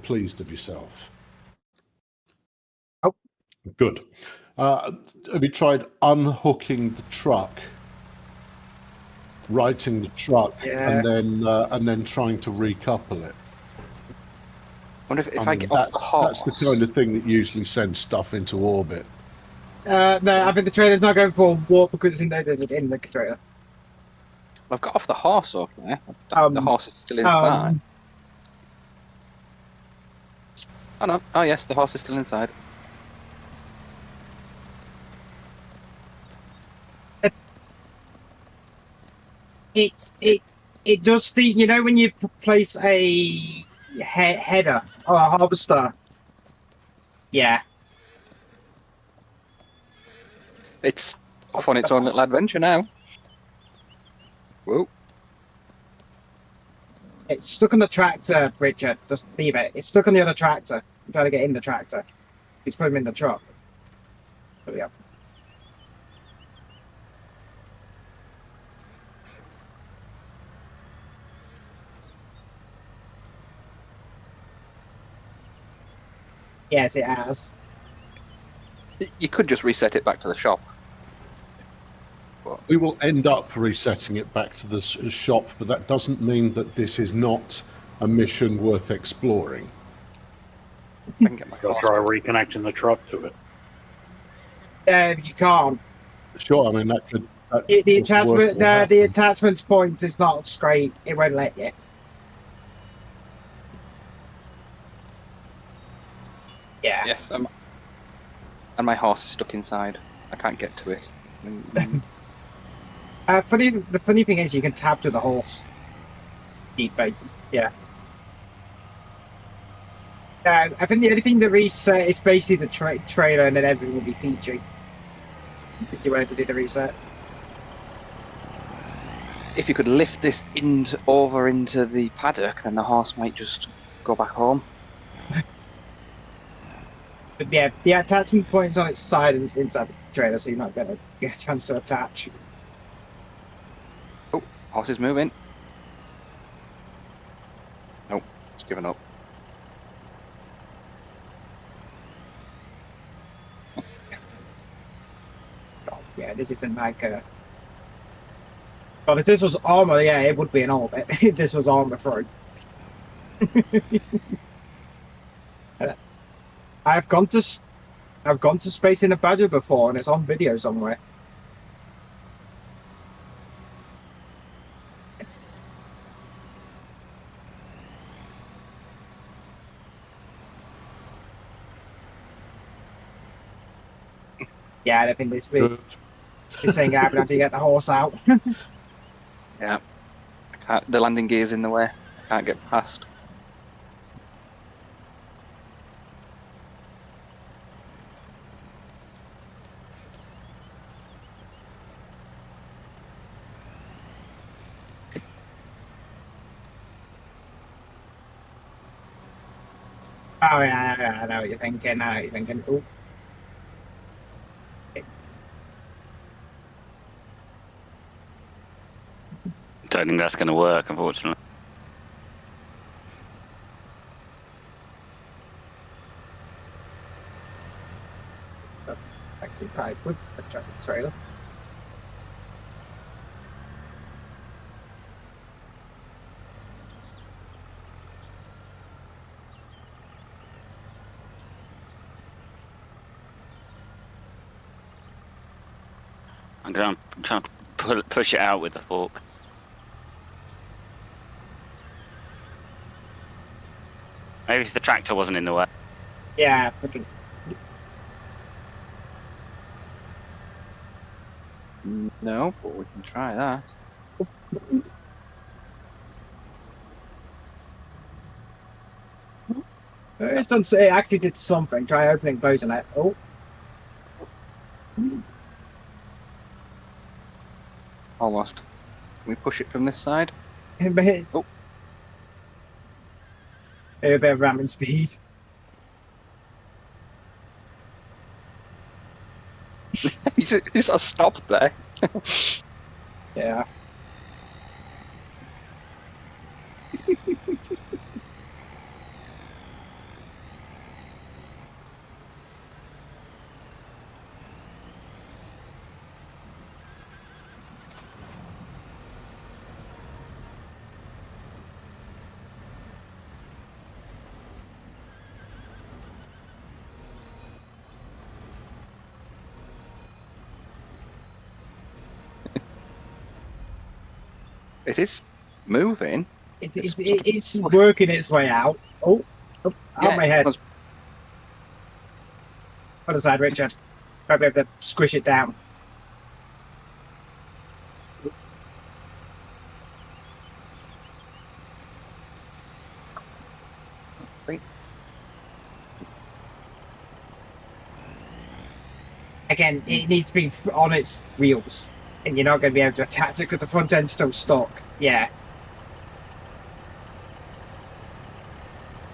pleased of yourself. Oh. Good. Have you tried unhooking the truck, righting the truck, Yeah. and then trying to recouple it? I wonder if I get off the horse. That's the kind of thing that usually sends stuff into orbit. No, I think the trailer's not going for a warp because it's in the trailer. I've got off the horse over there. The horse is still inside. Oh no! Oh yes, the horse is still inside. It does the, you know, when you place a header or a harvester. Yeah. It's off on its own little adventure now. Whoa. It's stuck on the tractor, Richard. Just leave it. It's stuck on the other tractor. I'm trying to get in the tractor. He's put him in the truck. There we go. Yes, it has. You could just reset it back to the shop. We will end up resetting it back to the shop, but that doesn't mean that this is not a mission worth exploring. I can get my Go horse. try reconnecting the truck to it. You can't. Sure, I mean that could. The attachment, the attachment's point is not straight. It won't let you. Yeah. Yes, and my horse is stuck inside. I can't get to it. The funny thing is, you can tab to the horse. Yeah. I think the only thing to reset is basically the trailer, and then everything will be featured. If you wanted to do the reset. If you could lift this over into the paddock, then the horse might just go back home. But yeah, the attachment point's on its side and it's inside the trailer, so you're not going to get a chance to attach. Oh, horse is moving. Nope, it's given up. Oh, yeah, this isn't like a... But if this was armor, yeah, it would be an orbit. If this was armor through. I've gone to space in a Badger before, and it's on video somewhere. Yeah, I don't think this thing happened after you get the horse out. Yeah, the landing gear's in the way. I can't get past. Oh yeah, I know what you're thinking. I know what you're thinking. Ooh. Don't think that's going to work, unfortunately. Taxi pipe with the trailer. I'm trying to push it out with the fork. Maybe if the tractor wasn't in the way. Yeah, fucking. No, but we can try that. It's done. It actually did something. Try opening and closing it. Oh. Almost. Can we push it from this side? Oh. A bit of ramming speed. You sort of stopped there. Yeah. It is moving. It's working its way out. Oh, out Yeah, my head. it was- Other side, Richard. Might be able to squish it down. Again, it needs to be on its wheels, and you're not going to be able to attach it because the front end's still stuck. Yeah.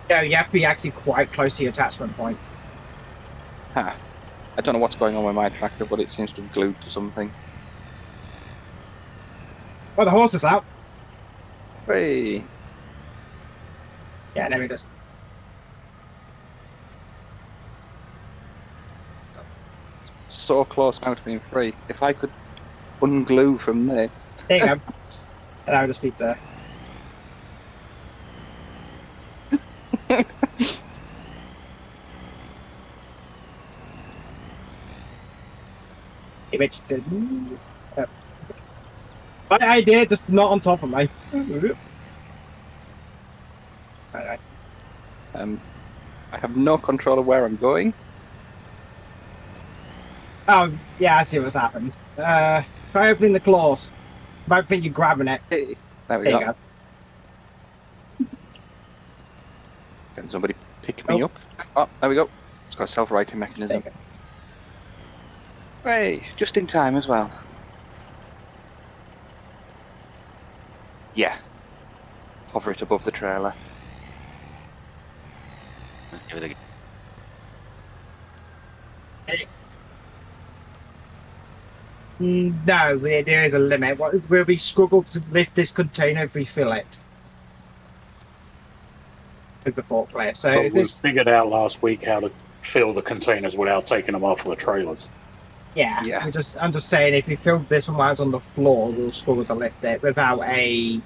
No, you have to be actually quite close to your attachment point. Huh. I don't know what's going on with my tractor, but it seems to have glued to something. Well, the horse is out. Hey. Yeah, there it is. So close now to being free. If I could unglue from this. There you go. And I'll just need to. Image didn't. But I did, just not on top of me. Alright. I have no control of where I'm going. Oh, yeah, I see what's happened. Try opening the claws. Might think you're grabbing it. Hey. There we There go. you go. Can somebody pick me Oh. up? Oh, there we go. It's got a self-righting There mechanism. you go. Hey, just in time as well. Yeah. Hover it above the trailer. Let's give it a No, there is a limit. Will we struggle to lift this container if we fill it? With the forklift. So But if we this, figured out last week how to fill the containers without taking them off of the trailers. yeah, Yeah. I'm just saying, if we filled this one while it's on the floor, we'll struggle to lift it without a.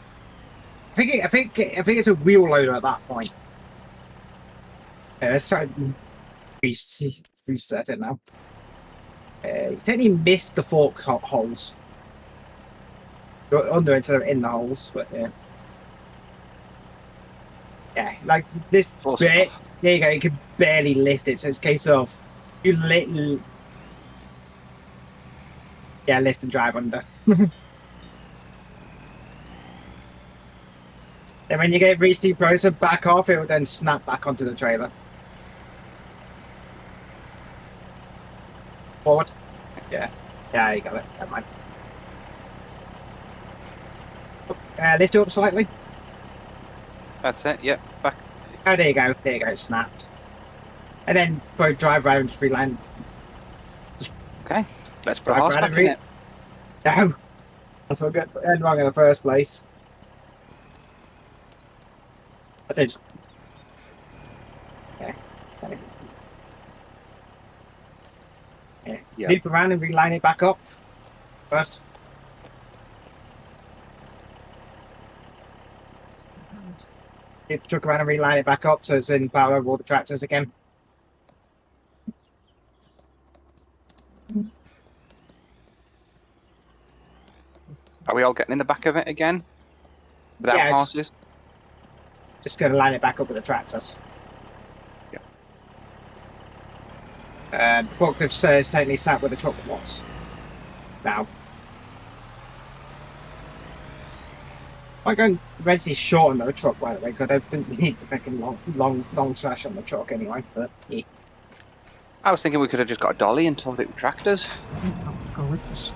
I think it's a wheel loader at that point. Yeah, let's try and reset it now. You technically missed the fork holes. You're under instead of in the holes, but yeah. Yeah, like this Close bit. enough. There you go. You can barely lift it, so it's a case of you lift and drive under. Then when you get reach the process back off, it will then snap back onto the trailer. Forward. Yeah. Yeah, you got it. Never mind. Lift it up slightly. That's it, yep. Back. Oh, there you go. There you go. It snapped. And then drive around and just reland. Okay. Let's put a Drive horse around back and in it. No. That's what got wrong in the first place. That's it. Yeah. Okay. Yeah. Yeah. Loop around and reline it back up first. Loop the truck around and reline it back up so it's in power of all the tractors again. Are we all getting in the back of it again? Without Yeah, horses? Just going to line it back up with the tractors. The forklift says technically sat where the truck was. Now. I'm going to eventually shorten the truck, by the way, because I don't think we need the fucking long slash on the truck anyway. But yeah. I was thinking we could have just got a dolly and towed it with tractors. Go with this.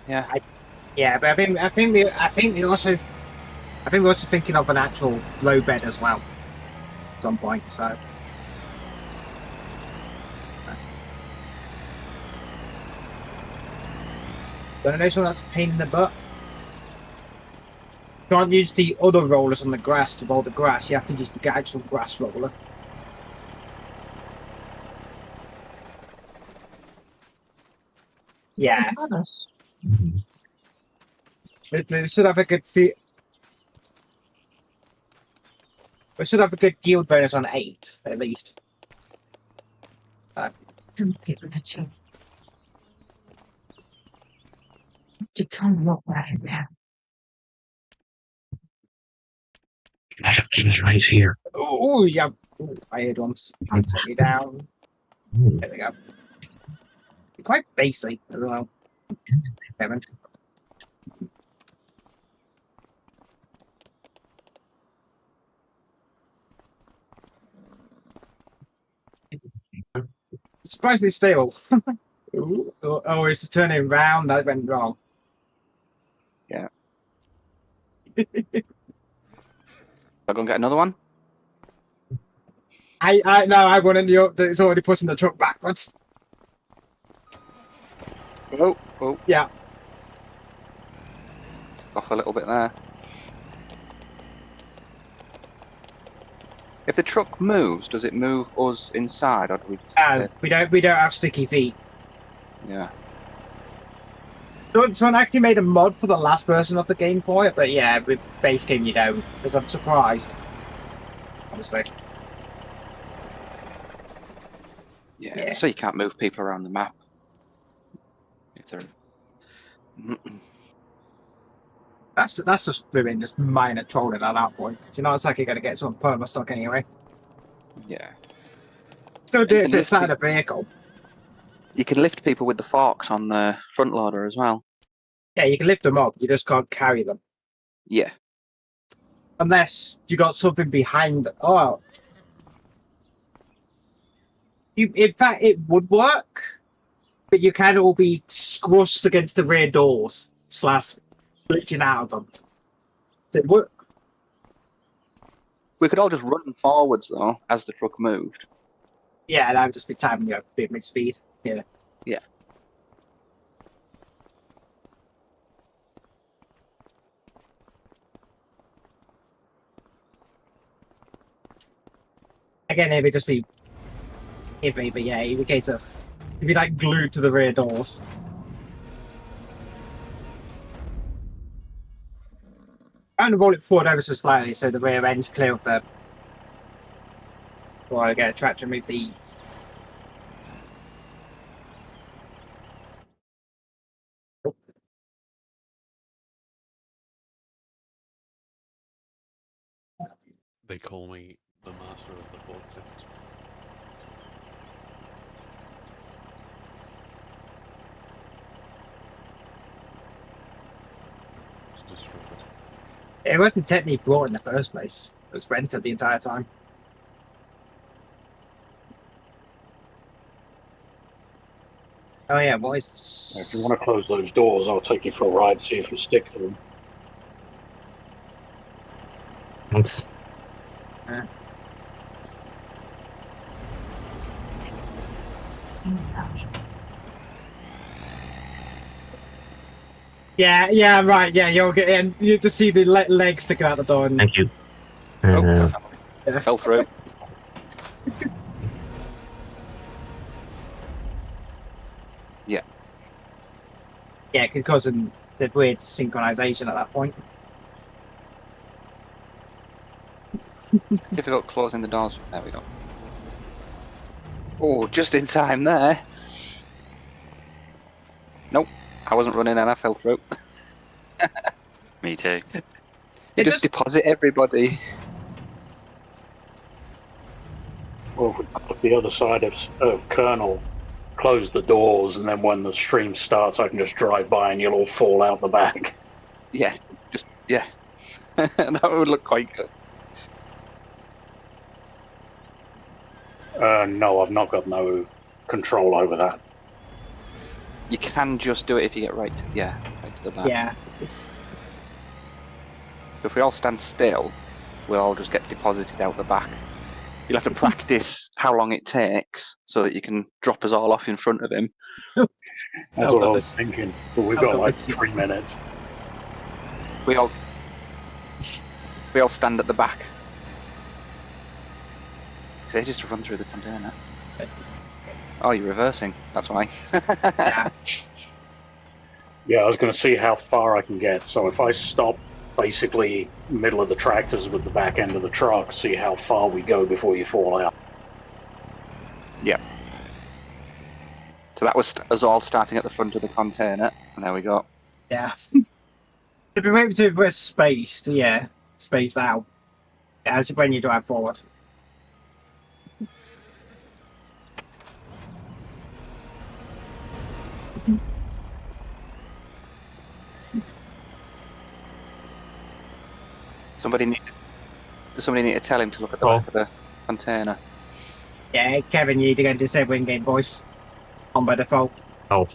Yeah. Yeah, but I think we're also thinking of an actual low bed as well. At some point, so. But I know someone that's a pain in the butt. Can't use the other rollers on the grass to roll the grass. You have to use the actual grass roller. Yeah. We should have a good we should have a good yield bonus on 8 at least. You can't walk right now. I have keys right here. Oh, yeah. Ooh, I hear drums. I'm taking you down. There we go. You're quite basic as well, Kevin. Surprisingly stable. Ooh, oh, it's turning round. That went wrong. Yeah. I'll go and get another one. I went in the. It's already pushing the truck backwards. Oh, oh. Yeah. Off a little bit there. If the truck moves, does it move us inside, or do we? We don't have sticky feet. Yeah. Someone actually made a mod for the last version of the game for it, but yeah, with base game you don't, because I'm surprised. Honestly. Yeah. So you can't move people around the map. If they're. That's just really just minor trolling at that point. You know, it's like you're gonna get some perma stock anyway. Yeah. Still do it And this side of the vehicle. You can lift people with the forks on the front loader as well. Yeah, you can lift them up, you just can't carry them. Yeah. Unless you got something behind them. Oh. In fact, it would work, but you can all be squished against the rear doors, / glitching out of them. Does it work? We could all just run forwards though as the truck moved. Yeah, that would just be timing you up mid speed. Yeah. Yeah. Again, it would just be iffy, but yeah, in the case of it'd be like glued to the rear doors. I'm gonna roll it forward ever so slightly so the rear end's clear of the. Or I get a tractor move the. They call me the master of the forklift. It's destroyed. It wasn't technically brought in the first place. It was rented the entire time. Oh yeah, what is this? If you want to close those doors, I'll take you for a ride, see if you stick to them. Thanks. Yeah, right. Yeah, you'll get in. You just see the legs sticking out the door. And... Thank you. I fell through. Yeah. Yeah, because of the weird synchronization at that point. Difficult closing the doors. There we go. Oh, just in time there. Nope, I wasn't running and I fell through. Me too. You just deposit everybody. Or if we put the other side of Colonel, close the doors, and then when the stream starts, I can just drive by and you'll all fall out the back. Yeah, just, yeah. That would look quite good. No, I've not got no control over that. You can just do it if you get right to, right to the back. Yeah. So if we all stand still, we'll all just get deposited out the back. You'll have to practice how long it takes so that you can drop us all off in front of him. That's what I was thinking. But we've got like 3 minutes. We all stand at the back. It's ages to run through the container. Oh, you're reversing. That's why. Yeah. Yeah, I was going to see how far I can get. So if I stop basically middle of the tractors with the back end of the truck, see how far we go before you fall out. Yeah. So that was us all starting at the front of the container, and there we go. Yeah. To be able to be spaced, yeah, spaced out as when you drive forward. Does somebody need to tell him to look at the back of the container? Yeah, Kevin, you need to go disable in-game voice on by default. Oh.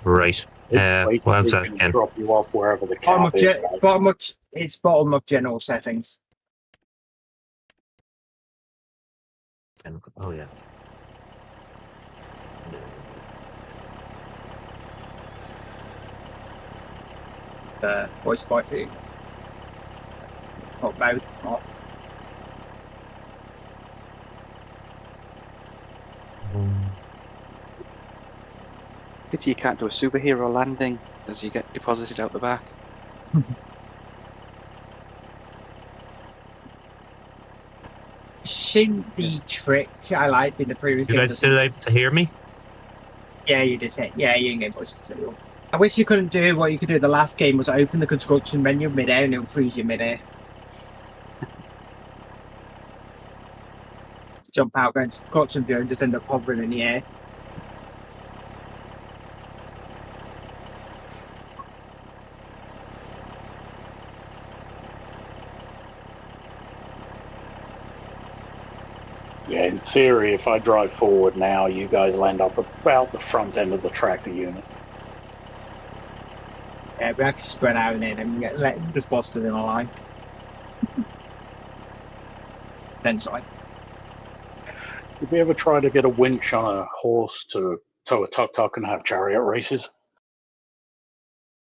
Right. It's What was basically that gonna again? drop you off wherever the Bottom cap of, is. Right? it's bottom of general settings. Oh, yeah. Voice body. Or mode off. Pity you can't do a superhero landing as you get deposited out the back. Shouldn't the trick I liked in the previous You game. guys still able to hear me? Yeah, you just hit. Yeah, you can get voice disable. I wish you couldn't do what you could do the last game was open the construction menu mid-air and it'll freeze you mid-air. Jump out, go into construction view and just end up hovering in the air. Yeah, in theory, if I drive forward now, you guys land up about the front end of the tractor unit. Yeah, we actually spread out in it and get just busted in a line. Essentially. Did we ever try to get a winch on a horse to tow a tuk-tuk and have chariot races?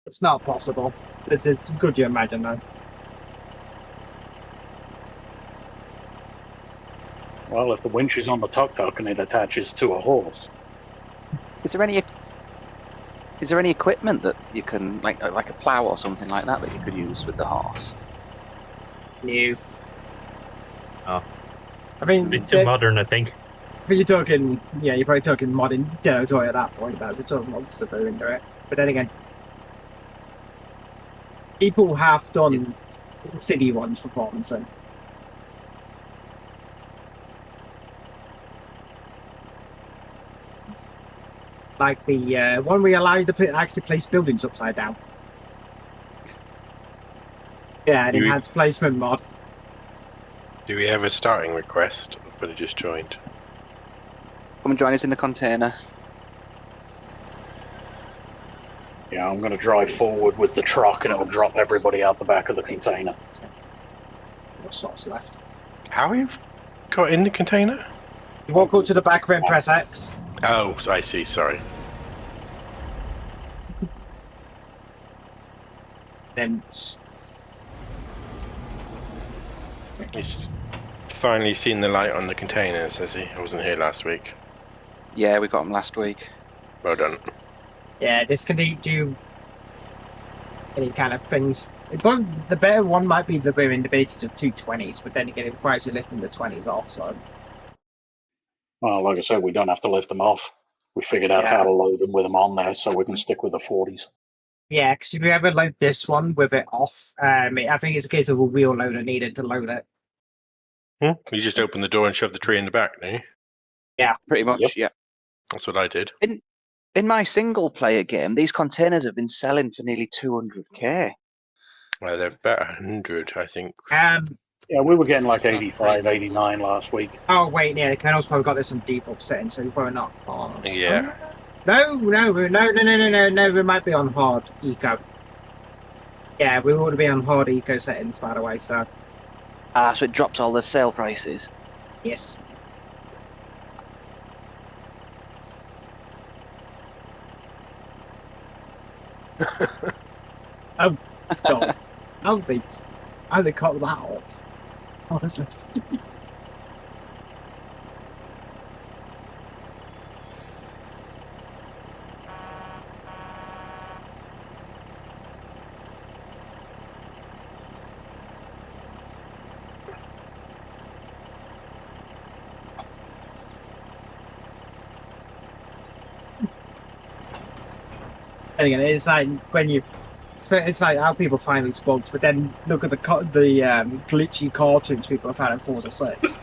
It's not possible. Could you imagine though? Well, if the winch is on the tuk-tuk and it attaches to a horse. Is there any equipment that you can like a plow or something like that you could use with the horse? New. Oh. I mean, A bit too modern, I think. But you're talking, yeah, you're probably talking modern territory at that point. That's a sort of monster boo into it. But then again, people have done city ones for Robinson. Like the one we allow you to actually place buildings upside down. Yeah, an enhanced placement mod. Do we have a starting request? But it just joined. Come and join us in the container. Yeah, I'm going to drive forward with the truck and it'll drop everybody out the back of the container. What sorts left? How you've got in the container? You walk up to the back of it and press X. Oh, I see, sorry. Then He's finally seen the light on the containers, has he? I wasn't here last week. Yeah, we got them last week. Well done. yeah, this can do any kind of things. The better one might be the we're in the basis of 220s, but then again, it requires you lifting the 20s off. So Well, like I said, we don't have to lift them off. We figured out how to load them with them on there, so we can stick with the 40s. yeah, because if you ever load this one with it off, I think it's a case of a wheel loader needed to load it. You just open the door and shove the tree in the back, don't you? Yeah, Pretty much, Yep. yeah. That's what I did. In my single player game, these containers have been selling for nearly 200k. Well, they're about 100, I think. Yeah, we were getting like 85, 89 last week. Oh wait, yeah, the kernel's probably got this on default settings, so we're not on. Yeah. No, we might be on hard eco. Yeah, we ought to be on hard eco settings, by the way. So So it drops all the sale prices. yes. Oh God! How they cut that off? Honestly. And again, it's like when you, it's like how people find these bugs, but then look at the glitchy cartoons people have had in Forza 6.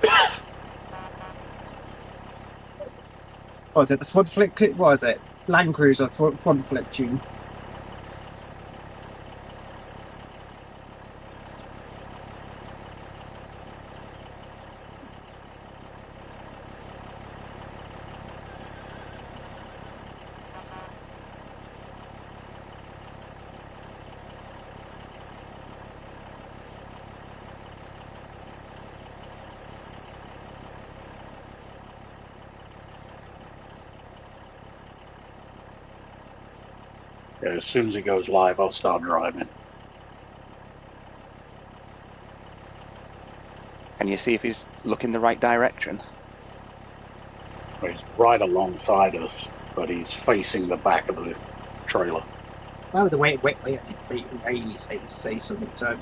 What was it? The front flip? What was it? Land Cruiser front flip tune. Yeah, as soon as it goes live, I'll start driving. Can you see if he's looking the right direction? He's right alongside us, but he's facing the back of the trailer. Oh, the wait, you say something. So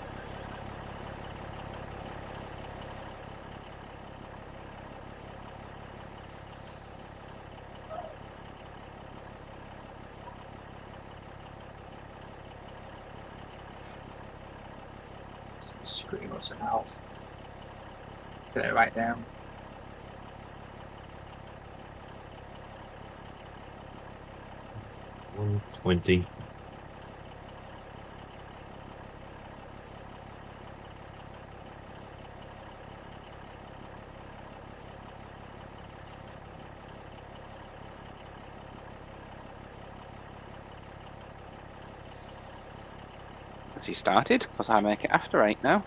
screen was an elf. Get it right down. $120. Has he started? Because I make it after 8 now.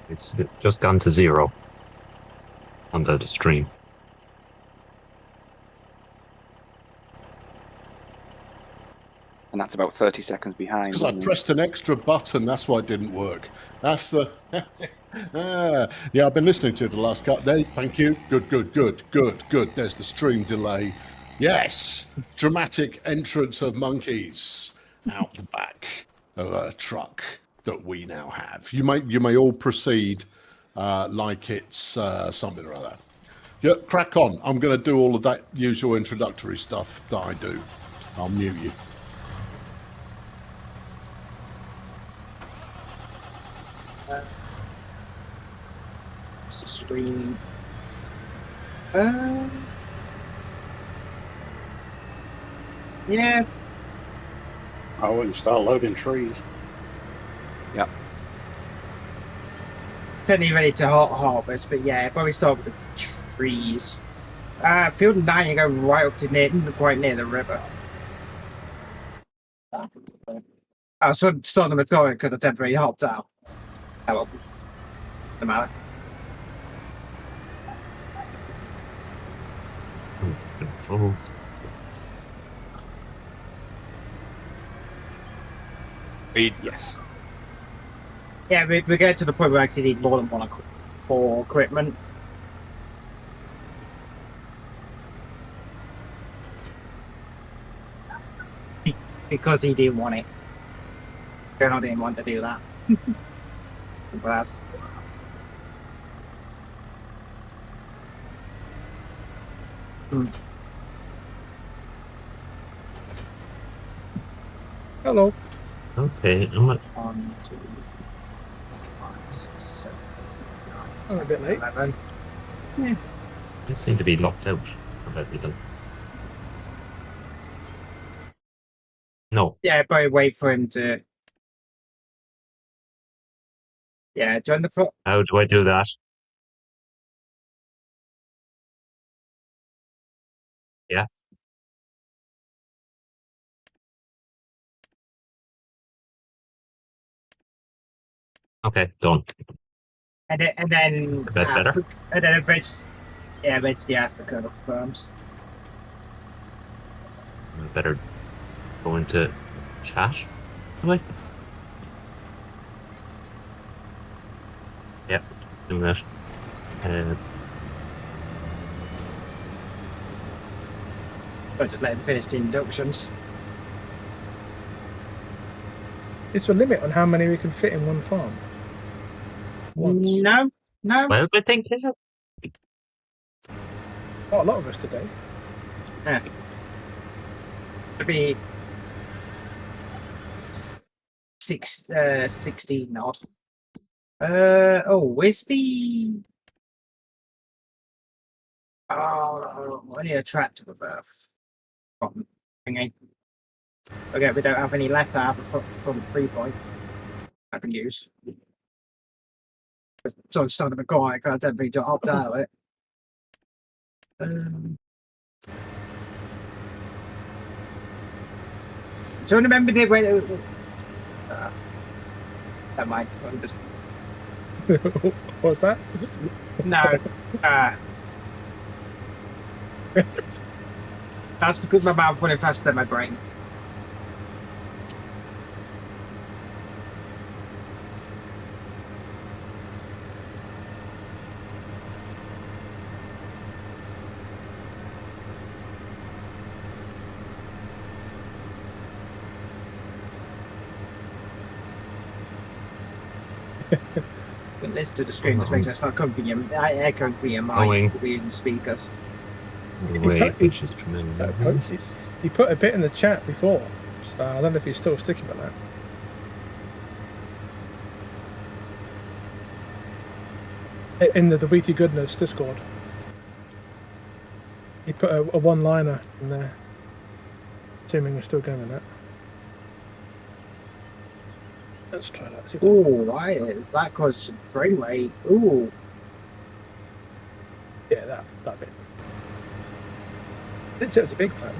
It's just gone to 0 on the stream. And that's about 30 seconds behind. Because I isn't it? pressed an extra button, that's why it didn't work. That's the. Yeah, I've been listening to it the last couple. There, thank you. Good. There's the stream delay. Yes, dramatic entrance of monkeys out the back of a truck that we now have. You may all proceed like it's something or other. Yeah, crack on. I'm going to do all of that usual introductory stuff that I do. I'll mute you. Just a screen. Yeah. I wouldn't start loading trees. Yep. Certainly ready to harvest, but yeah, probably start with the trees. Field 9, you go right up to quite near the river. I should start the motor because I temporarily hopped out. Oh well. No matter. Controls. Yes. Yeah, we get to the point where we actually need more than one for equipment. Because he didn't want it. Colonel didn't want to do that. Simple as. Hello. Okay, I'm at 1, 2, 5, 6, 7, 8, 9, I'm a bit late. 11. I seem to be locked out of everything. No. Yeah, probably wait for him to. Yeah, join the foot. How do I do that? Yeah. Okay, done. And then a bit better. And then eventually ask the Colonel for perms. I better go into chat. Am I? Yeah, doing that. But just let him finish the inductions. It's a limit on how many we can fit in one farm. Once. No. Well, I think is it? Not a lot of us today. Yeah. Maybe 16 odd. Where's the? Oh, I need a tractor with Brigade. Okay, we don't have any left. I have a front 3-point I can use. So I'm starting to go. I don't think to opt out of it. So remember they went. Never mind. I'm just What's that? no. That's because my mouth running faster than my brain. Listen to the screen, which makes it not comfy. Echoing for your mic. We're using speakers. Wait, which is tremendous. He put a bit in the chat before, so I don't know if he's still sticking by that. In the Weety Goodness Discord, he put a one-liner in there, assuming you're still going with that. Let's try that. Oh, why is that caused some frame rate? Ooh. Yeah, that bit. Didn't say it was a big fan.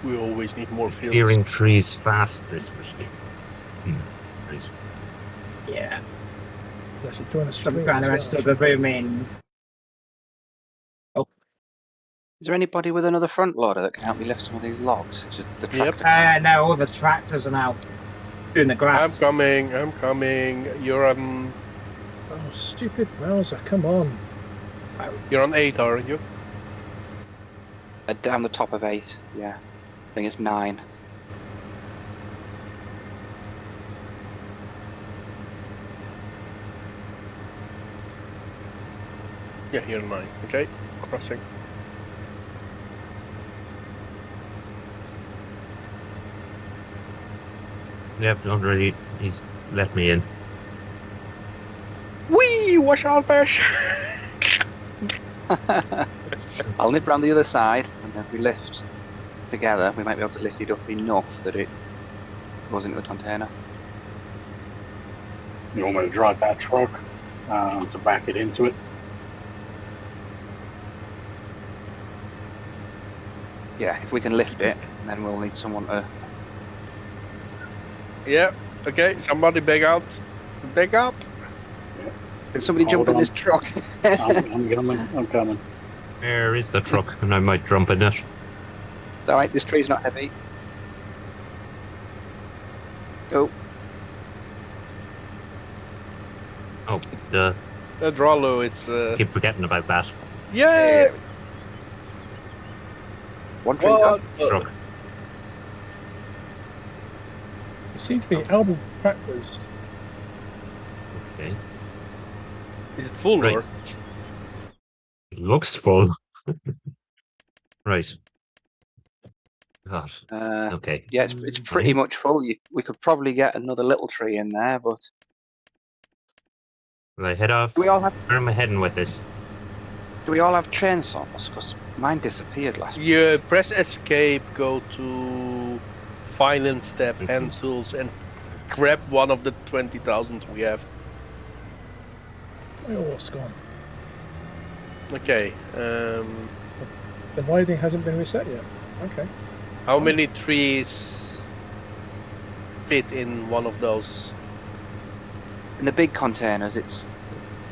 We always need more fields. Clearing trees fast this week. Trees. Yeah. He's actually doing a Some stream kind of as rest well, of the boom in. Is there anybody with another front loader that can help me lift some of these logs? Just the tractor. No, all the tractors are now doing the I'm grass. coming. You're Oh, stupid browser! Come on. you're on 8, aren't you? Down the top of 8. Yeah, I think it's 9. Yeah, you're 9. Okay, crossing. Yeah, already he's let me in. Whee! Wash out, Bash! I'll nip round the other side, and if we lift together, we might be able to lift it up enough that it goes into the container. You want me to drive that truck to back it into it? Yeah, if we can lift it, then we'll need someone to. Yeah, okay, somebody back out. Back up. Can somebody Hold jump in on. this truck? I'm coming. Where is the truck? And I might jump in it. It's alright, this tree's not heavy. Oh, Oh, the Rollo, it's keep forgetting about that yeah. one tree What? done. truck. You seem to be album tractors. Okay, Is it full right. or? It looks full. Right. God. Okay. Yeah, it's pretty much full. We could probably get another little tree in there, but Will I head off? do we all have Where am I heading with this? chainsaws? Because mine disappeared last week. You press escape, go to file and step, hand tools, and grab one of the 20,000 we have. Oh, what's gone? Okay. The lighting hasn't been reset yet. Okay. How many trees fit in one of those? In the big containers, it's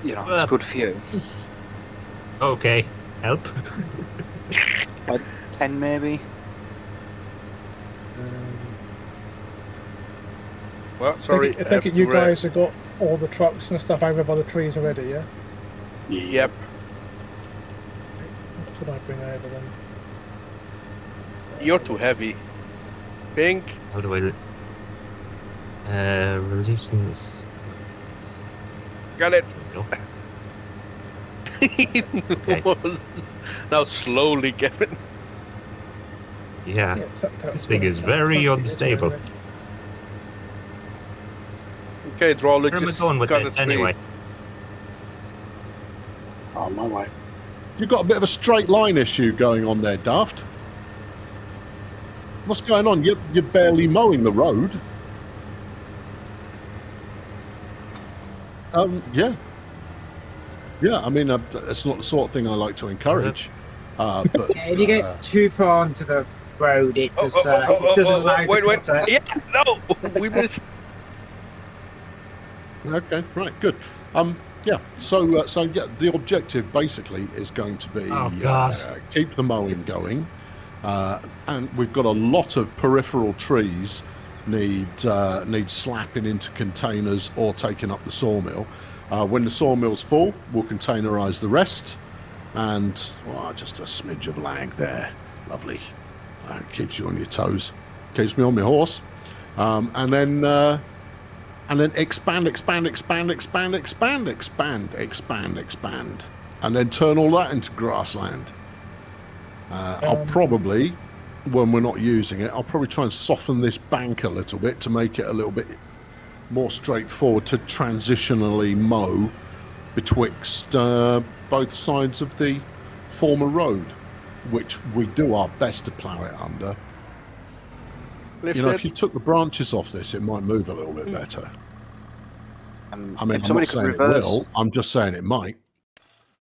it's a good few. Okay. Help. 10 maybe. Well, sorry. I take it you guys have got all the trucks and stuff over by the trees already, yeah? Yep. What should I bring over then? You're too heavy. Pink. How do I releasing this? Got it. There we go. Now slowly, Kevin. Yeah, tuck, this thing is very front it is, unstable. really. Okay, Drawler, Where am I just going with cut a this tree. anyway? On my way. You've got a bit of a straight line issue going on there, Daft. What's going on? You're barely mowing the road. Yeah. Yeah, I mean, it's not the sort of thing I like to encourage. But Yeah, if you get too far onto the road, it does, it doesn't allow you wait, to wait. cut it. Yeah, no, we missed. Okay, right, good. Yeah, so yeah, the objective basically is going to be Oh, God. keep the mowing going, and we've got a lot of peripheral trees need slapping into containers or taking up the sawmill. When the sawmill's full, we'll containerise the rest, and just a smidge of lag there. Lovely. Keeps you on your toes. Keeps me on my horse. And then expand, and then turn all that into grassland. I'll probably, when we're not using it, I'll probably try and soften this bank a little bit to make it a little bit more straightforward to transitionally mow betwixt both sides of the former road, which we do our best to plough it under. Lift You know, it. if you took the branches off this, it might move a little bit better. I mean, If I'm not somebody could saying it reverse, will, I'm just saying it might.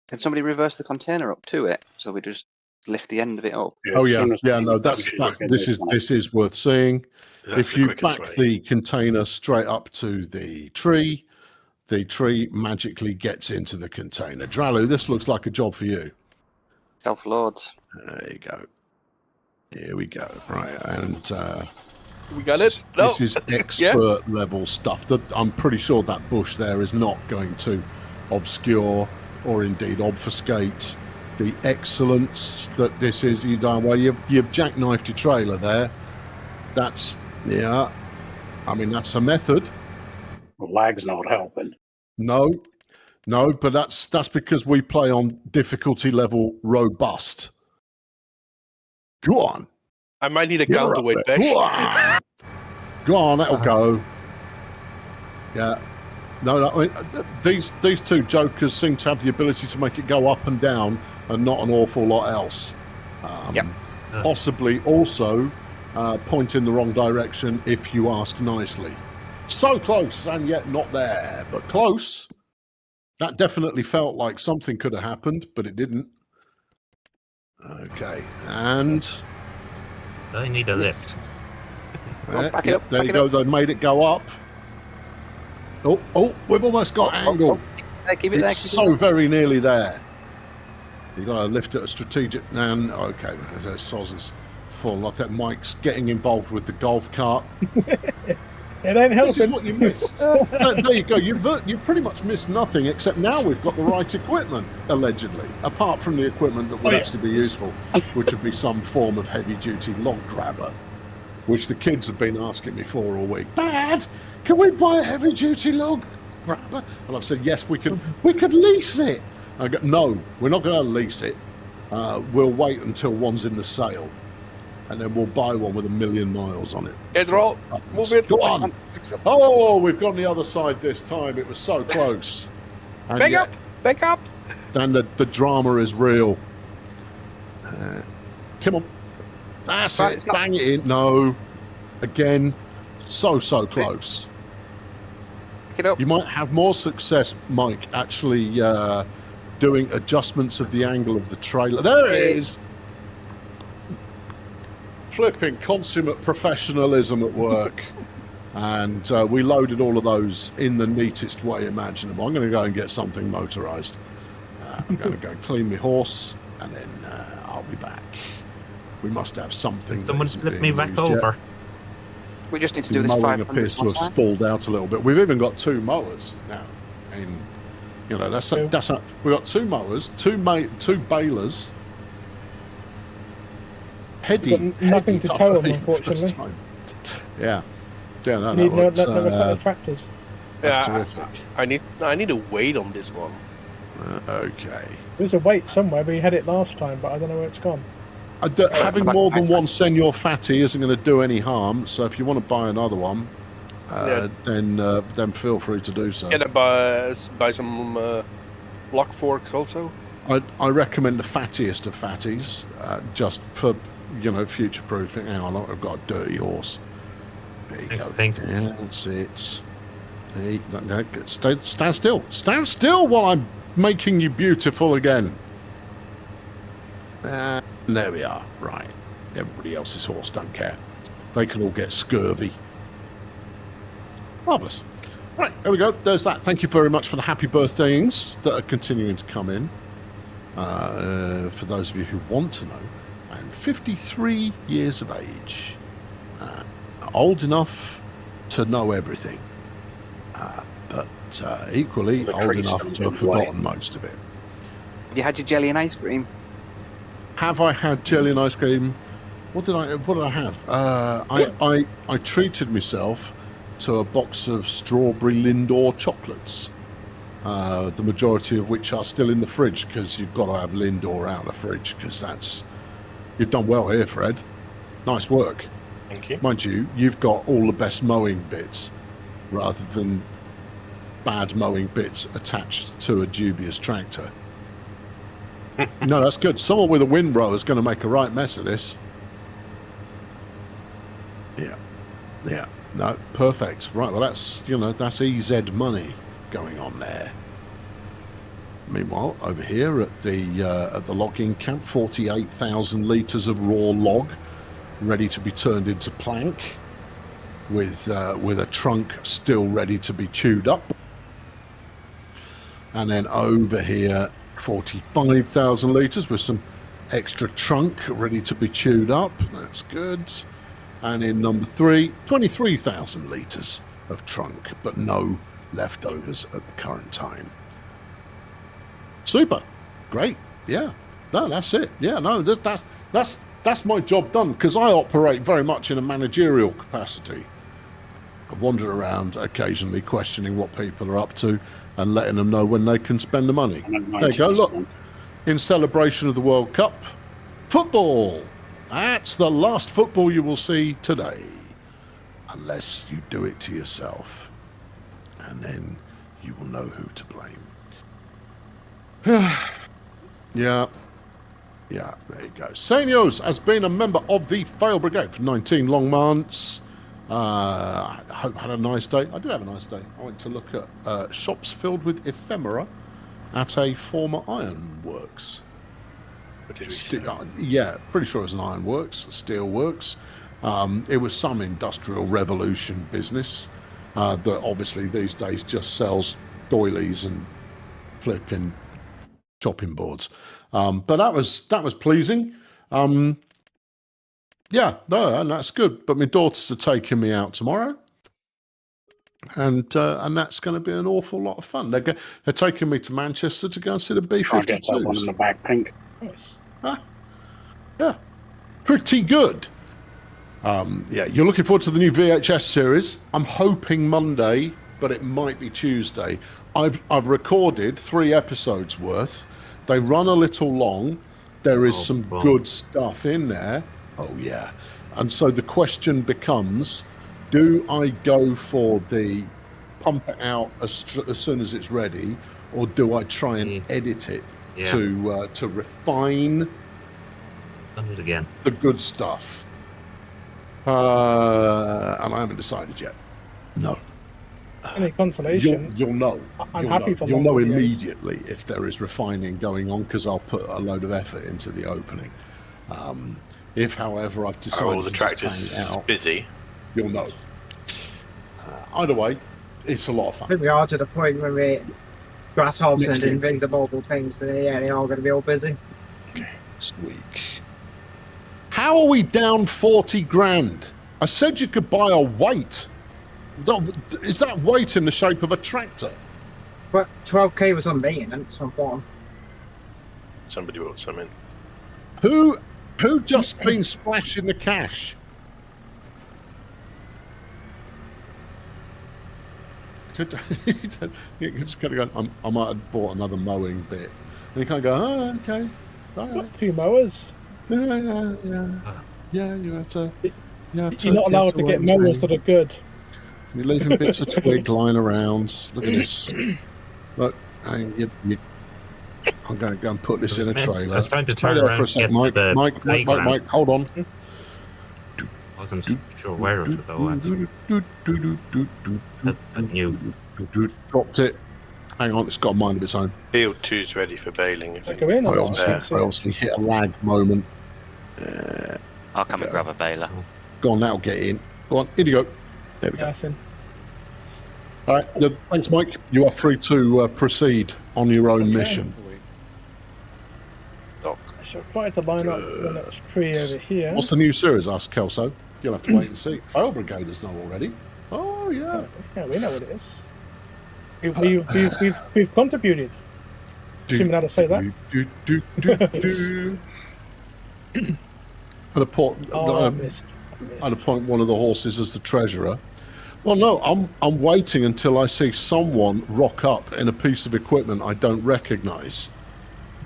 can somebody reverse the container up to it so we just lift the end of it up? Oh as yeah, soon as yeah. we- No, we that's should look at this is one. this is worth seeing. That's If the you quickest back way. the container straight up to the tree magically gets into the container. Dralu, this looks like a job for you. Self-loads. There you go. Here we go. Right, and We got it. No. this is expert level stuff. That I'm pretty sure that bush there is not going to obscure or indeed obfuscate the excellence that this is. You've jackknifed your trailer there. That's I mean, that's a method. The lag's not helping. No, but that's because we play on difficulty level robust. Go on. I might need a Get her up counterweight there. back. Go on. Go on, that'll go. Yeah. No, I mean, these two jokers seem to have the ability to make it go up and down and not an awful lot else. Yep. Possibly also point in the wrong direction if you ask nicely. So close and yet not there, but close. That definitely felt like something could have happened, but it didn't. Okay, and I need a lift. Back it up, there back you it go. up. They made it go up. Oh, we've almost got angle. Keep it there. It's so very nearly there. You got to lift it a strategic. And okay, there's Soz's full. Like that, Mike's getting involved with the golf cart. It ain't This is helping. what you missed. There you go. You've pretty much missed nothing, except now we've got the right equipment, allegedly. Apart from the equipment that would actually be useful, which would be some form of heavy-duty log grabber, which the kids have been asking me for all week. Dad, can we buy a heavy-duty log grabber? And I've said, yes, we could lease it. I go, no, we're not going to lease it. We'll wait until one's in the sale. And then we'll buy one with 1 million miles on it. Get roll. Move it. Go on. Oh, we've gone the other side this time. It was so close. And Back yet, up. Back up. and the drama is real. Come on. That's Right, it. it's not- Bang it in. No. Again, so close. Pick it up. You might have more success, Mike, actually doing adjustments of the angle of the trailer. There it is. Flipping consummate professionalism at work. And we loaded all of those in the neatest way imaginable. I'm going to go and get something motorized. I'm going to go clean my horse, and then I'll be back. We must have something. Can someone that isn't flip being me back used yet. over? We just need to The do this mowing 500 appears to more have times. stalled out a little bit. We've even got 2 mowers now. And, you know, we've got 2 mowers, 2 balers. Got nothing to tow them, tough unfortunately. first time. Yeah. Yeah, no, Need no, another couple of tractors. that's Yeah, terrific. I need a weight on this one. Okay. There's a weight somewhere. We had it last time, but I don't know where it's gone. Having more than one Senor Fatty isn't going to do any harm, so if you want to buy another one, then feel free to do so. Can I buy some block forks also? I recommend the fattiest of fatties, just for future proofing. Hang on, I've got a dirty horse. There you Thanks, go. Pink. That's it. No, stand still. Stand still while I'm making you beautiful again. And there we are. Right. Everybody else's horse don't care. They can all get scurvy. Marvellous. Right, there we go. There's that. Thank you very much for the happy birthday-ings that are continuing to come in. For those of you who want to know, I'm 53 years of age. Old enough to know everything. But equally old enough to have forgotten most of it. Have you had your jelly and ice cream? Have I had jelly and ice cream? What did I have? I treated myself to a box of strawberry Lindor chocolates. The majority of which are still in the fridge, because you've got to have Lindor out of the fridge, because you've done well here, Fred. Nice work. Thank you. Mind you, you've got all the best mowing bits rather than bad mowing bits attached to a dubious tractor. No, that's good. Someone with a windrower is going to make a right mess of this. Yeah. No, perfect. Right, well, that's EZ money going on there. Meanwhile, over here at the logging camp, 48,000 litres of raw log ready to be turned into plank, with a trunk still ready to be chewed up. And then over here, 45,000 litres with some extra trunk ready to be chewed up. That's good. And in number 3, 23,000 litres of trunk, but no leftovers at the current time. Super. Great. Yeah. No, that's it. Yeah, no, that's my job done, because I operate very much in a managerial capacity. I wander around occasionally questioning what people are up to and letting them know when they can spend the money. There you go, look. In celebration of the World Cup, football. That's the last football you will see today. Unless you do it to yourself. And then you will know who to blame. Yeah, there you go. Seniors has been a member of the Fail Brigade for 19 long months. I hope had a nice day. I did have a nice day. I went to look at shops filled with ephemera at a former ironworks. Yeah, pretty sure it was an ironworks, steelworks. It was some industrial revolution business that obviously these days just sells doilies and flipping chopping boards. But that was pleasing. Yeah, no, and that's good. But my daughters are taking me out tomorrow, and that's going to be an awful lot of fun. They're taking me to Manchester to go and see the B-52s. I'll get that one in the back, Pink. Nice. Yeah, pretty good. Yeah, you're looking forward to the new VHS series. I'm hoping Monday, but it might be Tuesday. I've recorded 3 episodes worth. They run a little long. There is some good stuff in there. Oh yeah. And so the question becomes, do I go for the pump it out as soon as it's ready, or do I try and edit it to refine again the good stuff? And I haven't decided yet. No. Any consolation? You'll know. I'm happy for you'll know videos. immediately if there is refining going on, because I'll put a load of effort into the opening. If, however, I've decided the to tractor's just hang it out, busy, you'll know. Either way, it's a lot of I fun. think we are to the point where we're grasshoppers and invisible things today. Yeah, they're all going to be all busy. This week. How are we down 40 grand? I said you could buy a weight. Is that weight in the shape of a tractor? But 12k was on maintenance from bottom. somebody wrote some in. Who just been splashing the cash? You just kind of go, I might have bought another mowing bit. And you kind of go, oh, okay. All right. Got 2 mowers. Yeah, you have to. You're not allowed to get mowers that are good. You're leaving bits of twig lying around. Look at this. Look, I'm going to go and put this in a trailer. I was trying to Stay turn there around for a to sec, get to Mike. the Mike, playground. hold on. I wasn't sure where it would go, actually. That new. Dropped it. Hang on, it's got a mind of its own. Field 2's ready for bailing. If I you go in I or not? obviously hit a lag moment. I'll come and grab a baler. Go on, now get in. Go on, in you go. There we go. Yes, in. All right, thanks, Mike. You are free to proceed on your own mission. So I tried to line up when it was free over here. What's the new series? Asked Kelso. You'll have to wait and see. Fire Brigaders know already. Oh yeah. Yeah, we know what it is. We've contributed. Assuming how to say that. I'd appoint one of the horses as the treasurer. Well, no, I'm waiting until I see someone rock up in a piece of equipment I don't recognise.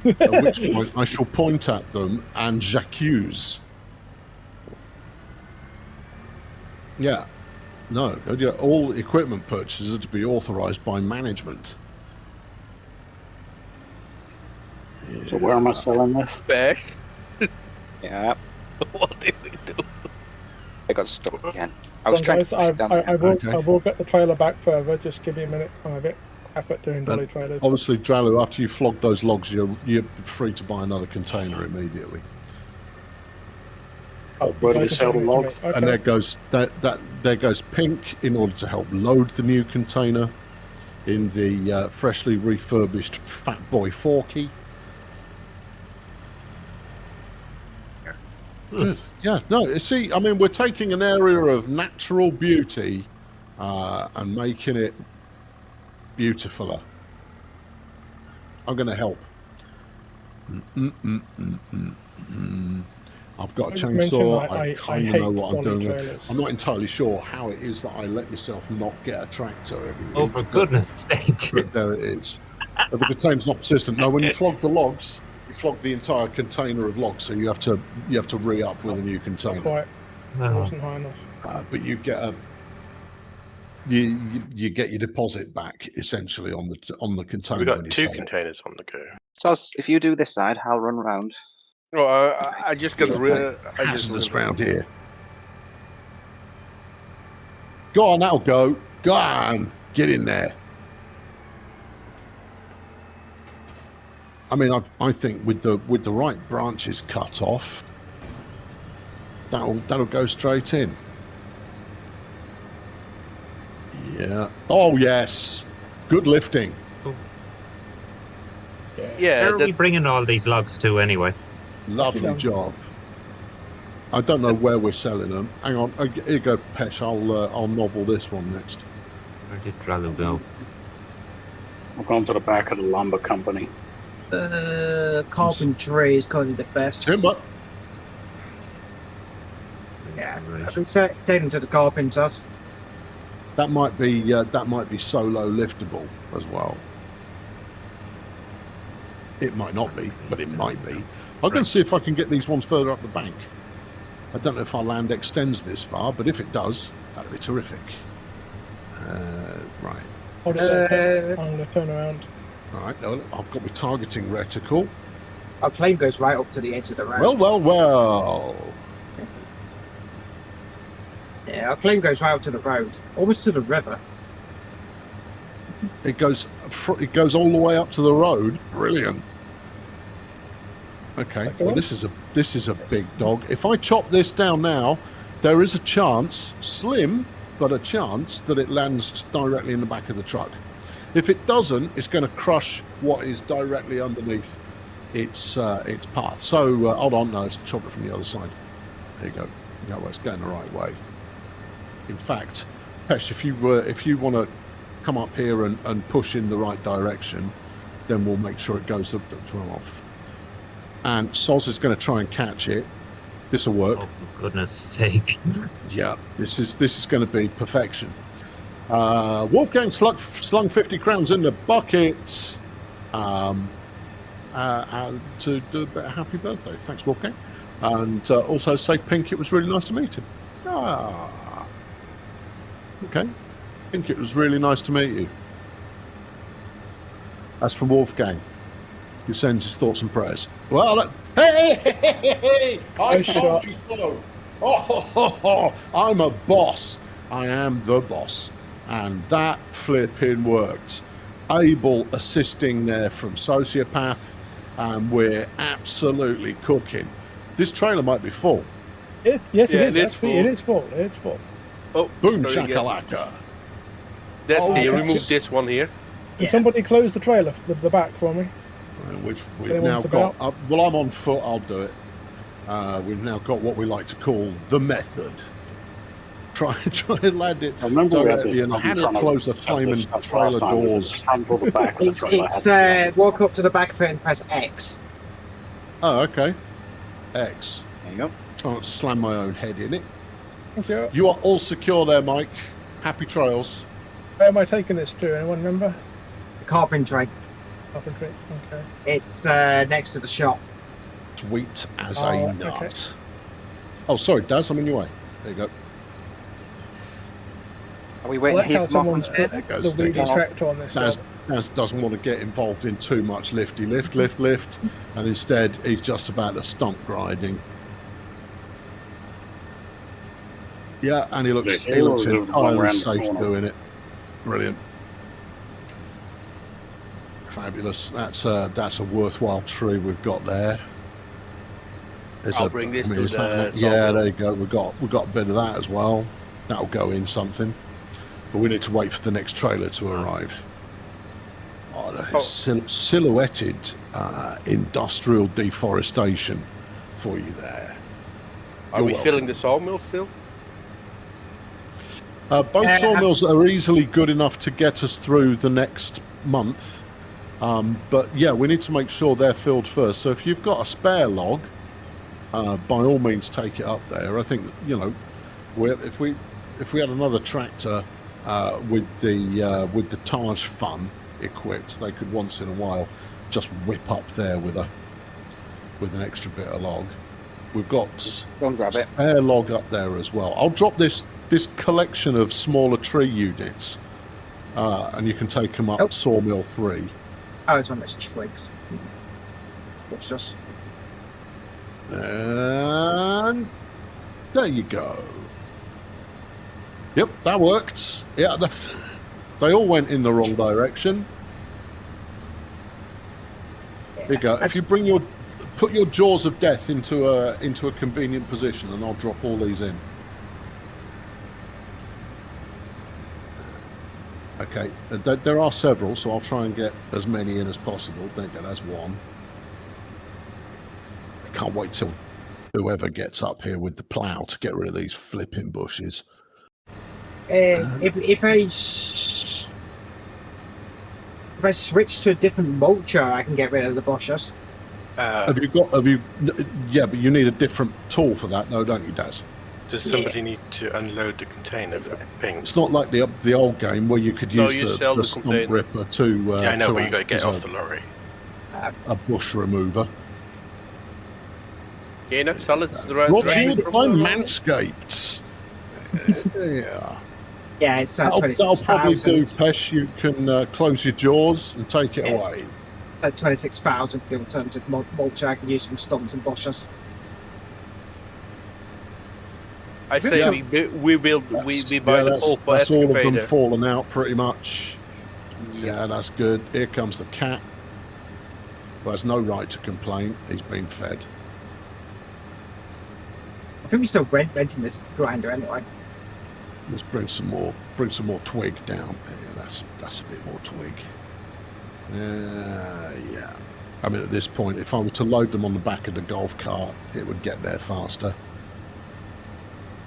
At which point I shall point at them and j'accuse. Yeah. No, all equipment purchases are to be authorised by management. So where am I selling this? Back. Yeah, What did we do? I got stuck again. I was trying Guys, to push down there. I will get the trailer back further. Just give me a minute. I'm a bit effort doing dolly trailers. Obviously, Dralu, after you flog those logs, you're free to buy another container immediately. Where do you sell the log? Okay. And there goes there goes pink in order to help load the new container in the freshly refurbished Fat Boy Forky. Yeah, no, see, I mean, we're taking an area of natural beauty and making it beautifuler. I'm going to help. I've got a chainsaw. I kind of know what I'm doing. Trailers. I'm not entirely sure how it is that I let myself not get a tractor every week. Oh, for goodness sake. But there it is. But the container's not persistent. No, when you flog the logs, you flog the entire container of logs, so you have to re-up with a new container. Quite. Wasn't high enough. But you get you get your deposit back essentially on the container. We've when got you 2 sell it. containers on the go. So if you do this side, I'll run round. Well, I just got Hazardous round here. Go on, that'll go. Go on, get in there. I mean, I think with the right branches cut off, that'll go straight in. Yeah. Oh yes. Good lifting. Yeah. Where are we bringing all these logs to anyway? Lovely job. I don't know where we're selling them. Hang on. Here you go, Pesh. I'll nobble this one next. Where did Dralu go? I've gone to the back of the lumber company. Carpentry is kind of the best. Timber. Yeah, we take them to the carpenters. That might be solo liftable as well. It might not be, but it might be. I'm going to see if I can get these ones further up the bank. I don't know if our land extends this far, but if it does, that'd be terrific. Right. I'm going to turn around. All right. I've got my targeting reticle. Our claim goes right up to the edge of the road. Well. Yeah, our claim goes right up to the road, almost to the river. It goes all the way up to the road. Brilliant. Okay. Well, this is a big dog. If I chop this down now, there is a chance, slim, but a chance that it lands directly in the back of the truck. If it doesn't, it's going to crush what is directly underneath its path. So hold on, no, let's chop it from the other side. There you go. Yeah, well, it's going the right way. In fact, Pesh, if you want to come up here and push in the right direction, then we'll make sure it goes up to 12. And Soz is going to try and catch it. This will work. Oh, for goodness sake. Yeah, this is going to be perfection. Wolfgang slung 50 crowns in the bucket and to do a happy birthday. Thanks, Wolfgang. And also say, Pink, it was really nice to meet him. Ah, okay. Pink, it was really nice to meet you. That's from Wolfgang, who sends his thoughts and prayers. Well, hey, I told you so. Oh, I'm a boss. I am the boss. And that flipping worked. Abel assisting there from Sociopath, and we're absolutely cooking. This trailer might be full. Yes, it is. Actually, it is full. It's full. Oh, Boom sorry, shakalaka. That's Oh, you yes. remove this one here. Can somebody close the trailer, the back for me? We've Anyone's now got. Well, I'm on foot. I'll do it. We've now got what we like to call the method. Try and land it directly and hand it close the flaming trailer doors. It's walk up to the back of it and press X. Oh, okay. X. There you go. I'll slam my own head in it. Thank you. You are all secure there, Mike. Happy trails. Where am I taking this to? Anyone remember? The carpentry. Carpentry. Okay. It's next to the shop. Sweet as Oh, a nut. okay. Oh, sorry, Daz, I'm in your way. There you go. Are we I waiting like here how for Mark someone's on put There goes the the VD tractor on this. Daz, job. Daz doesn't want to get involved in too much lifty lift, and instead he's just about the stump grinding. Yeah, and he looks entirely safe doing it. Brilliant. Fabulous. That's a worthwhile tree we've got there. I'll bring this to is the yeah, sawmill. there you go. We've got a bit of that as well. That'll go in something. But we need to wait for the next trailer to arrive. Oh, that is silhouetted industrial deforestation for you there. Are You're we welcome. filling the sawmill still? Both sawmills are easily good enough to get us through the next month. But yeah, we need to make sure they're filled first. So if you've got a spare log, by all means take it up there. I think, you know, if we had another tractor with the Taj Fun equipped, they could once in a while just whip up there with an extra bit of log. We've got Go and grab it. spare log up there as well. I'll drop this collection of smaller tree units, and you can take them up Sawmill 3. Oh, it's on those twigs. Watch this. And there you go. Yep, that worked. Yeah, they all went in the wrong direction. There you go. If you put your jaws of death into a convenient position, and I'll drop all these in. Okay, there are several, so I'll try and get as many in as possible. There you go, that's one. I can't wait till whoever gets up here with the plough to get rid of these flipping bushes. If I switch to a different mulcher, I can get rid of the bushes. Have you? Yeah, but you need a different tool for that, though, don't you, Daz? Does somebody need to unload the container for Pink? It's not like the old game where you could No, use you the sell the stump container. ripper to. Yeah, I know, but you act got to get as off the lorry. a bush remover. Yeah, no, solid. Brought to you by Manscaped. Yeah. Yeah, it's That'll probably do, 26,000. Pesh. You can close your jaws and take it Yes. away. 26,000 the alternative mulcher I can use from stumps and bushes. I say Yeah. we buy the pole for that's all of them excavator. fallen out pretty much. Yeah, that's good. Here comes the cat, who has no right to complain. He's been fed. I think we're still renting this grinder anyway. Let's bring some more twig down. Yeah, that's a bit more twig. Yeah. I mean, at this point, if I were to load them on the back of the golf cart, it would get there faster.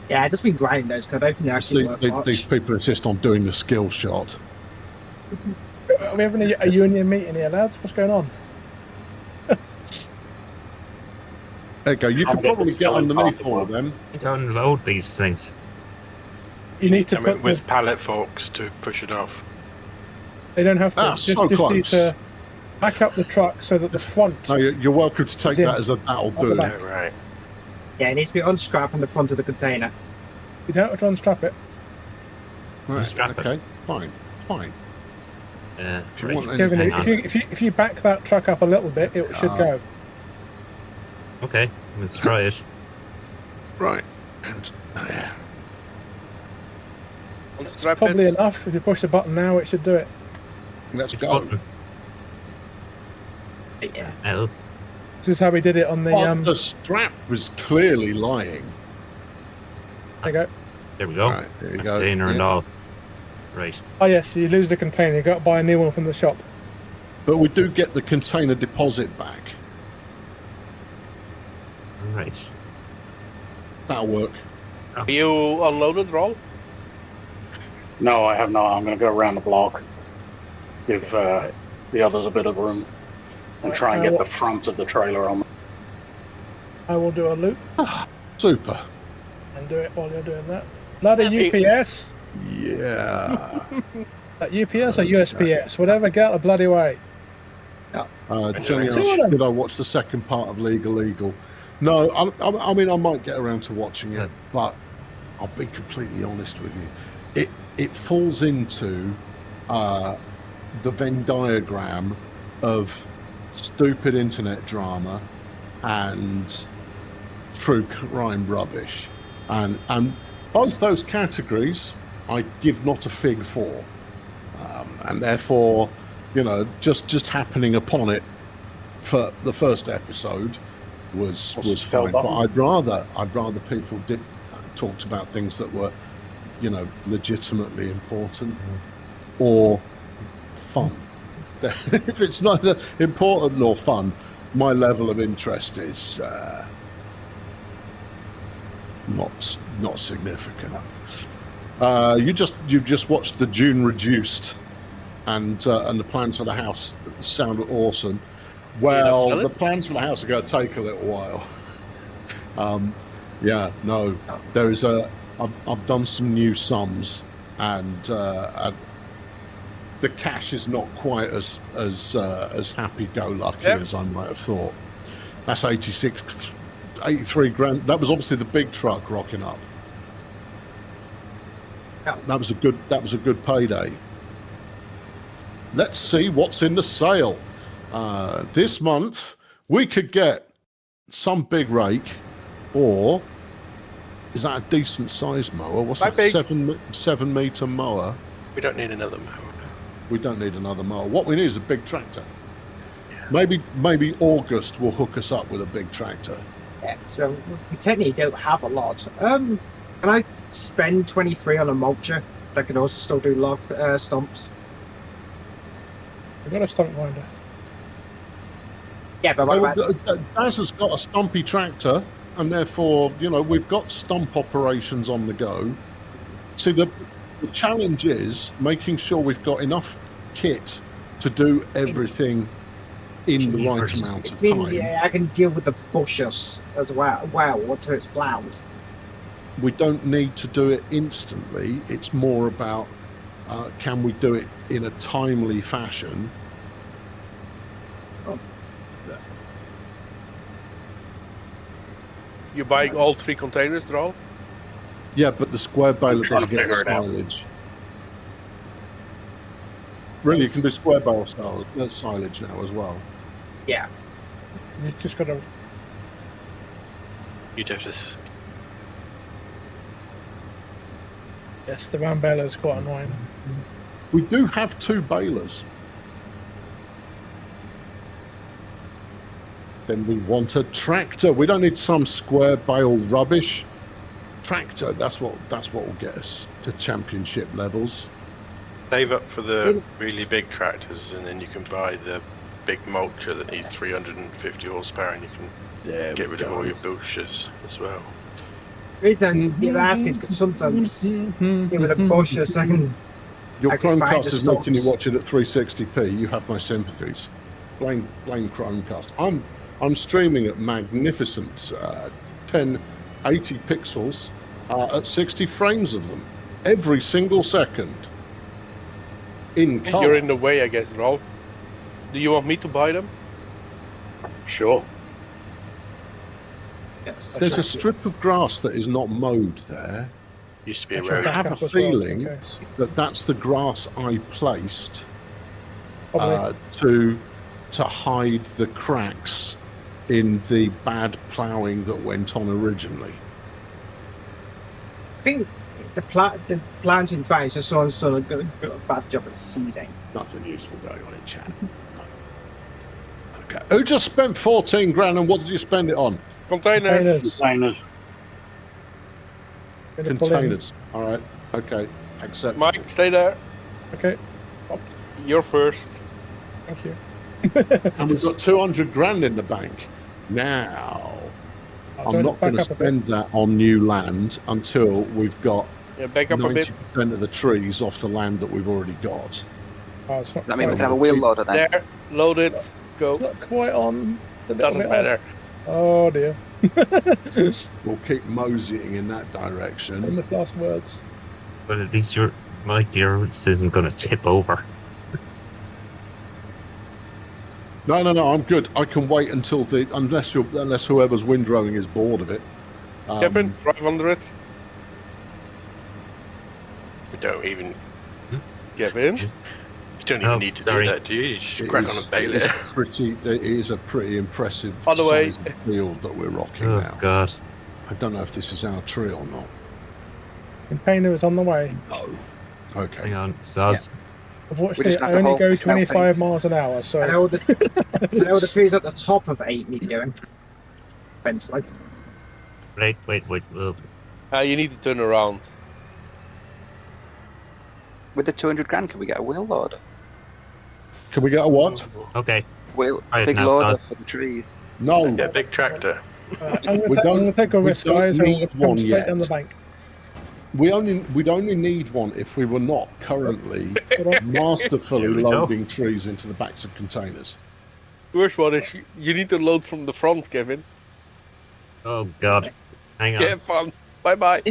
Yeah, I've just been grinding those because I don't think they're actually worth much. These people insist on doing the skill shot. Are we having a union meeting here, lads? What's going on? There you go. You could probably get underneath all of them. I don't unload these things. You need to I mean, put with pallet forks to push it off. They don't have to. Ah, so just need close. to back up the truck so that the front. No, you're welcome to take in. that as a that'll At do. the back. Oh, right. Yeah, it needs to be unstrapped on the front of the container. You don't have to unstrap it. Right, Strap it. okay, fine. If you Right. want Kevin, anything, if you back that truck up a little bit, it should go. Okay, let's try it. right, and Unstrap Probably it. enough. If you push the button now, it should do it. let's Which go. button? Yeah. L. This is how we did it on the. But the strap was clearly lying. There you go. There we go. Right, there you go. Container and Yeah. all. Right. Oh yes, you lose the container. You got to buy a new one from the shop. But we do get the container deposit back. Right. That'll work. Are you unloaded, Roll? No, I have not. I'm going to go around the block, give the others a bit of room, and try and get the front of the trailer on. I will do a loop Super. and do it while you're doing that. Bloody UPS. Yeah. That UPS or USPS, whatever. Get out of the bloody way. Johnny asked, did I watch the second part of Legal? No, I mean, I might get around to watching it, but I'll be completely honest with you. It falls into the Venn diagram of stupid internet drama and true crime rubbish. And both those categories I give not a fig for. And therefore, you know, just happening upon it for the first episode was fine. But I'd rather people talked about things that were, you know, legitimately important or fun. If it's neither important nor fun, my level of interest is not significant. You just watched the Dune Reduced, and the plans for the house sound awesome. Well, the plans for the house are going to take a little while. Yeah, no, there is I've done some new sums, and the cash is not quite as happy-go-lucky as I might have thought. That's 83 grand. That was obviously the big truck rocking up. That was a good payday. Let's see what's in the sale. This month we could get some big rake, or is that a decent sized mower? What's that? 7 meter mower? We don't need another mower. We don't need another mower. What we need is a big tractor. Maybe August will hook us up with a big tractor. Yeah, so we technically don't have a lot. Can I spend 23 on a mulcher that can also still do log stumps? We've got a stump grinder. Yeah, but what about... Daz has got a stumpy tractor, and therefore, you know, we've got stump operations on the go. See, the challenge is making sure we've got enough kit to do everything in the right amount of time. Yeah, I can deal with the bushes as well until it's ploughed. We don't need to do it instantly. It's more about can we do it in a timely fashion. You buying all 3 containers, Droll? Yeah, but the square baler trying doesn't to get figure it out. silage. Really, you can do square bale silage now as well. Yeah. You just got to. You'd have to. Yes, the round baler is quite annoying. We do have 2 balers. Then we want a tractor. We don't need some square bale rubbish. Tractor. That's what will get us to championship levels. Save up for the really big tractors, and then you can buy the big mulcher that needs 350 horsepower, and you can get rid of all your bushes as well. The reason I'm asking is because sometimes with the bushes, Your I can find Chromecast the is making you stumps. watch it at 360p. You have my sympathies. Blame Chromecast. I'm streaming at magnificent 1080 pixels at 60 frames of them. every single second. In car. You're in the way, I guess, Rolf. Do you want me to buy them? Sure. Yes. There's a strip of grass that is not mowed there. Used to be a Actually, road. I have a Cap as well, feeling in case. that that's the grass I placed Probably. to hide the cracks in the bad ploughing that went on originally. I think the plant's been fine. It's just someone's sort of got a bad job at seeding. Nothing useful going on in chat. Okay. Who just spent 14 grand and what did you spend it on? Containers. Containers. Gonna pull in. Containers. All right. Okay. Accept. Mike, stay there. Okay, You're first. thank you. And we've got 200 grand in the bank. Now, I'll I'm turn not it back going to up a bit. spend that on new land until we've got Yeah, back up a bit. 90% of the trees off the land that we've already got. Oh, it's not I mean, we quite- can have a wheel loader then. There, load it, go. it's not quite on. The little Doesn't bit matter. On. Oh dear. We'll keep moseying in that direction. Famous last words. But at least yours isn't going to tip over. No, I'm good. I can wait until unless whoever's windrowing is bored of it. Kevin, drive under it. We don't even. Kevin. You don't Oh, even need to sorry. do that, do you? You just It crack is- on and bail it it. is a pretty impressive By the way- size of field that we're rocking Oh now. God. I don't know if this is our tree or not. Container is on the way. Okay. Hang on. So I was, Unfortunately, just I have to only hold go the snow 25 miles an hour, And so all the trees at the top of 8 need going. Eventually. wait. You need to turn around. With the 200 grand, can we get a wheel loader? Can we get a what? Okay. Big now, loader Stas. for the trees. No. Yeah, big tractor. I'm We going don't- to take a we risk, don't guys, and need we'll come one straight yet. down the bank. We'd only need one if we were not currently masterfully Here we go. loading trees into the backs of containers. First one is you need to load from the front, Kevin. Oh God. Hang on. Get fun. Bye bye.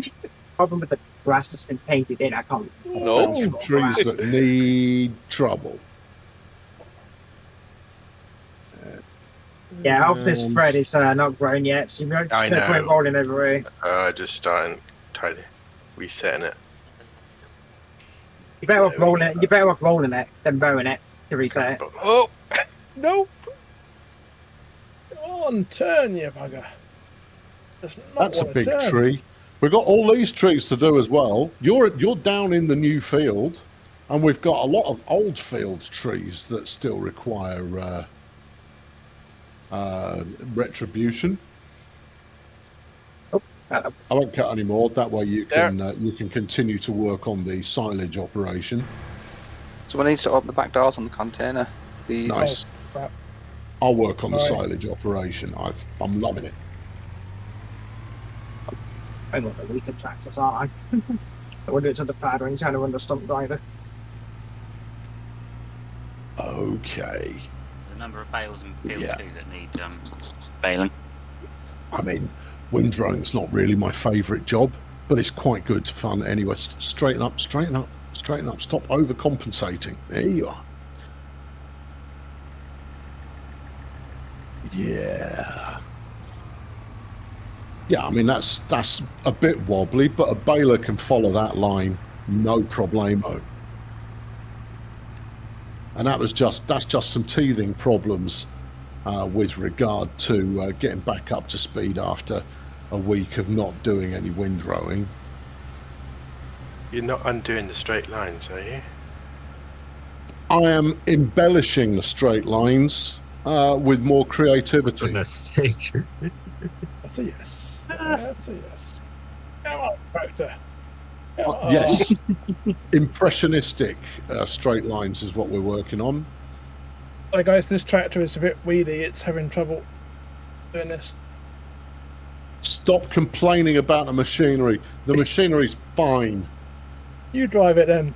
Problem with the grass that's been painted in, I can't. No. Some trees that need trouble. Yeah, half this And- thread is not grown yet, so you're I no point know. rolling everywhere. Just starting tidy, resetting it. You're better off rolling it. You're better off rolling it than mowing it to reset it. Oh, no. Go on, turn, you bugger. Does not That's a wanna big turn. tree. We've got all these trees to do as well. You're down in the new field, and we've got a lot of old field trees that still require retribution. I won't cut any more. That way you can continue to work on the silage operation. Someone needs to open the back doors on the container. Please. Nice. crap. I'll work on the Right. silage operation. I'm loving it. I love the weaker tractors, aren't I? I would do it to the pad when you're trying to run the stump driver. Okay. The number of bales and field Yeah. too that need baling. I mean, windrowing's not really my favourite job, but it's quite good fun anyway. Straighten up, straighten up, straighten up. Stop overcompensating. There you are. Yeah. Yeah, I mean, that's a bit wobbly, but a baler can follow that line, no problemo. And that's just some teething problems with regard to getting back up to speed after a week of not doing any windrowing. You're not undoing the straight lines, are you? I am embellishing the straight lines with more creativity. Goodness sake. That's a yes. That's a yes. Come on, tractor. Come on. Yes, impressionistic straight lines is what we're working on. Sorry, guys, this tractor is a bit weedy. It's having trouble doing this. Stop complaining about the machinery. The machinery's fine. You drive it then.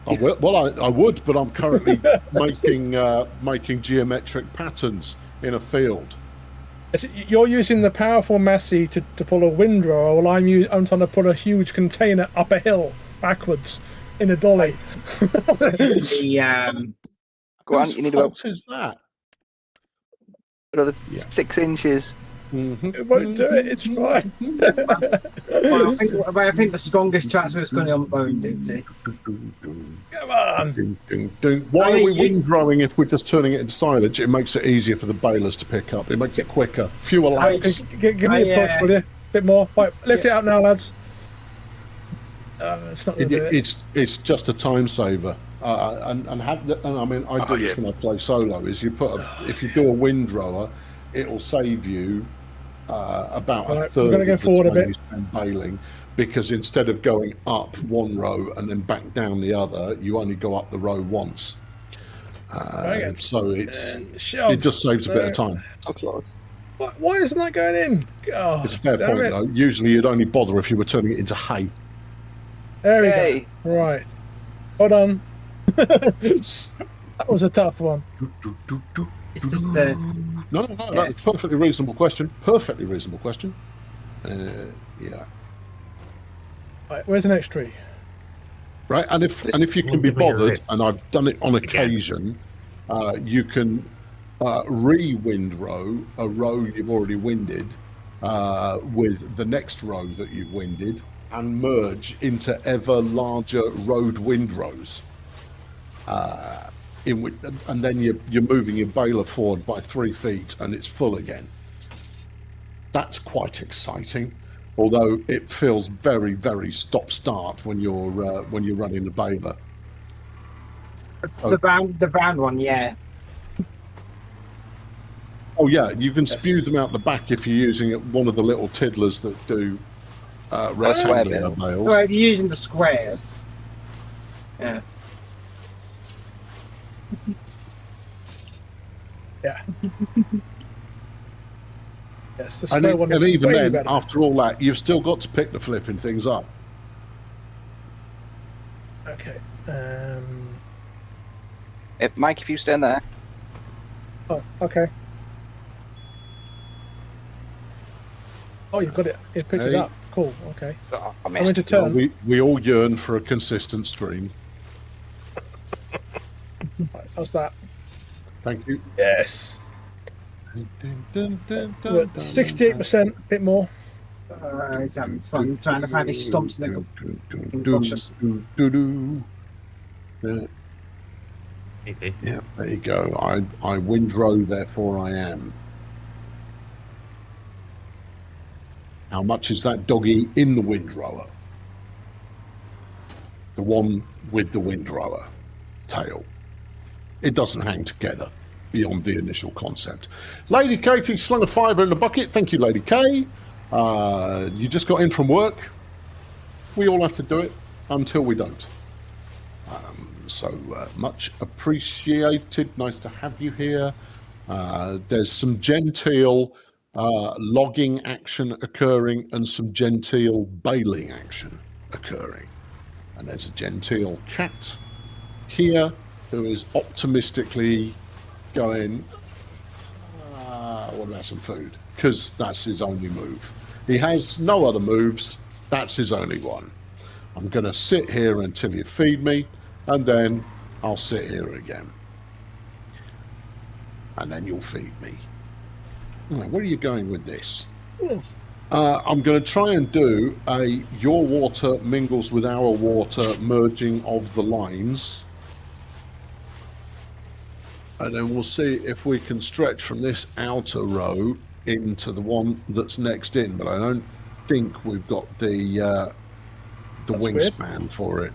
I will, well, I would, but I'm currently making geometric patterns in a field. You're using the powerful Massey to pull a windrower, while I'm trying to pull a huge container up a hill backwards in a dolly. The Go on, Whose you need about fault is that? another Yeah. 6 inches. It won't do it. It's fine. I think the strongest tractor is going on bone duty. Come on. Why are we you- windrowing if we're just turning it into silage? It makes it easier for the balers to pick up. It makes it quicker. Fewer legs. Give me a push, will you? Bit more. Right, lift it out now, lads. It's not going to do it. It's just a time saver. And I mean, I do this when I play solo. Is you put if you do a windrower, it will save you about a third gonna go of the forward a time bit. you spend baling, because instead of going up one row and then back down the other, you only go up the row once. So it just saves a bit of time. So close. Why isn't that going in? Oh, It's a fair damn point, it. though. Usually, you'd only bother if you were turning it into hay. There we Yay. go. Right. Well done. That was a tough one. It's just No, that's a perfectly reasonable question. Perfectly reasonable question. Yeah. Right, where's the next tree? Right, and if you can be bothered, and I've done it on occasion, you can re-windrow a row you've already winded with the next row that you've winded, and merge into ever larger road windrows. And then you're moving your baler forward by 3 feet, and it's full again. That's quite exciting, although it feels very, very stop-start when you're running the baler. the bound one, yeah. Oh yeah, you can spew them out the back if you're using one of the little tiddlers that do rectangular bales. Well, if you're using the squares. Yeah. Yeah. Yes, the And, square one is even way then, better. after all that, you've still got to pick the flipping things up. Okay. Mike, if you stand there. Oh, okay. Oh, you've got it. You picked it Hey. up. Cool. Okay. Oh, I I'm missed. going to turn. We all yearn for a consistent stream. Right, how's that? Thank you. Yes. We're at 68%, bit more. He's having fun trying to find these stumps in the bushes. Yeah, there you go. I windrow, therefore I am. How much is that doggy in the windrower? The one with the windrower tail. It doesn't hang together beyond the initial concept. Lady Katie slung a fiver in the bucket. Thank you, Lady K. You just got in from work. We all have to do it until we don't. So much appreciated. Nice to have you here. There's some genteel logging action occurring and some genteel baling action occurring. And there's a genteel cat here who is optimistically going, what about some food? Because that's his only move. He has no other moves. That's his only one. I'm going to sit here until you feed me, and then I'll sit here again. And then you'll feed me. Now, where are you going with this? I'm going to try and do a your water mingles with our water merging of the lines. And then we'll see if we can stretch from this outer row into the one that's next in. But I don't think we've got the wingspan for it.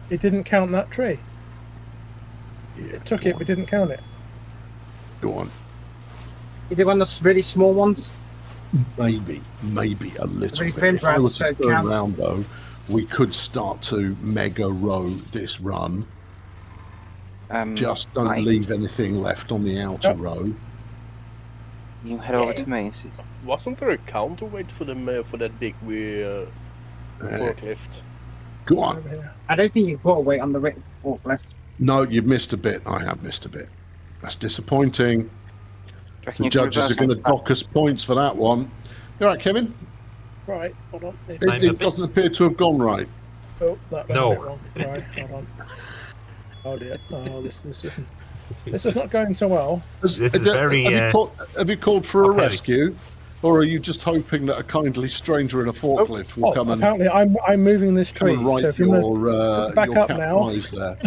It didn't count that tree. Yeah, It took it, but didn't count it. Go on. Is it one of those really small ones? Maybe a little Really bit. thin If I were branch, to so turn count. around, though, we could start to mega row this run. Just don't Mike, leave anything left on the outer row. you head over to me. Wasn't there a counterweight for that big forklift? Go on. Over here. I don't think you put a weight on the forklift. No, you've missed a bit. I have missed a bit. That's disappointing. reckon The you can judges are reverse going to that? dock us points for that one. You all right, Kevin? Right, hold on. It doesn't appear to have gone right. Oh, that went No. a bit wrong. Right, hold on. Oh dear. Oh, this isn't. This is not going so well. This is very. Have you called for a okay. rescue, or are you just hoping that a kindly stranger in a forklift will come and apparently I'm moving this tree. right So if you back your up cat now. eyes there?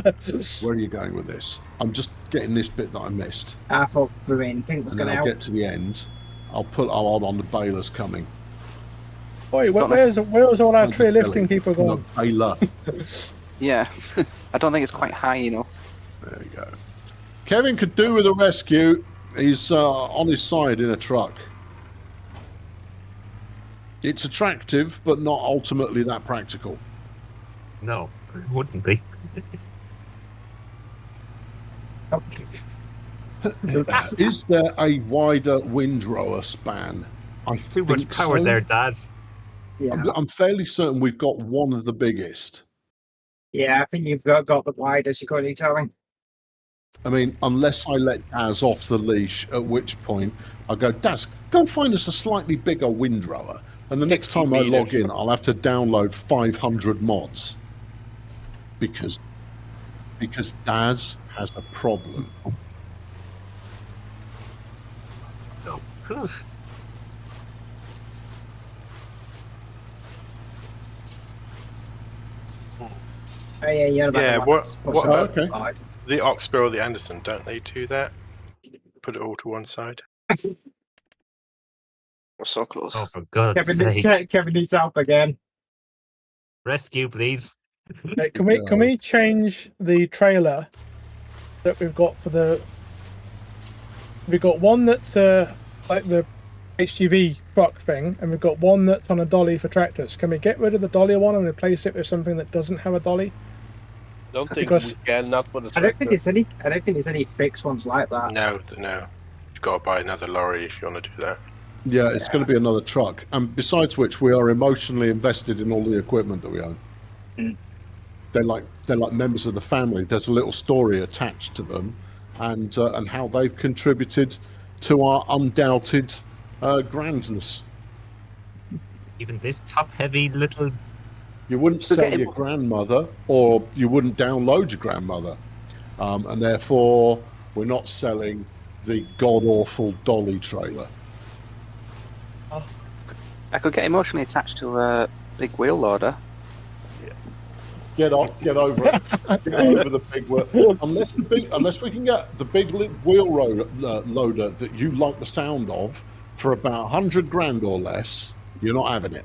Where are you going with this? I'm just getting this bit that I missed, I thought Marine think was and going then to I'll help. get to the end. I'll hold on. The baler's coming. Wait, where's all our tree lifting people No, gone? baler. Yeah, I don't think it's quite high enough. There we go. Kevin could do with a rescue. He's on his side in a truck. It's attractive, but not ultimately that practical. No, it wouldn't be. Is there a wider windrower span? I Too much think power so. there, Daz. Yeah, I'm fairly certain we've got one of the biggest. yeah, I think you've got the widest you're currently towing. I mean, unless I let Daz off the leash, at which point I'll go, Daz, go and find us a slightly bigger windrower. And the next 60 time I log meters. in, I'll have to download 500 mods. Because Daz has a problem. No. Oh yeah, you're about Yeah, the one what- that's what pushing about- to the okay. side. The Oxbow or the Anderson, don't they do that? Put it all to one side. We're so close. Oh, for God's sake! Kevin needs help again. Rescue, please. Hey, can we change the trailer that we've got for the? We've got one that's like the HGV truck thing, and we've got one that's on a dolly for tractors. Can we get rid of the dolly one and replace it with something that doesn't have a dolly? Don't think Because- we can, not for the I don't think tractor. there's any fixed ones like that. No. You've got to buy another lorry if you want to do that. Yeah, it's going to be another truck. And besides which, we are emotionally invested in all the equipment that we own. Mm. They're like members of the family. There's a little story attached to them, and how they've contributed to our undoubted grandness. Even this top-heavy little. You wouldn't So sell getting- your grandmother, or you wouldn't download your grandmother, and therefore we're not selling the god-awful dolly trailer. I could get emotionally attached to a big wheel loader. Get over it. Get over the big wheel. Unless we can get the big wheel loader that you like the sound of for about 100 grand or less, you're not having it.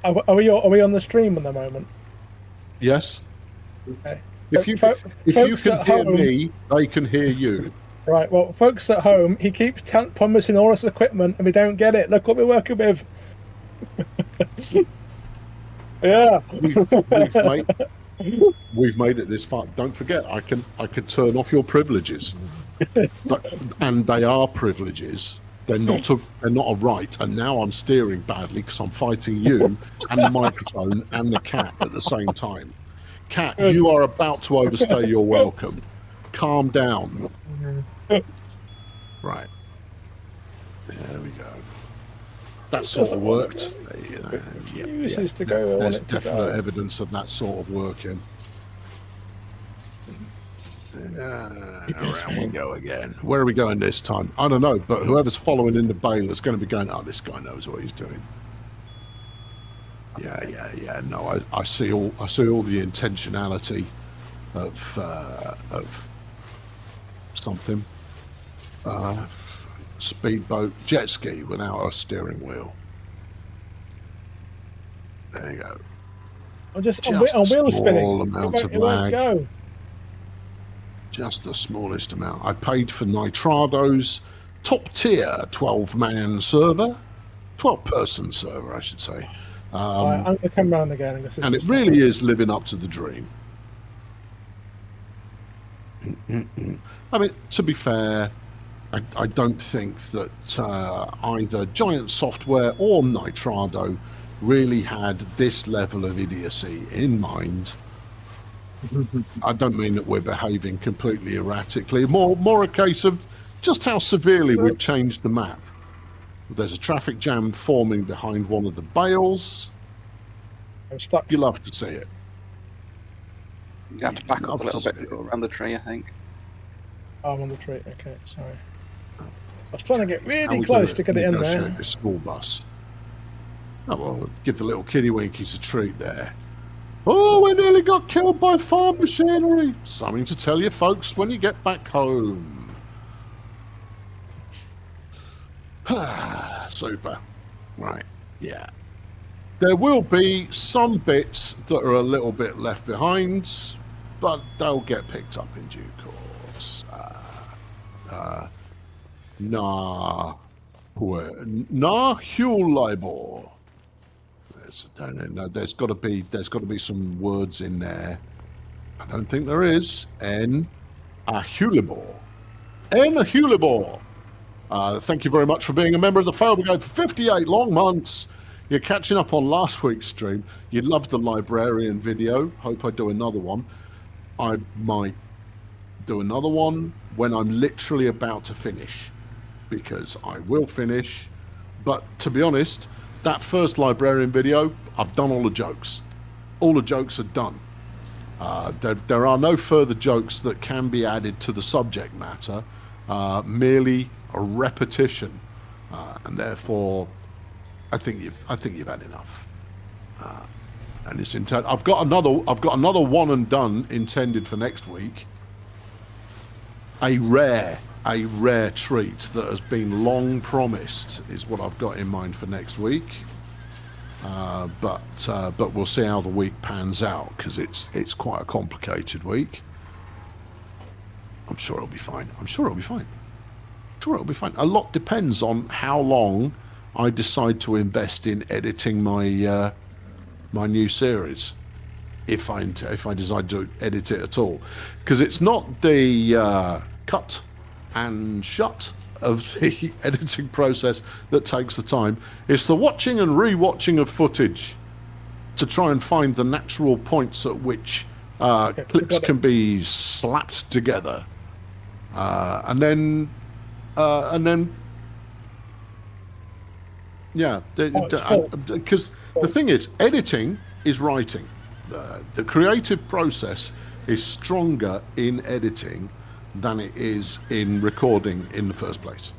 Are we on the stream at the moment? Yes. Okay. If you Folks can at hear home- me, they can hear you. Right. Well, folks at home, he keeps promising all this equipment, and we don't get it. Look what we're working with. Yeah. We've made it this far. Don't forget, I can turn off your privileges, and they are privileges. They're not a right. And now I'm steering badly because I'm fighting you and the microphone and the cat at the same time. Cat, you are about to overstay your welcome. Calm down. Right. There we go. That sort of worked. Uses to go. There's definite evidence of that sort of working. Around we go again. Where are we going this time? I don't know, but whoever's following in the bail is going to be going, oh, this guy knows what he's doing. Yeah. No, I see all the intentionality of something. Speedboat, jet ski without a steering wheel. There you go. I'm just Just on a wheel spinning. small amount of It won't lag. go. Just the smallest amount. I paid for Nitrado's top tier 12-man server, 12-person server, I should say. Right, I'm going to come round again. And it really is living up to the dream. I mean, to be fair, I don't think that either Giant Software or Nitrado really had this level of idiocy in mind. I don't mean that we're behaving completely erratically. More a case of just how severely we've changed the map. There's a traffic jam forming behind one of the bales. I'm stuck. You love to see it. You have to back up Love a little to bit see to it. go around the tree, I think. Oh, I'm on the tree. Okay, sorry. I was trying to get How really we close gonna to get it in negotiate there. this school bus. Oh, well, give the little kiddie winkies a treat there. Oh, we nearly got killed by farm machinery. Something to tell you folks when you get back home. Super. Right, yeah. There will be some bits that are a little bit left behind, but they'll get picked up in due course. Nah, Hulibor. No, there's got to be some words in there. I don't think there is. Hulibor. Hulibor. Thank you very much for being a member of the Fail Brigade for 58 long months. You're catching up on last week's stream. You loved the librarian video. Hope I do another one. I might do another one when I'm literally about to finish, because I will finish. But to be honest, that first librarian video, I've done all the jokes. All the jokes are done. There are no further jokes that can be added to the subject matter, merely a repetition, and therefore, I think you've had enough. And it's I've got another one and done intended for next week. A rare treat that has been long promised is what I've got in mind for next week. But we'll see how the week pans out, because it's quite a complicated week. I'm sure it'll be fine. A lot depends on how long I decide to invest in editing my my new series, if I decide to edit it at all, because it's not the cut and shut of the editing process that takes the time. It's the watching and re-watching of footage to try and find the natural points at which clips can be slapped together, and then yeah, because the thing is, editing is writing. The creative process is stronger in editing than it is in recording in the first place.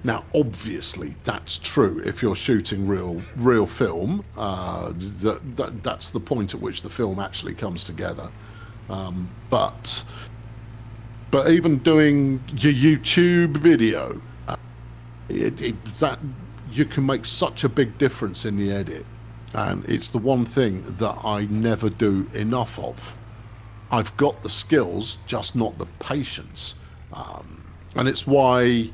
Now, obviously, that's true if you're shooting real film. That's the point at which the film actually comes together. But even doing your YouTube video, that you can make such a big difference in the edit, and it's the one thing that I never do enough of. I've got the skills, just not the patience, and it's why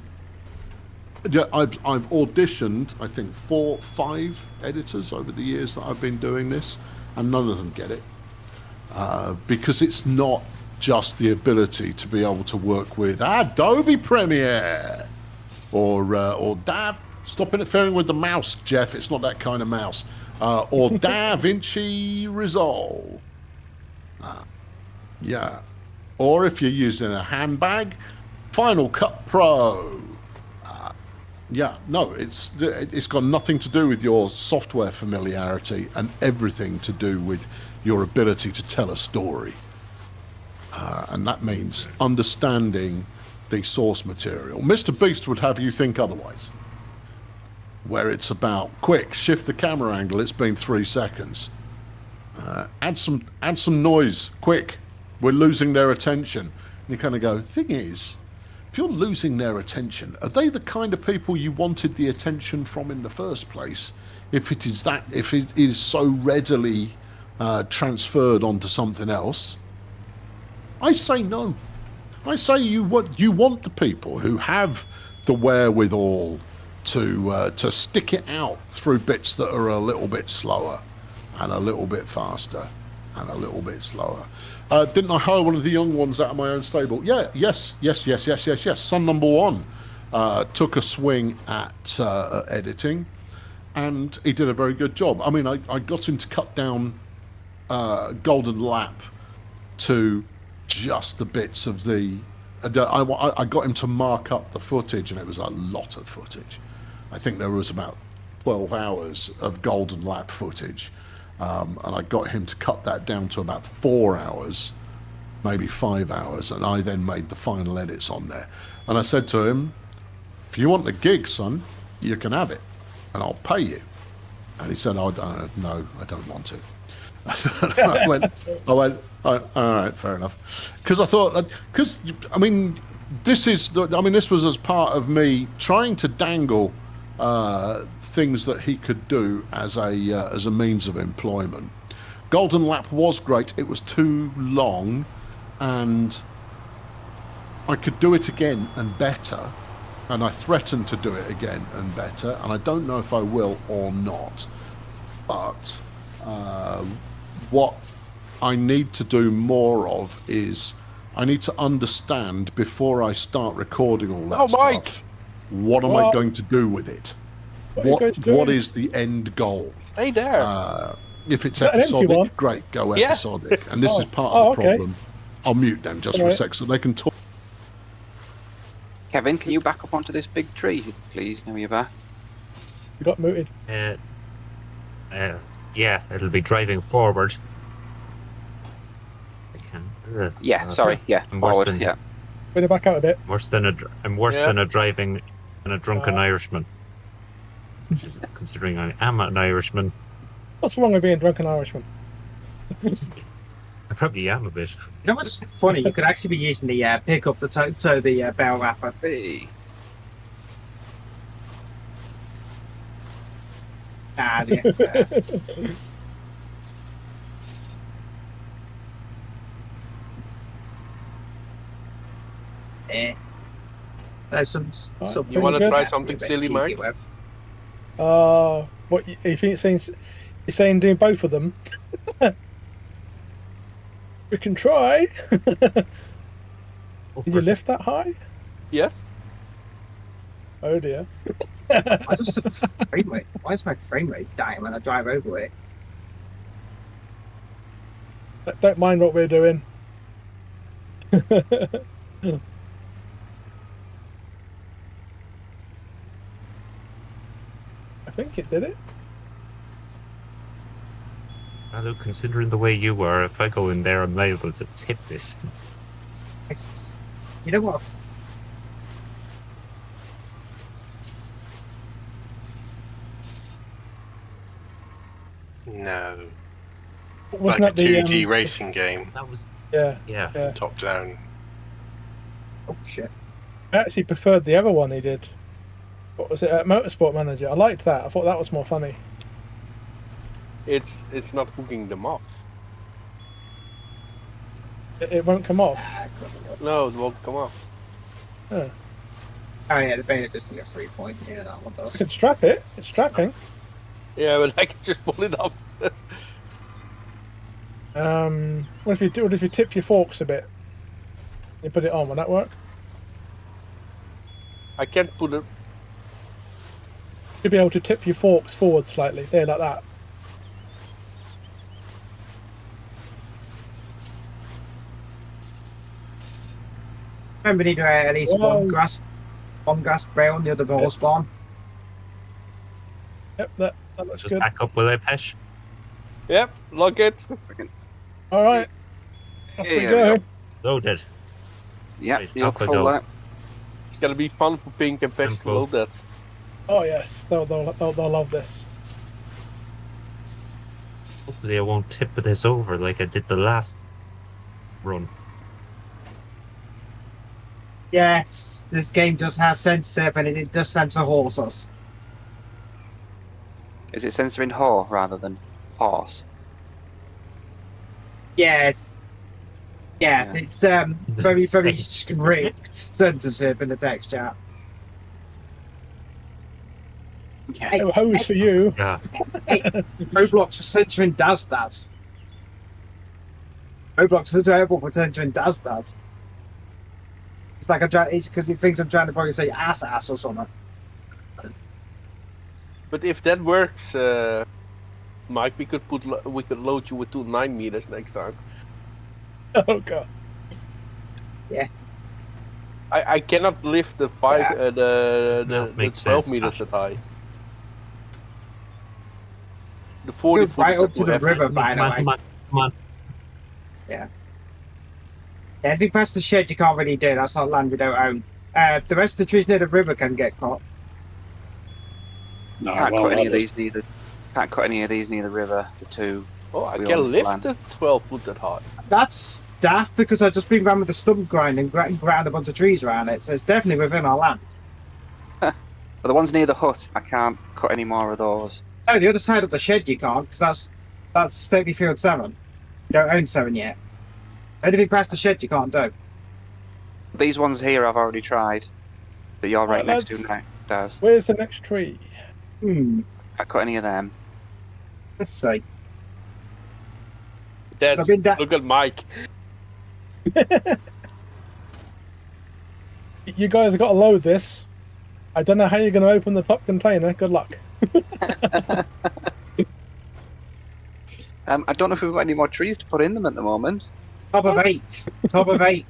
I've auditioned, I think, 4 or 5 editors over the years that I've been doing this, and none of them get it, because it's not just the ability to be able to work with Adobe Premiere or Dav. Stop interfering with the mouse, Jeff. It's not that kind of mouse. Or DaVinci Resolve. Yeah. Or if you're using a handbag, Final Cut Pro. Yeah, no, it's got nothing to do with your software familiarity and everything to do with your ability to tell a story. And that means understanding the source material. Mr. Beast would have you think otherwise, where it's about, quick, shift the camera angle, it's been 3 seconds. Add some noise, quick, we're losing their attention. And you kind of go, thing is, if you're losing their attention, are they the kind of people you wanted the attention from in the first place? If it is so readily transferred onto something else? I say no. I say you want the people who have the wherewithal to stick it out through bits that are a little bit slower and a little bit faster and a little bit slower. Didn't I hire one of the young ones out of my own stable? Yeah, yes. Son number 1 took a swing at editing, and he did a very good job. I mean, I got him to cut down Golden Lap to just the bits of the I got him to mark up the footage, and it was a lot of footage. I think there was about 12 hours of Golden Lap footage, and I got him to cut that down to about 4 hours, maybe 5 hours, and I then made the final edits on there. And I said to him, if you want the gig, son, you can have it, and I'll pay you. And he said, no, I don't want to. I went, all right, fair enough. Because I thought, this was as part of me trying to dangle things that he could do as a means of employment. Golden Lap was great. It was too long, and I could do it again and better. And I threatened to do it again and better, and I don't know if I will or not. But what I need to do more of is I need to understand before I start recording all that stuff. What am I going to do with it? What is the end goal? Hey there. If it's episodic, great, go episodic. And this is part of the problem. I'll mute them just for a sec so they can talk. Kevin, can you back up onto this big tree, please? Now you're back. You got muted. Yeah, it'll be driving forward. I can. Sorry. Yeah, forward. Yeah. Bring it back out a bit. I'm worse than a driving and a drunken Irishman. Which is considering I am an Irishman. What's wrong with being a drunken Irishman? I probably am a bit. You know what's funny? You could actually be using the pickup to tow the bell wrapper. Hey. There's some you want to try something silly, Mike? What you think? You're saying doing both of them? We can try. Can you lift that high? Yes. Oh dear. I just frame rate. Why is my frame rate dying when I drive over it? Don't mind what we're doing. I think it did it. Although, considering the way you were, if I go in there, I'm liable to tip this. You know what? No. Wasn't like that a the 2D racing game. That was yeah. Top down. Oh shit! I actually preferred the other one he did. What was it? Motorsport Manager. I liked that. I thought that was more funny. It's not hooking them off. It won't come off. No, it won't come off. Huh. Oh yeah, the Brigade just need a 3-point. Yeah, that one does. I can strap it. It's strapping. Yeah, but I can just pull it off. What if you tip your forks a bit? You put it on. Will that work? I can't put it. You'll be able to tip your forks forward slightly. There, like that. Remember, we need at least one grass rail near the ball spawn. Yep, that looks just good. back up, will I, Pesh? Yep, lock it. All right. Off we There go. we go. Loaded. Yeah, Right, you'll off I pull go. that. It's gonna be fun for Pink and Pesh to load that. Oh yes, they'll love this. Hopefully I won't tip this over like I did the last run. Yes, this game does have sensitive and it does censor horses. Is it censoring whore rather than horse? Yes. Yes, it's very, very strict censorship in the text chat. Yeah. No hose for you. Yeah. Roblox for censoring Daz. Roblox is terrible for censoring Daz. It's like it's because he thinks I'm trying to probably say ass or something. But if that works, Mike, we could load you with 2 9 meters next time. Oh god. Yeah. I cannot lift the the makes 12 sense, meters Ash. that high. The 40 foot right is up to too the heavy. river, Come by on, the way. come on, come on. Yeah, if you pass the shed, you can't really do. That's not land we don't own. The rest of the trees near the river can get caught. No, Can't well, cut any that of is- these near the. Can't cut any of these near the river. The two. Oh, I We can own lift land. the 12 foot that high. That's daft because I've just been around with the stump grind and ground a bunch of trees around it, so it's definitely within our land. But the ones near the hut, I can't cut any more of those. Oh, the other side of the shed you can't because that's Stokely Field 7. You don't own 7 yet. Anything past the shed you can't do. These ones here I've already tried. That you're right Right, next to lads. now, Daz. Where's the next tree? Can't cut any of them. Let's see. Dad, I've been da- look at Mike. You guys have got to load this. I don't know how you're going to open the top container. Good luck. I don't know if we've got any more trees to put in them at the moment. Top of 8. Top of 8.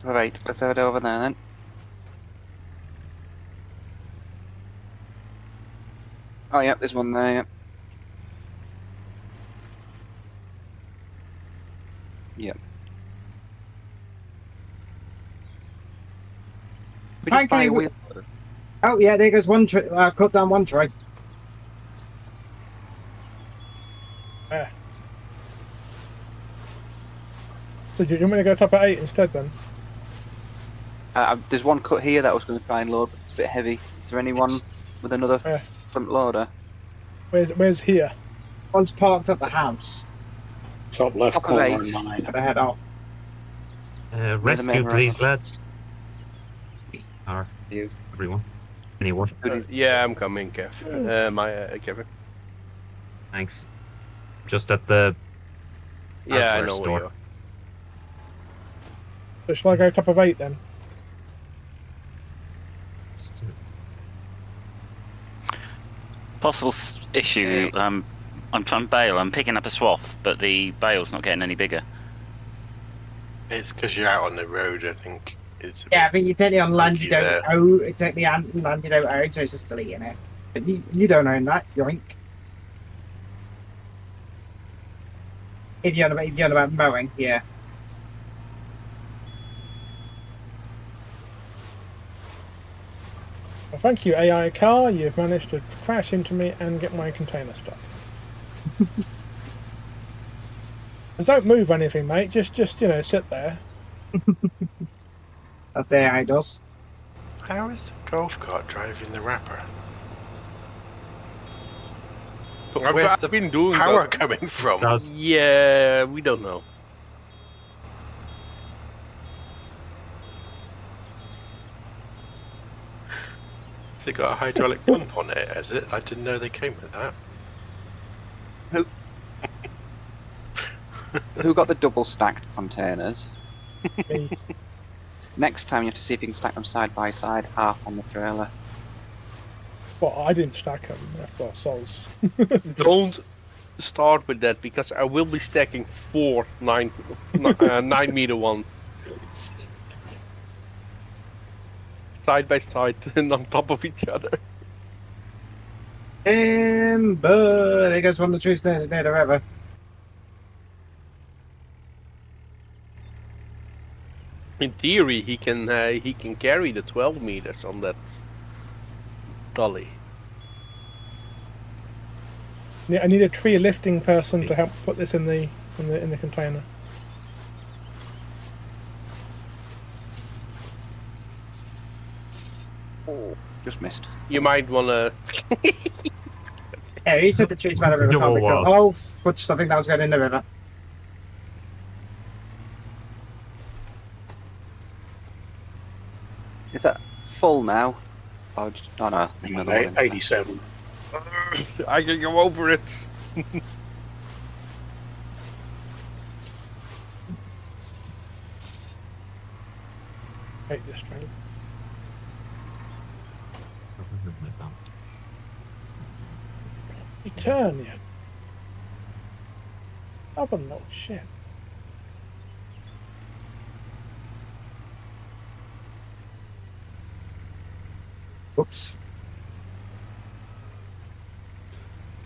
Alright, let's head over there then. Oh yeah, there's one there. Yep. We Frankly, just buy a we- wheel. Oh yeah, there goes one tree. Cut down one tree. So do you want me to go top at 8 instead then? There's one cut here that I was going to try and load, but it's a bit heavy. Is there anyone with another Yeah. front loader? Where's here? One's parked at the house top left Top of corner 8. and 9. at the head off. Rescue, member please, of- lads. Or You. everyone. Anyone. Yeah, I'm coming, Kev. Kevin. Thanks. Just at the Yeah, I hardware know store. where you are. So shall I go top of 8 then? Possible issue. I'm bale. I'm picking up a swath, but the bale's not getting any bigger. It's because you're out on the road, I think. It's a Yeah, I bit- think you take it on land you Monkey don't there. own. You take the land you don't own, so it's just deleting it. But you don't own that, yoink. If you're on about mowing, yeah. Well, thank you, AI car. You've managed to crash into me and get my container stuck. And don't move anything, mate. Just sit there. That's the AI does. How is the golf cart driving the wrapper? But where's I've the been doing power that. coming from? Does Yeah, we don't know. Has it got a hydraulic pump on it, has it? I didn't know they came with that. Who got the double stacked containers? Me. Next time you have to see if you can stack them side by side, half on the trailer. Well, I didn't stack them. Well, sols. Don't start with that because I will be stacking 4 9 meter ones side by side and on top of each other. But there goes one of the trees near the river. In theory, he can carry the 12 meters on that dolly. I need a tree lifting person to help put this in the container. Oh, just missed. You might wanna. Yeah, he said the trees by the river can't be cut. Oh, fudge, I think that was going in the river. Is that full now? Oh, no. Another one in there. 87. I can go over it. Take this trailer. You turn, you. Stubborn little shit. Oops.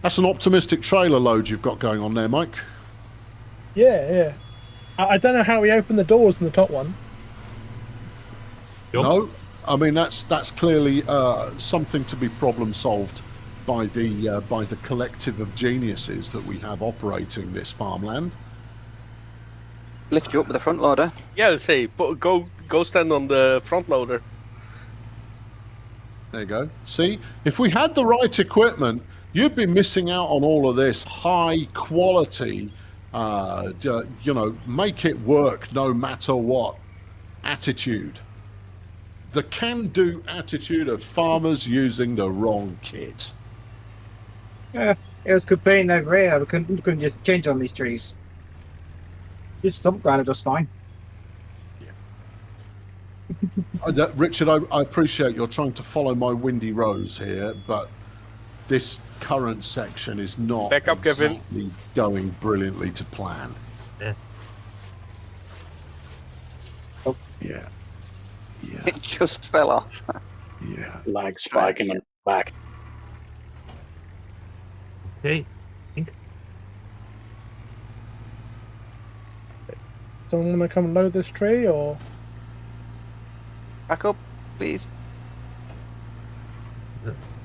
That's an optimistic trailer load you've got going on there, Mike. Yeah. I don't know how we open the doors in the top one. No, I mean that's clearly something to be problem solved by the collective of geniuses that we have operating this farmland. Lift you up with a front loader. Yeah, say, go stand on the front loader. There you go. See, if we had the right equipment, you'd be missing out on all of this high quality, make it work no matter what attitude. The can-do attitude of farmers using the wrong kit. Yeah, it was good being over here. We couldn't just change on these trees. Just stump grinder just fine. Richard, I appreciate you're trying to follow my windy rose here, but this current section is not Back up, Kevin. exactly going brilliantly to plan. Yeah. Oh. Yeah. It just fell off. Yeah. Lag spike in the back. Okay. Someone want to come and load this tree, or Back up, please.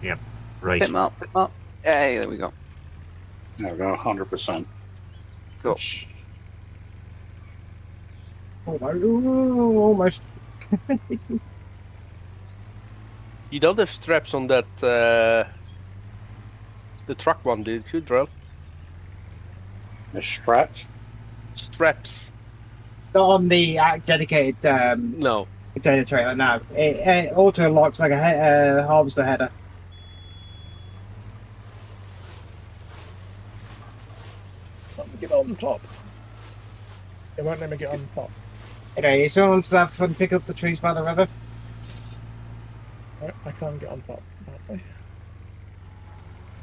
Yeah. Right. Pick 'em up, pick 'em up. Hey, there we go. There we go, 100%. Go. Oh my, ooh, almost. You don't have straps on that the truck one, did you, Drell? The straps? Straps. Not on the dedicated No. container trailer, no. It auto locks like a harvester header. let me get on top. It won't let me get on top. Okay, is someone wants to have fun pick up the trees by the river? Right, I can't get on top. Apparently.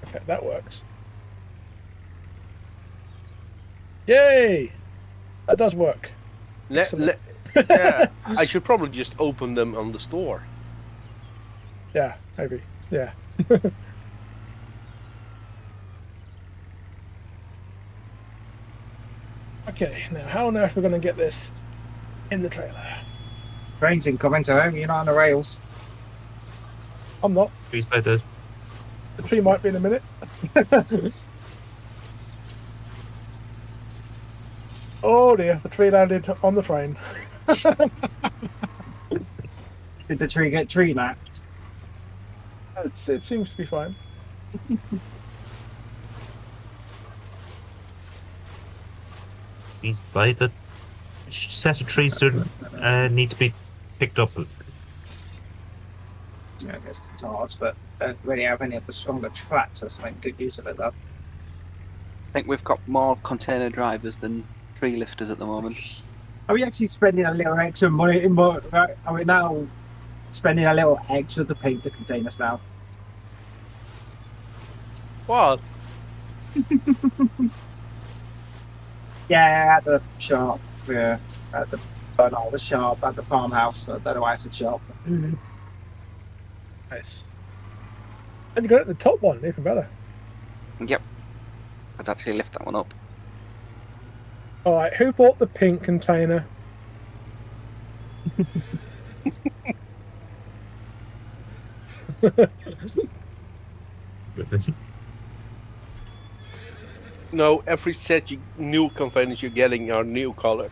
Okay, that works. Yay! That does work. Excellent. Yeah, I should probably just open them on the store. Yeah, maybe. Yeah. Okay, now how on earth are we going to get this in the trailer? Train's incoming, so you're not on the rails. I'm not. Trees by the. The tree might be in a minute. Oh dear, the tree landed on the train. Did the tree get tree lapped? It seems to be fine. Trees by the. Which set of trees do need to be picked up? Yeah, I guess it's hard, but don't really have any of the stronger tractors, so make good use of it though. I think we've got more container drivers than tree lifters at the moment. Are we actually spending a little extra money in more? Are we now spending a little extra to paint the containers now? What? Yeah, at the shop. Yeah, at the the shop, at the farmhouse. I don't know why I said shop. Nice. And you got it at the top one, even better. Yep. I'd actually lift that one up. Alright, who bought the pink container? No, every set new containers you're getting are new colored.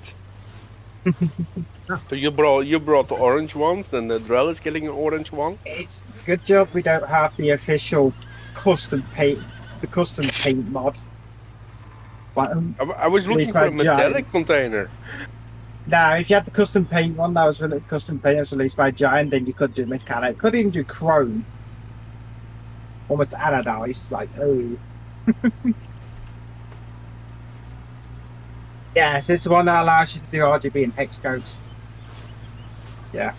So you brought the orange ones, then the Drell is getting an orange one. It's good job we don't have the official custom paint mod. But, I was looking for a metallic container. now, if you had the custom paint one that was custom paint that was released by Giant, then you could do metallic. Could even do chrome, almost anodized. Like, oh. Yes, it's the one that allows you to do RGB and hex codes. Yeah.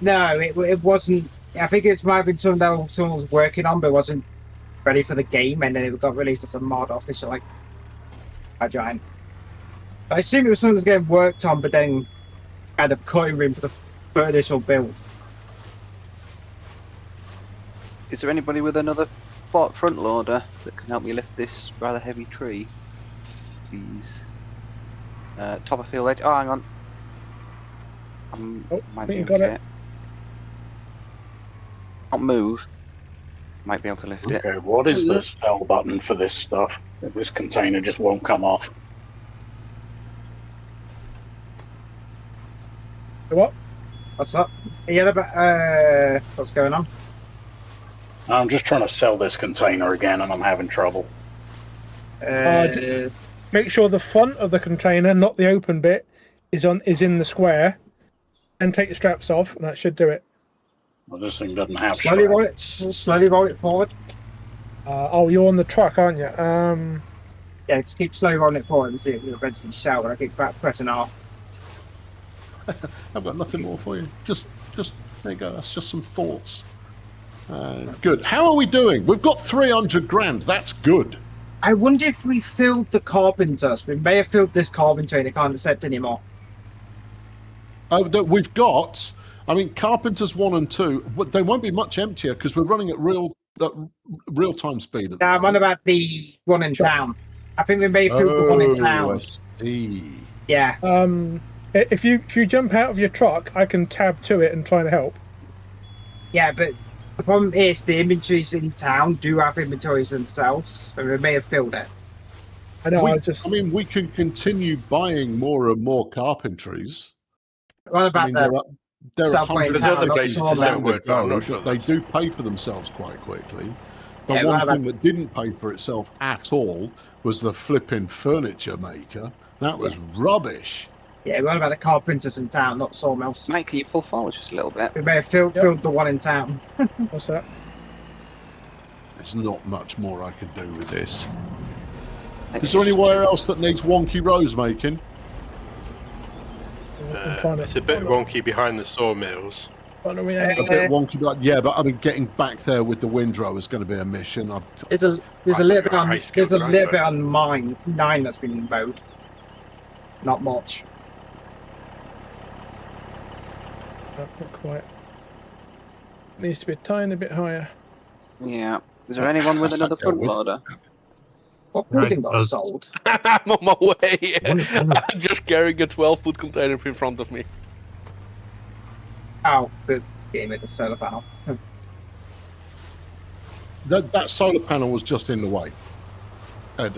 No, it wasn't. I think it might have been something that someone was working on, but wasn't ready for the game, and then it got released as a mod official, like by Giant. I assume it was something that was getting worked on, but then kind of cutting room for the initial build. Is there anybody with another front loader that can help me lift this rather heavy tree? Please. Top of field edge. Oh, hang on. Oh, Might I think be you got okay. it. Not move. Might be able to lift it. Okay, what is the sell button for this stuff? This container just won't come off. What? What's up? Yeah, but what's going on? I'm just trying to sell this container again, and I'm having trouble. Make sure the front of the container, not the open bit, is in the square, and take the straps off, and that should do it. Well, this thing doesn't have slowly straps. roll it forward. Oh, you're on the truck, aren't you? Yeah, just keep slowly rolling it forward and see if you're eventually shout when I keep back pressing R. I've got nothing more for you. Just there you go. That's just some thoughts. Good. How are we doing? We've got 300 grand. That's good. I wonder if we filled the carpenters. We may have filled this carpenter and it can't accept anymore. We've got. I mean, carpenters 1 and 2. They won't be much emptier because we're running at real time speed. At I'm on about the one in town. I think we may have filled the one in town. I see. Yeah. If you jump out of your truck, I can tab to it and try to help. Yeah, but the problem is the inventories in town do have inventories themselves, and we may have filled it. I know. I mean, we can continue buying more and more carpentries. What about there are subway in hundreds town? of Not places Sawmill. that would I'm go, not sure but they that's- do pay for themselves quite quickly. The Yeah, one what thing about- that didn't pay for itself at all was the flipping furniture maker. That was rubbish. Yeah, what about the carpenters in town, not sawmills? Mike, can you pull forward just a little bit? We may have filled the one in town. What's that? There's not much more I can do with this. Is there anywhere else that needs wonky rows making? It's a bit wonky behind the sawmills. A bit wonky, but yeah, but I mean, getting back there with the windrow is going to be a mission. There's a little bit on mine 9 that's been mowed. Not much. Not quite. Needs to be a tiny bit higher. Yeah. Is there anyone with another front loader? What building got sold? I'm on my way. I'm just carrying a 12-foot container in front of me. Oh, the game at the solar panel. That solar panel was just in the way. And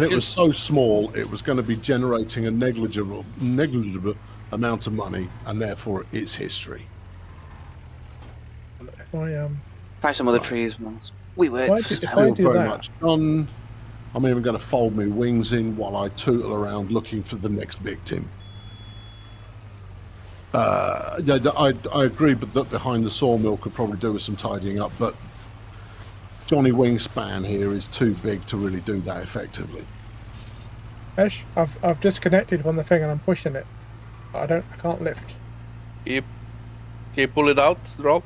it was so small, it was going to be generating a negligible amount of money, and therefore it's history. Try some other trees once. We were. Still very much done. I'm even going to fold my wings in while I tootle around looking for the next victim. Yeah, I agree, but that behind the sawmill could probably do with some tidying up. But Johnny Wingspan here is too big to really do that effectively. Ash, I've disconnected from the thing and I'm pushing it. I can't lift. Can you pull it out, Rob?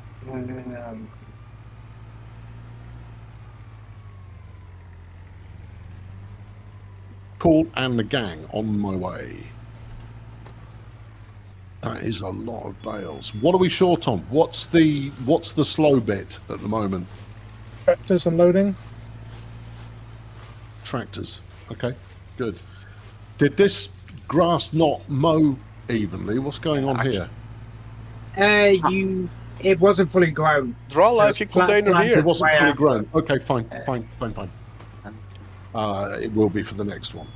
Cool, and the gang on my way. That is a lot of bales. What are we short on? What's the slow bit at the moment? Tractors unloading. Tractors. Okay, good. Did this grass not mow evenly? What's going on here? It wasn't fully grown. Draw like a container here. It wasn't fully grown. Okay, fine. It will be for the next one.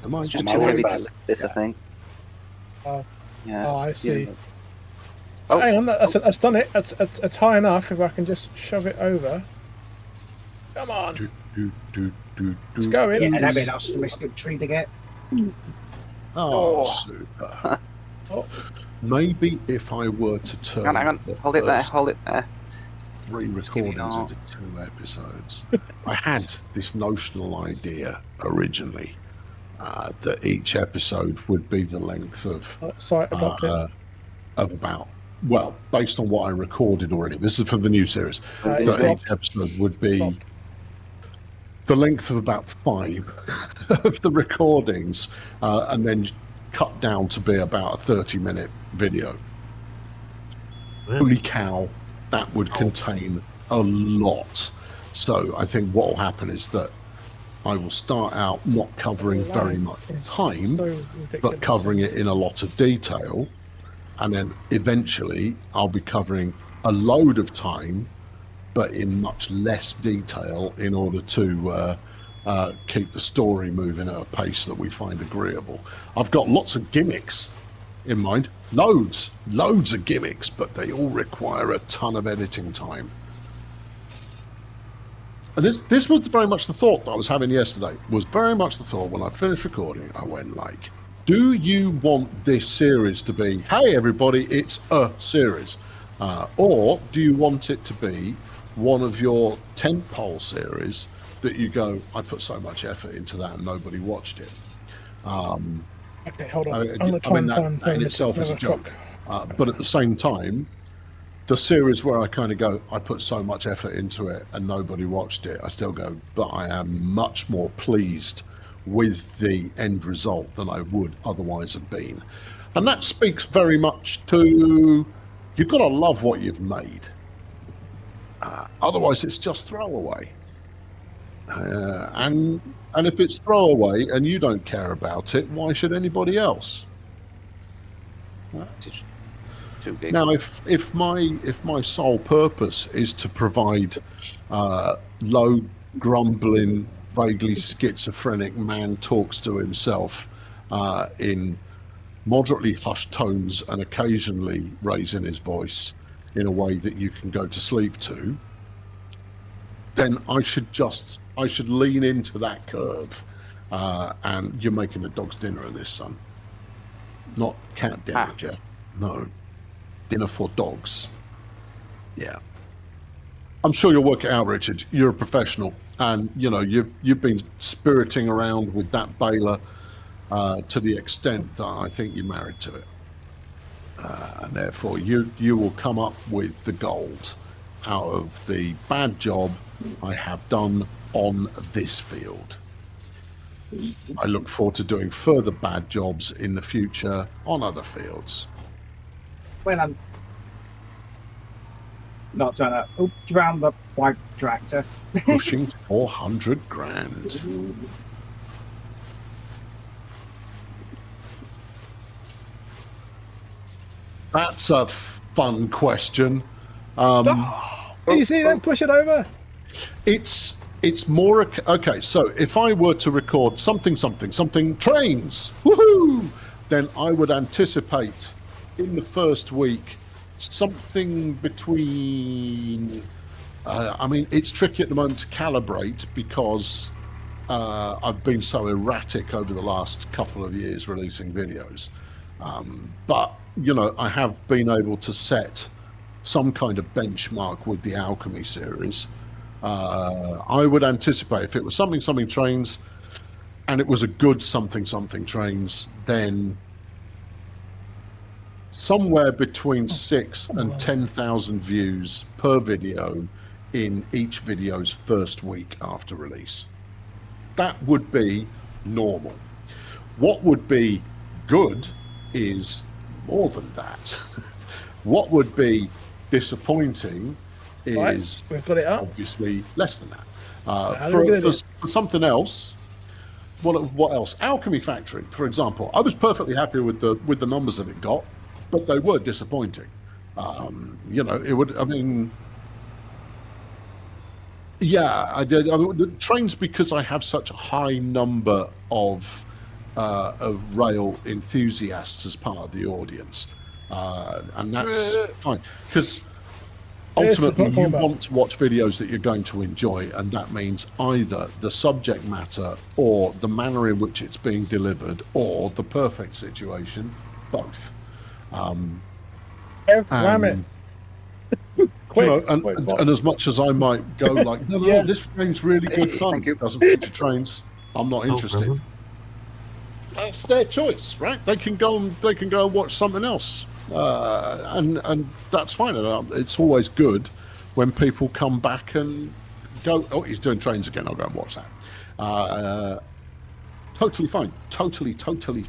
It's just too heavy to lift this, I think. Yeah. Oh, I see. Oh. Hang on, that's done it. It's high enough if I can just shove it over. Come on. Let's go in. Yeah, that'd be a nice good tree to get. Oh, super. Maybe if I were to turn... Hang on. Hold it there. 3 recordings into 2 episodes. I had this notional idea originally that each episode would be the length of about, well, based on what I recorded already. This is for the new series. That each episode would be the length of about 5 of the recordings, and then cut down to be about a 30-minute video. Holy cow, that would contain a lot. So I think what will happen is that I will start out not covering very much time, but covering it in a lot of detail. And then eventually I'll be covering a load of time, but in much less detail in order to keep the story moving at a pace that we find agreeable. I've got lots of gimmicks in mind, loads of gimmicks, but they all require a ton of editing time. And this was very much the thought that I was having yesterday, was very much the thought when I finished recording. I went like, do you want this series to be, hey everybody, it's a series? Or do you want it to be one of your tentpole series that you go, I put so much effort into that and nobody watched it? Okay, hold on. I'm going to try and find that in itself is a joke. But at the same time, the series where I kind of go, I put so much effort into it and nobody watched it, I still go, but I am much more pleased with the end result than I would otherwise have been. And that speaks very much to, you've got to love what you've made. Otherwise it's just throwaway. And if it's throwaway and you don't care about it, why should anybody else? Now, if my sole purpose is to provide low grumbling, vaguely schizophrenic man talks to himself in moderately hushed tones and occasionally raising his voice in a way that you can go to sleep to, then I should lean into that curve. And you're making a dog's dinner of this, son. Not cat dinner, Jeff. No. Dinner for dogs. Yeah. I'm sure you'll work it out, Richard. You're a professional. And, you know, you've been spiriting around with that baler to the extent that I think you're married to it. And therefore, you will come up with the gold out of the bad job I have done on this field. I look forward to doing further bad jobs in the future on other fields. When I'm not trying to drown the white tractor. Pushing 400 grand. That's a fun question. Easy, then push it over. It's more okay. So if I were to record something trains, woohoo, then I would anticipate in the first week something between. I mean, it's tricky at the moment to calibrate because I've been so erratic over the last couple of years releasing videos. But you know, I have been able to set some kind of benchmark with the Alchemy series. I would anticipate if it was something trains and it was a good something trains, then somewhere between 6,000 and 10,000 views per video in each video's first week after release. That would be normal. What would be good is more than that. What would be disappointing is we've got it up. Obviously less than that. For something else, what else? Alchemy Factory, for example. I was perfectly happy with the numbers that it got, but they were disappointing. You know, it would. I mean, yeah, I did. I mean, the trains, because I have such a high number of rail enthusiasts as part of the audience, and that's fine because. Ultimately, you want to watch videos that you're going to enjoy, and that means either the subject matter or the manner in which it's being delivered or the perfect situation, both. Quick, you know, and as much as I might go like, no, this train's really good fun. It doesn't feature trains. I'm not interested. That's their choice, right? They can go and watch something else. And that's fine. It's always good when people come back and go, oh, he's doing trains again, I'll go and watch that. Totally fine. Totally fine.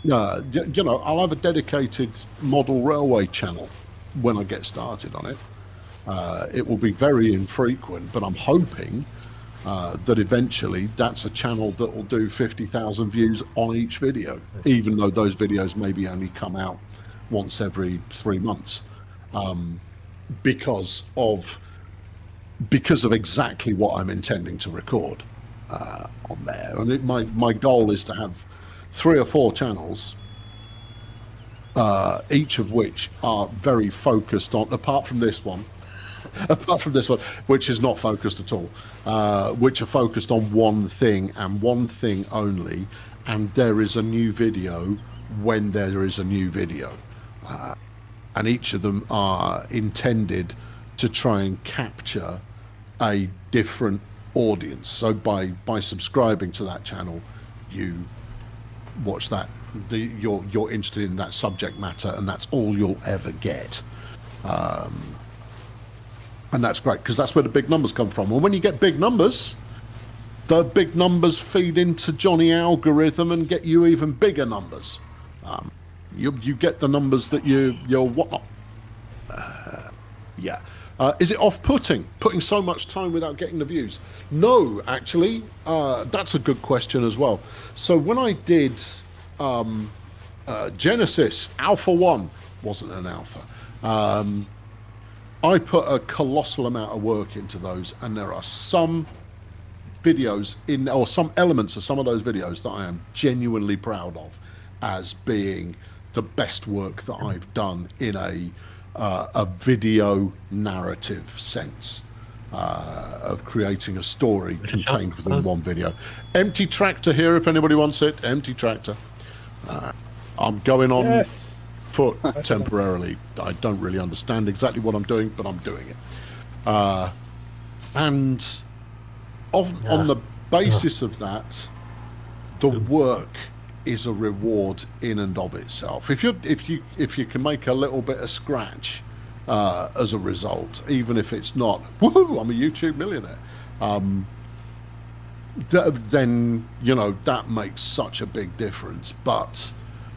You know, I'll have a dedicated model railway channel when I get started on it. It will be very infrequent, but I'm hoping that eventually that's a channel that will do 50,000 views on each video, even though those videos maybe only come out once every 3 months, because of exactly what I'm intending to record on there. And my goal is to have 3 or 4 channels, each of which are very focused on, apart from this one, which is not focused at all, which are focused on one thing and one thing only, and there is a new video when there is a new video, and each of them are intended to try and capture a different audience. So by subscribing to that channel, you watch that, you're interested in that subject matter, and that's all you'll ever get. And that's great, because that's where the big numbers come from. And when you get big numbers, the big numbers feed into Johnny algorithm and get you even bigger numbers. You get the numbers that you're whatnot. Yeah. Is it off-putting, putting so much time without getting the views? No, actually, that's a good question as well. So when I did Genesis Alpha 1, wasn't an alpha, I put a colossal amount of work into those, and there are some videos or some elements of some of those videos that I am genuinely proud of as being the best work that I've done in a video narrative sense, of creating a story contained within one video. Empty tractor here if anybody wants it. Empty tractor. I'm going on foot temporarily. I don't really understand exactly what I'm doing, but I'm doing it. And on the basis of that, the work is a reward in and of itself. If you can make a little bit of scratch as a result, even if it's not, woohoo, I'm a YouTube millionaire, then you know that makes such a big difference. But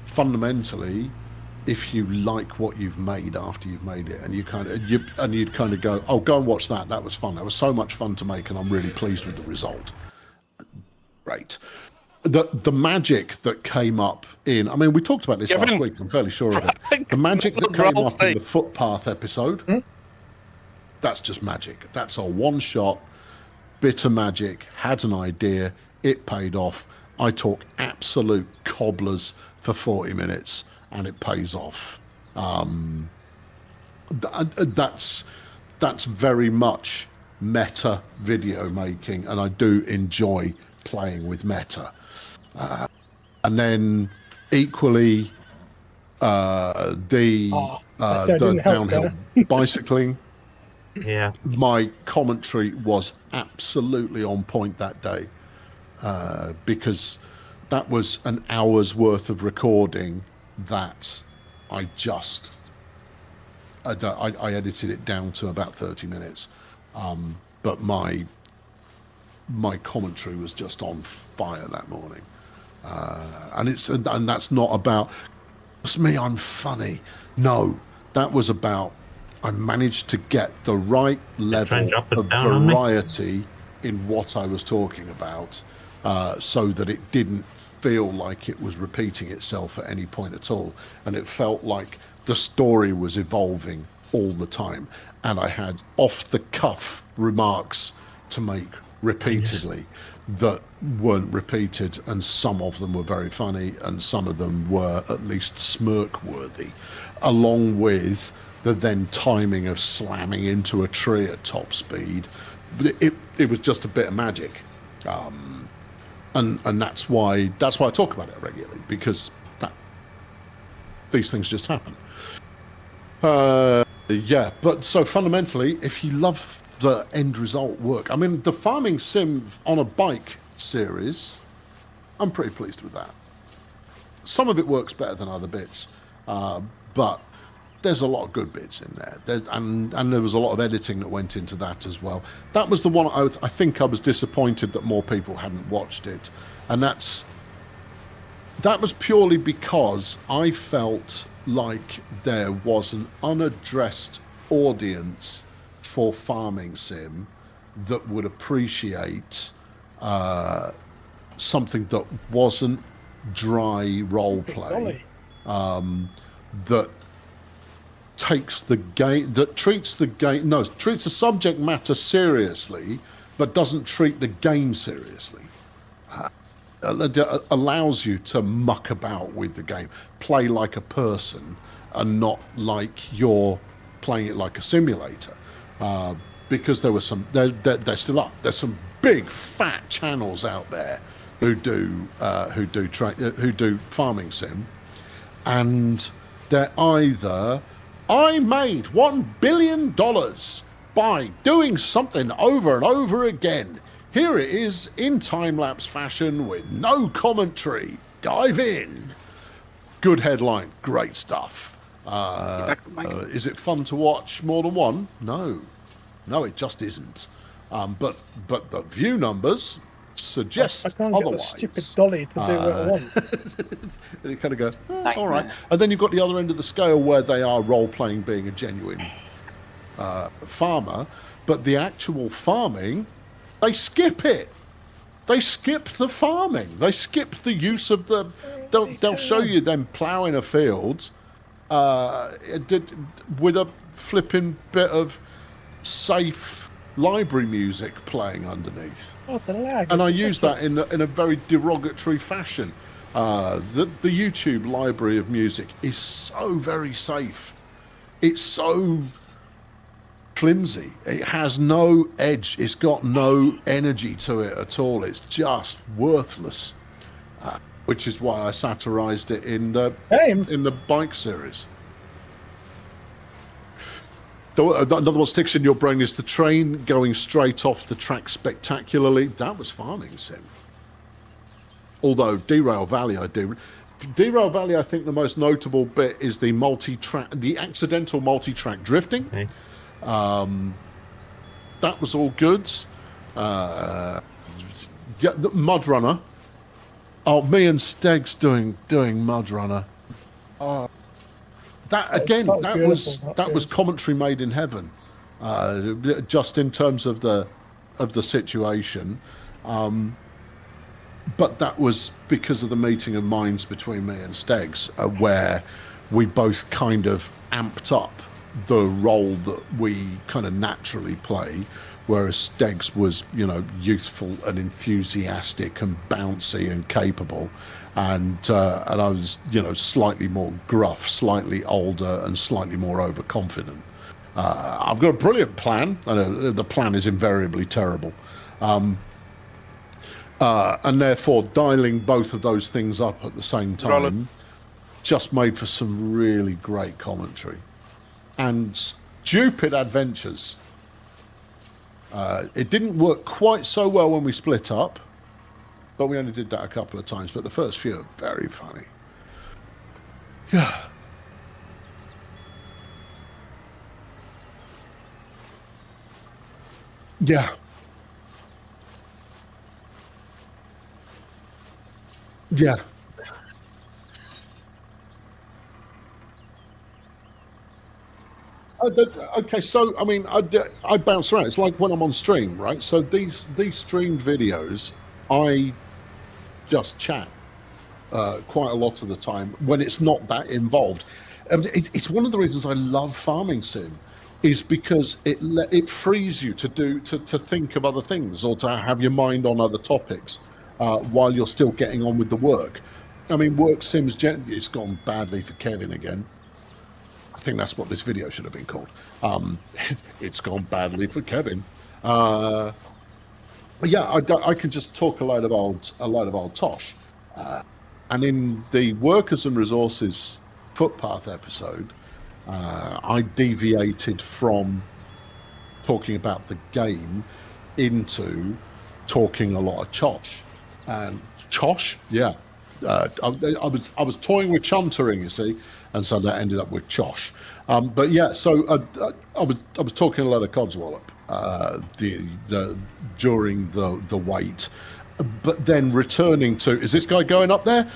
fundamentally, if you like what you've made after you've made it, and you'd kind of go, oh, go and watch that. That was fun. That was so much fun to make, and I'm really pleased with the result. Great. The magic that came up in, I mean, we talked about this last week, I'm fairly sure of it. The magic that came up in the footpath episode, that's just magic. That's a one-shot bit of magic, had an idea, it paid off. I talk absolute cobblers for 40 minutes, and it pays off. That's very much meta video making, and I do enjoy playing with meta. And then equally, the downhill bicycling. Yeah, my commentary was absolutely on point that day, because that was an hour's worth of recording that I edited it down to about 30 minutes, but my commentary was just on fire that morning, and that's not about it's me, I'm funny. No, that was about I managed to get the right level of variety in what I was talking about, so that it didn't feel like it was repeating itself at any point at all, and it felt like the story was evolving all the time, and I had off-the-cuff remarks to make repeatedly that weren't repeated, and some of them were very funny, and some of them were at least smirk-worthy, along with the then timing of slamming into a tree at top speed. It was just a bit of magic. And that's why I talk about it regularly, because these things just happen. Yeah, but so fundamentally, if you love the end result work, I mean, the farming sim on a bike series, I'm pretty pleased with that. Some of it works better than other bits, but there's a lot of good bits in there. And there was a lot of editing that went into that as well. That was the one I think I was disappointed that more people hadn't watched it, and that was purely because I felt like there was an unaddressed audience for farming sim that would appreciate something that wasn't dry role play, that treats the subject matter seriously, but doesn't treat the game seriously. Allows you to muck about with the game, play like a person, and not like you're playing it like a simulator. Because there still are. There's some big fat channels out there who do farming sim, and they're either I made $1 billion by doing something over and over again. Here it is in time-lapse fashion with no commentary. Dive in. Good headline, great stuff. Is it fun to watch more than one? No, it just isn't. But the view numbers suggest I can't otherwise. get the stupid dolly to do what I want. And you kind of go, all right. And then you've got the other end of the scale where they are role-playing being a genuine farmer, but the actual farming, they skip it. They skip the farming. They skip the use of the... They'll show you them ploughing a field with a flipping bit of safe library music playing underneath. Oh, the lag. And I use that in a very derogatory fashion. The YouTube library of music is so very safe. It's so flimsy. It has no edge. It's got no energy to it at all. It's just worthless. Which is why I satirized it in the bike series. Another one sticks in your brain is the train going straight off the track spectacularly. That was farming sim. Although Derail Valley, I think the most notable bit is the accidental multi-track drifting. Okay. That was all good. The Mud Runner. Oh, me and Stegs doing Mud Runner. That was commentary made in heaven, just in terms of the situation, but that was because of the meeting of minds between me and Stegs, where we both kind of amped up the role that we kind of naturally play, whereas Stegs was, youthful and enthusiastic and bouncy and capable. And I was, slightly more gruff, slightly older, and slightly more overconfident. I've got a brilliant plan. I know the plan is invariably terrible, and therefore dialing both of those things up at the same time just made for some really great commentary and stupid adventures. It didn't work quite so well when we split up. But we only did that a couple of times. But the first few are very funny. Yeah. Yeah. Yeah. Okay, so I mean, I bounce around. It's like when I'm on stream, right? So these streamed videos, I just chat quite a lot of the time when it's not that involved. It's one of the reasons I love farming sim, is because it frees you to think of other things or to have your mind on other topics while you're still getting on with the work. I mean, work sims it's gone badly for Kevin again. I think that's what this video should have been called. It's gone badly for Kevin. Yeah, I can just talk a load of old tosh, and in the workers and resources footpath episode, I deviated from talking about the game into talking a lot of chosh, and chosh, yeah. I was toying with chumtering, you see, and so that ended up with Chosh. But yeah, so I was talking a lot of codswallop during the wait, but then returning to, is this guy going up there?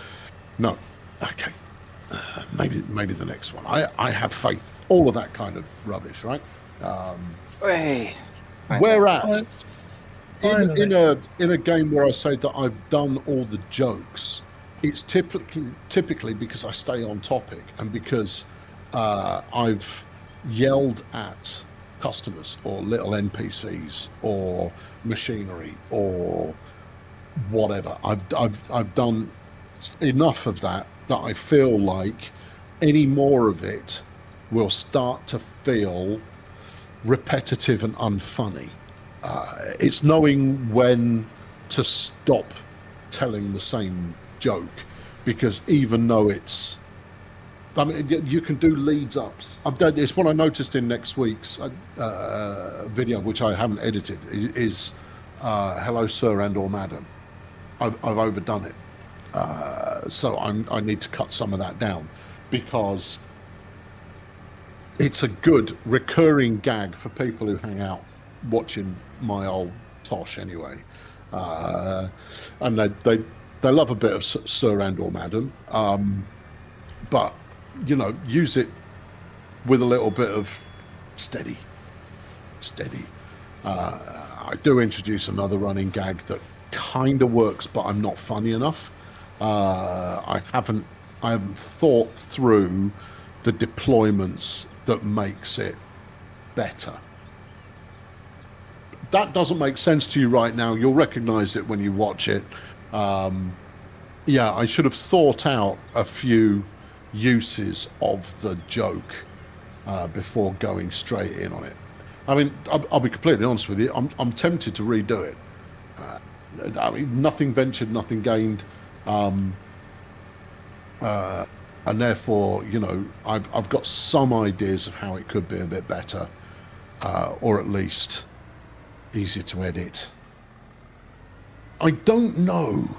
No. Okay. Maybe the next one. I have faith. All of that kind of rubbish, right? Hey. Whereas in a game where I say that I've done all the jokes, it's typically because I stay on topic and because I've yelled at customers or little NPCs or machinery or whatever. I've done enough of that I feel like any more of it will start to feel repetitive and unfunny. It's knowing when to stop telling the same joke, because even though it's, I mean, you can do leads ups. It's what I noticed in next week's video, which I haven't edited, is hello sir and or madam. I've overdone it. So I need to cut some of that down, because it's a good recurring gag for people who hang out watching my old tosh anyway. And they love a bit of sir and or madam. But, you know, use it with a little bit of steady. I do introduce another running gag that kind of works, but I'm not funny enough. I haven't thought through the deployments that makes it better. That doesn't make sense to you right now. You'll recognize it when you watch it. Yeah, I should have thought out a few uses of the joke before going straight in on it. I mean, I'll be completely honest with you. I'm tempted to redo it. I mean, nothing ventured, nothing gained. And therefore, you know, I've got some ideas of how it could be a bit better, or at least easier to edit. I don't know.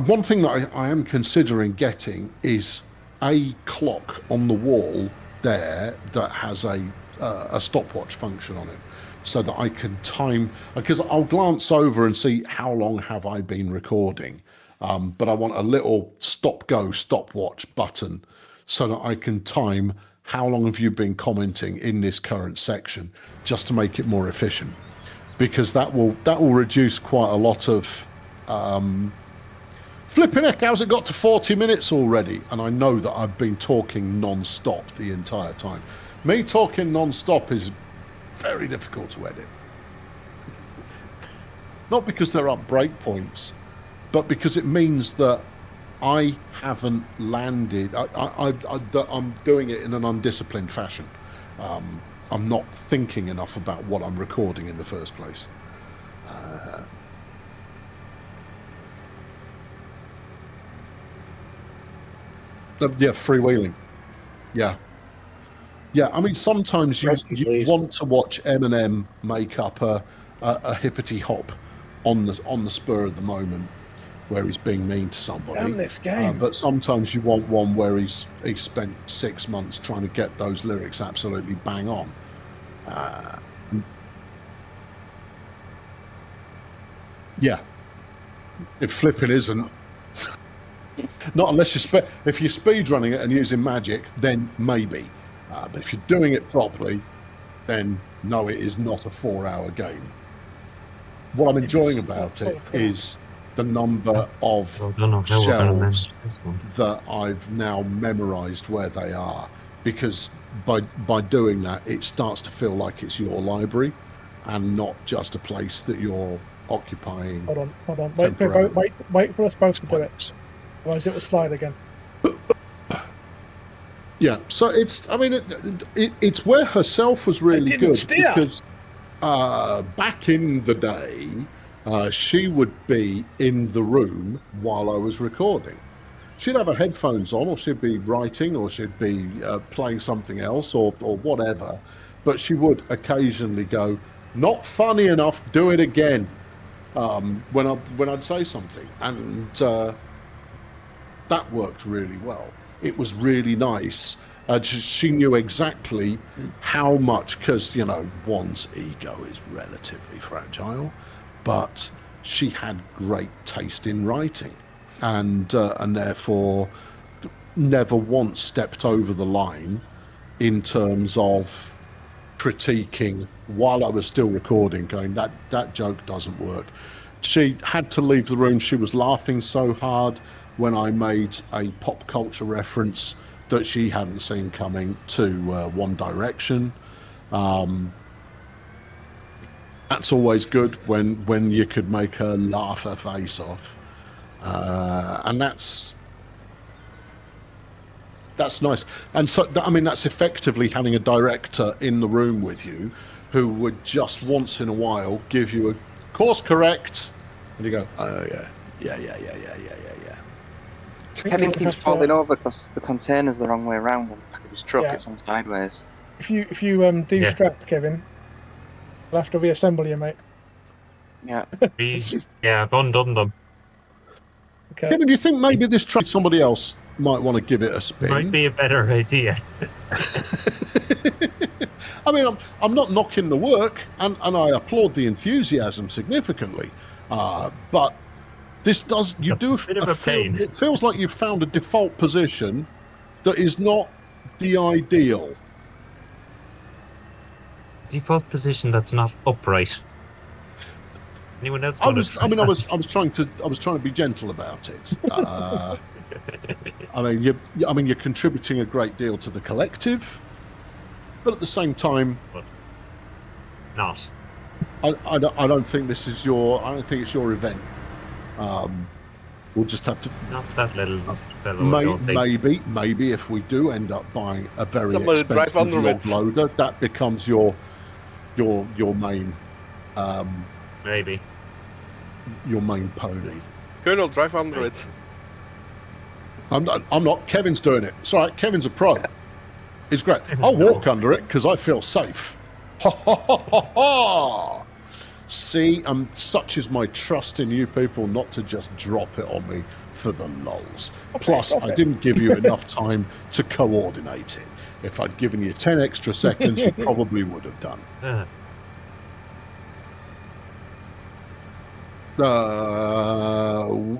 One thing that I am considering getting is a clock on the wall there that has a stopwatch function on it, so that I can time, because I'll glance over and see how long have I been recording. But I want a little stopwatch button so that I can time how long have you been commenting in this current section, just to make it more efficient, because that will reduce quite a lot of flipping heck, how's it got to 40 minutes already? And I know that I've been talking non-stop the entire time. Me talking non-stop is very difficult to edit. Not because there aren't breakpoints, but because it means that I haven't landed. I'm doing it in an undisciplined fashion. I'm not thinking enough about what I'm recording in the first place. Yeah, freewheeling. Yeah. I mean, sometimes you want to watch Eminem make up a hippity hop on the spur of the moment, where he's being mean to somebody. Damn this game. But sometimes you want one where he's spent 6 months trying to get those lyrics absolutely bang on. Yeah. If flipping isn't. Not unless if you're speed running it and using magic, then maybe. But if you're doing it properly, then no, it is not a 4-hour game. What I'm enjoying about it is the number of shelves that I've now memorized where they are, because by doing that, it starts to feel like it's your library and not just a place that you're occupying. Hold on. Wait for us both to do it. Otherwise it will slide again. Yeah, so it's it's where herself was really good, because back in the day, she would be in the room while I was recording. She'd have her headphones on, or she'd be writing, or she'd be playing something else, or whatever. But she would occasionally go, "Not funny enough, do it again." When I'd say something, and that worked really well. it was really nice. She knew exactly how much, because, you know, one's ego is relatively fragile, but she had great taste in writing, and therefore never once stepped over the line in terms of critiquing while I was still recording, going, that joke doesn't work. She had to leave the room. She was laughing so hard when I made a pop culture reference that she hadn't seen coming to One Direction. That's always good when you could make her laugh her face off, and that's nice. And so, I mean, that's effectively having a director in the room with you who would just once in a while give you a course correct, and you go, oh yeah. Kevin keeps falling over because the container's the wrong way around and his truck is on sideways. If you destrap, Kevin, I'll have to reassemble you, mate. Yeah. I've undone them. Okay. Kevin, do you think maybe this truck, somebody else might want to give it a spin? Might be a better idea. I mean, I'm not knocking the work, and I applaud the enthusiasm significantly, but this does, you do bit of a pain. It feels like you've found a default position that is not the ideal. Default position that's not upright. Anyone else? I was trying to be gentle about it. I mean, you're contributing a great deal to the collective, but at the same time, not. I don't think this is your. I don't think it's your event. We'll just have to. Not that little fellow. Maybe if we do end up buying a very Somebody drive expensive under log it. loader, that becomes your main. Maybe. Your main pony. Colonel, drive under it. I'm not. Kevin's doing it. It's all right. Kevin's a pro. It's great. I'll walk under it because I feel safe. Ha ha ha ha ha! See, such is my trust in you people not to just drop it on me for the lulz. Plus, I didn't give you enough time to coordinate it. If I'd given you 10 extra seconds, you probably would have done.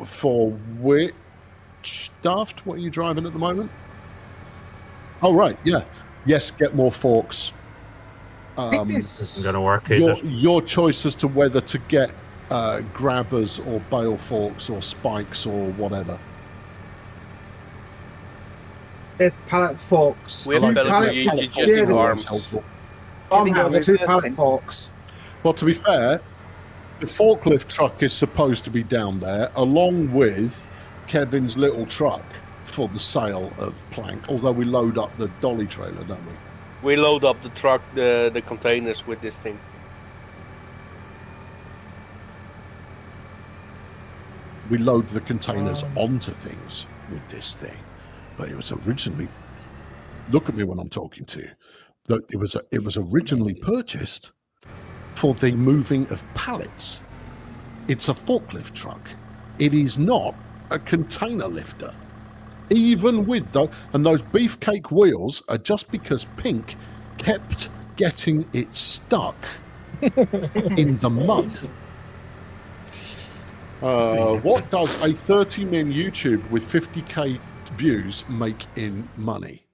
For which Daft? What are you driving at the moment? Oh, right, yeah. Yes, get more forks. Isn't going to work, is it? Your choice as to whether to get grabbers or bale forks or spikes or whatever. There's pallet forks. We have pallet arms. There's 2 pallet forks. Well, to be fair, the forklift truck is supposed to be down there, along with Kevin's little truck for the sale of plank. Although we load up the dolly trailer, don't we? We load up the truck, the containers with this thing. We load the containers onto things with this thing, but it was originally. Look at me when I'm talking to you. That it was originally purchased for the moving of pallets. It's a forklift truck. It is not a container lifter. Even with those beefcake wheels are just because Pink kept getting it stuck in the mud. What does a 30-min YouTube with 50k views make in money?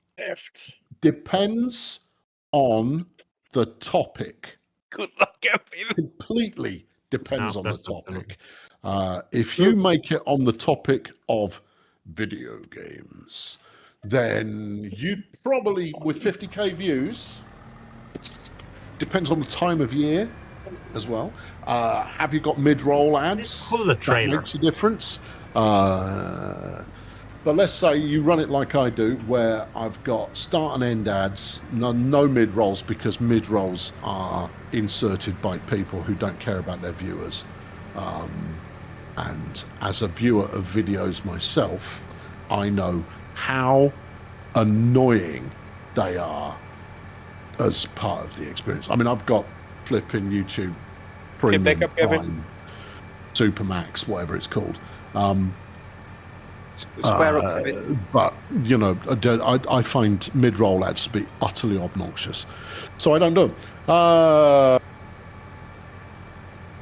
Depends on the topic. Good luck, Kevin. Completely depends on the topic. If you make it on the topic of video games, then you'd probably, with 50k views, depends on the time of year as well. Have you got mid-roll ads? That makes a difference. But let's say you run it like I do, where I've got start and end ads, no mid-rolls, because mid-rolls are inserted by people who don't care about their viewers. And as a viewer of videos myself, I know how annoying they are as part of the experience. I mean, I've got flipping YouTube Premium, Prime, Supermax, whatever it's called. Square up, Kevin. But, you know, I find mid-roll ads to be utterly obnoxious. So I don't do them.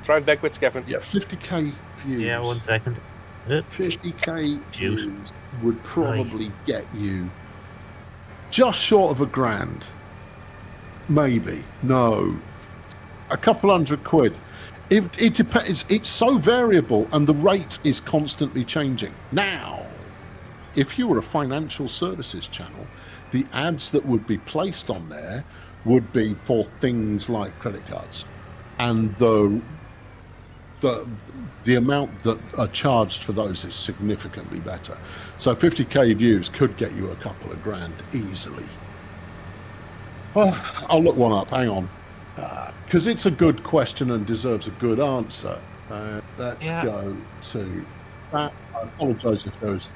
Try backwards, Kevin. Yeah, 50k views. Yeah, 1 second. 50k views would probably get you just short of £1,000. Maybe. No. A couple £100. It depends. It's so variable, and the rate is constantly changing. Now, if you were a financial services channel, the ads that would be placed on there would be for things like credit cards, and the amount that are charged for those is significantly better. So 50k views could get you a couple of £1,000 easily. I'll look one up. Hang on. Because it's a good question and deserves a good answer. Let's go to that. I apologise if there's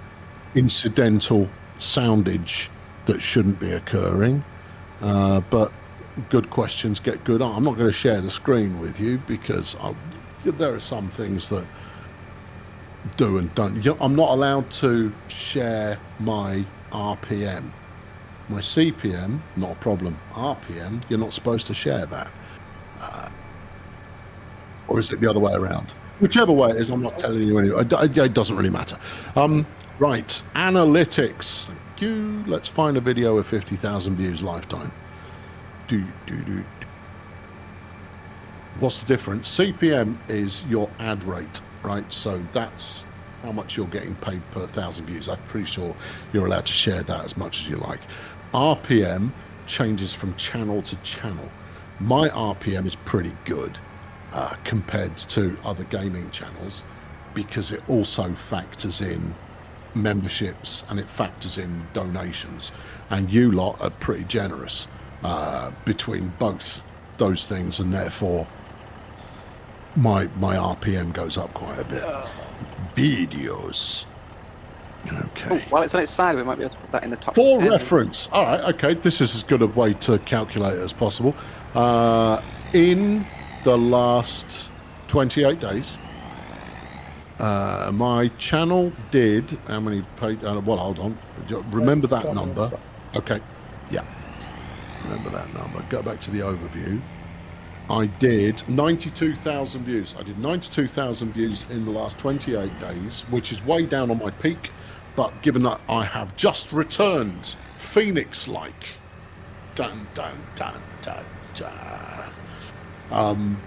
incidental soundage that shouldn't be occurring. But good questions get good. I'm not going to share the screen with you because there are some things that do and don't. I'm not allowed to share my RPM. My CPM, not a problem. RPM, you're not supposed to share that. Or is it the other way around? Whichever way it is, I'm not telling you anyway. It doesn't really matter. Right, analytics. Thank you. Let's find a video with 50,000 views lifetime. What's the difference? CPM is your ad rate, right? So that's how much you're getting paid per 1,000 views. I'm pretty sure you're allowed to share that as much as you like. RPM changes from channel to channel. My RPM is pretty good compared to other gaming channels because it also factors in memberships and it factors in donations, and you lot are pretty generous between both those things, and therefore my RPM goes up quite a bit. Videos. Okay. Oh, while it's on its side, we might be able to put that in the top. For reference. All right, okay. This is as good a way to calculate it as possible. In the last 28 days, my channel did how many paid? Well, hold on. Remember that number? Okay. Yeah. Remember that number. Go back to the overview. I did 92,000 views. I did 92,000 views in the last 28 days, which is way down on my peak. But given that I have just returned Phoenix-like, dun dun dun dun dun.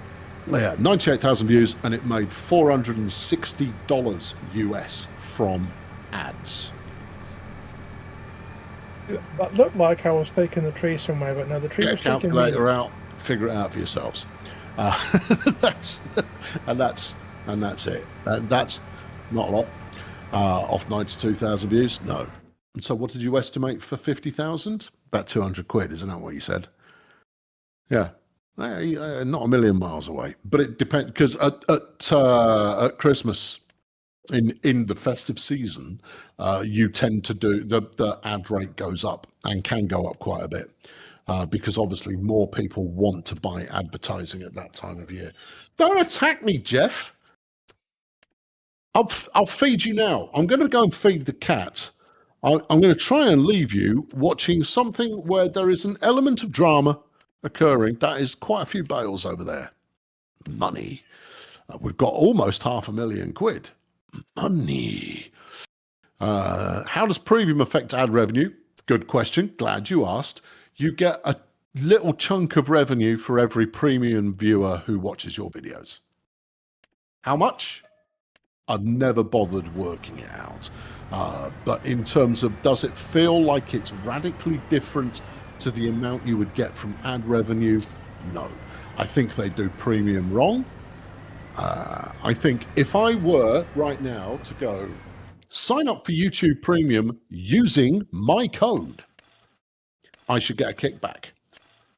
Yeah, 98,000 views, and it made $460 US from ads. That looked like I was taking the tree somewhere, but no, the tree was taking me. Calculator out. Figure it out for yourselves. That's it. That's not a lot. Off 92,000 views? No. And so what did you estimate for 50,000? About 200 quid, isn't that what you said? Yeah. Not a million miles away. But it depends, because at Christmas, in the festive season, you tend to do, the ad rate goes up and can go up quite a bit. Because obviously more people want to buy advertising at that time of year. Don't attack me, Jeff. I'll feed you now. I'm going to go and feed the cat. I'm going to try and leave you watching something where there is an element of drama occurring. That is quite a few bales over there. Money. We've got almost £500,000. Money. How does premium affect ad revenue? Good question. Glad you asked. You get a little chunk of revenue for every premium viewer who watches your videos. How much? I've never bothered working it out. But in terms of, does it feel like it's radically different to the amount you would get from ad revenue? No. I think they do premium wrong. I think if I were right now to go sign up for YouTube Premium using my code, I should get a kickback.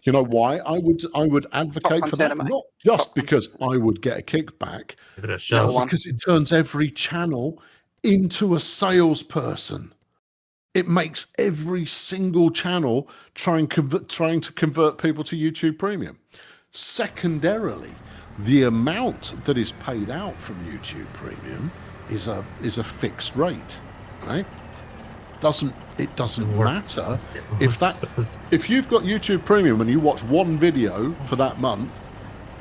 You know why I would advocate for that? Not just because I would get a kickback, because it turns every channel into a salesperson. It makes every single channel trying to convert people to YouTube Premium. Secondarily, the amount that is paid out from YouTube Premium is a fixed rate. right? It doesn't matter if you've got YouTube Premium and you watch one video for that month,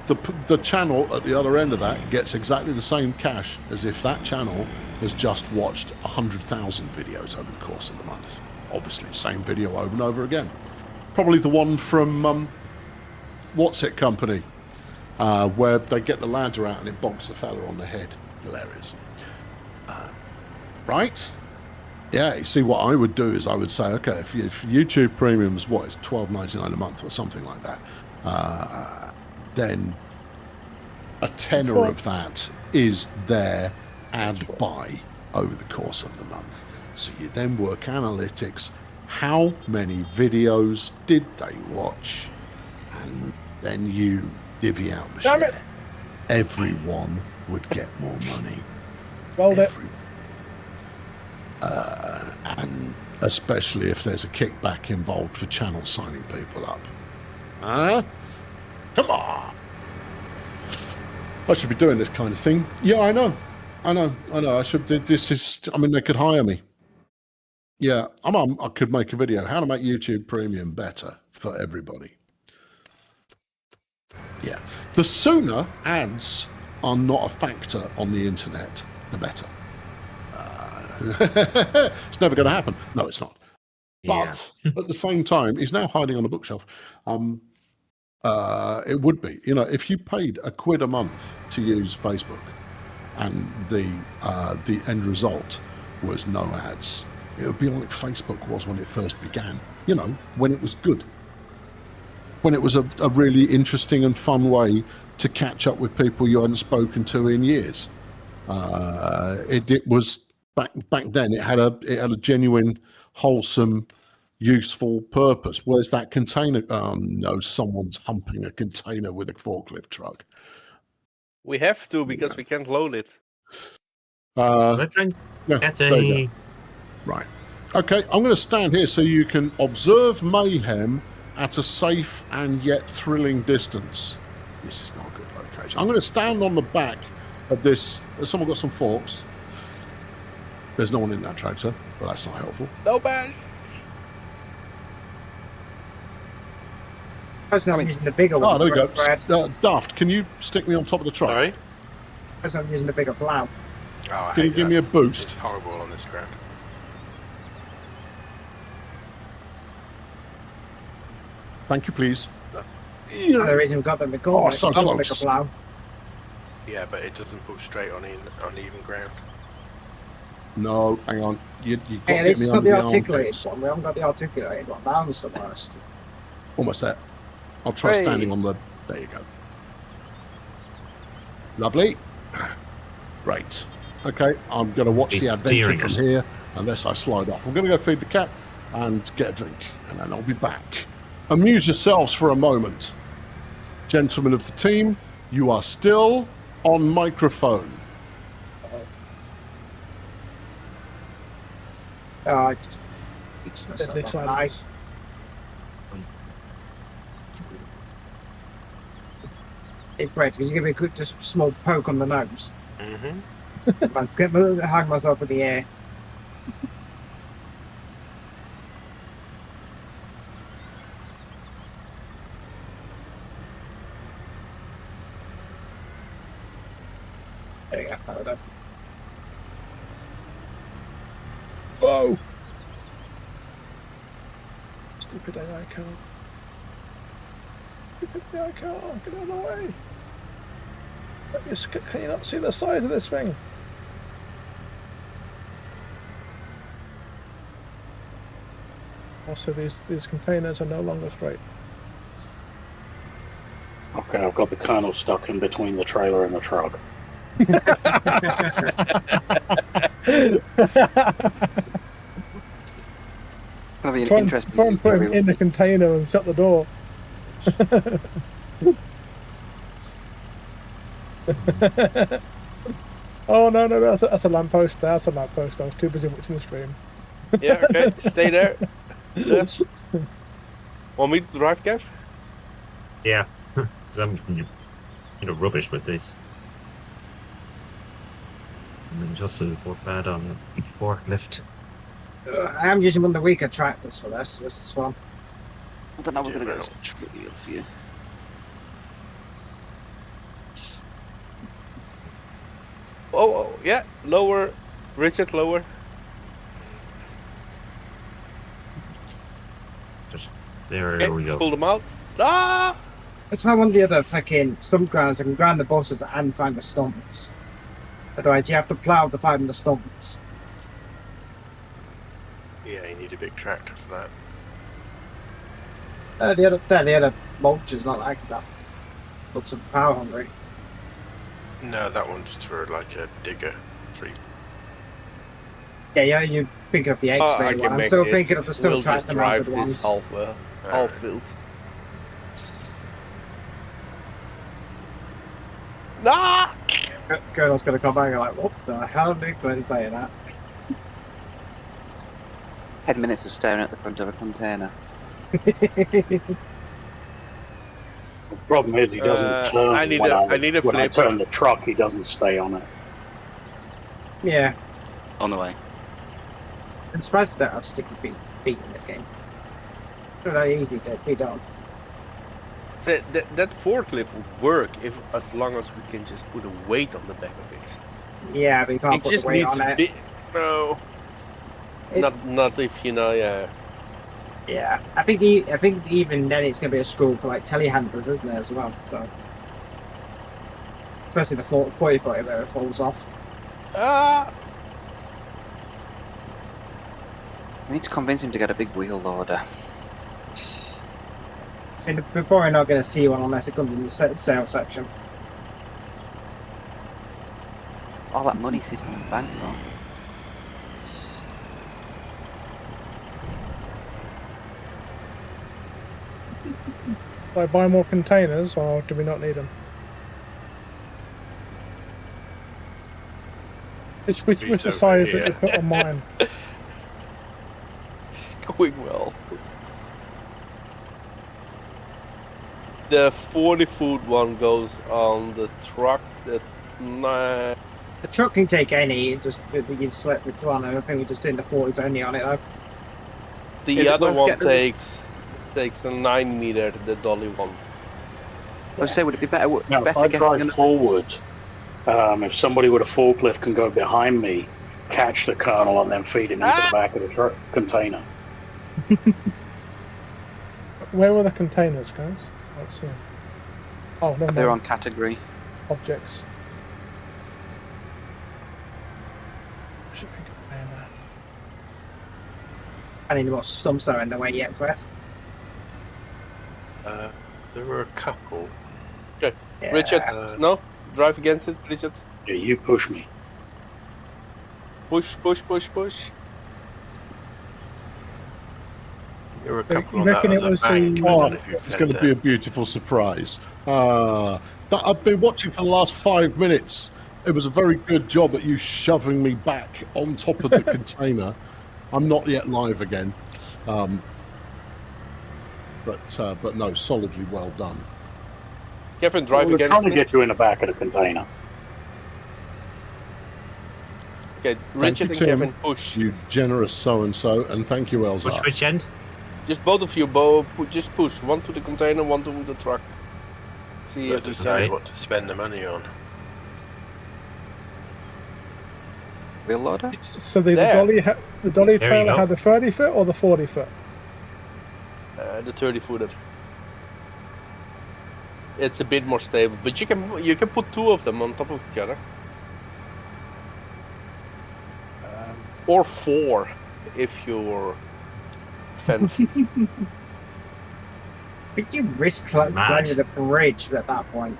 the channel at the other end of that gets exactly the same cash as if that channel has just watched 100,000 videos over the course of the month. Obviously, same video over and over again. Probably the one from What's It Company, where they get the ladder out and it bonks the fella on the head. Hilarious. Right? Yeah, you see, what I would do is I would say, okay, if YouTube Premium's it's $12.99 a month or something like that, then a tenner of that is their ad buy over the course of the month. So you then work analytics. How many videos did they watch? And then you divvy out the share. Everyone would get more money. Rolled it. And especially if there's a kickback involved for channel signing people up. Come on! I should be doing this kind of thing. Yeah, I know. I should do this. They could hire me. Yeah, I could make a video. How to make YouTube Premium better for everybody. Yeah. The sooner ads are not a factor on the internet, the better. It's never going to happen. No, it's not. But at the same time, he's now hiding on a bookshelf. It would be, if you paid £1 a month to use Facebook, and the end result was no ads, it would be like Facebook was when it first began. When it was good, when it was a really interesting and fun way to catch up with people you hadn't spoken to in years. It was. Back then, it had a genuine, wholesome, useful purpose. Where's that container? Oh no, someone's humping a container with a forklift truck. We have to because we can't load it. Right. Okay, I'm going to stand here so you can observe mayhem at a safe and yet thrilling distance. This is not a good location. I'm going to stand on the back of this. Has someone got some forks? There's no one in that tractor, but that's not helpful. No bad. I'm using the bigger one. Oh, there we go. Daft, can you stick me on top of the truck? Sorry? I'm using the bigger plough. Oh, Can you give me a boost? It's horrible on this ground. Thank you, please. The reason we've got them bigger, so bigger close. plough. Yeah, but it doesn't push straight on even ground. No, hang on. You got Hey, to this get is me not under the the articulated armpits. one. We haven't got the articulated one. That was the worst. Almost there. I'll try standing on the... There you go. Lovely. Great. Okay, I'm going to watch the adventure from here, unless I slide off. I'm going to go feed the cat and get a drink, and then I'll be back. Amuse yourselves for a moment. Gentlemen of the team, you are still on microphone. It's Deadly silence. Hey Fred, can you give me a quick, just small poke on the nose? Mm-hmm. Let's hang myself in the air. There you go. Whoa! Stupid AI car. Stupid AI car, get out of the way! Can you not see the size of this thing? Also, these containers are no longer straight. Okay, I've got the kernel stuck in between the trailer and the truck. Gonna be an Try interesting. and put him in the container and shut the door. Oh no, that's a lamppost. That's a lamppost. I was too busy watching the stream. Yeah, okay, stay there. Yeah. Want me to drive, Kev? Yeah, because I'm rubbish with this. just as bad on a forklift. I am using one of the weaker tractors for this. This is fun. I don't know. We're gonna get this trivial for you. Oh, yeah, lower, Richard, lower. Just there Okay, we go. pull them out. Ah! Let's find one of the other fucking stump grounds. I can grind the bosses and find the stumps. Otherwise, you have to plough to find the stumps. Yeah, you need a big tractor for that. The other mulcher's not like that. Looks power hungry. No, that one's for like a digger. 3. Yeah, you think of the I X-ray can one. I'm make still it. thinking of the We'll stump just tractor drive mounted this ones. half field. Nah! Colonel's gonna come back and like, what the hell are they playing that? 10 minutes of staring at the front of a container. The problem is he doesn't turn. I need when a when I flip. turn the truck, he doesn't stay on it. Yeah, On the way. I'm surprised they don't have sticky feet in this game. Not that easy to be done. That forklift would work if, as long as we can just put a weight on the back of it. Yeah, but you can't It put just the weight needs on a it. bit. No, It's- not if you know. Yeah. Yeah, I think even then it's gonna be a school for like telehandlers, isn't it, as well? So, especially the 40 where it falls off. Ah! We need to convince him to get a big wheel loader. And we're probably not going to see one unless it comes in the sales section. All that money sitting in the bank though. Do I buy more containers, or do we not need them? Which Beats the over size that here. you put on mine? It's going well. The 40-foot one goes on the truck. That The truck can take any, just you select which one. I think we're just doing the 40s only on it though. the Is it other worth one getting- takes a 9 meter, the dolly one. I would say, would it be better? Now, if better I getting drive forward, if somebody with a forklift can go behind me, catch the kernel, and then feed him into the back of the truck container. Where were the containers, guys? Let's see. Oh, no, They're on category. objects. Should be container. I need what stumps are in the way yet, Fred. There were a couple. Yeah. Richard, no, drive against it, Richard. Yeah, you push me. Push, push, push, push. There were a You couple on reckon that it other was the- bank. I don't Oh, know if you've it's going to fed be a that. beautiful surprise. That I've been watching for the last 5 minutes. It was a very good job at you shoving me back on top of the container. I'm not yet live again. But no, solidly well done. Kevin, drive We're against trying to it. get you in the back of the container. Okay, Thank Richard you, and Tim. Kevin, push. You generous so-and-so, and thank you, Elsa. Which end? Just both of you, just push. One to the container, one to the truck. See But if we decide can. what to spend the money on. Wheel loader? So the There. dolly There you trailer go. had the 30-foot or the 40-foot? The 30-footer. It's a bit more stable, but you can put 2 of them on top of each other, or 4 if you're fancy. I think you risk climbing Mad. the bridge at that point.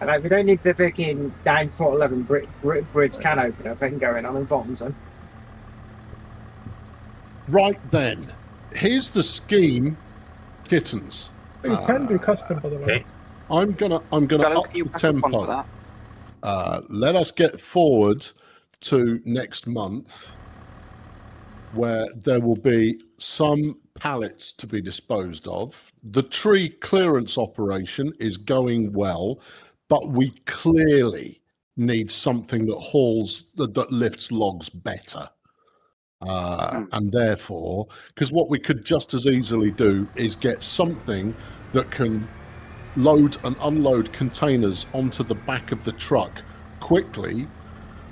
Like, we don't need the freaking 9-foot-11 bridge can opener thing going on in Fonson. Right then, here's the scheme, kittens. You can do custom, by the way. Okay. I'm gonna Fellow, up can you the back up onto tempo. that? Let us get forward to next month, where there will be some pallets to be disposed of. The tree clearance operation is going well, but we clearly need something that that lifts logs better. And therefore, because what we could just as easily do is get something that can load and unload containers onto the back of the truck quickly,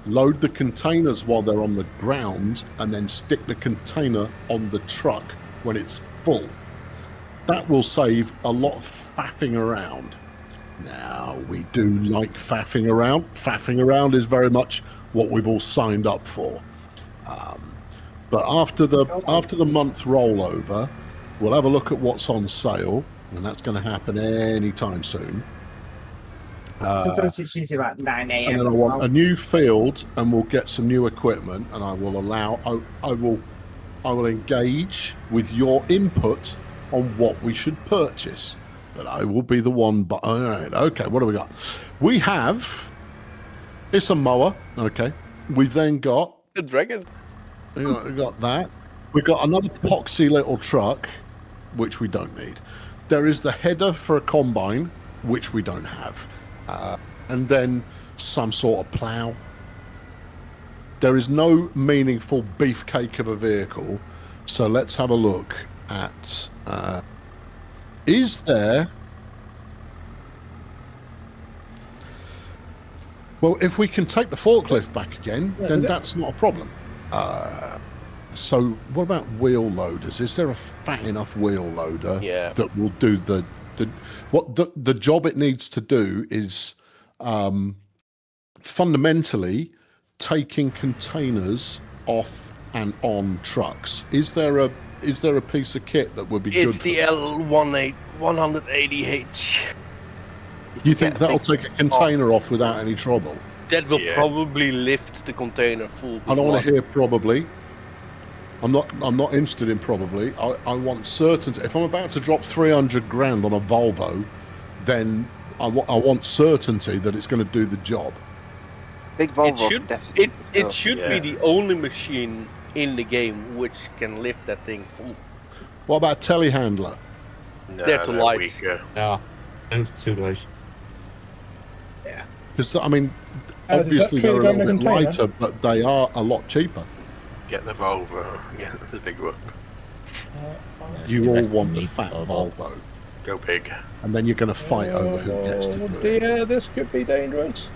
load the containers while they're on the ground, and then stick the container on the truck when it's full. That will save a lot of faffing around. Now, we do like faffing around. Faffing around is very much what we've all signed up for. But after the month rollover, we'll have a look at what's on sale, and that's going to happen anytime soon. Sometimes it's usually about 9 a.m. And then I as want well. a new field, and we'll get some new equipment, and I will allow. I will engage with your input on what we should purchase. But I will be the one. But all right, okay. What do we got? We have. It's a mower. Okay. We've then got. The dragon. We got that. We've got another poxy little truck, which we don't need. There is the header for a combine, which we don't have. And then some sort of plough. There is no meaningful beefcake of a vehicle. So let's have a look at... is there... Well, if we can take the forklift back again, then that's not a problem. So what about wheel loaders? Is there a fat enough wheel loader that will do the job it needs to do is fundamentally taking containers off and on trucks. Is there a piece of kit that would be good? It's the L180H. You think that'll take a container off without any trouble? That will probably lift the container full. I don't want to hear probably. I'm not interested in probably. I want certainty. If I'm about to drop 300 grand on a Volvo, then I want certainty that it's going to do the job. Big Volvo. It should be the only machine in the game which can lift that thing full. What about telehandler? No, They're too light. weaker. Yeah, and too light. Yeah. Because I mean, obviously they're a little bit lighter, but they are a lot cheaper. Get the Volvo. Get the big one. You all want the fat Volvo. Go big. And then you're going to fight over who gets to do it. Yeah, this could be dangerous.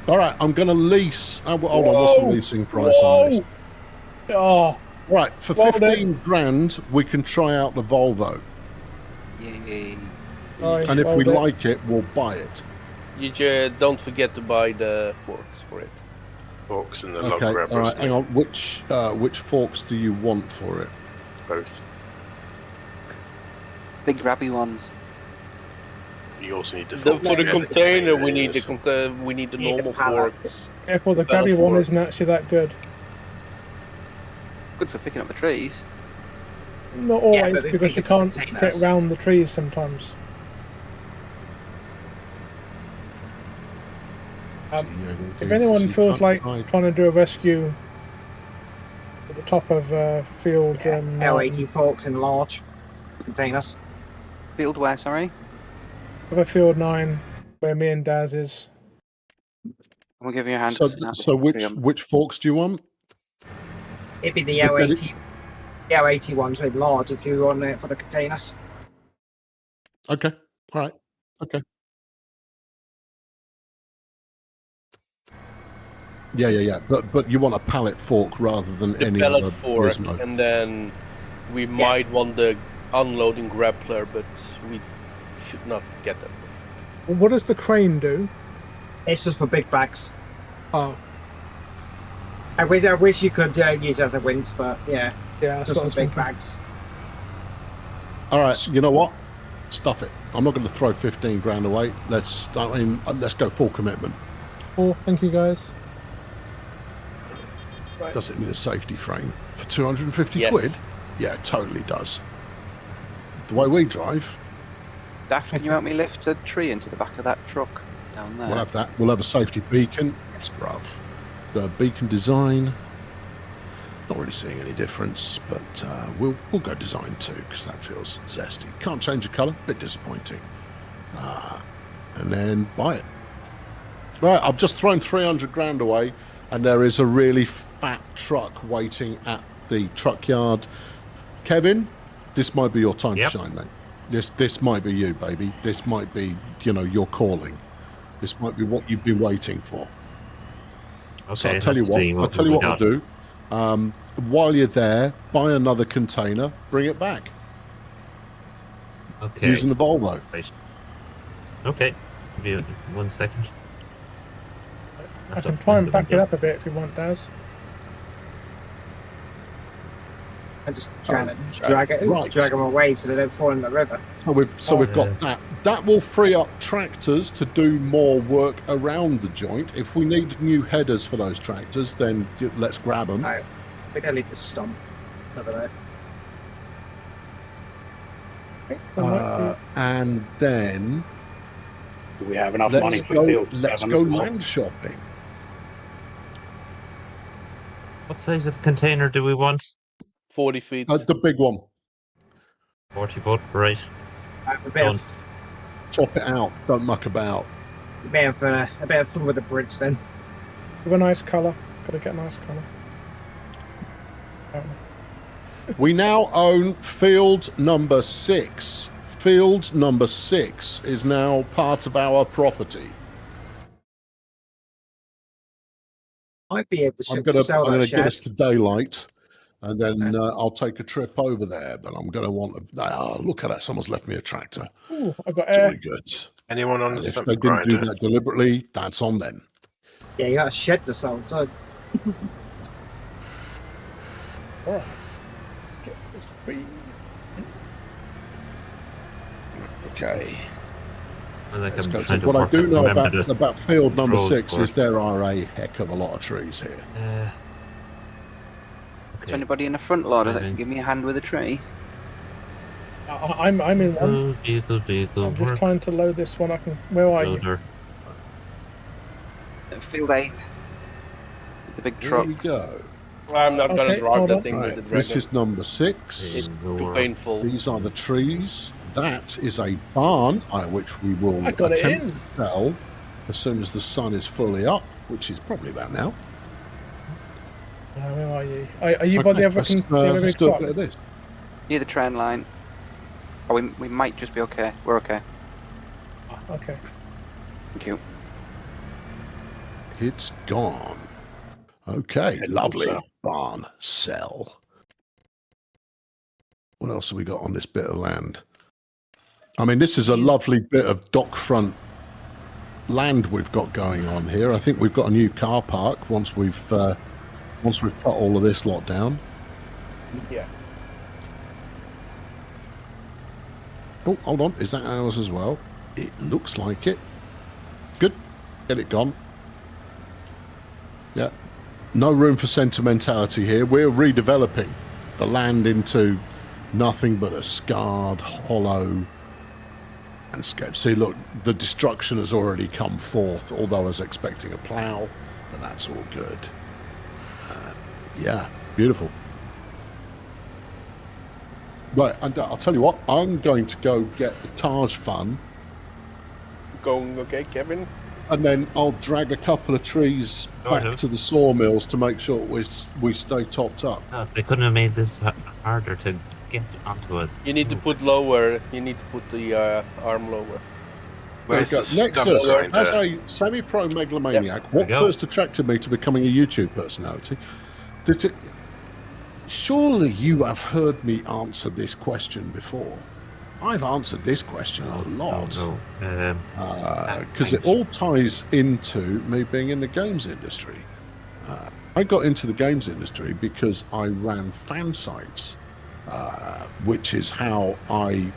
All right, I'm going to lease. Hold on, what's the leasing price on this? Oh. Right, for 15 grand, we can try out the Volvo. Yay. And if we like it, we'll buy it. You just don't forget to buy the forks for it. Forks and the log Okay, grabbers. all right, hang on. Which forks do you want for it? Both. Big grabby ones. You also need the For forks. the container, we need the normal forks. Yeah, well, the grabby one isn't actually that good. Good for picking up the trees. Not always, but if because we you get can't containers. get round the trees sometimes. If anyone feels like trying to do a rescue at the top of field, L80 forks in large containers. Field where, sorry? of a field 9, where me and Daz is. I'll give you a hand. So which forks do you want? It'd be the L80, L80 ones with large if you want it for the containers. Okay, all right, okay. Yeah. But you want a pallet fork rather than The any pallet other fork, gizmo. and then we might want the unloading grappler, but we should not get that. Well, what does the crane do? It's just for big bags. Oh. I wish you could use it as a winch, but yeah, that's just what I for was big bags. All right, you know what? Stuff it. I'm not going to throw 15 grand away. Let's go full commitment. Oh, thank you guys. Right. Does it need a safety frame for 250 Yes. quid? Yeah, it totally does. The way we drive, Daft, can you help me lift a tree into the back of that truck down there? we'll have that. We'll have a safety beacon. Yes, bruv. The beacon design. Not really seeing any difference, but we'll go design 2 because that feels zesty. Can't change the colour. Bit disappointing. and then buy it. Right, I've just thrown 300 grand away, and there is a really fat truck waiting at the truck yard. Kevin, this might be your time to shine, mate. This might be you, baby. This might be, your calling. This might be what you've been waiting for. Okay, so I'll tell you what I'll do. While you're there, buy another container, bring it back. Okay. Using the Volvo. Okay. Give me 1 second. I can try and back it up a bit if you want, Daz. And just trying to drag them away so they don't fall in the river. So we've got that. That will free up tractors to do more work around the joint. If we need new headers for those tractors, then let's grab them. I think I need to stomp over there. And then do we have enough money for field? Let's go land shopping. What size of container do we want? 40 feet. The big one. 40 foot, right. Chop it out. Don't muck about. A bit of fun with the bridge then. With a nice colour. Gotta get a nice colour. We now own field number 6. Field number 6 is now part of our property. Might be able to I'm going to get us to daylight, and then I'll take a trip over there. But I'm going to want to. Look at that! Someone's left me a tractor. Ooh, I got air. Very good. Anyone on And the if they didn't do that deliberately, that's on them. Yeah, you got a shed to sell too. All right. Let's get this free. Okay. What I do know about field number 6 is there are a heck of a lot of trees here. Is there anybody in the front loader that can give me a hand with a tree? I'm in one. I'm just trying to load this one. Where are you? Field 8. The big trucks. Here we go. I'm not going to drive that thing with the dragon. This is number 6. It's too painful. These are the trees. That is a barn, which we will attempt to sell as soon as the sun is fully up, which is probably about now. Where are you? Are you by the other let's do a bit of this. Near the train line. Oh, we might just be okay. We're okay. Okay. Thank you. It's gone. Okay, lovely. Barn, sell. What else have we got on this bit of land? I mean, this is a lovely bit of dockfront land we've got going on here. I think we've got a new car park once we've cut all of this lot down. Yeah. Oh, hold on. Is that ours as well? It looks like it. Good. Get it gone. Yeah. No room for sentimentality here. We're redeveloping the land into nothing but a scarred, hollow landscape. See, look, the destruction has already come forth, although I was expecting a plough, but that's all good. Yeah, beautiful. Right, and I'll tell you what, I'm going to go get the Taj Fun. Going okay, Kevin? And then I'll drag a couple of trees back to the sawmills to make sure we stay topped up. They couldn't have made this harder to get onto it. You need to put lower. You need to put the arm lower. Where's the Nexus, sign as there? a semi-pro megalomaniac, what first attracted me to becoming a YouTube personality? Surely you have heard me answer this question before. I've answered this question a lot. Because it all ties into me being in the games industry. I got into the games industry because I ran fan sites, which is how I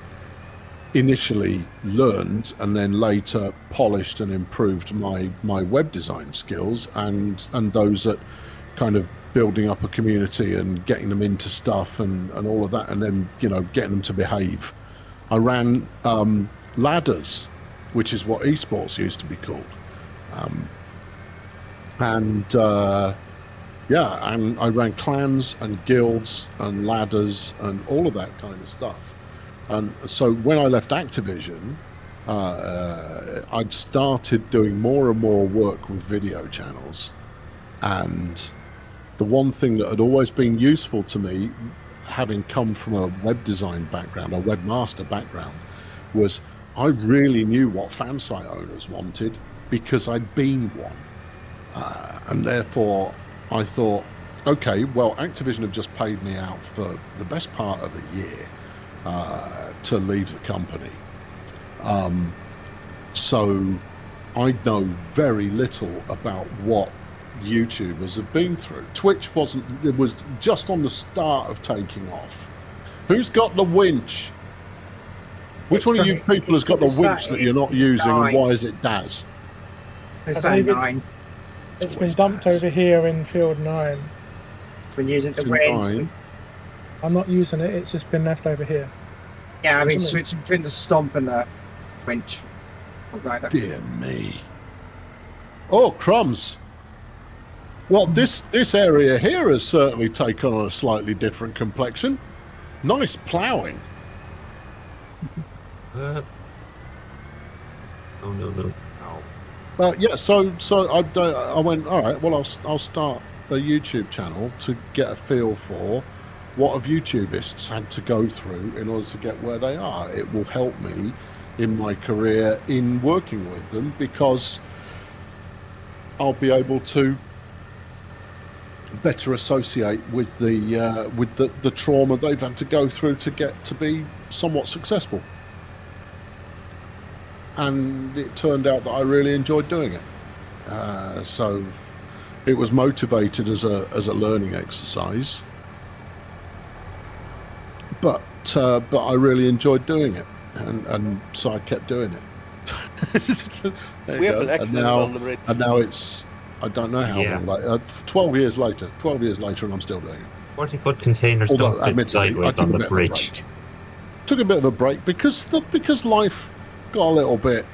initially learned and then later polished and improved my web design skills and those at kind of building up a community and getting them into stuff and all of that, and then getting them to behave. I ran ladders, which is what esports used to be called, and I ran clans and guilds and ladders and all of that kind of stuff. And so when I left Activision, I'd started doing more and more work with video channels, and the one thing that had always been useful to me, having come from a web design background, a webmaster background, was I really knew what fan site owners wanted because I'd been one. And therefore I thought, okay, well, Activision have just paid me out for the best part of a year to leave the company. So I know very little about what YouTubers have been through. Twitch wasn't, it was just on the start of taking off. Who's got the winch? Which one of you people has got the winch that you're not using, and why is it Daz? It's I believe nine. It's been dumped over here in field 9. Been using the winch. I'm not using it, it's just been left over here. Yeah, I mean, switching between the stomp and the winch. Dear me. Oh, crumbs. Well, this area here has certainly taken on a slightly different complexion. Nice ploughing. Oh no. Yeah, so I went, all right, well, I'll start a YouTube channel to get a feel for what have YouTubists had to go through in order to get where they are. It will help me in my career in working with them, because I'll be able to better associate with the trauma they've had to go through to get to be somewhat successful. And it turned out that I really enjoyed doing it. So it was motivated as a learning exercise, but I really enjoyed doing it, and so I kept doing it. We have an accident on the bridge. And now it's, I don't know how long, like 12 years later, and I'm still doing it. 40-foot containers don't fit sideways on the bridge. Took a bit of a break because life got a little bit.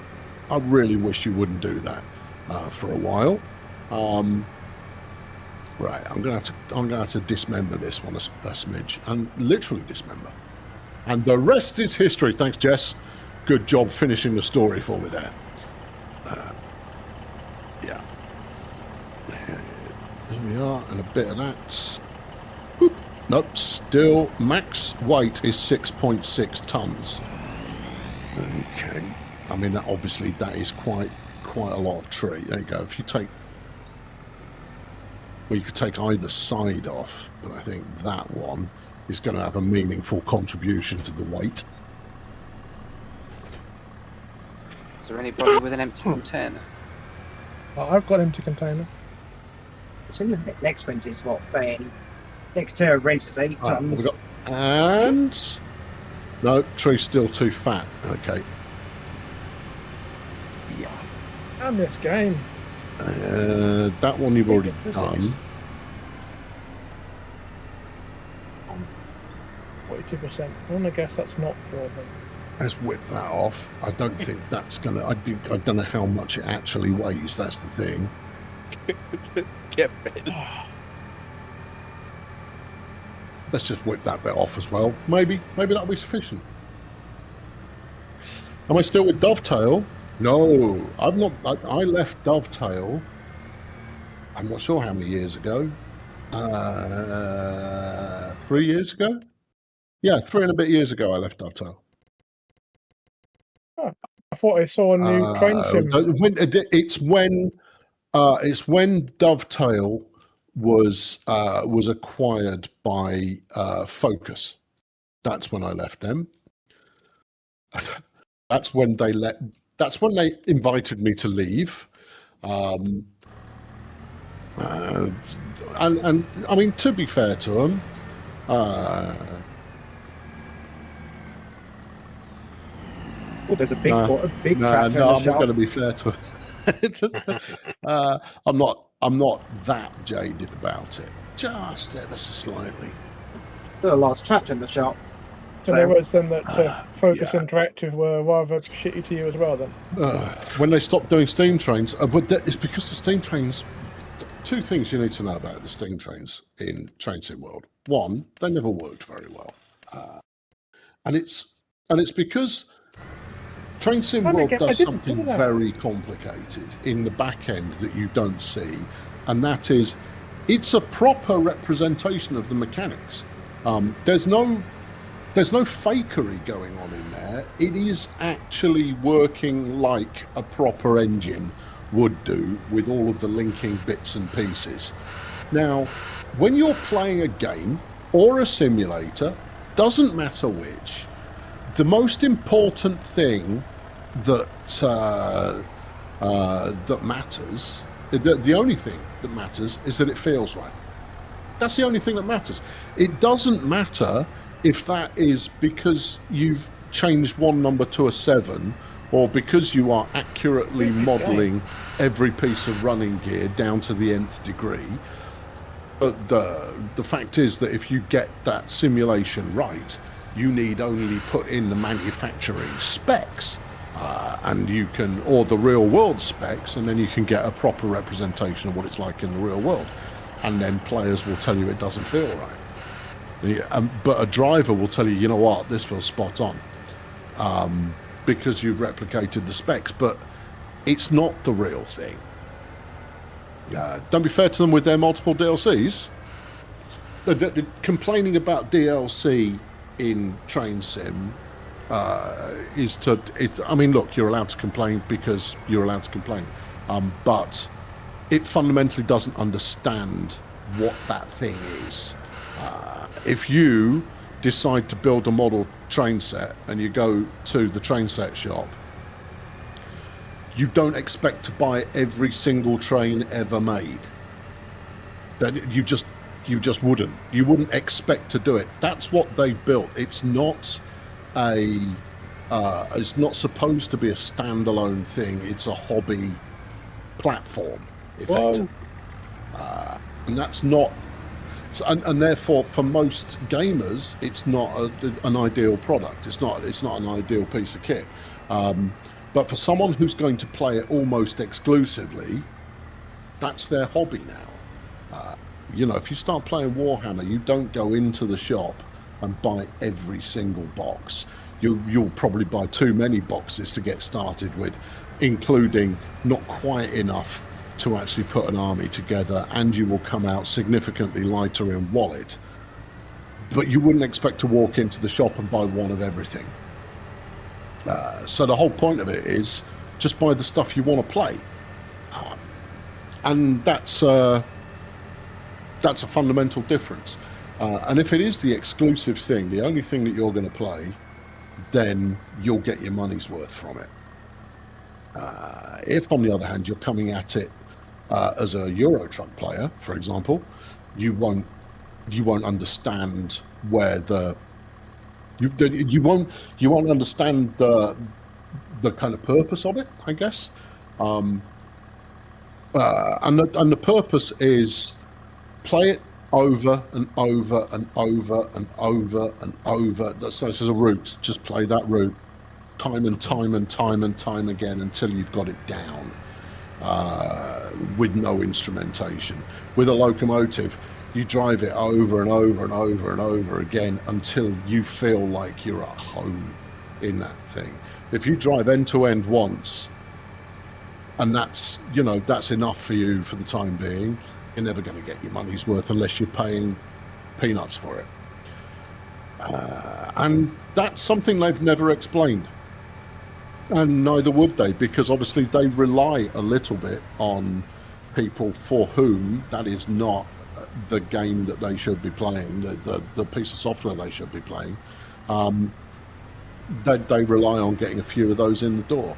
I really wish you wouldn't do that for a while. Right, I'm gonna have to dismember this one a smidge, and literally dismember. And the rest is history. Thanks, Jess. Good job finishing the story for me there. Yeah. There we are, and a bit of that. Boop. Nope, still max weight is 6.6 tons. Okay. I mean, obviously that is quite a lot of tree. There you go. If you take, well, you could take either side off, but I think that one is going to have a meaningful contribution to the weight. Is there anybody with an empty container? I've got empty container. So the next wrench is what? Next to a wrench is 8 tons. And no, tree's still too fat. Okay. Yeah. And this game. That one you've already done. 42%. I want to guess that's not for them. Let's whip that off. I don't think that's gonna. I don't know how much it actually weighs. That's the thing. Get ready. Let's just whip that bit off as well. Maybe that'll be sufficient. Am I still with Dovetail? No, I'm not. I left Dovetail. I'm not sure how many years ago. 3 years ago? Yeah, 3 and a bit years ago I left Dovetail. Oh, I thought I saw a new train sim. It's when Dovetail was acquired by Focus. That's when I left them. That's when they invited me to leave. And I mean, to be fair to them, there's a big tractor in the I'm shop. not going to be fair to them. I'm not that jaded about it. Just ever so slightly. Still a large tractor in the shop. So there was then that Focus Interactive were rather shitty to you as well then? When they stopped doing steam trains, but it's because the steam trains, 2 things you need to know about the steam trains in Train Sim World. One, they never worked very well. And it's because Train Sim I World didn't does do something that. very complicated in the back end that you don't see, and that is, it's a proper representation of the mechanics. There's no fakery going on in there. It is actually working like a proper engine would do, with all of the linking bits and pieces. Now, when you're playing a game or a simulator, doesn't matter which, the most important thing that that matters, the only thing that matters, is that it feels right. That's the only thing that matters. It doesn't matter if that is because you've changed one number to a 7, or because you are accurately modelling every piece of running gear down to the nth degree. But the fact is that if you get that simulation right, you need only put in the manufacturing specs, and you can, or the real world specs, and then you can get a proper representation of what it's like in the real world. And then players will tell you it doesn't feel right. But a driver will tell you, you know what, this feels spot on, because you've replicated the specs. But it's not the real thing. Don't be fair to them with their multiple DLCs. Complaining about DLC in Train Sim is to... I mean, look, you're allowed to complain because you're allowed to complain. But it fundamentally doesn't understand what that thing is. If you decide to build a model train set and you go to the train set shop, you don't expect to buy every single train ever made. That you just wouldn't. You wouldn't expect to do it. That's what they've built. It's not it's not supposed to be a standalone thing. It's a hobby platform, effectively. And that's not, and therefore for most gamers, it's not an ideal product. It's not an ideal piece of kit. But for someone who's going to play it almost exclusively, that's their hobby now. You know, if you start playing Warhammer, you don't go into the shop and buy every single box. You'll probably buy too many boxes to get started with, including not quite enough to actually put an army together, and you will come out significantly lighter in wallet. But you wouldn't expect to walk into the shop and buy one of everything. So the whole point of it is just buy the stuff you want to play, and that's a fundamental difference. And if it is the exclusive thing, the only thing that you're going to play, then you'll get your money's worth from it. If, on the other hand, you're coming at it as a Euro Truck player, for example, you won't understand where you won't understand the kind of purpose of it, I guess. And the purpose is play it over and over and over and over and over. So this is a route. Just play that route time and time and time and time again until you've got it down, with no instrumentation. With a locomotive, you drive it over and over and over and over again until you feel like you're at home in that thing. If you drive end to end once, and that's enough for you for the time being, you're never going to get your money's worth unless you're paying peanuts for it. And that's something they've never explained. And neither would they, because obviously they rely a little bit on people for whom that is not the game that they should be playing, the piece of software they should be playing. They rely on getting a few of those in the door.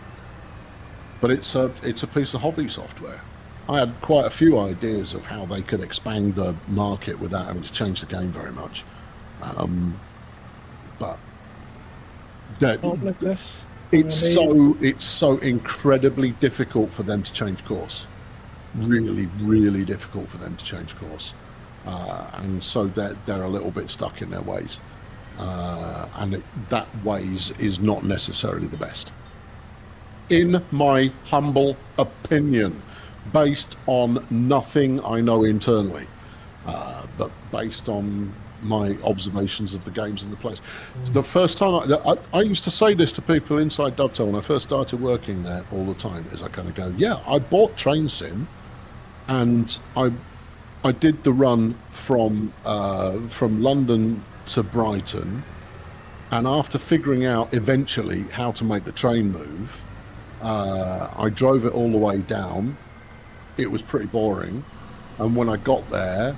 But it's a piece of hobby software. I had quite a few ideas of how they could expand the market without having to change the game very much. But it's so incredibly difficult for them to change course. Really, really difficult for them to change course. And so they're a little bit stuck in their ways. And that ways is not necessarily the best. In my humble opinion, based on nothing I know internally, but based on my observations of the games in the place. The first time I used to say this to people inside Dovetail when I first started working there all the time, is I kind of go, yeah, I bought Train Sim, and I did the run from London to Brighton, and after figuring out eventually how to make the train move, I drove it all the way down. It was pretty boring, and when I got there,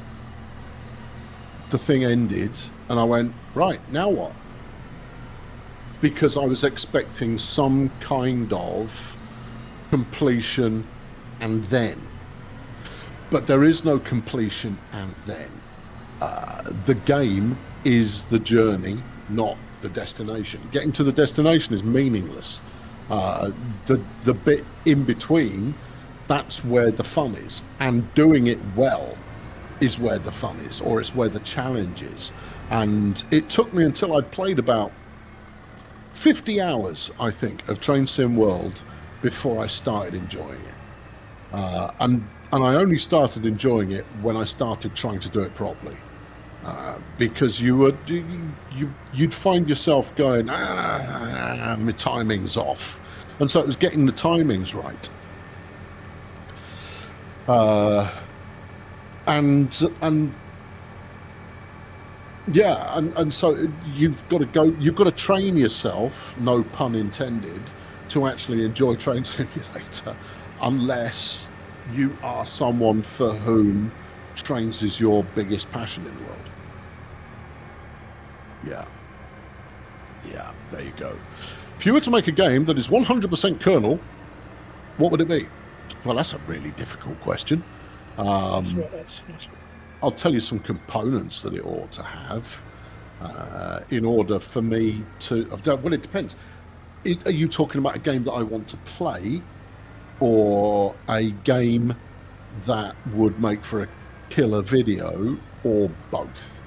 the thing ended, and I went, right, now what? Because I was expecting some kind of completion and then. But there is no completion and then. The game is the journey, not the destination. Getting to the destination is meaningless. The bit in between, that's where the fun is. And doing it well is where the fun is, or it's where the challenge is. And it took me until I'd played about 50 hours, I think, of Train Sim World before I started enjoying it. And I only started enjoying it when I started trying to do it properly. Because you'd find yourself going, my timing's off. And so it was getting the timings right. And so you've got to train yourself, no pun intended, to actually enjoy Train Simulator, unless you are someone for whom trains is your biggest passion in the world. Yeah, there you go. If you were to make a game that is 100% kernel, what would it be? Well, that's a really difficult question. I'll tell you some components that it ought to have in order for me to... Well, it depends. Are you talking about a game that I want to play, or a game that would make for a killer video, or both?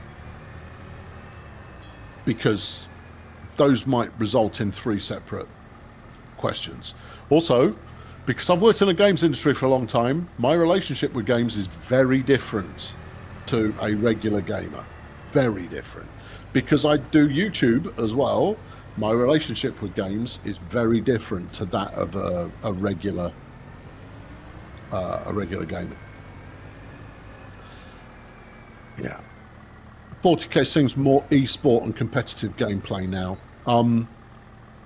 Because those might result in three separate questions. Also, because I've worked in the games industry for a long time, my relationship with games is very different to a regular gamer. Very different. Because I do YouTube as well, my relationship with games is very different to that of a regular gamer. Yeah. 40k seems more esport and competitive gameplay now.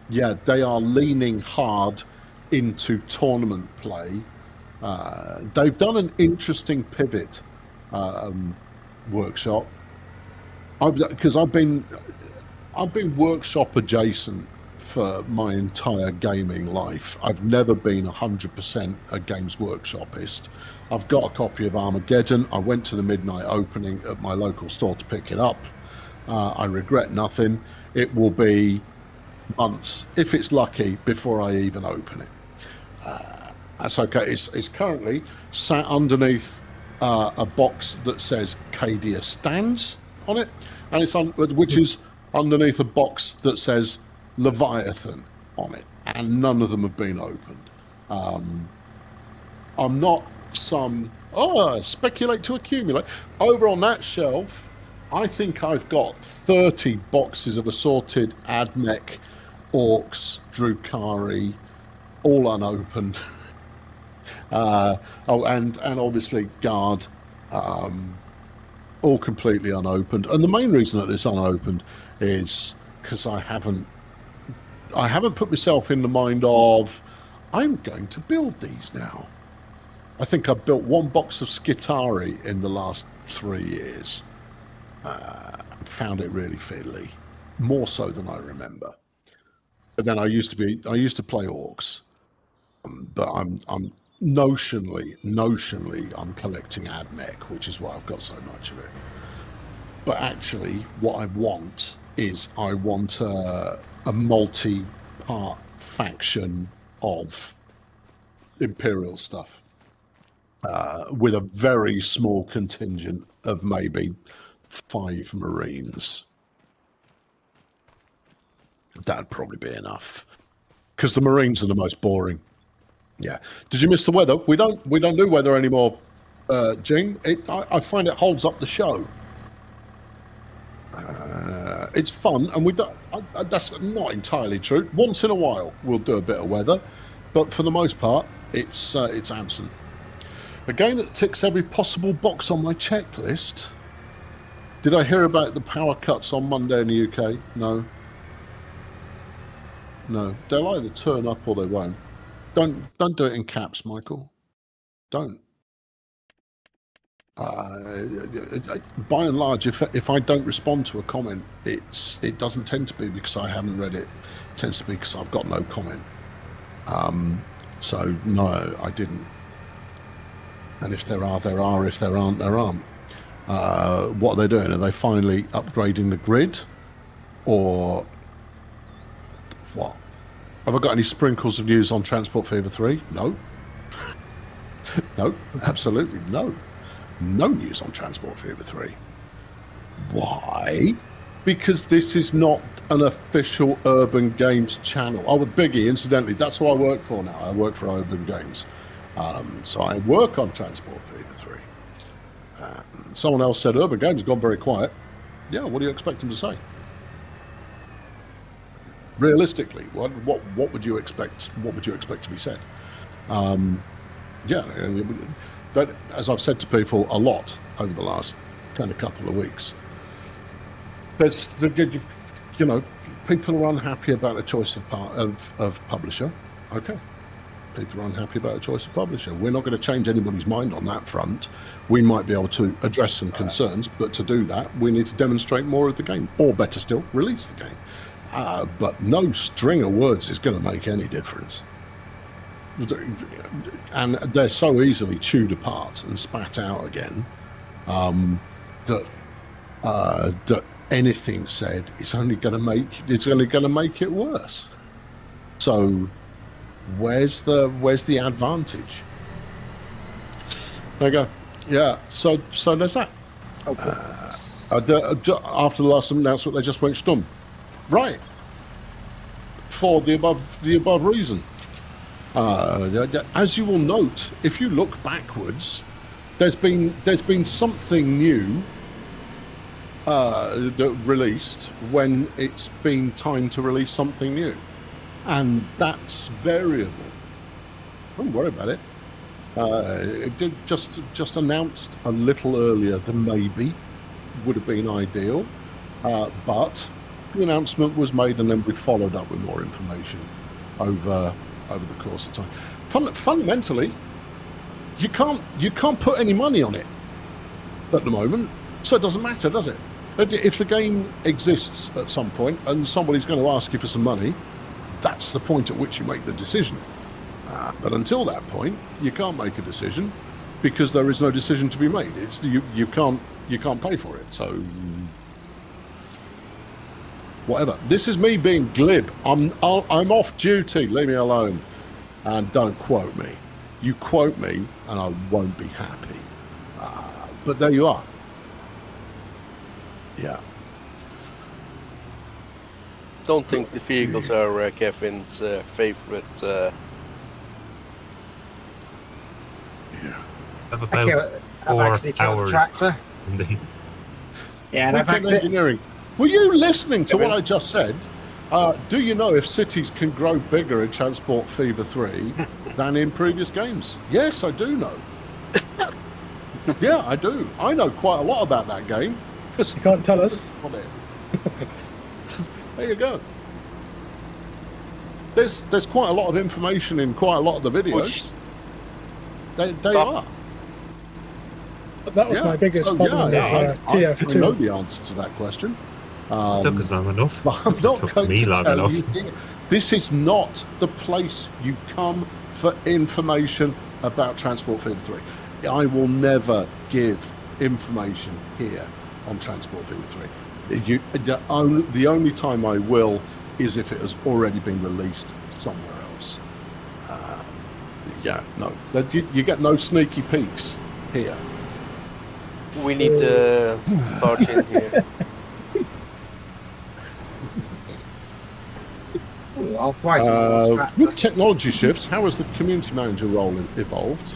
Yeah, they are leaning hard into tournament play. They've done an interesting pivot workshop, because I've been workshop adjacent for my entire gaming life. I've never been 100% a Games Workshopist. I've got a copy of Armageddon. I went to the midnight opening at my local store to pick it up. I regret nothing. It will be months, if it's lucky, before I even open it. That's okay. It's currently sat underneath a box that says Cadia Stands on it, and which is underneath a box that says Leviathan on it, and none of them have been opened. I'm not some speculate to accumulate. Over on that shelf, I think I've got 30 boxes of assorted AdMech, Orcs, Drukari, all unopened. And obviously Guard, all completely unopened. And the main reason that it's unopened is because I haven't put myself in the mind of, I'm going to build these now. I think I've built one box of Skitari in the last 3 years. Found it really fiddly, more so than I remember. But then I used to play Orcs, but I'm notionally I'm collecting AdMech, which is why I've got so much of it. But actually, what I want is a multi-part faction of Imperial stuff, with a very small contingent of maybe 5 Marines. That'd probably be enough, because the Marines are the most boring. Yeah. Did you miss the weather? We don't do weather anymore, Jing. I find it holds up the show. it's fun, and we don't. That's not entirely true. Once in a while, we'll do a bit of weather, but for the most part, it's absent. A game that ticks every possible box on my checklist. Did I hear about the power cuts on Monday in the UK? No. No, they'll either turn up or they won't. Don't do it in caps, Michael. Don't. By and large, if I don't respond to a comment, it doesn't tend to be because I haven't read it. It tends to be because I've got no comment. So no, I didn't. And if there are, there are. If there aren't, there aren't. What are they doing? Are they finally upgrading the grid, or what? Have I got any sprinkles of news on Transport Fever 3? No. No, absolutely no. No news on Transport Fever 3. Why? Because this is not an official Urban Games channel. Oh, with Biggie, incidentally, that's who I work for now. I work for Urban Games. So I work on Transport Fever 3. Someone else said Urban Games has gone very quiet. Yeah, what do you expect them to say? Realistically, what would you expect? What would you expect to be said? Yeah, that, as I've said to people a lot over the last kind of couple of weeks, there's the, you know, people are unhappy about a choice of publisher. Okay, people are unhappy about a choice of publisher. We're not going to change anybody's mind on that front. We might be able to address some concerns, but to do that, we need to demonstrate more of the game, or better still, release the game. But no string of words is going to make any difference. And they're so easily chewed apart and spat out again that anything said is only going to make it worse. So where's the advantage? There you go. Yeah. So there's that. Okay. After the last announcement, they just went stum. Right. For the above reason. As you will note, if you look backwards, there's been something new that released when it's been time to release something new, and that's variable. Don't worry about it. It did just announced a little earlier than maybe would have been ideal, but the announcement was made, and then we followed up with more information over the course of time. Fundamentally, you can't put any money on it at the moment, so it doesn't matter, does it? If the game exists at some point and somebody's going to ask you for some money, that's the point at which you make the decision. But until that point, you can't make a decision because there is no decision to be made. It's you can't pay for it. So whatever. This is me being glib. I'm off duty. Leave me alone, and don't quote me. You quote me, and I won't be happy. But there you are. Yeah. Don't think the vehicles are Kevin's favorite. Yeah. Have Okay, about I've 4 actually killed the hours tractor. in these. Yeah, and I've Weekend actually... engineering. Were you listening to what I just said? Do you know if cities can grow bigger in Transport Fever 3 than in previous games? Yes, I do know. Yeah, I do. I know quite a lot about that game. You can't tell us. There you go. There's quite a lot of information in quite a lot of the videos. They are. That was my biggest problem with TF2. I know the answer to that question. It took us long enough. I'm not It took going me to long tell enough. you. This is not the place you come for information about Transport Fever 3. I will never give information here on Transport Fever 3. The only time I will is if it has already been released somewhere else. Yeah, no. You get no sneaky peeks here. We need the part in here. With technology shifts, how has the community manager role evolved?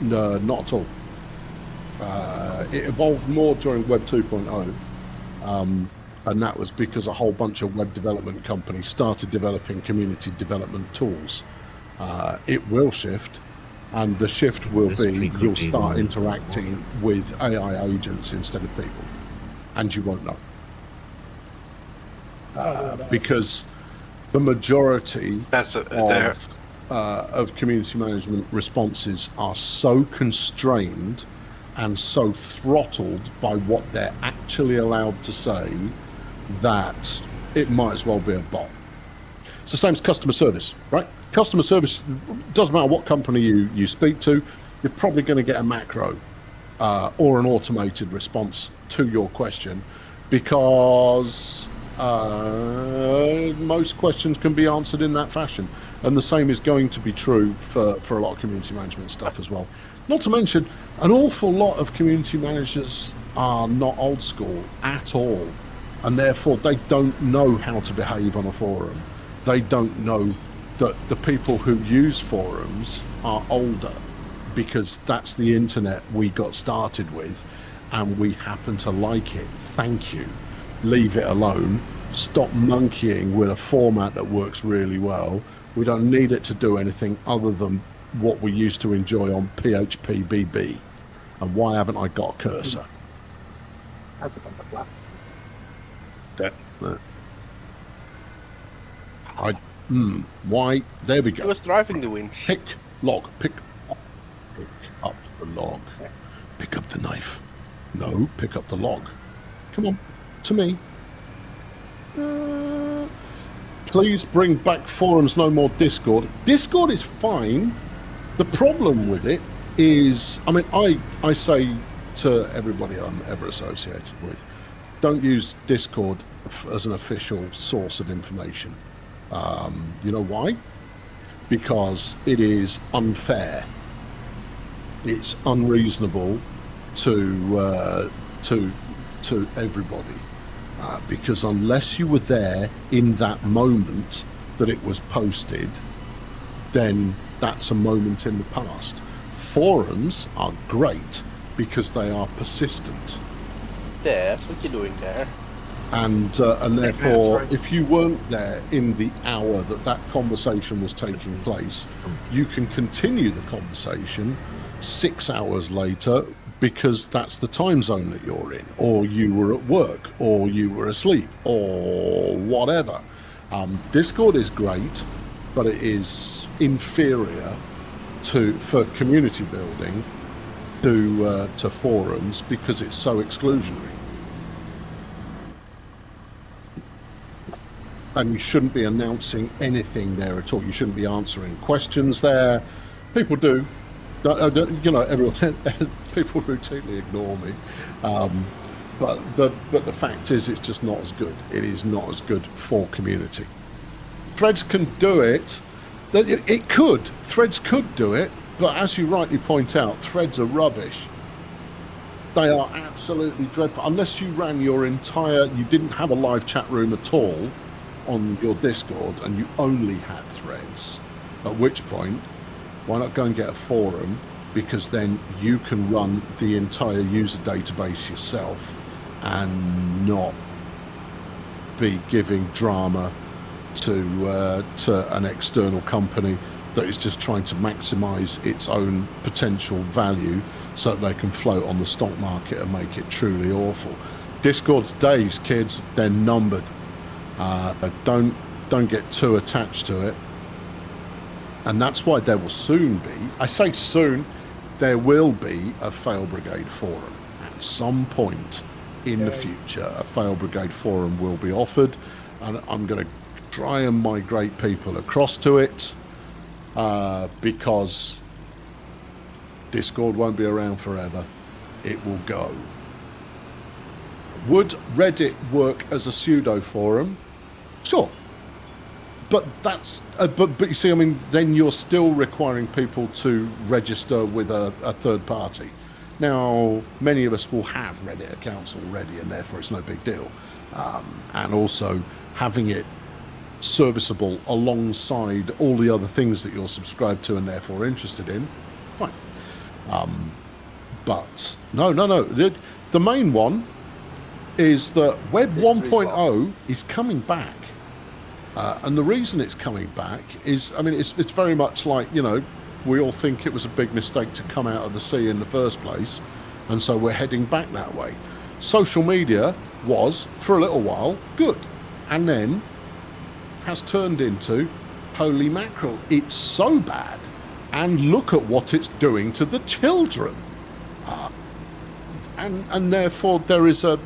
No, not at all. It evolved more during Web 2.0. And that was because a whole bunch of web development companies started developing community development tools. It will shift, and the shift will be you'll start interacting with AI agents instead of people, and you won't know. Because the majority of community management responses are so constrained and so throttled by what they're actually allowed to say that it might as well be a bot. It's the same as customer service, right? Customer service, doesn't matter what company you speak to, you're probably going to get a macro or an automated response to your question, because most questions can be answered in that fashion. And the same is going to be true for a lot of community management stuff as well. Not to mention, an awful lot of community managers are not old school at all, and therefore they don't know how to behave on a forum. They don't know that the people who use forums are older, because that's the internet we got started with, and we happen to like it. Thank you. Leave it alone. Stop monkeying with a format that works really well. We don't need it to do anything other than what we used to enjoy on PHP BB. And why haven't I got a cursor? That's a bit of a Why? There we go. He was driving the winch. Pick up the log. Pick up the knife. No, pick up the log. Come on, to me. Please bring back forums, no more Discord. Discord is fine. The problem with it is, I mean, I say to everybody I'm ever associated with, don't use Discord as an official source of information. You know why? Because it is unfair. It's unreasonable to everybody. Because unless you were there in that moment that it was posted, then that's a moment in the past. Forums are great because they are persistent. That's what you're doing there. And therefore, if you weren't there in the hour that conversation was taking place, you can continue the conversation 6 hours later, because that's the time zone that you're in, or you were at work, or you were asleep, or whatever. Discord is great, but it is inferior for community building to forums, because it's so exclusionary. And you shouldn't be announcing anything there at all. You shouldn't be answering questions there. People do. You know, everyone, people routinely ignore me, but the fact is, it's just not as good. It is not as good for community. Threads can do it. Threads could do it, but as you rightly point out, threads are rubbish. They are absolutely dreadful. Unless you ran your you didn't have a live chat room at all on your Discord, and you only had threads, at which point, why not go and get a forum? Because then you can run the entire user database yourself and not be giving drama to an external company that is just trying to maximize its own potential value so that they can float on the stock market and make it truly awful. Discord's days, kids, they're numbered. Don't get too attached to it. And that's why there will soon be, I say soon, there will be a Fail Brigade forum. At some point in the future, a Fail Brigade forum will be offered, and I'm going to try and migrate people across to it, because Discord won't be around forever. It will go. Would Reddit work as a pseudo forum? Sure. But that's but you see, I mean, then you're still requiring people to register with a third party. Now, many of us will have Reddit accounts already, and therefore it's no big deal. And also having it serviceable alongside all the other things that you're subscribed to and therefore interested in, fine. But no. The main one is that Web History 1.0 is coming back. And the reason it's coming back is, I mean, it's very much like, you know, we all think it was a big mistake to come out of the sea in the first place, and so we're heading back that way. Social media was, for a little while, good, and then has turned into, holy mackerel, it's so bad, and look at what it's doing to the children. And therefore there is a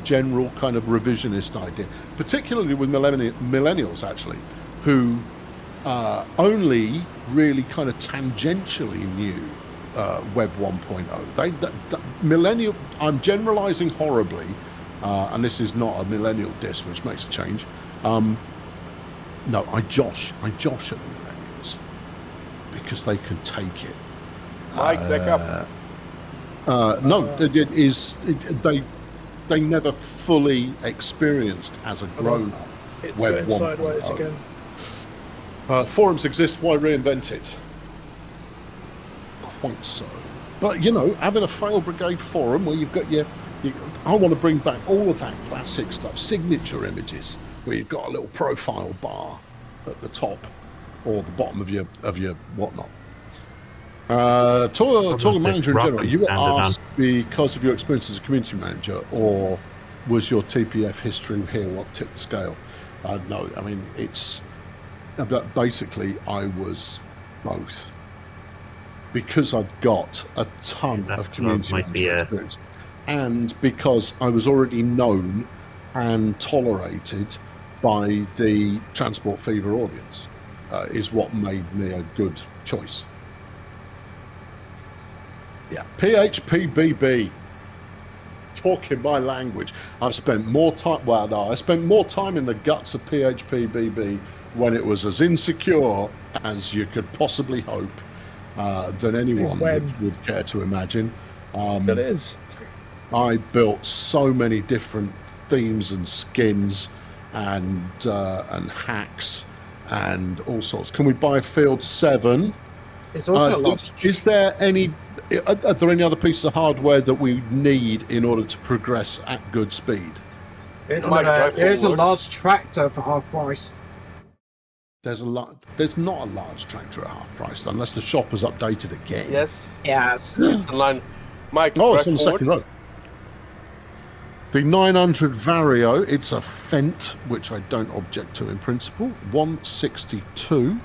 general kind of revisionist idea, particularly with millennials actually, who only really kind of tangentially knew Web 1.0. Millennial. I'm generalising horribly, and this is not a millennial diss, which makes a change. No, I josh at the millennials because they can take it. Mike, back up. No, they never fully experienced as a grown-up It's Web going sideways 1.0. again. Forums exist, why reinvent it? Quite so. But, you know, having a failed Brigade forum where you've got I want to bring back all of that classic stuff, signature images, where you've got a little profile bar at the top or the bottom of your whatnot. Tour manager in general, you were asked because of your experience as a community manager, or was your TPF history here what tipped the scale? No, I mean, it's basically I was both, because I've got a ton of community manager experience, and because I was already known and tolerated by the Transport Fever audience, is what made me a good choice. Yeah, PHPBB. Talking my language. I've spent more time. Well, no, I spent more time in the guts of PHPBB when it was as insecure as you could possibly hope, than anyone would care to imagine. It is. I built so many different themes and skins and hacks and all sorts. Can we buy Field 7? It's also Is there any? Are there any other pieces of hardware that we need in order to progress at good speed? There's a large tractor for half price. There's not a large tractor at half price unless the shop has updated again. Yes. Yes. It's in line. Mike, Oh, it's on the drive second forward. row. The 900 Vario, it's a Fendt, which I don't object to in principle. 162.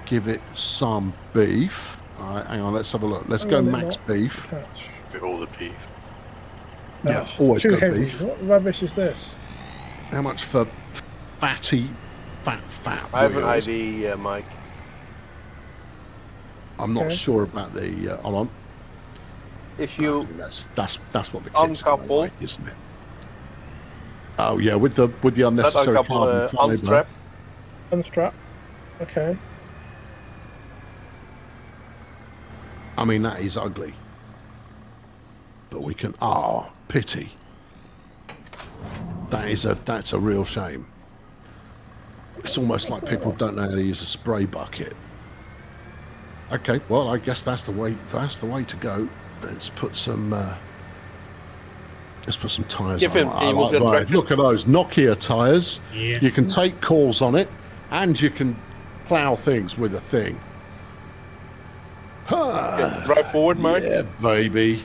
Give it some beef. All right, hang on, let's have a look. Let's go max beef. With all the beef. Yeah, always Too go heavy. beef. What rubbish is this? How much for fat I have an wheels? ID, Mike. I'm not Okay. sure about the. Hold on. If I you think that's what the kids uncouple, like, isn't it? Oh yeah, with the that unnecessary uncouple, carbon fiber. unstrap. Unstrap. Okay. I mean, that is ugly. But we can. Oh, pity. That's a real shame. It's almost like people don't know how to use a spray bucket. Okay, well, I guess that's the way. That's the way to go. Let's put some tires Give on. him, he will get Right, back. look at those Nokia tires. Yeah. You can take calls on it, and you can plow things with a thing. Okay, drive forward, Mike. Yeah, baby.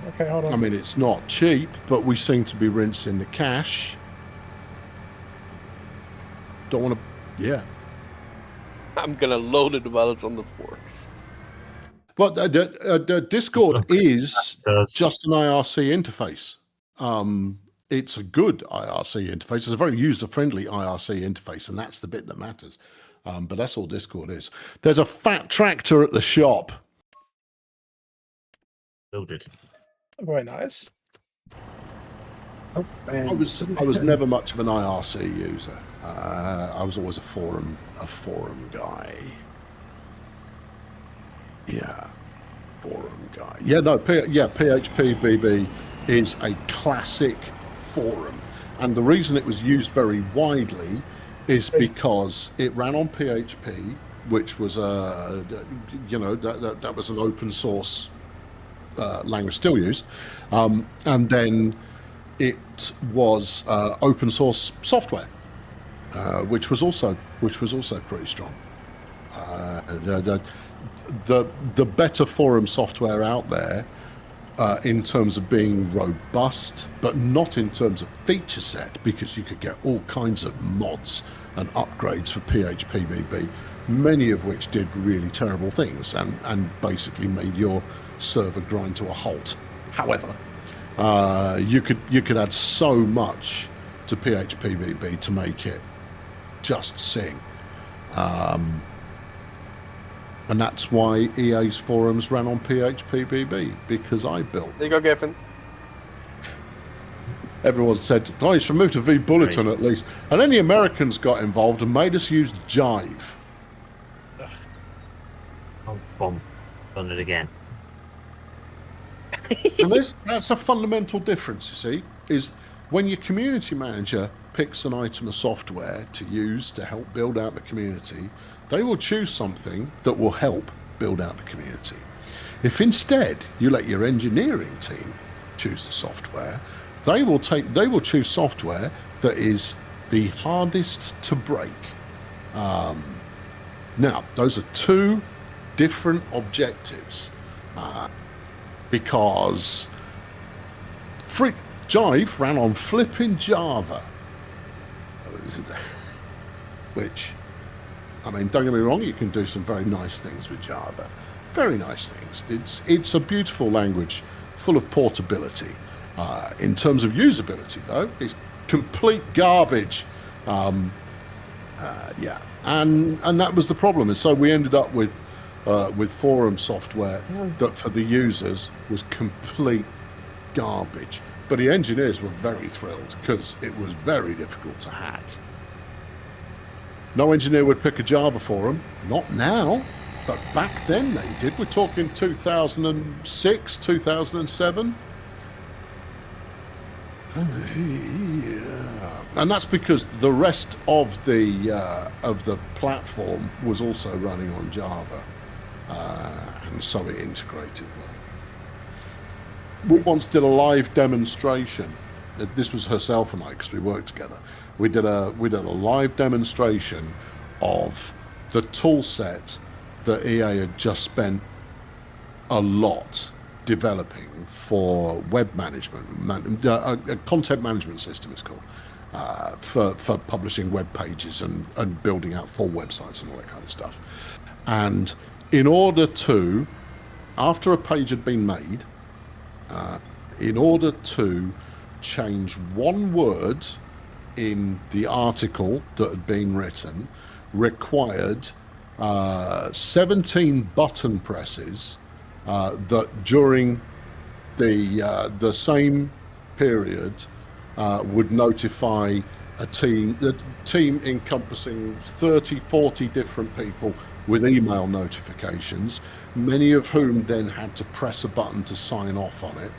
Okay, hold on. I mean, it's not cheap, but we seem to be rinsing the cash. Don't want to. Yeah. I'm gonna load it while it's on the forks. Well, the Discord is Does. just an IRC interface. It's a good IRC interface. It's a very user-friendly IRC interface, and that's the bit that matters. But that's all Discord is. There's a fat tractor at the shop. Loaded. Very nice. Oh, I was never much of an IRC user. I was always a forum guy. Yeah, forum guy. Yeah, no, PHPBB is a classic forum, and the reason it was used very widely is because it ran on PHP, which was that was an open source language still used, and then it was open source software, which was also pretty strong. The better forum software out there in terms of being robust, but not in terms of feature set, because you could get all kinds of mods and upgrades for PHPBB, many of which did really terrible things and basically made your server grind to a halt. However, you could add so much to PHPBB to make it just sing. And that's why EA's forums ran on PHPBB, because I built. There you go, Gavin. Everyone said, nice, remove the V bulletin at least. And then the Americans got involved and made us use Jive. Oh, bomb. Done it again. And that's a fundamental difference, you see, is when your community manager picks an item of software to use to help build out the community, they will choose something that will help build out the community. If instead you let your engineering team choose the software, they will choose software that is the hardest to break. Now, those are two different objectives, because Jive ran on flipping Java, which, I mean, don't get me wrong, you can do some very nice things with Java. Very nice things. It's a beautiful language full of portability. In terms of usability, though, it's complete garbage. Yeah, and that was the problem. And so we ended up with forum software that for the users was complete garbage. But the engineers were very thrilled because it was very difficult to hack. No engineer would pick a Java forum. Not now, but back then they did. We're talking 2006, 2007. And that's because the rest of the platform was also running on Java, and so it integrated well. We once did a live demonstration. This was herself and I, because we worked together. We did a live demonstration of the tool set that EA had just spent a lot developing for web management, a content management system it's called, for publishing web pages and building out full websites and all that kind of stuff. And in order to, after a page had been made, in order to change one word in the article that had been written, required 17 button presses that during the same period would notify a team encompassing 30, 40 different people with email notifications, many of whom then had to press a button to sign off on it.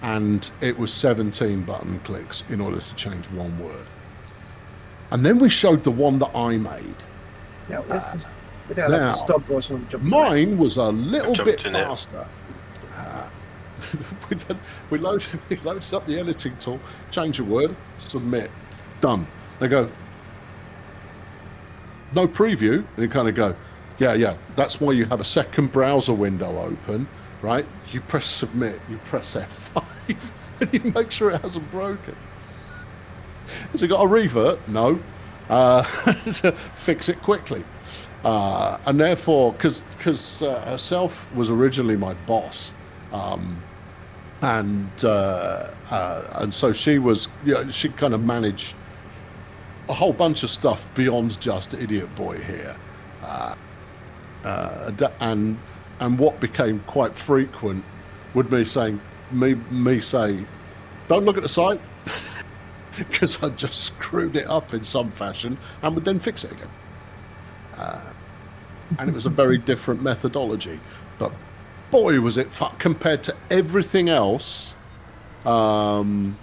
And it was 17 button clicks in order to change one word. And then we showed the one that I made. Yeah, now, mine was a little bit faster. We loaded up the editing tool, change a word, submit, done. They go, no preview, and you kind of go, yeah, that's why you have a second browser window open, right? You press submit, you press F5, and you make sure it hasn't broken. Has it got a revert? No. Fix it quickly. And therefore, because herself was originally my boss, and so she kind of managed a whole bunch of stuff beyond just Idiot Boy here, and what became quite frequent would be saying me say, don't look at the site, because I just screwed it up in some fashion, and would then fix it again. And it was a very different methodology, but boy was it fun compared to everything else. Oh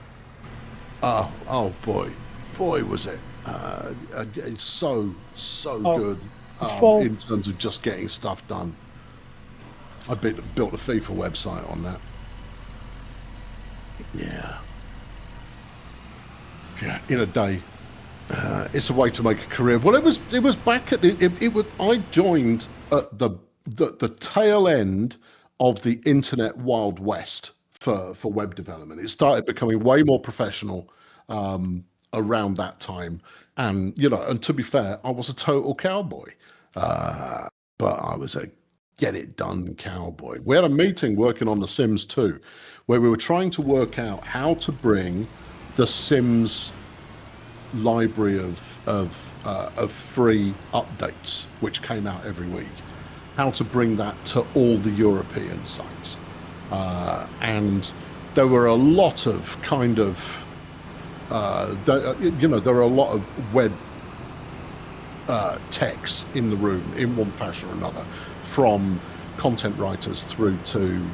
boy was it. It's so good in terms of just getting stuff done. I built a FIFA website on that. Yeah. Yeah, in a day. It's a way to make a career. Well, it was back at it was. I joined at the tail end of the internet Wild West for web development. It started becoming way more professional around that time, and and to be fair, I was a total cowboy, but I was a get it done cowboy. We had a meeting working on The Sims 2, where we were trying to work out how to bring the Sims library of free updates, which came out every week, how to bring that to all the European sites, and there were a lot of kind of there are a lot of web techs in the room in one fashion or another, from content writers through to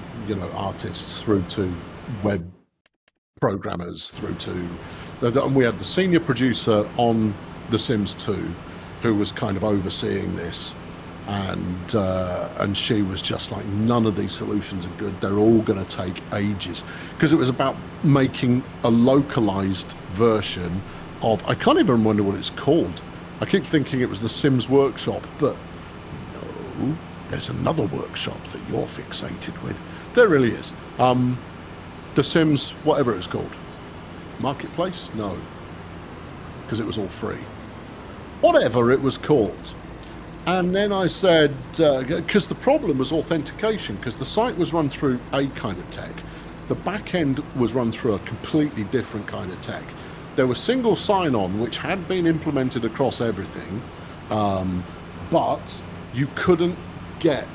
artists, through to web programmers, through to and we had the senior producer on The Sims 2 who was kind of overseeing this, and she was just like, none of these solutions are good, they're all going to take ages, because it was about making a localized version of, I can't even remember what it's called. I keep thinking it was the Sims Workshop, but no, there's another workshop that you're fixated with. There really is. The Sims, whatever it's called. Marketplace? No. Because it was all free. Whatever it was called. And then I said, because the problem was authentication, because the site was run through a kind of tech. The back end was run through a completely different kind of tech. There was single sign-on, which had been implemented across everything, but you couldn't get,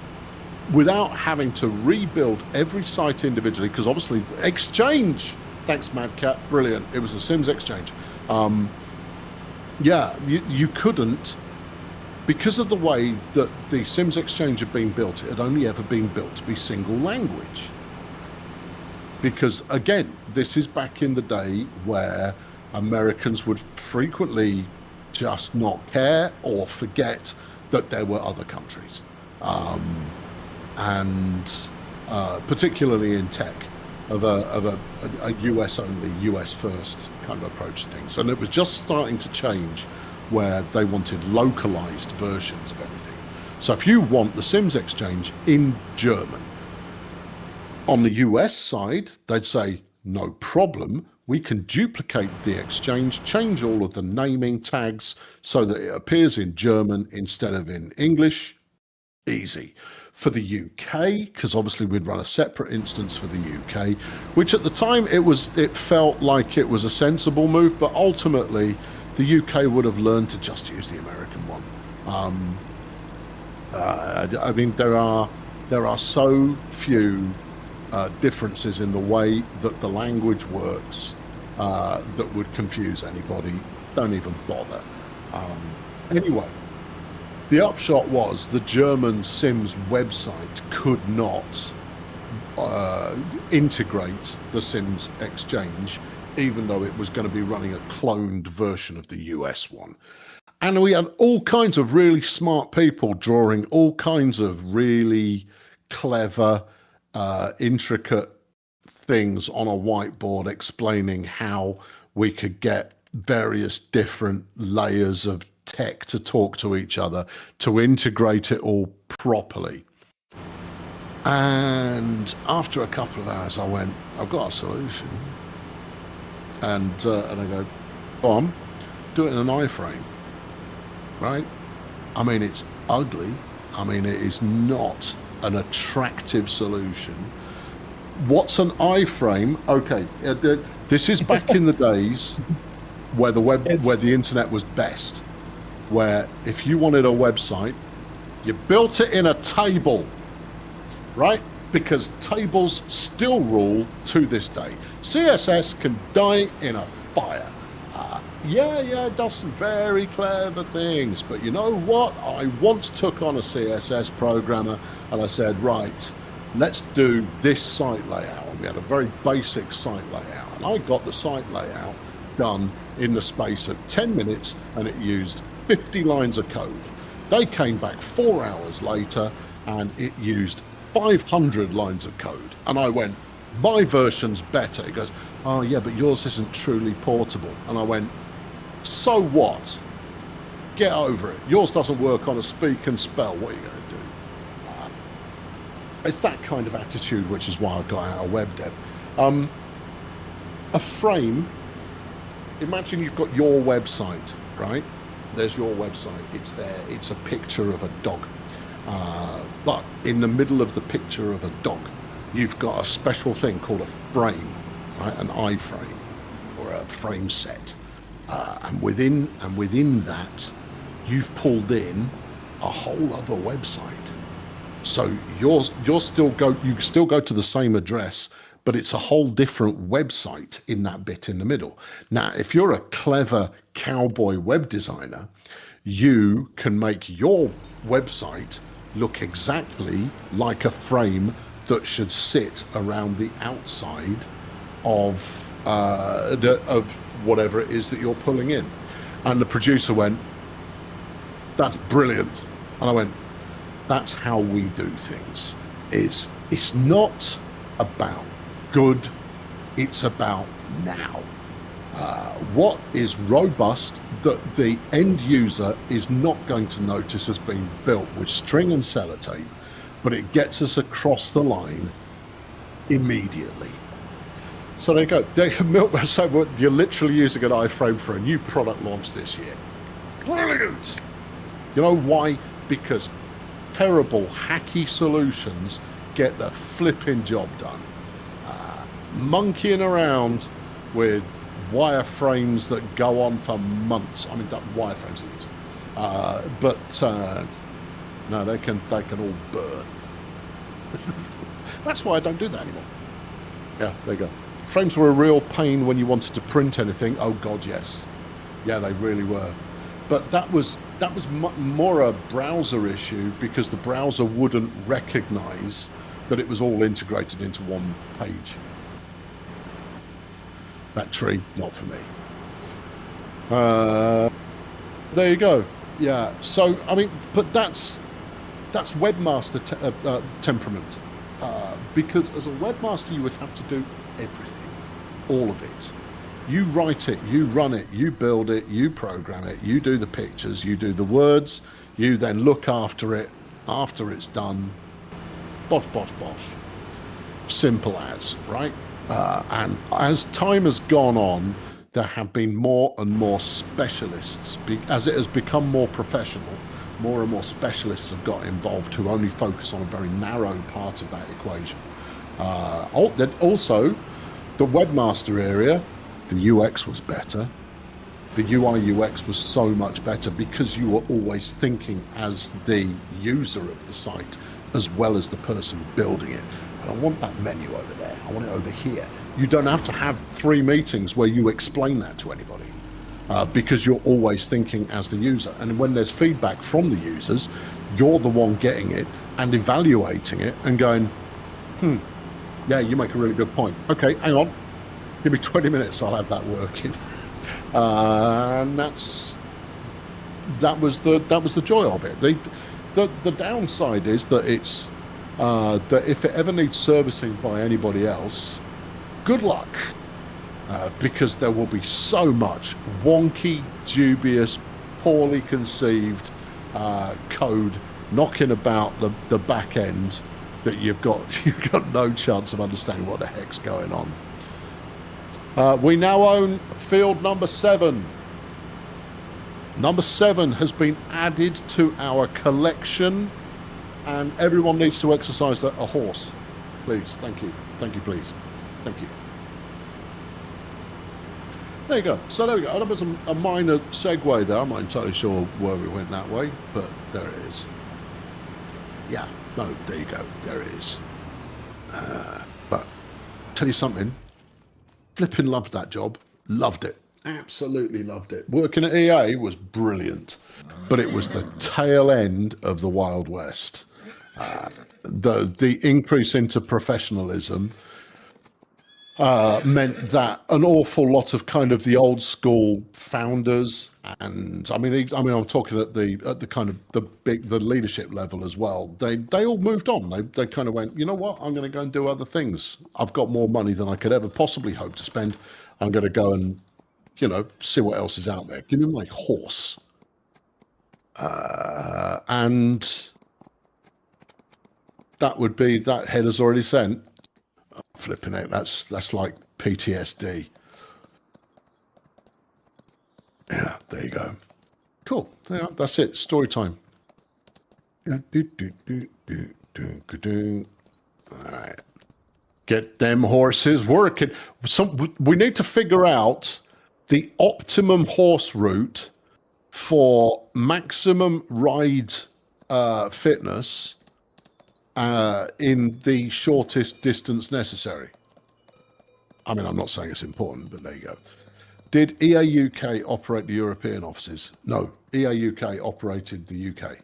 without having to rebuild every site individually, because obviously Exchange, thanks Mad Cat, brilliant, it was the Sims Exchange. Yeah, you couldn't, because of the way that the Sims Exchange had been built, it had only ever been built to be single language. Because again, this is back in the day where Americans would frequently just not care or forget that there were other countries. And particularly in tech, of a US only, US first kind of approach to things. And it was just starting to change where they wanted localized versions of everything. So if you want the Sims Exchange in German, on the US side, they'd say, no problem, we can duplicate the exchange, change all of the naming tags so that it appears in German instead of in English. Easy. For the UK, because obviously we'd run a separate instance for the UK, which at the time it felt like it was a sensible move, but ultimately the UK would have learned to just use the American one. I mean, there are so few differences in the way that the language works that would confuse anybody. Don't even bother. Anyway, the upshot was the German Sims website could not integrate the Sims Exchange, even though it was going to be running a cloned version of the US one. And we had all kinds of really smart people drawing all kinds of really clever, intricate things on a whiteboard explaining how we could get various different layers of tech to talk to each other to integrate it all properly. And after a couple of hours, I went, I've got a solution. And I go, Bomb, do it in an iframe, right? I mean, it's ugly. I mean, it is not an attractive solution. What's an iframe? Okay, this is back in the days where where the internet was best, where if you wanted a website, you built it in a table, right? Because tables still rule to this day. CSS can die in a fire. Yeah, it does some very clever things, but you know what? I once took on a CSS programmer and I said, right, let's do this site layout. And we had a very basic site layout, and I got the site layout done in the space of 10 minutes, and it used 50 lines of code. They came back 4 hours later, and it used 500 lines of code. And I went, my version's better. He goes, oh yeah, but yours isn't truly portable. And I went, so what? Get over it. Yours doesn't work on a speak and spell. What are you going to do? It's that kind of attitude, which is why I got out of web dev. A frame, imagine you've got your website, right? There's your website. It's there. It's a picture of a dog. But in the middle of the picture of a dog, you've got a special thing called a frame, right? An iframe or a frame set. And within that, you've pulled in a whole other website. So you still go to the same address, but it's a whole different website in that bit in the middle. Now, if you're a clever cowboy web designer, you can make your website look exactly like a frame that should sit around the outside of whatever it is that you're pulling in. And the producer went, that's brilliant. And I went, that's how we do things. It's not about good, it's about now. What is robust that the end user is not going to notice as being built with string and sellotape, but it gets us across the line immediately. So there you go. So you're literally using an iframe for a new product launch this year. Brilliant! You know why? Because terrible, hacky solutions get the flipping job done. Monkeying around with wireframes that go on for months. I mean, wireframes are used. But no, they can all burn. That's why I don't do that anymore. Yeah, there you go. Frames were a real pain when you wanted to print anything. Oh God, yes. Yeah, they really were. But that was more a browser issue because the browser wouldn't recognize that it was all integrated into one page. That tree, not for me. There you go. Yeah. So I mean, but that's webmaster temperament. Because as a webmaster, you would have to do everything, all of it. You write it, you run it, you build it, you program it, you do the pictures, you do the words, you then look after it after it's done. Bosh, bosh, bosh. Simple as, right? And as time has gone on, there have been more and more specialists. As it has become more professional, more and more specialists have got involved who only focus on a very narrow part of that equation. Also, the webmaster area, the UX was better. The UI UX was so much better because you were always thinking as the user of the site as well as the person building it. I don't want that menu over there. I want it over here. You don't have to have 3 meetings where you explain that to anybody because you're always thinking as the user. And when there's feedback from the users, you're the one getting it and evaluating it and going, yeah, you make a really good point. Okay, hang on. Give me 20 minutes, I'll have that working. And that was the joy of it. The downside is that it's that if it ever needs servicing by anybody else, good luck, because there will be so much wonky, dubious, poorly conceived code knocking about the back end that you've got no chance of understanding what the heck's going on. We now own field number 7. Number 7 has been added to our collection, and everyone needs to exercise a horse. Please, thank you. Thank you, please. Thank you. There you go. So there we go. That was a minor segue there. I'm not entirely sure where we went that way, but there it is. Yeah, no, there you go. There it is. But tell you something. Flipping loved that job. Loved it. Absolutely loved it. Working at EA was brilliant, but it was the tail end of the Wild West. The increase into professionalism meant that an awful lot of kind of the old school founders, and I mean I'm talking at the kind of the leadership level as well. They all moved on. They kind of went, you know what? I'm going to go and do other things. I've got more money than I could ever possibly hope to spend. I'm going to go and, you know, see what else is out there. Give me my horse. And that would be that header's already sent. Oh, flipping it. That's like PTSD. Yeah, there you go. Cool. Yeah, that's it. Story time. Yeah. All right. Get them horses working. We need to figure out the optimum horse route for maximum ride fitness in the shortest distance necessary. I mean, I'm not saying it's important, but there you go. Did EA UK operate the European offices? No, EA UK operated the UK.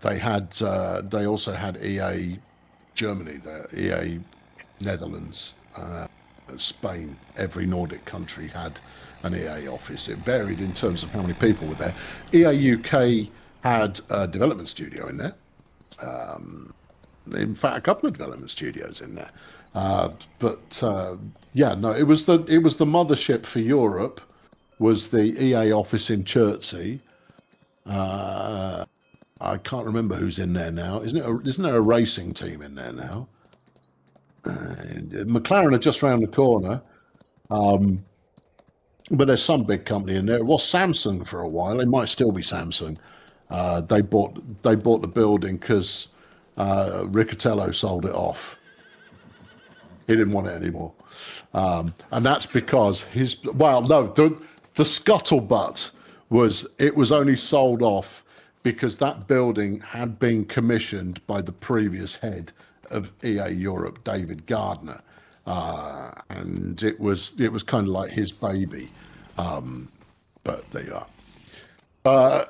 They also had EA Germany there, EA Netherlands, Spain. Every Nordic country had an EA office. It varied in terms of how many people were there. EA UK had a development studio in there. In fact, a couple of development studios in there. Yeah, no, it was the mothership for Europe. Was the EA office in Chertsey. I can't remember who's in there now. Isn't there a racing team in there now? McLaren are just round the corner. But there's some big company in there. It was Samsung for a while. It might still be Samsung. They bought the building because Riccatello sold it off. He didn't want it anymore. And that's because the scuttlebutt was it was only sold off because that building had been commissioned by the previous head of EA Europe, David Gardner, and it was kind of like his baby. But there you are.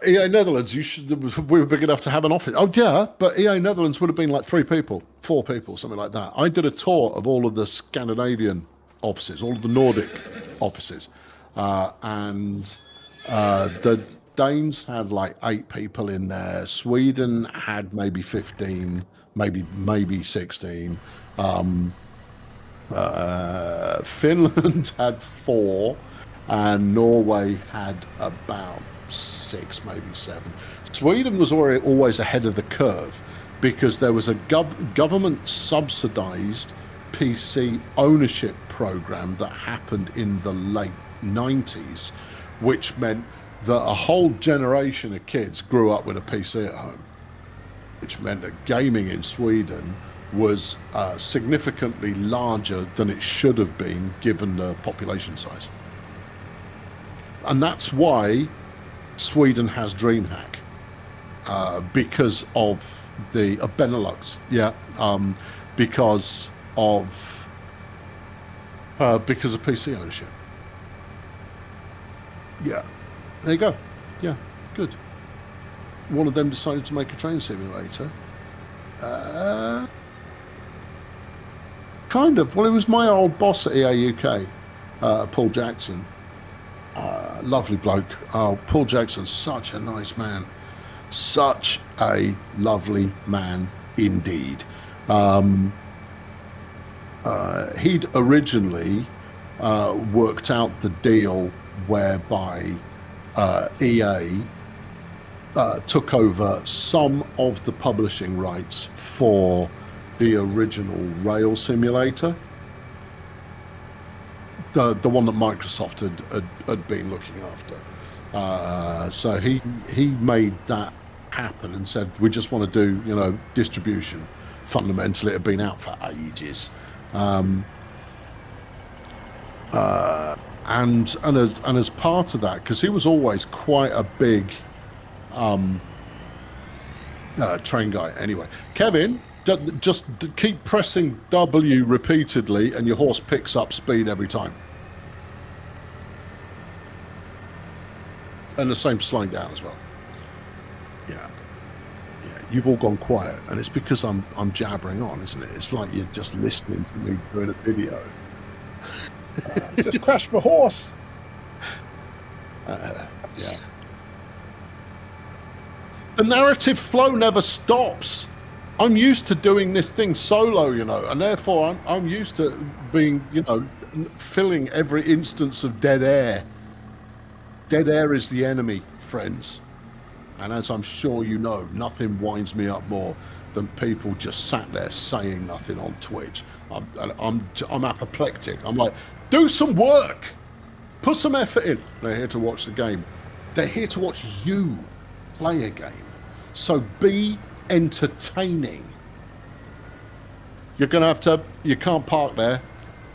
EA Netherlands, we were big enough to have an office. Oh yeah, but EA Netherlands would have been like 4 people, something like that. I did a tour of all of the Scandinavian offices, all of the Nordic offices, and the Danes had like 8 people in there. Sweden had maybe 15, maybe 16. Finland had 4, and Norway had about 6, maybe 7. Sweden was always ahead of the curve because there was a government subsidized PC ownership program that happened in the late 90s, which meant that a whole generation of kids grew up with a PC at home, which meant that gaming in Sweden was significantly larger than it should have been given the population size. And that's why Sweden has DreamHack, because of the Benelux, because of PC ownership. Yeah, there you go. Yeah, good. One of them decided to make a train simulator. Kind of. Well, it was my old boss at EA UK, Paul Jackson. Lovely bloke. Oh, Paul Jackson's such a nice man. Such a lovely man indeed. He'd originally worked out the deal whereby EA took over some of the publishing rights for the original rail simulator, the one that Microsoft had been looking after. So he made that happen and said, we just want to do distribution. Fundamentally, it had been out for ages. And as part of that, because he was always quite a big train guy. Anyway, Kevin, just keep pressing W repeatedly, and your horse picks up speed every time. And the same slowing down as well. Yeah. you've all gone quiet, and it's because I'm jabbering on, isn't it? It's like you're just listening to me doing a video. Just crashed my horse. Yeah. The narrative flow never stops. I'm used to doing this thing solo, you know, and therefore I'm used to being, you know, filling every instance of dead air. Dead air is the enemy, friends. And as I'm sure you know, nothing winds me up more than people just sat there saying nothing on Twitch. I'm apoplectic. I'm like, do some work. Put some effort in. They're here to watch the game. They're here to watch you play a game. So be entertaining. You're going to have to, you can't park there.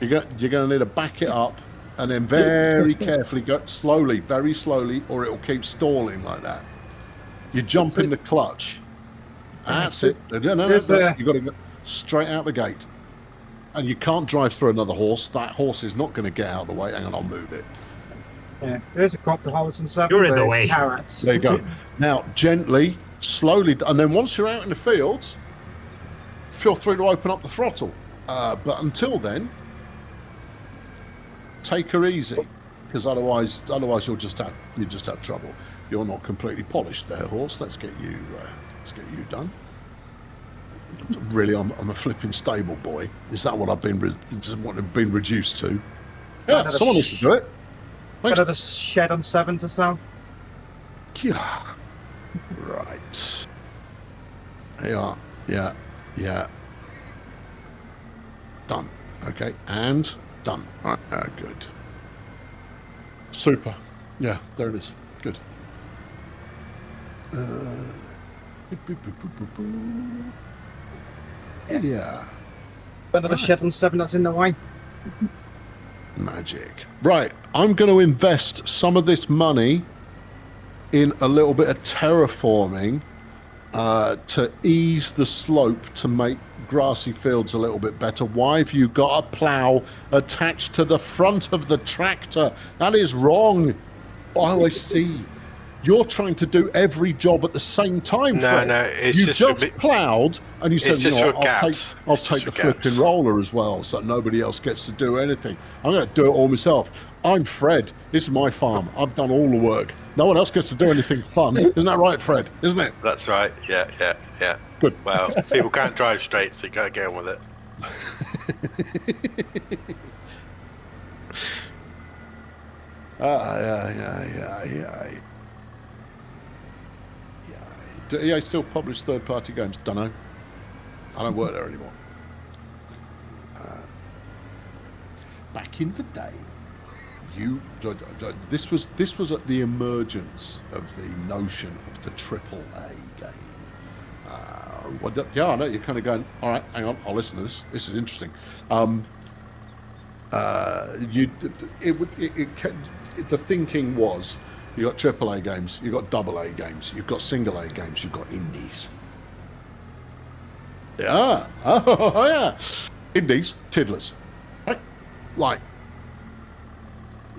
You're going to need to back it up and then very carefully go slowly, very slowly, or it will keep stalling like that. You jump in the clutch. That's it. No, you've got to go straight out the gate. And you can't drive through another horse. That horse is not going to get out of the way. Hang on, I'll move it. Yeah, there's a cop to Hollis and 7. You're in the way. Carrots. There you go. Now, gently, slowly, and then once you're out in the fields, feel free to open up the throttle. But until then, take her easy, because otherwise you'll just have trouble. You're not completely polished there, horse. Let's get you done. Really, I'm a flipping stable boy. Is that what I've been reduced to? Yeah, someone needs to do it. Got a shed on 7 to sell. Yeah. Right. Yeah. Done. Okay, and done. All right, good. Super. Yeah, there it is. Good. Yeah. Another shed on 7 that's in the way. Magic. Right, I'm going to invest some of this money in a little bit of terraforming to ease the slope to make grassy fields a little bit better. Why have you got a plough attached to the front of the tractor? That is wrong. Oh, I see. You're trying to do every job at the same time, Fred. No, it's you just ploughed, and you said, you know, I'll take the flipping roller as well, so nobody else gets to do anything. I'm going to do it all myself. I'm Fred. This is my farm. I've done all the work. No one else gets to do anything fun. Isn't that right, Fred? Isn't it? That's right. Yeah. Good. Well, people can't drive straight, so you got to get on with it. Yeah. Do EA still publish third-party games? Dunno. I don't work there anymore. Back in the day, this was at the emergence of the notion of the AAA game. Yeah, I know you're kind of going. All right, hang on, I'll listen to this. This is interesting. The thinking was, you got AAA games, you got AA games, you've got single A games, you've got indies. Yeah, oh yeah, indies, tiddlers, right? Like,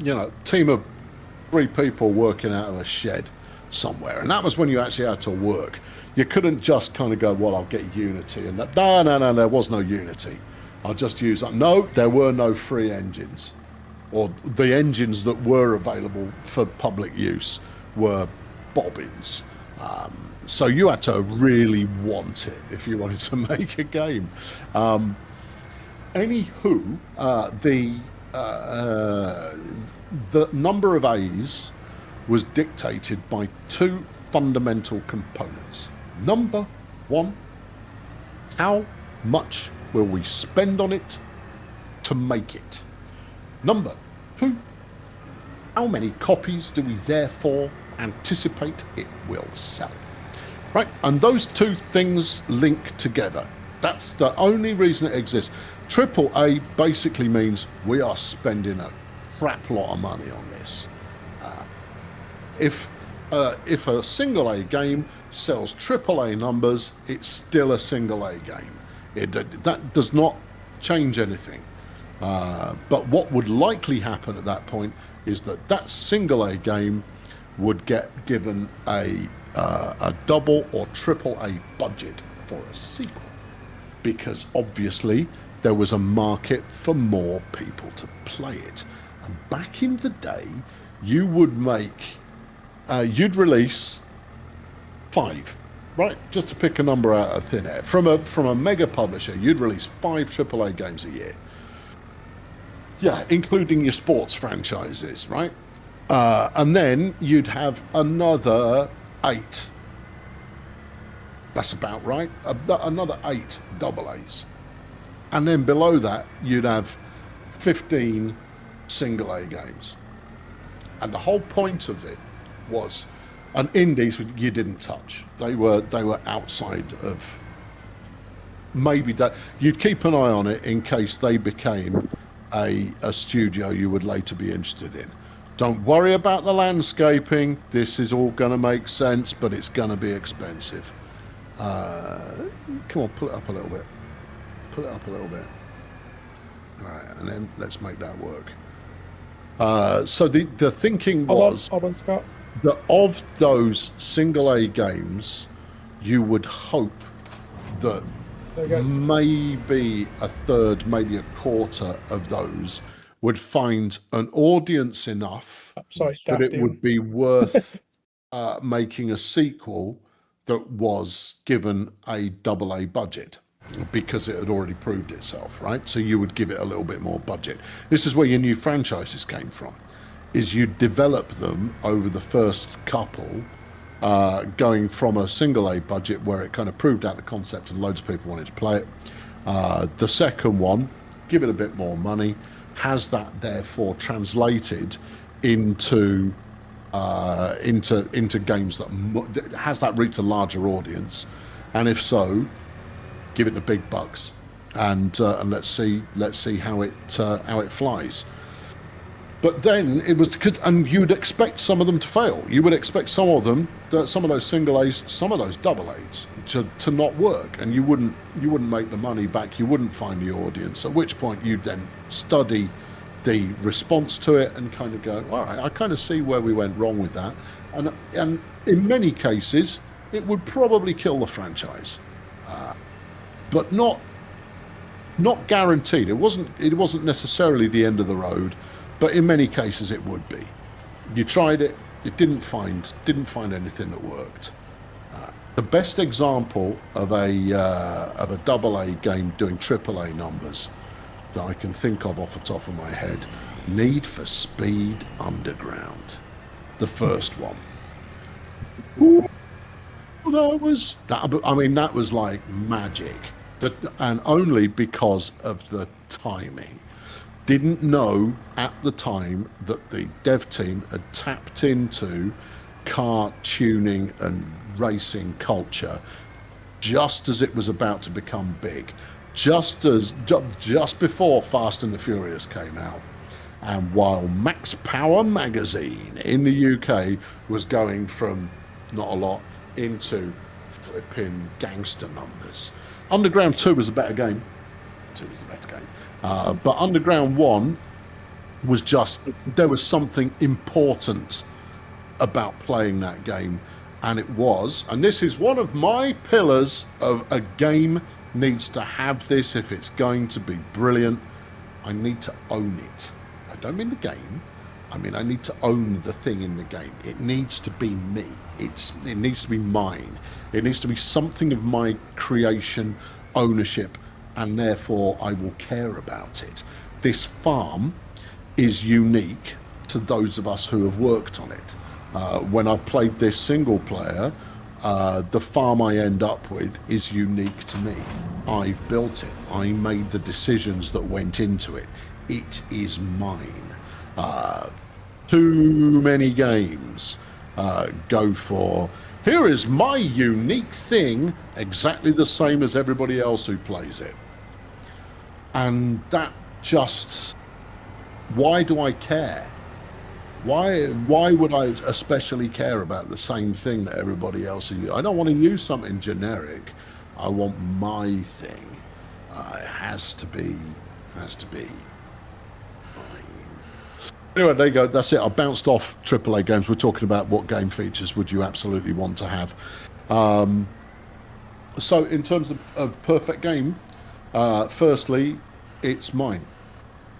you know, team of 3 people working out of a shed somewhere, and that was when you actually had to work. You couldn't just kind of go, well, I'll get Unity, and that. No, there was no Unity. I'll just use that. No, there were no free engines. Or the engines that were available for public use were bobbins. So you had to really want it if you wanted to make a game. Anywho, the number of A's was dictated by 2 fundamental components. Number 1, how much will we spend on it to make it? Number 2, how many copies do we therefore anticipate it will sell? Right, and those 2 things link together. That's the only reason it exists. AAA basically means we are spending a crap lot of money on this. If a single A game sells AAA numbers, it's still a single A game. That does not change anything. But what would likely happen at that point is that single A game would get given a double or triple A budget for a sequel, because obviously there was a market for more people to play it. And back in the day, you would make, you'd release 5, right? Just to pick a number out of thin air. From a mega publisher, you'd release 5 AAA games a year. Yeah, including your sports franchises, right? And then you'd have another 8. That's about right. Another 8 AA's. And then below that, you'd have 15 single A games. And the whole point of it was, and indies you didn't touch. They were outside of, maybe that you'd keep an eye on it in case they became a studio you would later be interested in. Don't worry about the landscaping. This is all going to make sense, but it's going to be expensive. Come on, pull it up a little bit. Pull it up a little bit. All right, and then let's make that work. So the thinking was that of those single A games, you would hope that maybe a third, maybe a quarter of those would find an audience enough that it would be worth making a sequel that was given a AA budget, because it had already proved itself, right? So you would give it a little bit more budget. This is where your new franchises came from, is you develop them over the first couple, going from a single A budget where it kind of proved out the concept and loads of people wanted to play it. The second one, give it a bit more money. Has that therefore translated into games that has that reached a larger audience? And if so, give it the big bucks, and let's see how it flies. But then it was and you'd expect some of them to fail. You would expect some of them, some of those single A's, some of those double A's, to not work, and you wouldn't make the money back. You wouldn't find the audience. At which point you'd then study the response to it and kind of go, all right, I kind of see where we went wrong with that, and in many cases it would probably kill the franchise, but not guaranteed. It wasn't necessarily the end of the road, but in many cases it would be. You tried it, it didn't find anything that worked. The best example of a AA game doing AAA numbers that I can think of off the top of my head, Need for Speed Underground, the first one. Ooh, that was like magic. And only because of the timing. Didn't know at the time that the dev team had tapped into car tuning and racing culture just as it was about to become big, just before Fast and the Furious came out, and while Max Power magazine in the UK was going from not a lot into flipping gangster numbers. Underground 2 was a better game. 2 was the better game. But Underground 1 was just, there was something important about playing that game. And it was, and this is one of my pillars of a game needs to have this if it's going to be brilliant. I need to own it. I don't mean the game. I mean, I need to own the thing in the game. It needs to be me. It needs to be mine. It needs to be something of my creation, ownership, and therefore I will care about it. This farm is unique to those of us who have worked on it. When I've played this single player, the farm I end up with is unique to me. I've built it. I made the decisions that went into it. It is mine. Too many games go for, here is my unique thing, exactly the same as everybody else who plays it. And that just, why do I care? Why would I especially care about the same thing that everybody else is? I don't want to use something generic. I want my thing. It has to be mine. Anyway, there you go. That's it. I bounced off AAA games. We're talking about what game features would you absolutely want to have. So in terms of perfect game, firstly, it's mine,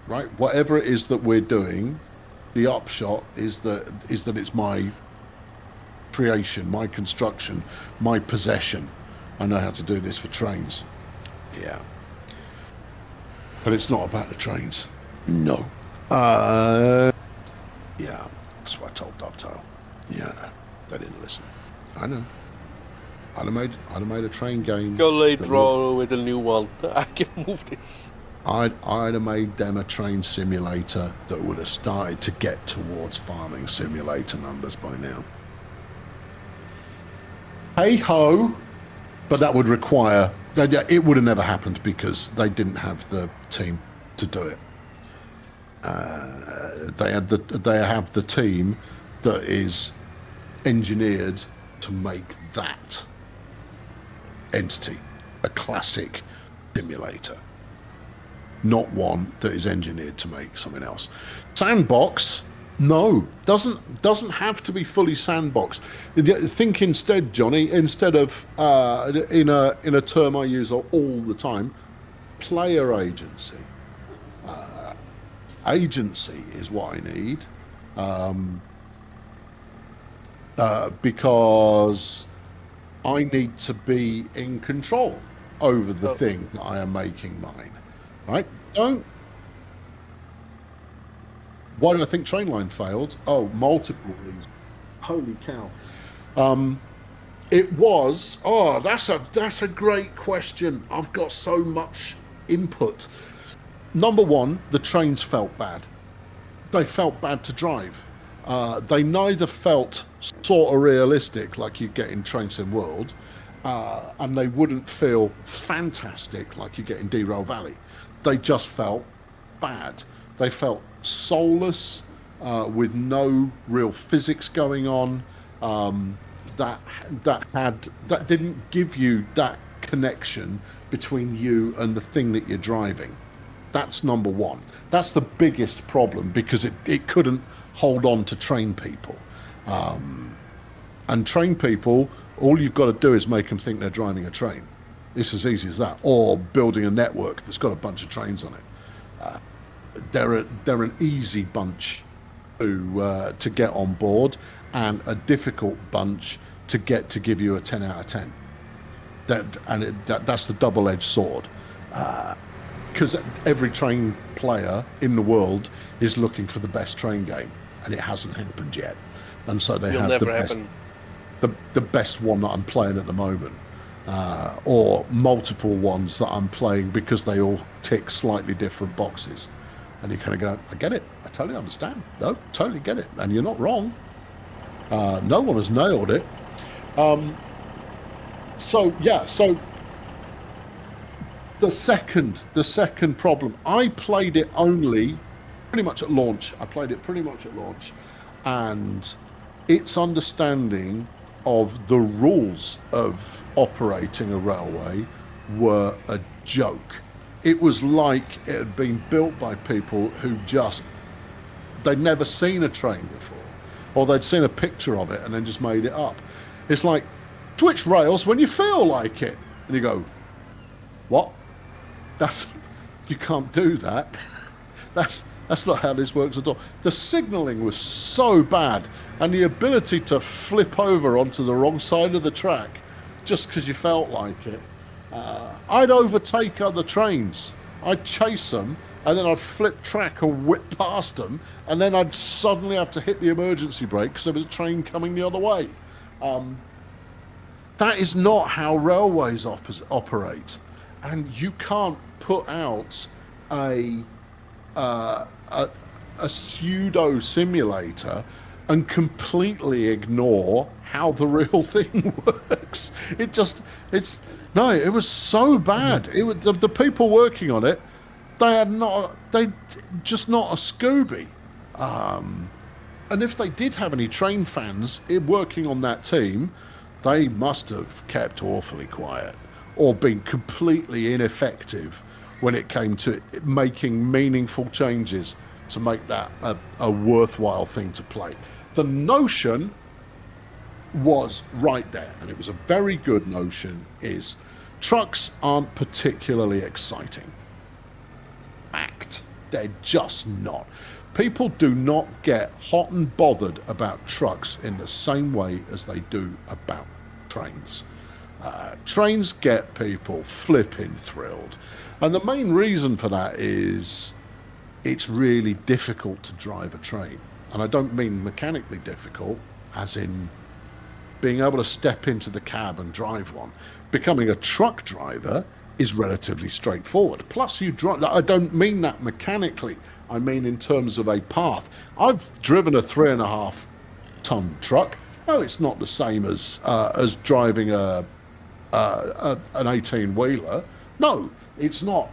right? Whatever it is that we're doing, the upshot is that it's my creation, my construction, my possession. I know how to do this for trains. Yeah. But it's not about the trains. No. Yeah. That's what I told Dovetail. Yeah. They didn't listen. I know. I'd have made a train game. Go later on with a new one. I can move this. I'd have made them a train simulator that would have started to get towards farming simulator numbers by now. Hey ho! But that would require... It would have never happened because they didn't have the team to do it. They have the team that is engineered to make that entity a classic simulator, not one that is engineered to make something else. Sandbox, no, doesn't have to be fully sandbox. Think instead, Johnny, instead of in a term I use all the time, player agency. Agency is what I need, because I need to be in control over the thing that I am making mine, right? Why do I think Trainline failed? Oh, multiple reasons. Holy cow. It was, that's a great question. I've got so much input. Number one, the trains felt bad. They felt bad to drive. They neither felt sort of realistic like you get in Train Sim World, and they wouldn't feel fantastic like you get in Derail Valley. They just felt bad. They felt soulless, with no real physics going on. That didn't give you that connection between you and the thing that you're driving. That's number one. That's the biggest problem because it couldn't hold on to train people. And train people, all you've got to do is make them think they're driving a train. It's as easy as that. Or building a network that's got a bunch of trains on it. They're an easy bunch to get on board and a difficult bunch to get to give you a 10 out of 10. That's the double-edged sword. Because every train player in the world is looking for the best train game, and it hasn't happened yet. And so they have the best one that I'm playing at the moment, or multiple ones that I'm playing because they all tick slightly different boxes. And you kind of go, I get it. I totally understand. No, totally get it. And you're not wrong. No one has nailed it. So the second problem, I played it only pretty much at launch. And its understanding of the rules of operating a railway were a joke. It was like it had been built by people who they'd never seen a train before, or they'd seen a picture of it and then just made it up. It's like, switch rails when you feel like it. And you go, what? You can't do that. That's not how this works at all. The signalling was so bad, and the ability to flip over onto the wrong side of the track just because you felt like it. I'd overtake other trains. I'd chase them, and then I'd flip track or whip past them, and then I'd suddenly have to hit the emergency brake because there was a train coming the other way. That is not how railways operate. And you can't put out a pseudo simulator and completely ignore how the real thing works. It was so bad. The people working on it, they just not a Scooby. And if they did have any train fans working on that team, they must have kept awfully quiet or been completely ineffective when it came to making meaningful changes to make that a worthwhile thing to play. The notion was right there, and it was a very good notion, is trucks aren't particularly exciting. Fact. They're just not. People do not get hot and bothered about trucks in the same way as they do about trains. Trains get people flipping thrilled. And the main reason for that is it's really difficult to drive a train. And I don't mean mechanically difficult, as in being able to step into the cab and drive one. Becoming a truck driver is relatively straightforward. Plus, you drive. I don't mean that mechanically. I mean in terms of a path. I've driven a 3.5 ton truck. No, it's not the same as driving an 18-wheeler. No, it's not.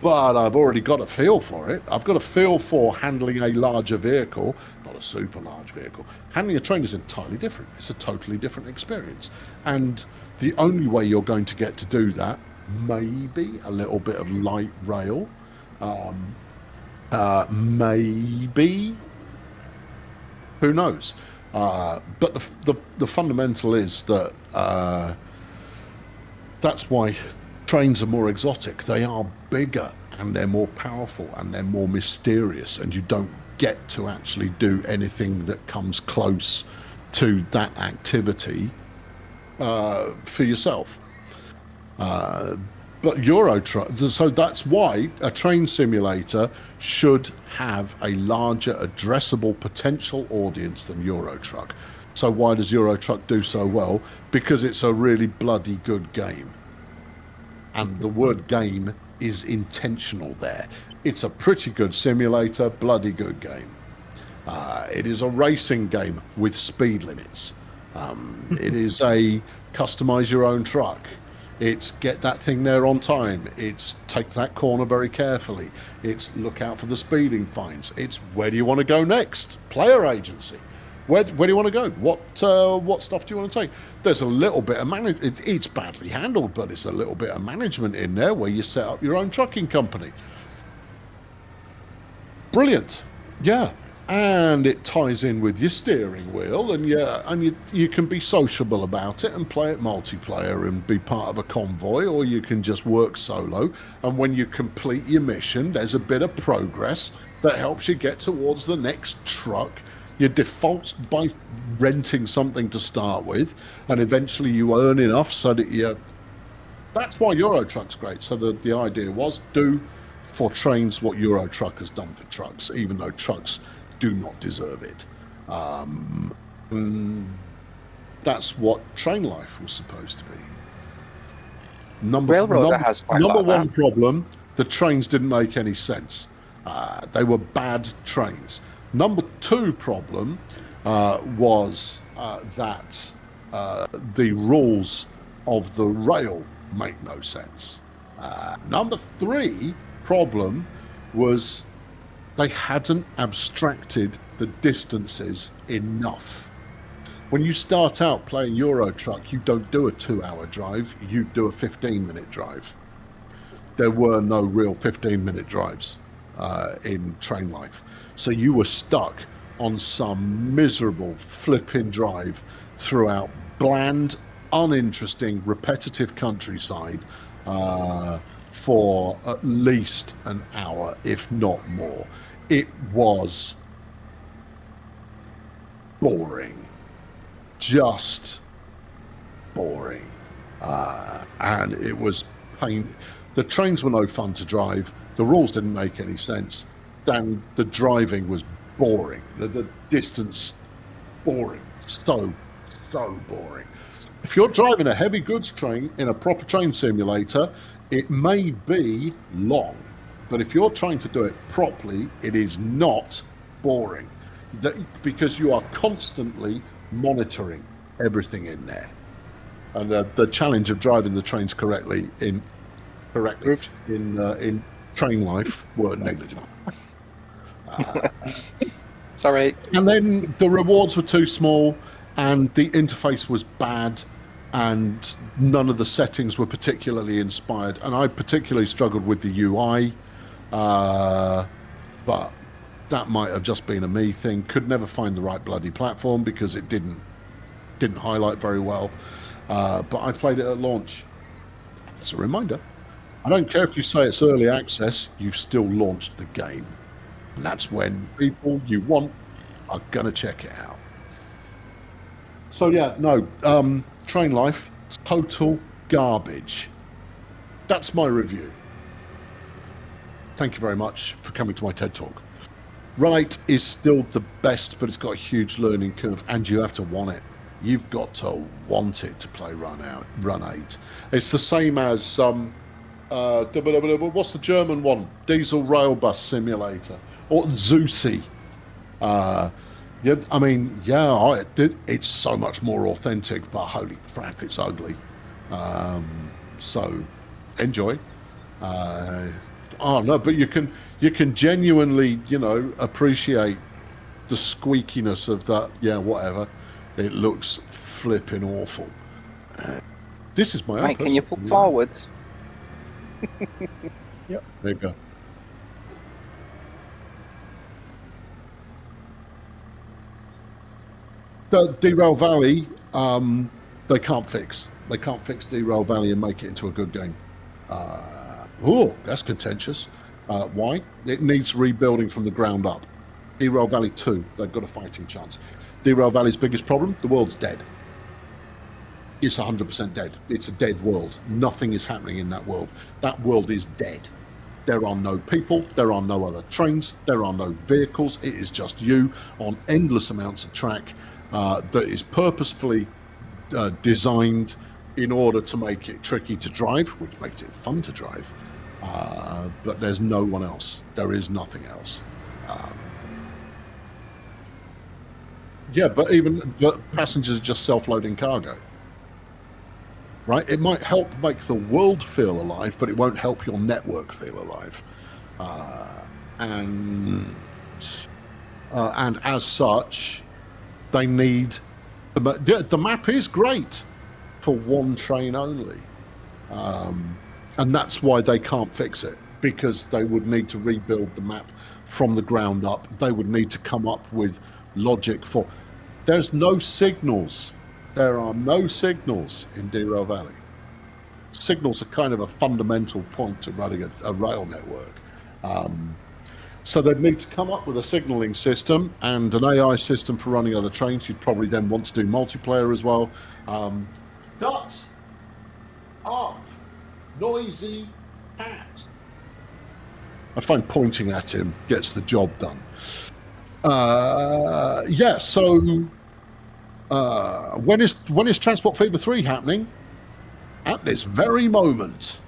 But I've already got a feel for it. I've got a feel for handling a larger vehicle, not a super large vehicle. Handling a train is entirely different. It's a totally different experience. And the only way you're going to get to do that, maybe a little bit of light rail, maybe, who knows? But the fundamental is that that's why trains are more exotic. They are bigger and they're more powerful and they're more mysterious, and you don't get to actually do anything that comes close to that activity for yourself. But Euro Truck, so that's why a train simulator should have a larger addressable potential audience than Euro Truck. So why does Euro Truck do so well? Because it's a really bloody good game. And the word game is intentional there. It's a pretty good simulator, bloody good game. It is a racing game with speed limits. It is a customize your own truck. It's get that thing there on time. It's take that corner very carefully. It's look out for the speeding fines. It's where do you want to go next? Player agency. Where do you want to go? What stuff do you want to take? There's a little bit of management. It's badly handled, but it's a little bit of management in there where you set up your own trucking company. Brilliant, yeah. And it ties in with your steering wheel, and you can be sociable about it and play it multiplayer and be part of a convoy, or you can just work solo. And when you complete your mission, there's a bit of progress that helps you get towards the next truck. You default by renting something to start with, and eventually you earn enough so that you... That's why Euro Truck's great. So the idea was do for trains what Euro Truck has done for trucks, even though trucks do not deserve it. That's what Train Life was supposed to be. Number one problem, the trains didn't make any sense. They were bad trains. Number two problem was that the rules of the rail make no sense. Number three problem was they hadn't abstracted the distances enough. When you start out playing Euro Truck, you don't do a 2-hour drive, you do a 15-minute drive. There were no real 15-minute drives in Train Life. So you were stuck on some miserable flipping drive throughout bland, uninteresting, repetitive countryside for at least an hour, if not more. It was boring. Just boring. And it was pain. The trains were no fun to drive. The rules didn't make any sense. And the driving was boring. The distance, boring. So boring. If you're driving a heavy goods train in a proper train simulator, it may be long. But if you're trying to do it properly, it is not boring. Because you are constantly monitoring everything in there. And the challenge of driving the trains correctly in Train Life were negligible. Sorry. And then the rewards were too small, and the interface was bad, and none of the settings were particularly inspired. And I particularly struggled with the UI. but that might have just been a me thing. Could never find the right bloody platform because it didn't highlight very well. But I played it at launch. As a reminder, I don't care if you say it's early access, you've still launched the game. And that's when people you want are going to check it out. So yeah, no, Train Life, total garbage. That's my review. Thank you very much for coming to my TED Talk. Right is still the best, but it's got a huge learning curve, and you have to want it. You've got to want it to play Run 8. It's the same as what's the German one? Diesel Rail Bus Simulator or Zusi. Yeah, I mean, yeah, it's so much more authentic, but holy crap, it's ugly. So enjoy. Oh no, but you can genuinely, appreciate the squeakiness of that. Yeah, whatever. It looks flipping awful. This is my own. Mate, can you pull forwards? Yep. There you go. The Derail Valley, they can't fix. They can't fix Derail Valley and make it into a good game. That's contentious. Why? It needs rebuilding from the ground up. Derail Valley 2, they've got a fighting chance. Derail Valley's biggest problem, the world's dead. It's 100% dead. It's a dead world. Nothing is happening in that world. That world is dead. There are no people. There are no other trains. There are no vehicles. It is just you on endless amounts of track that is purposefully designed in order to make it tricky to drive, which makes it fun to drive. But there's no one else. There is nothing else. But passengers are just self-loading cargo. Right? It might help make the world feel alive, but it won't help your network feel alive. And as such, they need... The map is great for one train only. And that's why they can't fix it, because they would need to rebuild the map from the ground up. They would need to come up with logic for... There's no signals. There are no signals in Derail Valley. Signals are kind of a fundamental point to running a rail network. So they'd need to come up with a signalling system and an AI system for running other trains. You'd probably then want to do multiplayer as well. Shut up, noisy cat. I find pointing at him gets the job done. So when is Transport Fever 3 happening? At this very moment.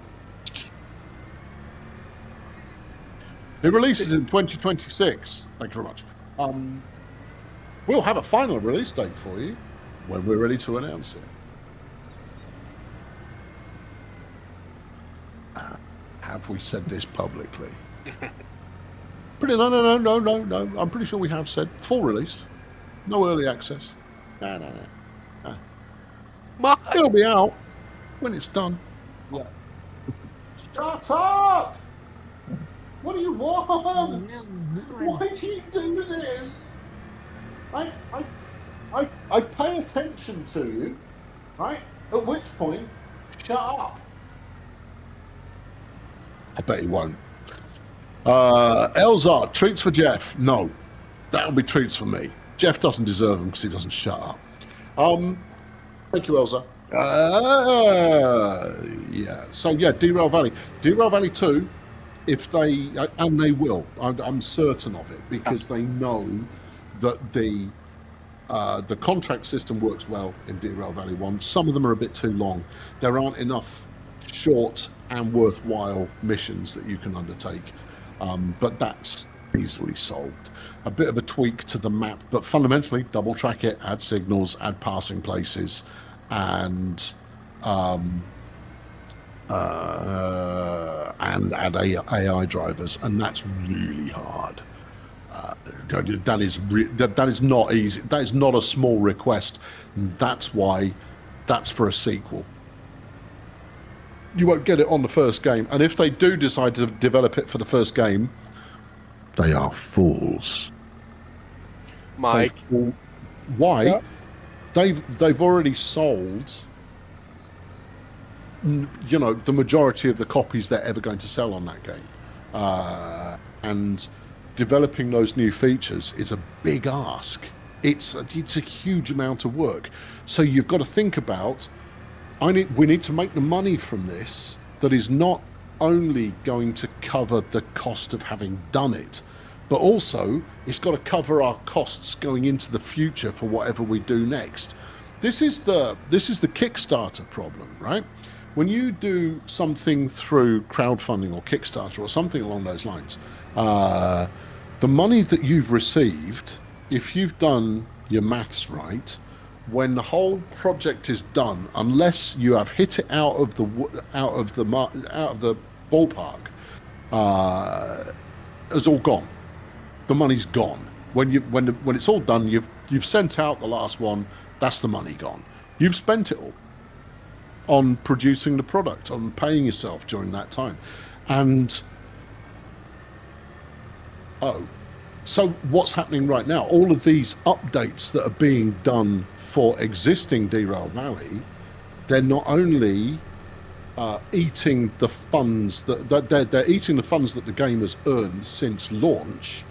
It releases in 2026. Thank you very much. We'll have a final release date for you when we're ready to announce it. Have we said this publicly? No. I'm pretty sure we have said full release. No early access. No. It'll be out when it's done. Yeah. Shut up! What do you want? Why do you do this? I pay attention to you, right? At which point, shut up. I bet he won't. Elzar, treats for Jeff. No, that'll be treats for me. Jeff doesn't deserve them because he doesn't shut up. Thank you, Elza. So Derail Valley. Derail Valley 2, if they, and they will, I'm certain of it, because they know that the contract system works well in Derail Valley 1. Some of them are a bit too long. There aren't enough short and worthwhile missions that you can undertake. But that's easily solved. A bit of a tweak to the map, but fundamentally double track it, add signals, add passing places, and add AI drivers, and that's really hard. That is not easy. That is not a small request. That's why that's for a sequel. You won't get it on the first game, and if they do decide to develop it for the first game, They are fools. Mike. Why? Yeah. They've already sold, you know, the majority of the copies they're ever going to sell on that game, and developing those new features is a big ask. It's a huge amount of work. So you've got to think about, we need to make the money from this that is not only going to cover the cost of having done it, but also it's got to cover our costs going into the future for whatever we do next. This is the Kickstarter problem, right? When you do something through crowdfunding or Kickstarter or something along those lines, the money that you've received, if you've done your maths right, when the whole project is done, unless you have hit it out of the ballpark, it's all gone. The money's gone. When it's all done, you've sent out the last one. That's the money gone. You've spent it all on producing the product, on paying yourself during that time, and so what's happening right now? All of these updates that are being done for existing Derail Valley, they're not only eating the funds they're eating the funds that the game has earned since launch,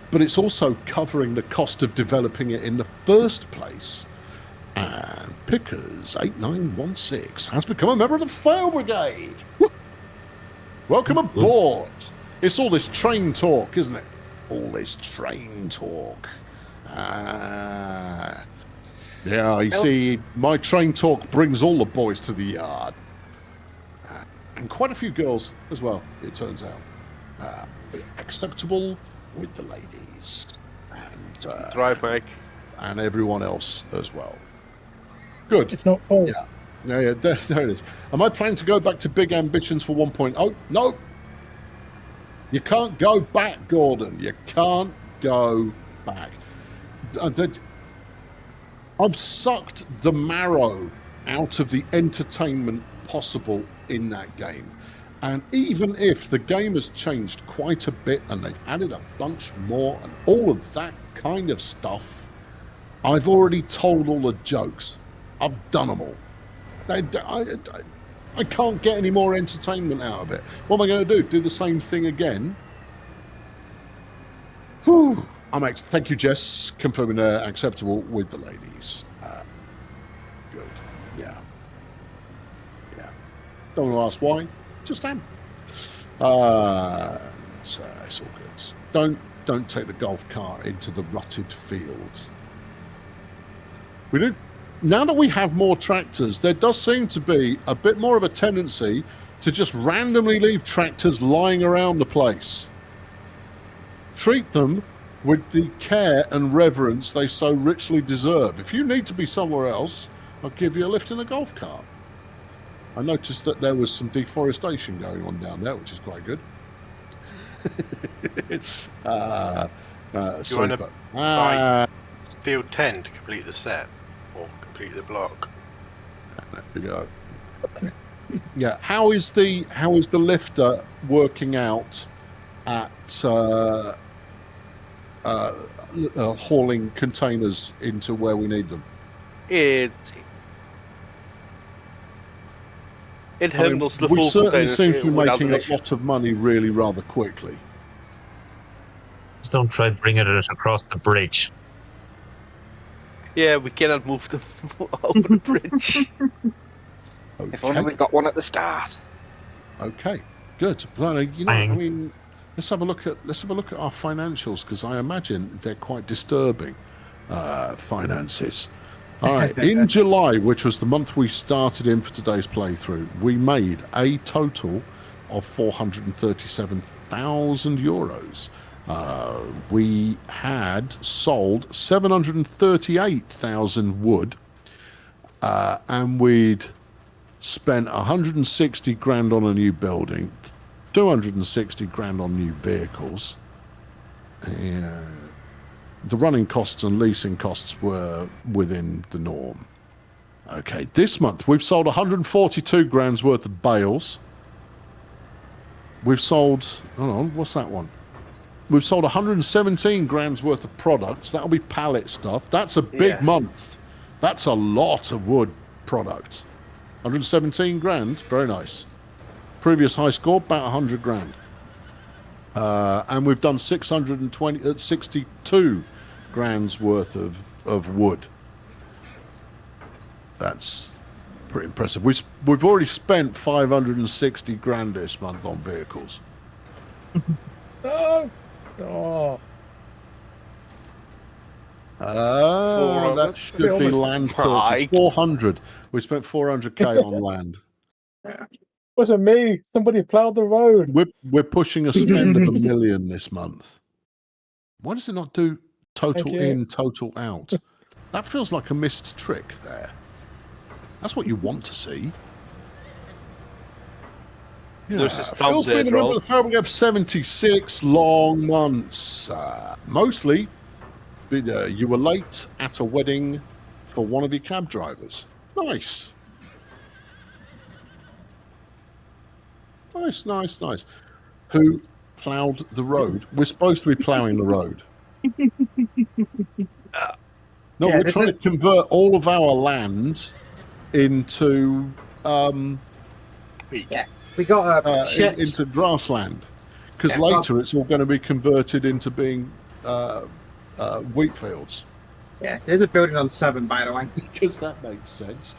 but it's also covering the cost of developing it in the first place. And Pickers 8916 has become a member of the Fail Brigade. Welcome aboard. It's all this train talk, isn't it? All this train talk. Yeah, you see, my train talk brings all the boys to the yard. And quite a few girls as well, it turns out. Acceptable with the ladies. And Drive, Mike. And everyone else as well. Good. It's not full. Yeah, there it is. Am I planning to go back to big ambitions for 1.0? No. You can't go back, Gordon. You can't go back. I've sucked the marrow out of the entertainment possible in that game. And even if the game has changed quite a bit and they've added a bunch more and all of that kind of stuff, I've already told all the jokes. I've done them all. I can't get any more entertainment out of it. What am I going to do? Do the same thing again? Whew. Thank you, Jess. Confirming acceptable with the ladies. Good. Yeah. Don't want to ask why. Just am. So it's all good. Don't take the golf cart into the rutted field. We do. Now that we have more tractors, there does seem to be a bit more of a tendency to just randomly leave tractors lying around the place. Treat them with the care and reverence they so richly deserve. If you need to be somewhere else, I'll give you a lift in a golf cart. I noticed that there was some deforestation going on down there, which is quite good. Do you want to buy steel 10 to complete the set? Or complete the block? There we go. Yeah, how is the lifter working out at hauling containers into where we need them? It handles the full we certainly containers seem to be without making an a issue. lot of money really rather quickly. Just don't try bringing it across the bridge. Yeah, we cannot move them over the bridge. Okay. If only we got one at the start. Okay, good. Well, you know, I mean, let's have a look at our financials, because I imagine they're quite disturbing finances. All right, in July, which was the month we started in for today's playthrough, we made a total of 437,000 euros. We had sold 738,000 wood, and we'd spent 160 grand on a new building, 260 grand on new vehicles. The running costs and leasing costs were within the norm. Okay, this month we've sold 142 grand's worth of bales. We've sold, hold on, what's that one? we've sold 117 grand's worth of products. That'll be pallet stuff. That's a big Yeah. month. That's a lot of wood products. 117 grand, very nice. Previous high score, about 100 grand. And we've done 62 grand's worth of wood. That's pretty impressive. We've already spent 560 grand this month on vehicles. Oh. That should be land purchase. 400. We spent 400k on land. Wasn't me. Somebody ploughed the road. We're pushing a spend of $1 million this month. Why does it not do total in, total out? That feels like a missed trick there. That's what you want to see. There's a Phil's stump been a there, member of the family. We have 76 long months. Mostly, you were late at a wedding for one of your cab drivers. Nice. Nice. Who ploughed the road? We're supposed to be ploughing the road. No, we're trying to convert all of our land into we got into grassland, because later it's all going to be converted into being wheat fields. Yeah, there's a building on 7, by the way. Because that makes sense.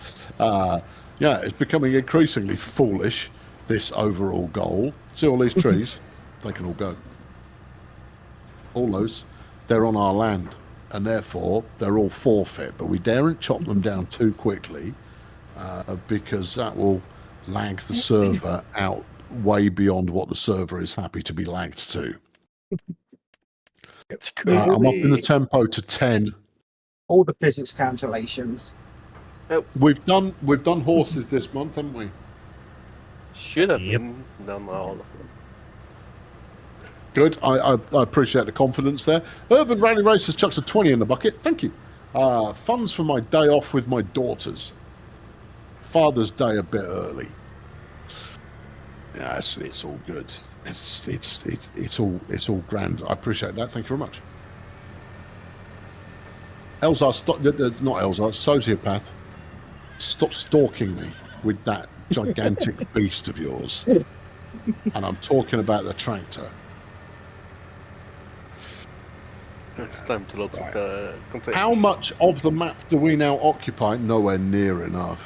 It's becoming increasingly foolish, this overall goal. See all these trees? They can all go. All those, they're on our land, and therefore they're all forfeit, but we daren't chop them down too quickly, because that will lag the server out way beyond what the server is happy to be lagged to. I'm up in the tempo to 10. All the physics cancellations. We've done horses this month, haven't we? Should have been done all. Good. I appreciate the confidence there. Urban Rally Racers chucks a 20 in the bucket. Thank you. Funds for my day off with my daughters. Father's Day a bit early. Yeah, it's all good. It's all grand. I appreciate that. Thank you very much. Elzar, not Elzar, sociopath. Stop stalking me with that gigantic beast of yours. And I'm talking about the tractor. It's time to load the containers. How much of the map do we now occupy? Nowhere near enough.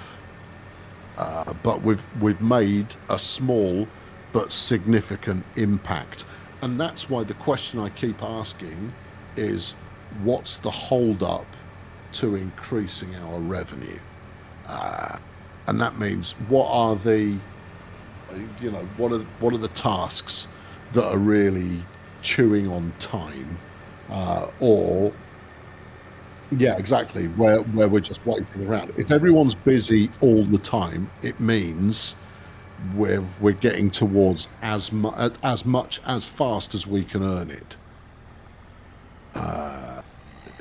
But we've made a small but significant impact. And that's why the question I keep asking is, what's the hold up to increasing our revenue? And that means, what are the tasks that are really chewing on time, exactly, where we're just waiting around. If everyone's busy all the time, it means we're getting towards as much as fast as we can earn it.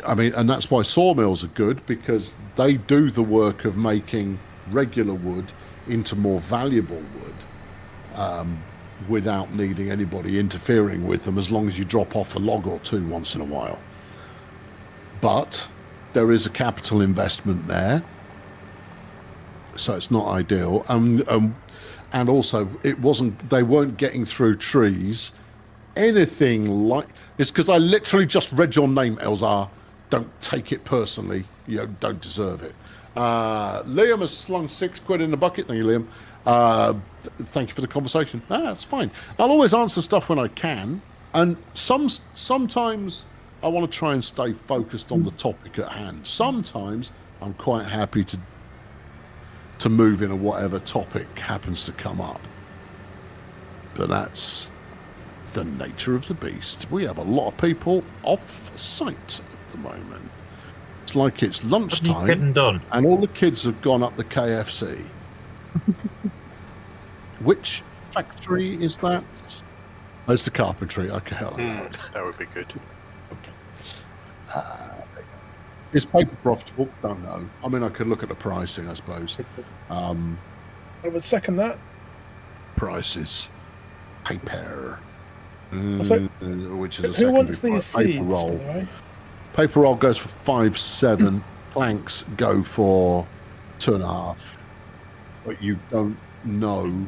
And that's why sawmills are good, because they do the work of making regular wood into more valuable wood, without needing anybody interfering with them, as long as you drop off a log or two once in a while. But there is a capital investment there, so it's not ideal. And also, they weren't getting through trees anything like it's because I literally just read your name, Elzar. Don't take it personally. You don't deserve it. Liam has slung £6 in the bucket. Thank you, Liam. Thank you for the conversation. That's fine. I'll always answer stuff when I can, and sometimes I want to try and stay focused on the topic at hand. Sometimes I'm quite happy to move into whatever topic happens to come up. But that's the nature of the beast. We have a lot of people off site at the moment. It's like it's lunchtime and all the kids have gone up the KFC. Which factory is that? Oh, it's the carpentry. Okay. That would be good. Okay. Is paper profitable? Don't know. I mean, I could look at the pricing, I suppose. I would second that. Prices. Paper. which is a Who secondary wants product. these Paper seeds, by roll. the way? Paper roll goes for 5.7. Planks go for 2.5. But you don't know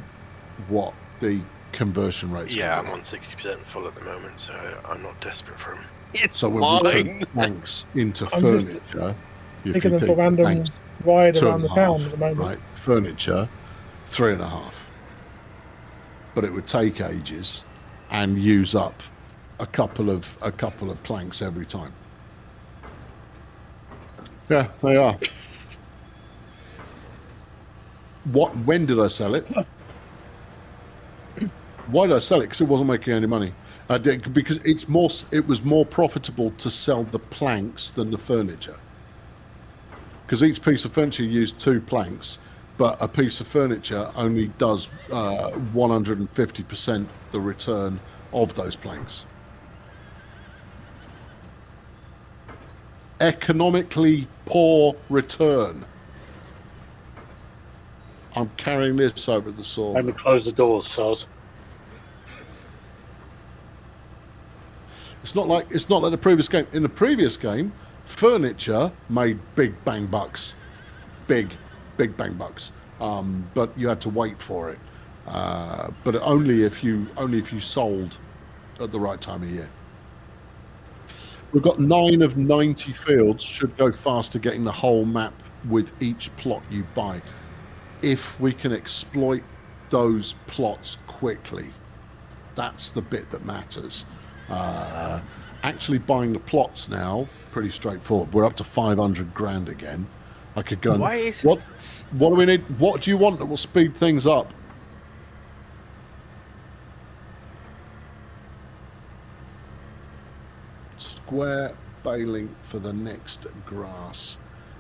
what the conversion rate's Yeah, going I'm to on 60% full at the moment, so I'm not desperate for them. be. It's So when we turn mine. planks into I'm just furniture, if taking you them for a think random planks, ride around the town 2.5, at the moment. right? Furniture, 3.5. But it would take ages and use up a couple of planks every time. Yeah, they are. When did I sell it? Why did I sell it? Because it wasn't making any money. Because it was more profitable to sell the planks than the furniture. Because each piece of furniture used 2 planks, but a piece of furniture only does 150% the return of those planks. Economically poor return. I'm carrying this over the saw. Let me close the doors, Soz. It's not like the previous game. In the previous game, furniture made big bang bucks, big bang bucks. But you had to wait for it. But only if you sold at the right time of year. We've got 9 of 90 fields. Should go faster getting the whole map with each plot you buy. If we can exploit those plots quickly, that's the bit that matters. Actually buying the plots now, pretty straightforward. We're up to 500 grand again. I could go. Why is what do we need? What do you want that will speed things up? Square baling for the next grass.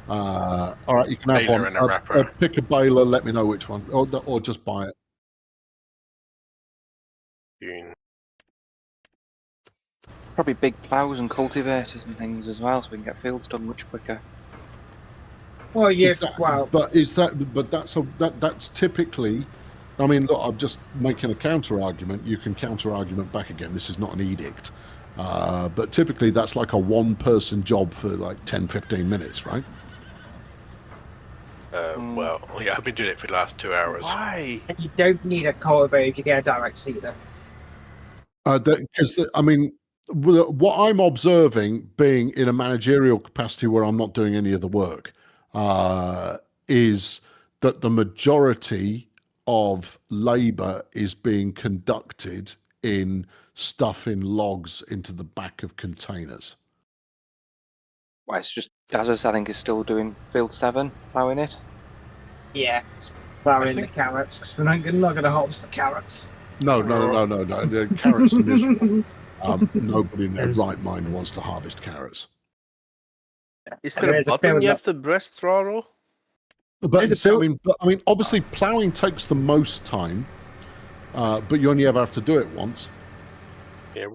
All right, you can have Baler one. and a wrapper. Pick a baler. Let me know which one, or just buy it. Probably big ploughs and cultivators and things as well, so we can get fields done much quicker. Well, yes, well, But that's typically. I mean, look, I'm just making a counter argument. You can counter argument back again. This is not an edict. But typically that's like a 1-person job for like 10, 15 minutes, right? Well, yeah, I've been doing it for the last 2 hours. Why? and you don't need a cultivator if you get a direct seeder. Because I mean, what I'm observing, being in a managerial capacity where I'm not doing any of the work, is that the majority of labour is being conducted in stuffing logs into the back of containers. Well, it's just Dazzus, I think, is still doing field 7, plowing it. Yeah, plowing the carrots because we're not going to harvest the carrots. No. The carrots are miserable. Nobody in their right mind wants to harvest carrots. Is there a button you have to press, throttle? But I mean, obviously, ploughing takes the most time, but you only ever have to do it once. Yeah,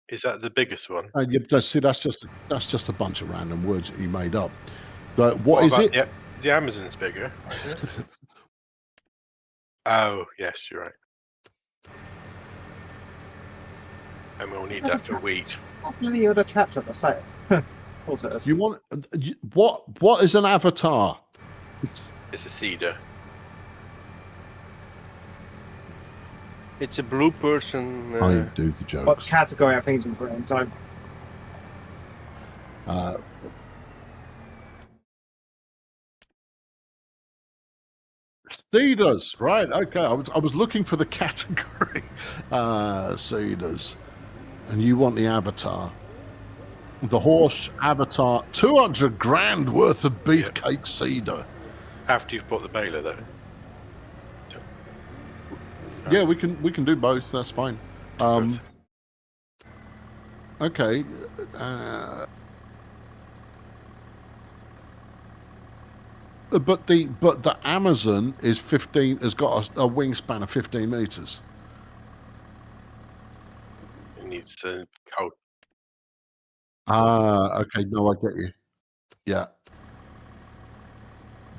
Is that the biggest one? See, that's just a bunch of random words that you made up. What is it? The Amazon's bigger. Oh, yes, you're right. And we'll need that for wheat. What bloody other tractor at the sale? You want what is an avatar? It's a cedar. It's a blue person. I do the jokes. What category I think it's in time? Cedars, right? Okay, I was looking for the category. Cedars, and you want the avatar. The horse avatar, 200 grand worth of beefcake cedar. After you've bought the baler, though. Yeah, we can do both. That's fine. Okay. But the Amazon is 15. Has got a wingspan of 15 meters. It needs a cold. Okay. No, I get you. Yeah.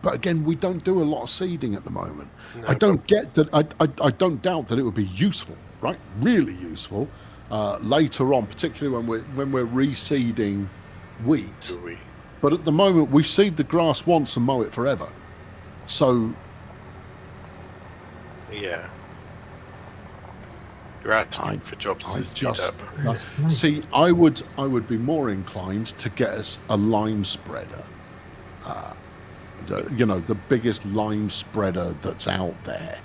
But again, we don't do a lot of seeding at the moment. No, I don't get that. I don't doubt that it would be useful, right? Really useful later on, particularly when we're reseeding wheat. Do we? But at the moment, we seed the grass once and mow it forever. So Yeah. You're asking for jobs to speed up. See, I would be more inclined to get us a lime spreader. The biggest lime spreader that's out there,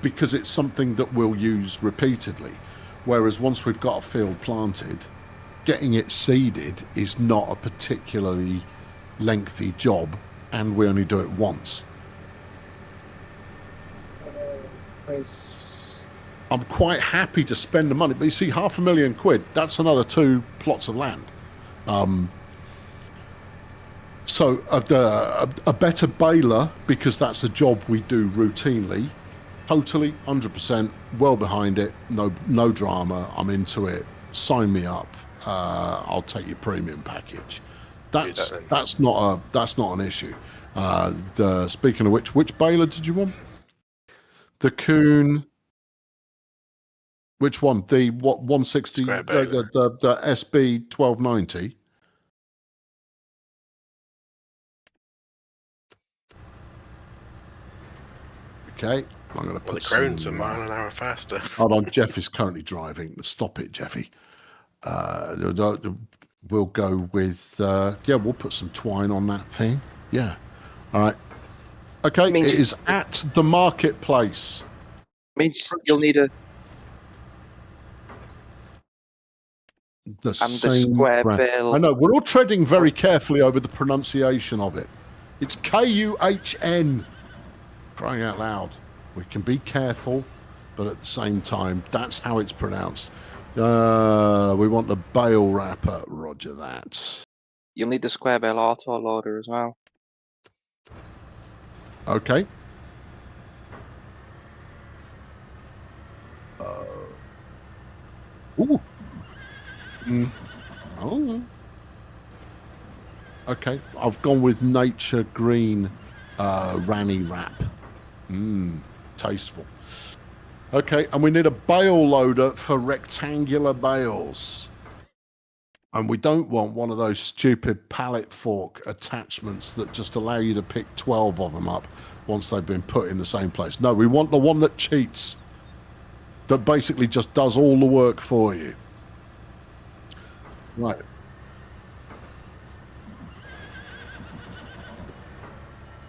because it's something that we'll use repeatedly. Whereas once we've got a field planted, getting it seeded is not a particularly lengthy job, and we only do it once. I'm quite happy to spend the money, but you see, £500,000, that's another 2 plots of land. So a better baler, because that's a job we do routinely, totally 100%, well behind it, no drama. I'm into it. Sign me up. I'll take your premium package. That's not an issue. Speaking of which baler did you want? The Kuhn. Which one? The 160? The SB 1290. Okay, I'm going to put the Crown's a mile an hour faster. Hold on, Jeff is currently driving. Stop it, Jeffy. We'll go with we'll put some twine on that thing. Yeah. All right. Okay, it is at the marketplace. Means you'll need the same square bale. I know, we're all treading very carefully over the pronunciation of it. It's Kuhn. Crying out loud. We can be careful, but at the same time, that's how it's pronounced. We want the bale wrapper. Roger that. You'll need the square bale auto loader as well. Okay. Ooh. Oh. Okay, I've gone with nature green Ranny wrap. Tasteful. Okay, and we need a bale loader for rectangular bales. And we don't want one of those stupid pallet fork attachments that just allow you to pick 12 of them up once they've been put in the same place. No, we want the one that cheats, that basically just does all the work for you. Right.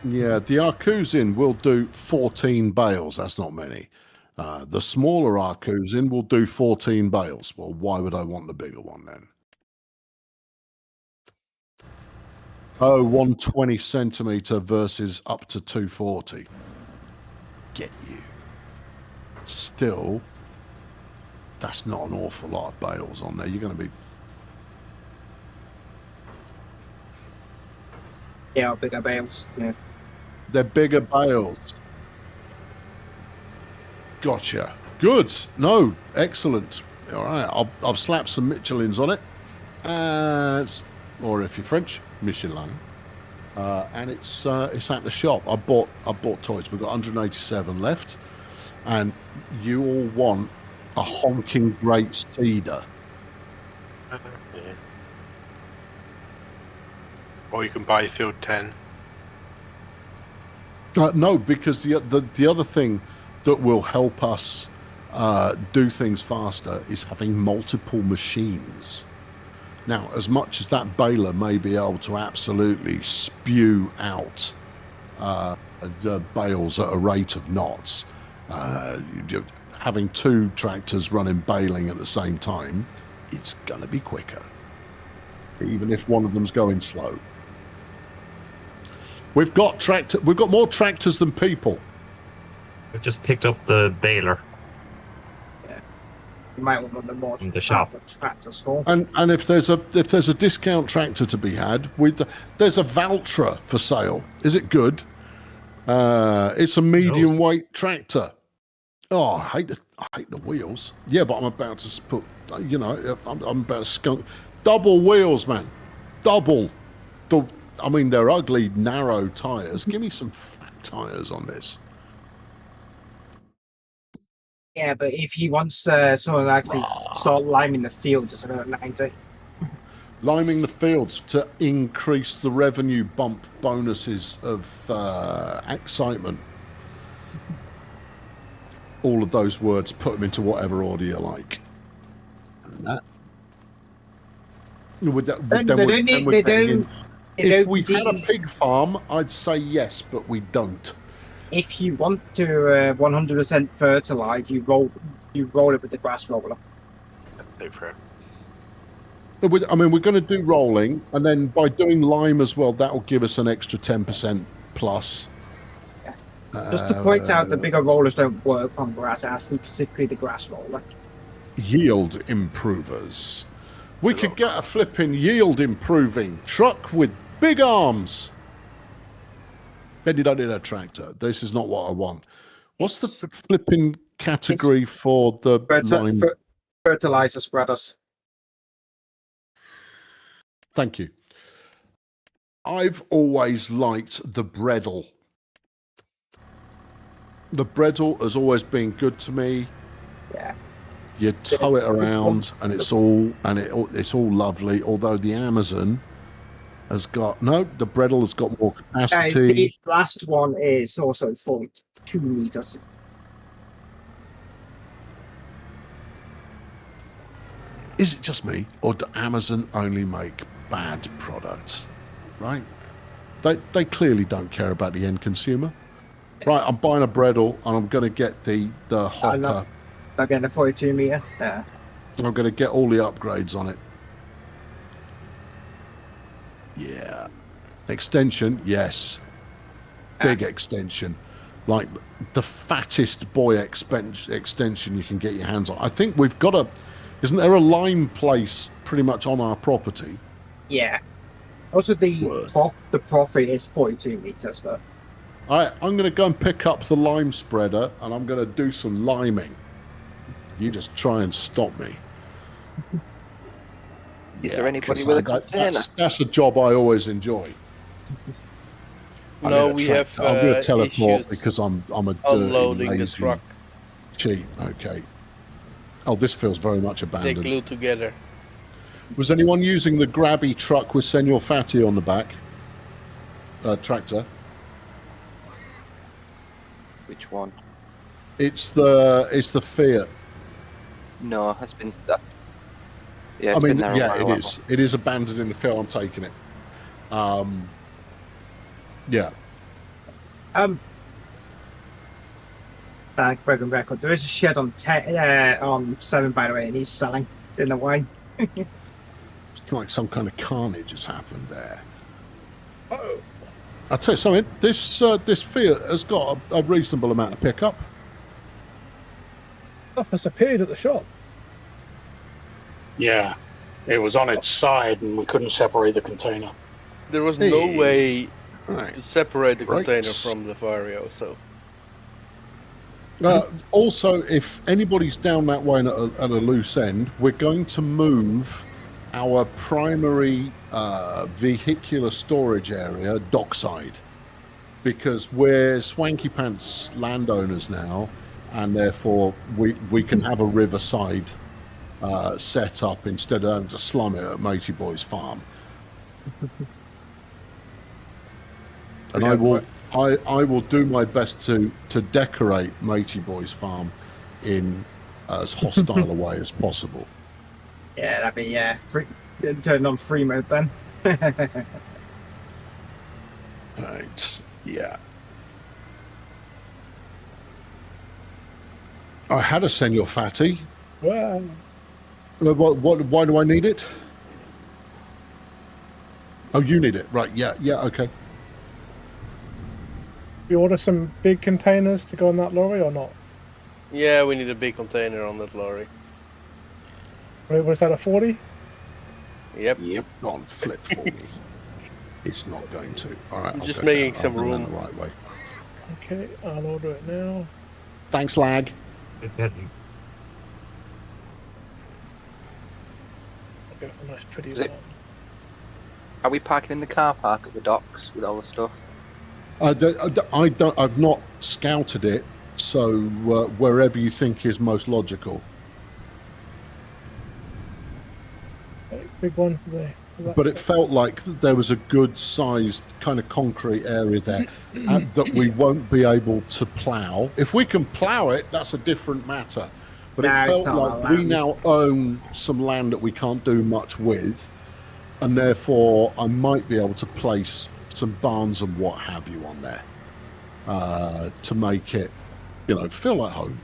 Yeah, the Arcusin will do 14 bales. That's not many. The smaller Arcusin will do 14 bales. Well, why would I want the bigger one then? Oh, 120 centimetre versus up to 240. Get you. Still, that's not an awful lot of bales on there. You're going to be... Yeah, bigger bales. Yeah. They're bigger bales. Gotcha. Good. No, excellent. All right, I've slapped some Michelins on it. Or if you're French, Michelin. And it's at the shop. I bought toys. We've got 187 left, and you all want a honking great cedar. Yeah. Or you can buy Field 10. No, because the other thing that will help us do things faster is having multiple machines. Now, as much as that baler may be able to absolutely spew out bales at a rate of knots, having 2 tractors running baling at the same time, it's going to be quicker, even if one of them's going slow. We've got more tractors than people. We've just picked up the baler. You might want them more in the shop. Tractors for. And if there's a discount tractor to be had, there's a Valtra for sale. Is it good? It's a medium weight tractor. Oh, I hate the wheels. Yeah, but I'm about to put, I'm about to skunk double wheels, man. Double. I mean, they're ugly, narrow tyres. Give me some fat tyres on this. Yeah, but if he wants someone to actually start liming the fields, it's about 90. Liming the fields to increase the revenue bump bonuses of excitement. All of those words, put them into whatever order you like. If we had a pig farm, I'd say yes, but we don't. If you want to 100% fertilize, you roll it with the grass roller. I mean, we're going to do rolling, and then by doing lime as well, that will give us an extra 10% plus. Yeah. Just to point out, the bigger rollers don't work on grass. It has to be specifically the grass roller. Yield improvers. We could get a flipping yield improving truck with big arms. Then you don't need a tractor. This is not what I want. What's the flipping category for the lime? Fertilizer spreaders. Thank you. I've always liked the Bredel. The Bredel has always been good to me. Yeah. You tow it around, and it's all lovely. Although the Amazon has got the Bredel has got more capacity. The last one is also 42 meters. Is it just me, or do Amazon only make bad products? Right? They clearly don't care about the end consumer. Right, I'm buying a Bredel, and I'm going to get the hopper. I'm getting a 42 meter. Yeah. I'm going to get all the upgrades on it. Yeah. Extension, yes. Big extension. Like the fattest boy extension you can get your hands on. I think we've got isn't there a lime place pretty much on our property? Yeah. Also, the profit is 42 meters, but. All right, I'm going to go and pick up the lime spreader, and I'm going to do some liming. You just try and stop me. Is there anybody with a container? That's a job I always enjoy. No, we have I'm going to teleport issues because I'm a unloading dirty, the lazy truck. cheat. Okay. Oh, this feels very much They abandoned. glue together. Was anyone using the grabby truck with Senor Fatty on the back? Tractor. Which one? It's the Fiat. No, it's been that. Yeah, I it's mean, been there yeah, a it while. is. It is abandoned in the field. I'm taking it. Yeah. Broken record. There is a shed on 7, by the way, and he's selling. It's in the way. It's like some kind of carnage has happened there. Oh. I'll tell you something. This Fiat has got a reasonable amount of pickup. Stuff has appeared at the shop. Yeah, it was on its side and we couldn't separate the container. There was no way Right. to separate the Right. container from the Vario, so. Also, if anybody's down that way at a loose end, we're going to move our primary vehicular storage area dockside because we're swanky pants landowners now, and therefore we can have a riverside set up instead of having to slum it at Matey Boy's farm. And I will do my best to decorate Matey Boy's farm in as hostile a way as possible. Yeah, that'd be free, turn on free mode then. Right. Yeah. I had a Senor Fatty. Well, Why do I need it? Oh, you need it, right? Yeah. Okay. you order some big containers to go on that lorry or not? Yeah, we need a big container on that lorry. Was that a 40? Yep. Go on, flip for me. It's not going to. All right. I'm I'll just go making down. some I'll go down room. the right way. Okay, I'll order it now. Thanks, lag. I'll get a nice pretty Is one. it- Are we parking in the car park at the docks with all the stuff? I've not scouted it, so wherever you think is most logical. Big one for the. But it felt like there was a good-sized kind of concrete area there that we won't be able to plough. If we can plough it, that's a different matter. But No, it it's felt not like we allowed. now own some land that we can't do much with, and therefore I might be able to place some barns and what have you on there to make it, feel like home.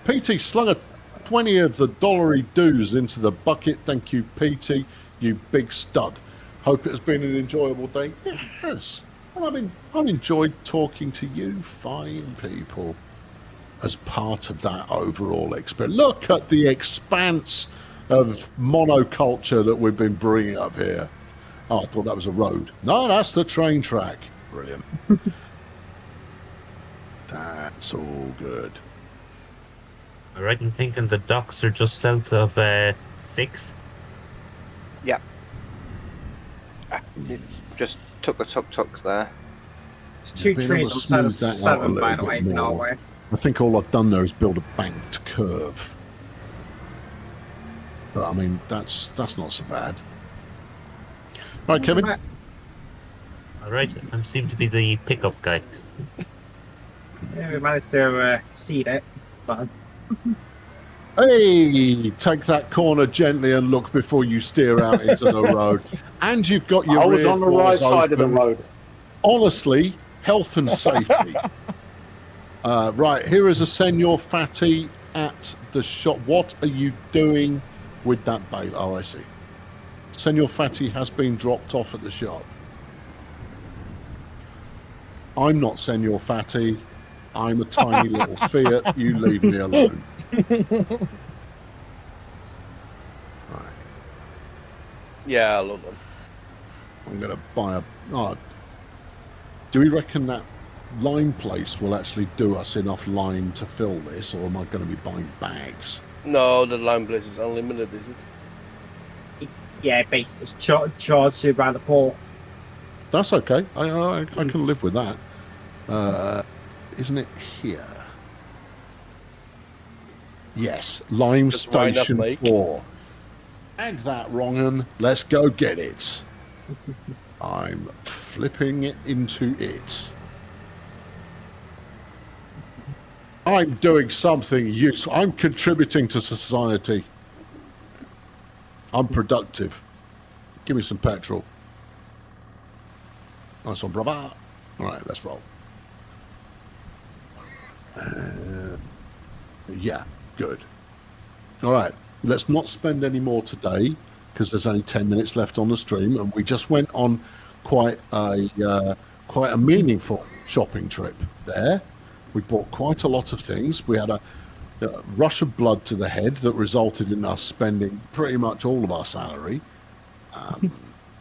PT slung a 20 of the dollary dues into the bucket. Thank you, PT. You big stud. Hope it has been an enjoyable day. It has. And I've enjoyed talking to you fine people as part of that overall experience. Look at the expanse of monoculture that we've been bringing up here. Oh, I thought that was a road. No, that's the train track. Brilliant. That's all good. I'm right in thinking the docks are just south of 6. Yeah. You've just took the tuk-tuks there. There's two Being trees able on to side of smooth that out a 7, by little the way, bit in more. Norway. I think all I've done there is build a banked curve. But I mean, that's not so bad. Right, Kevin. All right, I seem to be the pickup guy. Yeah, we managed to seed it. But Hey, take that corner gently and look before you steer out into the road. And you've got your I was rear on the right doors side of the open. road. Honestly, health and safety. Right, here is a Senor Fatty at the shop. What are you doing with that bale? Oh, I see. Senor Fatty has been dropped off at the shop. I'm not Senor Fatty. I'm a tiny little Fiat. You leave me alone. Right. Yeah, I love them. I'm going to buy a... Oh, do we reckon that lime place will actually do us enough lime to fill this, or am I going to be buying bags? No, the lime place is unlimited, is it? yeah, basically it's charged you by the port. That's okay. I can live with that. Isn't it here? Yes, Lime Just why not Station make? 4. And that wrong un. Let's go get it. I'm flipping it into it. I'm doing something useful. I'm contributing to society. I'm productive. Give me some petrol. Nice one, brother. All right, let's roll. Yeah, good. All right, let's not spend any more today because there's only 10 minutes left on the stream, and we just went on quite a meaningful shopping trip there. We bought quite a lot of things. We had a rush of blood to the head that resulted in us spending pretty much all of our salary. I'm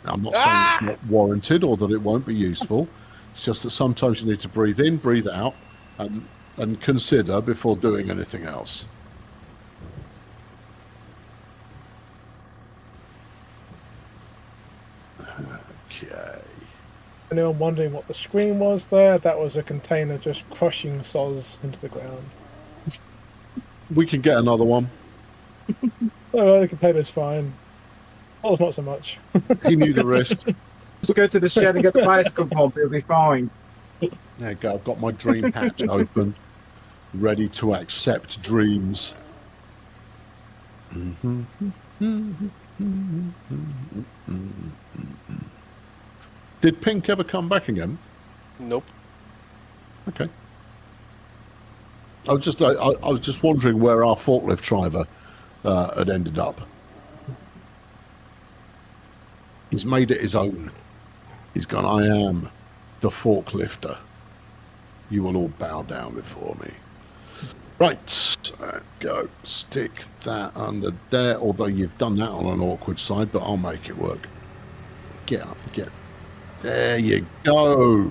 not saying it's not warranted or that it won't be useful. It's just that sometimes you need to breathe in, breathe out, and consider before doing anything else. Okay. Anyone wondering what the screen was there? That was a container just crushing soz into the ground. We can get another one. Oh, the container's fine. Soz not so much. He knew the risk. Just go to the shed and get the bicycle pump, it'll be fine. There you go. I've got my dream patch open, ready to accept dreams. Did Pink ever come back again? Nope. Okay. I was just wondering where our forklift driver had ended up. He's made it his own. He's gone, I am the forklifter. You will all bow down before me. Right, go. Stick that under there, although you've done that on an awkward side, but I'll make it work. Get up, get. There you go.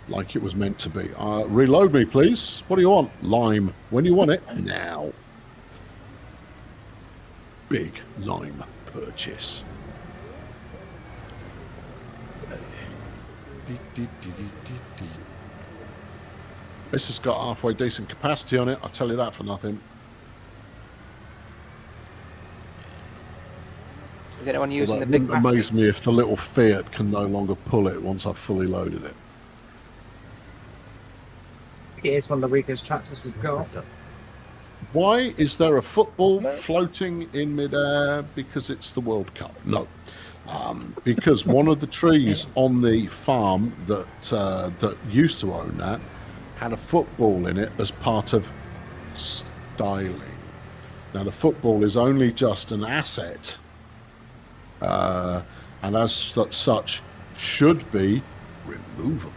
Like it was meant to be. Reload me, please. What do you want? Lime. When you want it? Now. Big lime purchase. This has got halfway decent capacity on it, I'll tell you that for nothing. Is anyone using Although the it big wouldn't amaze battery? me if the little Fiat can no longer pull it once I've fully loaded it. It is one of the weakest tractors we've got. Why is there a football floating in midair? Because it's the World Cup. No. Because one of the trees on the farm that used to own that had a football in it as part of styling. Now, the football is only just an asset, and as such should be removable.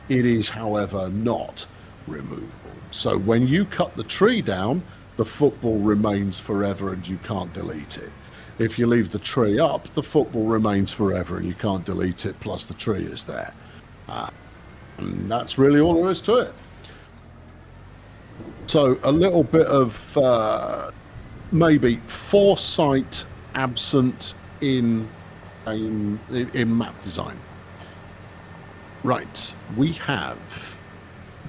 It is, however, not removable. So when you cut the tree down, the football remains forever and you can't delete it. If you leave the tree up, the football remains forever and you can't delete it, plus the tree is there. And that's really all there is to it. So a little bit of maybe foresight absent in map design. Right, we have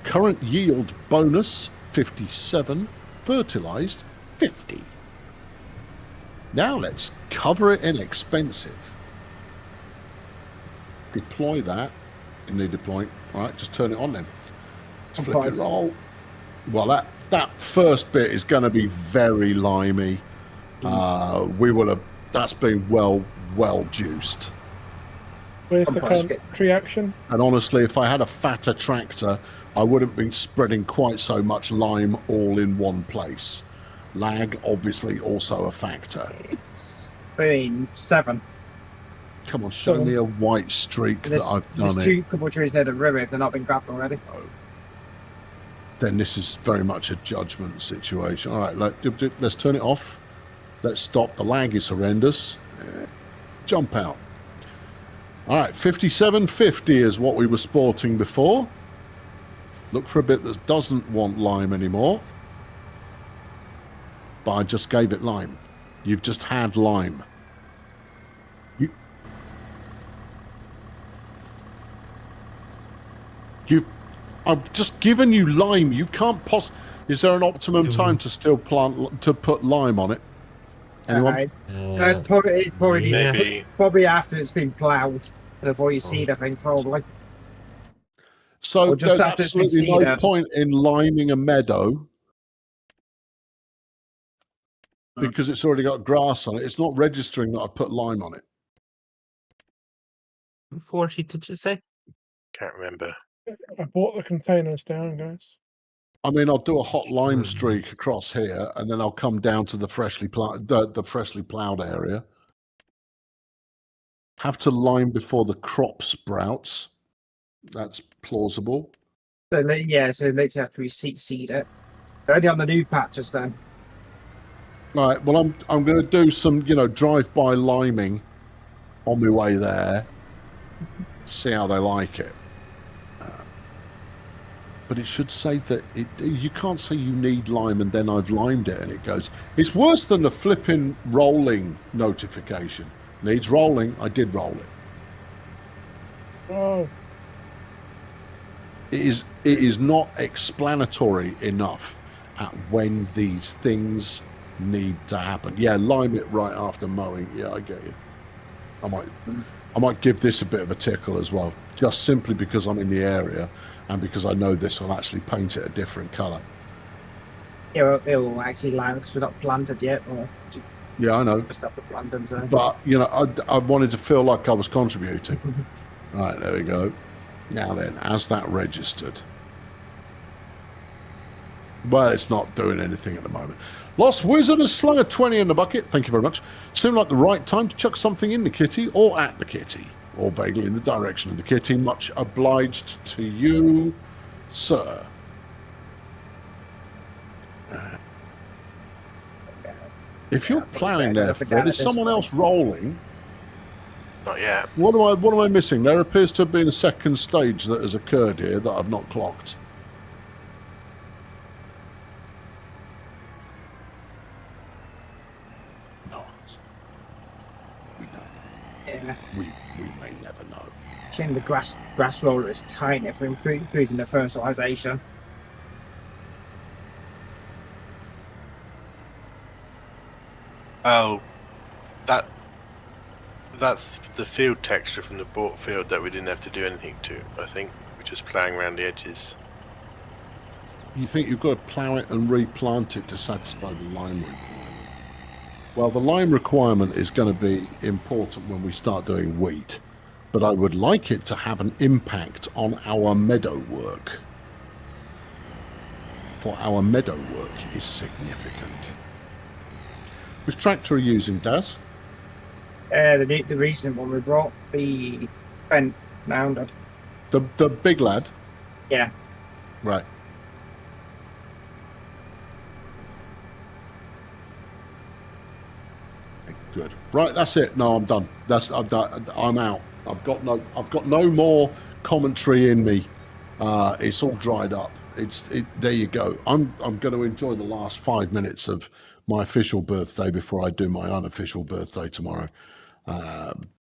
current yield bonus 57, fertilized 50. Now let's cover it in expensive. Deploy that in the deploy. All right, just turn it on then. Let's flip it roll. Well, that first bit is going to be very limey. That's been well juiced. Where's the current tree action? And honestly, if I had a fatter tractor, I wouldn't be spreading quite so much lime all in one place. Lag, obviously, also a factor. It's been 7. Come on, show me a white streak that I've done There's it. couple of trees near the river if they're not been grabbed already. Then this is very much a judgment situation. All right, let's turn it off. Let's stop. The lag is horrendous. Jump out. All right, 5750 is what we were sporting before. Look for a bit that doesn't want lime anymore. But I just gave it lime. You've just had lime. I've just given you lime. You can't Is there an optimum time to still put lime on it? Anyone? It's probably after it's been ploughed before you seed, I think, probably. So just there's after it's been absolutely no seeded. point in liming a meadow because it's already got grass on it. It's not registering that I've put lime on it. 40, did you say? Can't remember. I brought the containers down, guys. I mean, I'll do a hot lime streak across here, and then I'll come down to the freshly plowed area. Have to lime before the crop sprouts. That's plausible. So literally after we seed it. Already on the new patches then. All right. Well, I'm going to do some drive-by liming on my way there. See how they like it. But it should say that you can't say you need lime and then I've limed it and it goes. It's worse than the flipping rolling notification. Needs rolling. I did roll it. Oh. It is not explanatory enough at when these things need to happen. Yeah, lime it right after mowing. Yeah, I get you. I might give this a bit of a tickle as well, just simply because I'm in the area. And because I know this will actually paint it a different colour. It will actually lime because we're not planted yet. Yeah, I know. Just have to plant them, so. But, I wanted to feel like I was contributing. Right, there we go. Now then, as that registered. Well, it's not doing anything at the moment. Lost Wizard has slung a 20 in the bucket. Thank you very much. Seemed like the right time to chuck something in the kitty or at the kitty. Or vaguely in the direction of the kitty. Much obliged to you, sir. If you're planning there, Fred, is someone else rolling? Not yet. What am I missing? There appears to have been a second stage that has occurred here that I've not clocked. No. Yeah. We may never know. Shame the grass roller is tiny for increasing the fertilization. Oh, that's the field texture from the bought field that we didn't have to do anything to. I think we're just playing around the edges. You think you've got to plough it and replant it to satisfy the lime requirement? Well, the lime requirement is going to be important when we start doing wheat, but I would like it to have an impact on our meadow work. For our meadow work is significant. Which tractor are you using, Daz? The recent one we brought, the bent rounded. The big lad? Yeah. Right. Good. Right, that's it. No, I'm done. I'm out. I've got no more commentary in me. It's all dried up. There you go. I'm going to enjoy the last 5 minutes of my official birthday before I do my unofficial birthday tomorrow,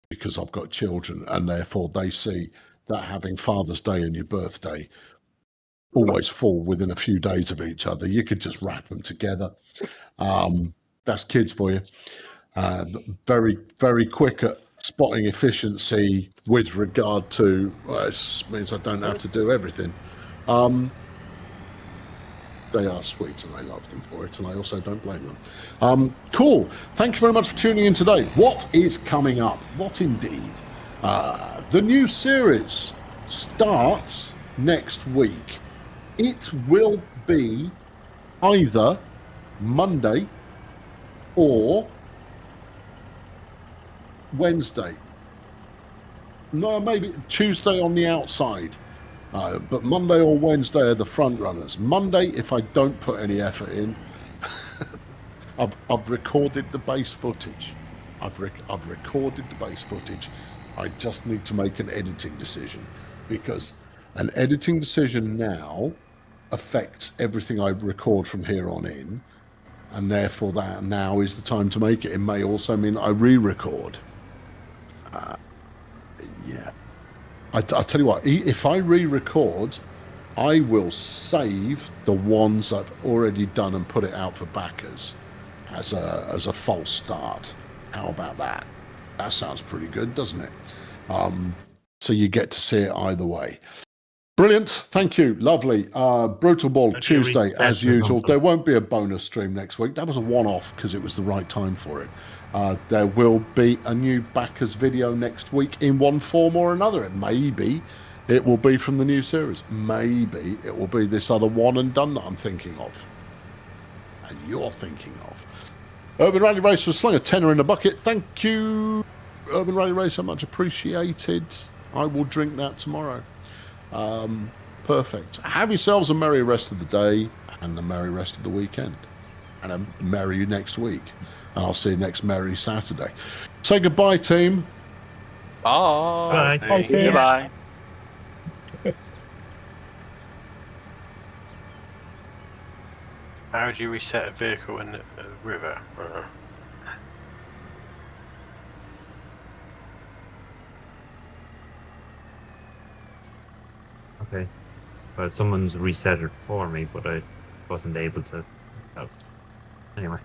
because I've got children, and therefore they see that having Father's Day and your birthday always fall within a few days of each other. You could just wrap them together. That's kids for you. Very, very quick at spotting efficiency with regard to, it means I don't have to do everything. They are sweet and I love them for it, and I also don't blame them. Cool. Thank you very much for tuning in today. What is coming up? What indeed? The new series starts next week. It will be either Monday or Wednesday. No, maybe Tuesday on the outside. But Monday or Wednesday are the front runners. Monday, if I don't put any effort in, I've recorded the base footage. I've recorded the base footage. I just need to make an editing decision, because an editing decision now affects everything I record from here on in, and therefore that now is the time to make it. It may also mean I re-record. Yeah. I tell you what, if I re-record, I will save the ones I've already done and put it out for backers as a false start. How about that? That sounds pretty good, doesn't it? So you get to see it either way. Brilliant. Thank you. Lovely. Brutal Ball Tuesday, as usual. There won't be a bonus stream next week. That was a one-off because it was the right time for it. There will be a new backers video next week in one form or another. Maybe it will be from the new series. Maybe it will be this other one and done that I'm thinking of. And you're thinking of. Urban Rally Racer slung a tenner in a bucket. Thank you, Urban Rally Racer. Much appreciated. I will drink that tomorrow. Perfect. Have yourselves a merry rest of the day and a merry rest of the weekend. And a merry next week. And I'll see you next merry Saturday. Say goodbye, team. Bye. Bye. Goodbye. How would you reset a vehicle in a river? Okay. Well, someone's reset it for me, but I wasn't able to. Anyway.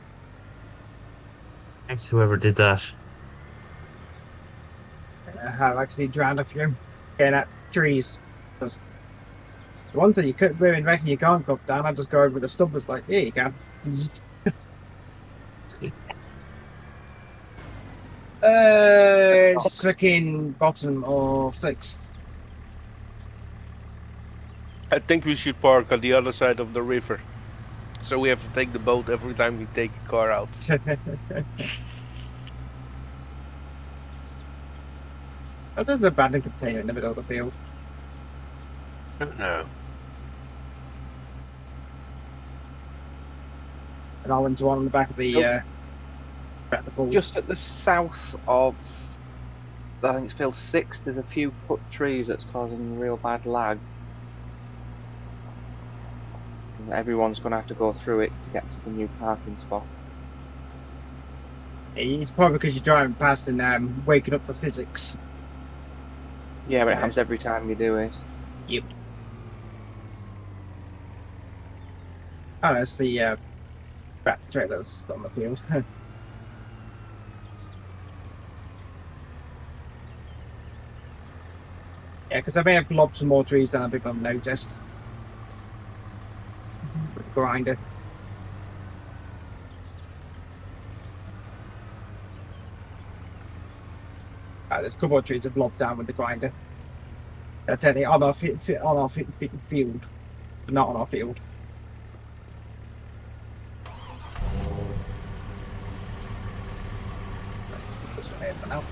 Thanks, whoever did that. I'd like to see drowned a few getting at trees. Because the ones that you could really reckon you can't go up down, I just go over the stubbers like, here you go. It's fucking bottom of 6. I think we should park on the other side of the river. So we have to take the boat every time we take a car out. There's an abandoned container in the middle of the field. I don't know. And I went to one on the back of the pool. Just at the south of, I think it's field 6, there's a few cut trees that's causing real bad lag. Everyone's going to have to go through it to get to the new parking spot. It's probably because you're driving past and waking up the physics. Yeah, but it happens every time you do it. Yep. Oh, that's the tractor trailers on the field. Yeah, because I may have lobbed some more trees down people haven't noticed. With the grinder. There's a couple of trees I've lobbed down with the grinder. That's only on our field, but not on our field. This one here for now.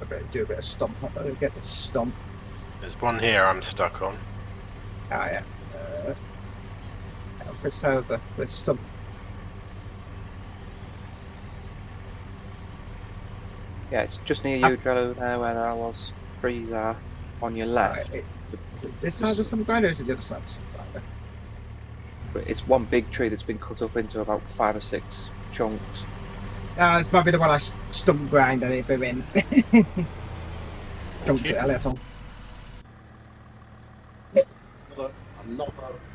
I better do a bit of stomp. I better get the stomp. There's one here I'm stuck on. Oh yeah. First side of the stump. Yeah, it's just near you, Drello, there where all those trees are on your left. Right. Is it this side of the stump grinder or is it the other side of the stump grinder? But it's one big tree that's been cut up into about 5 or 6 chunks. This might be the one I stump grind and it in. Jumped it a little. Another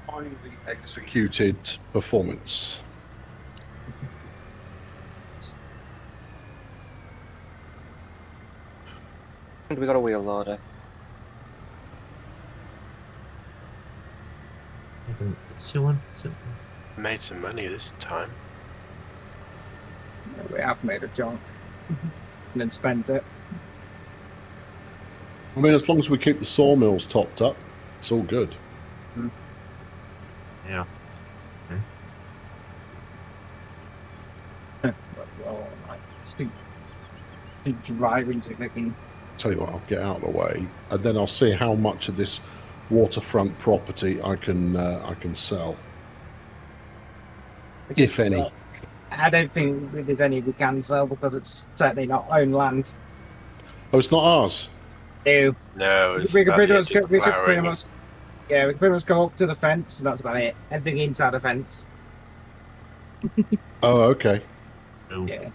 finely executed performance. And we got a wheel loader. Made some money this time. We have made a junk and then spent it. I mean, as long as we keep the sawmills topped up, it's all good. Yeah. Well, I drive into fucking. Tell you what, I'll get out of the way, and then I'll see how much of this waterfront property I can sell, if any. I don't think there's any we can sell because it's certainly not own land. Oh, it's not ours. No. No, it's We can pretty much we yeah, we can pretty much go up to the fence, and that's about it. Everything inside the fence. Oh, okay. Yeah.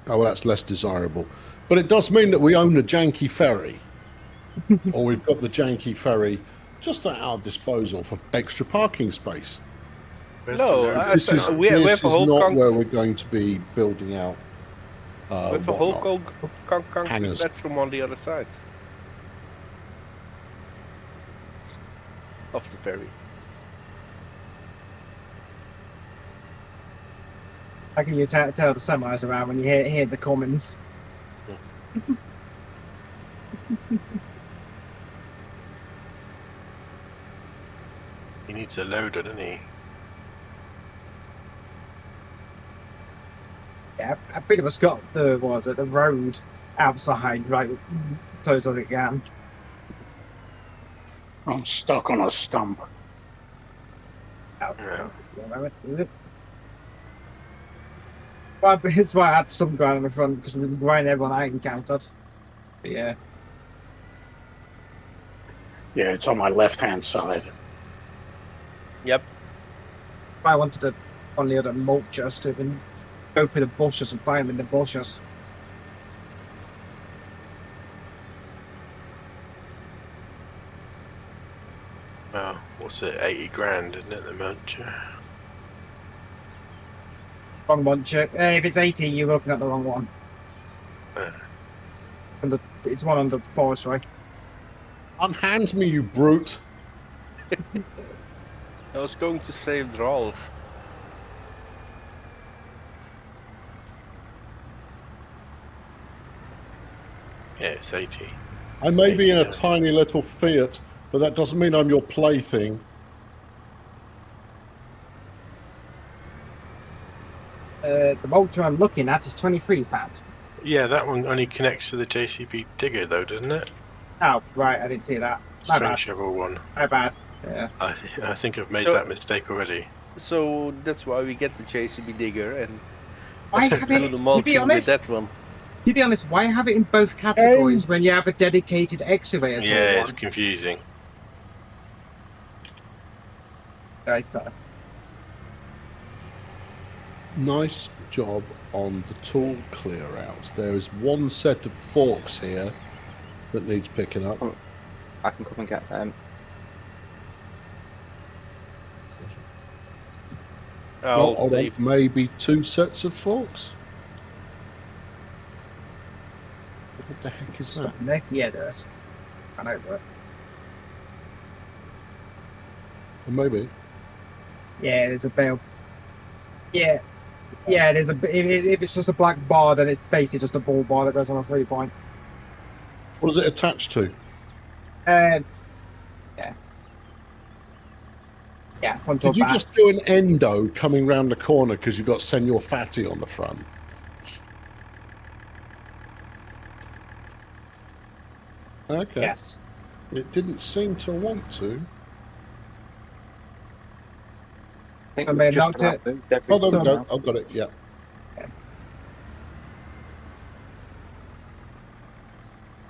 Oh, well, that's less desirable. But it does mean that we own a janky ferry. Or we've got the janky ferry just at our disposal for extra parking space. No, This is we have a whole not where we're going to be building out with a whole whatnot. concrete Hangers. platform on the other side of the ferry. How can you tell the semis around when you hear the commons? He needs a loader, doesn't he? Yeah, I pretty much got the road outside right close as it can. I'm stuck on a stump. Oh, Yeah. Well, it's why I had stump grind in the front because we grind everyone I encountered. But yeah. Yeah, it's on my left-hand side. Yep. I wanted to on the other mulchers to even go through the bushes and find them in the bushes. Well, what's it? 80 grand, isn't it? The muncher. Wrong muncher. If it's 80, you're looking at the wrong one. It's one on the forestry. Unhand me, you brute. I was going to save Rolf. Yeah, it's 80. I may be in a 80, tiny little Fiat, but that doesn't mean I'm your plaything. The mulcher I'm looking at is 23 fat. Yeah, that one only connects to the JCB digger, though, doesn't it? Oh, right, I didn't see that. My Swing bad. shovel one. My bad. Yeah. I think I've made So- that mistake already. So that's why we get the JCB digger and Why have do it, the to be mulching honest, with that one. to be honest, why have it in both categories when you have a dedicated excavator tool Yeah, one? it's confusing. Okay, so Nice job on the tool clear outs. There is one set of forks here that needs picking up. I can come and get them. Oh, hold on. Maybe 2 sets of forks? What the heck is that? Yeah, there is. I know that. Maybe. Yeah, there's a bell. Yeah. Yeah, there's a. If it's just a black bar, then it's basically just a ball bar that goes on a 3-point. What is it attached to? Yeah. Yeah, front Did or you back. just do an endo coming round the corner because you've got Senor Fatty on the front? Okay. Yes. It didn't seem to want to. I think I we've mean, just knocked about it. moved everything Hold on, now. I've got it, yeah.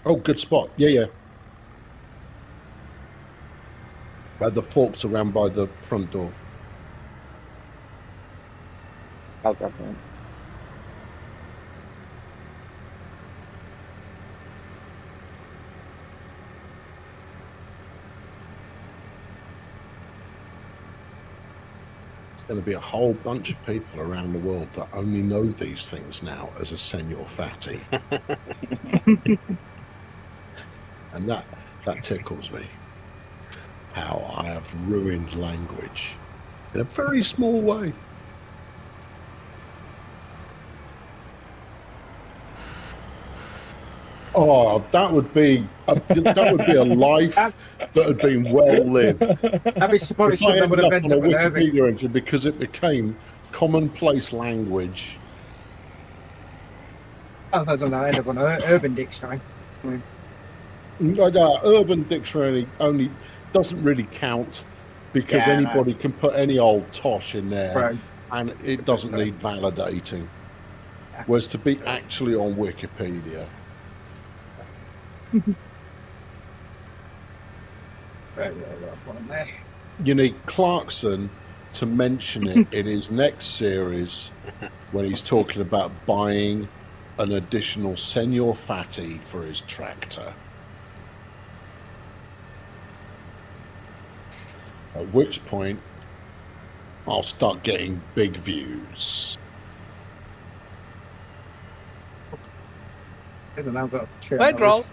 Oh, good spot. Yeah. The forks around by the front door. I'll grab them. There's going to be a whole bunch of people around the world that only know these things now as a Senor Fatty. And that tickles me. How I have ruined language in a very small way. Oh, that would be a life that had been well lived. That'd be probably If I something that ended would have up been on a with Irving. Wikipedia entry because it became commonplace language. That's not something I end up on an Urban Dictionary. Urban Dictionary only doesn't really count because Yeah, anybody can put any old tosh in there, Right. and it doesn't need validating. Yeah. Whereas to be actually on Wikipedia, you need Clarkson to mention it in his next series when he's talking about buying an additional Senor Fatty for his tractor. At which point, I'll start getting big views. Isn't that got true? Right, roll.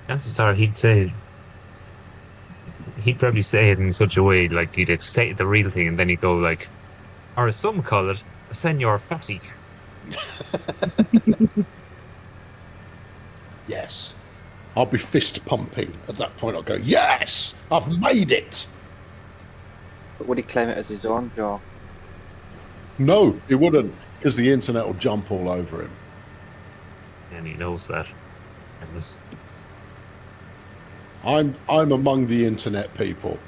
Chances are he'd probably say it in such a way like he'd state the real thing and then he'd go like, or as some call it, a Senor Fatty. Yes. I'll be fist pumping. At that point, I'll go, yes, I've made it. But would he claim it as his own, or? No, he wouldn't, because the internet will jump all over him. And he knows that. I'm among the internet people.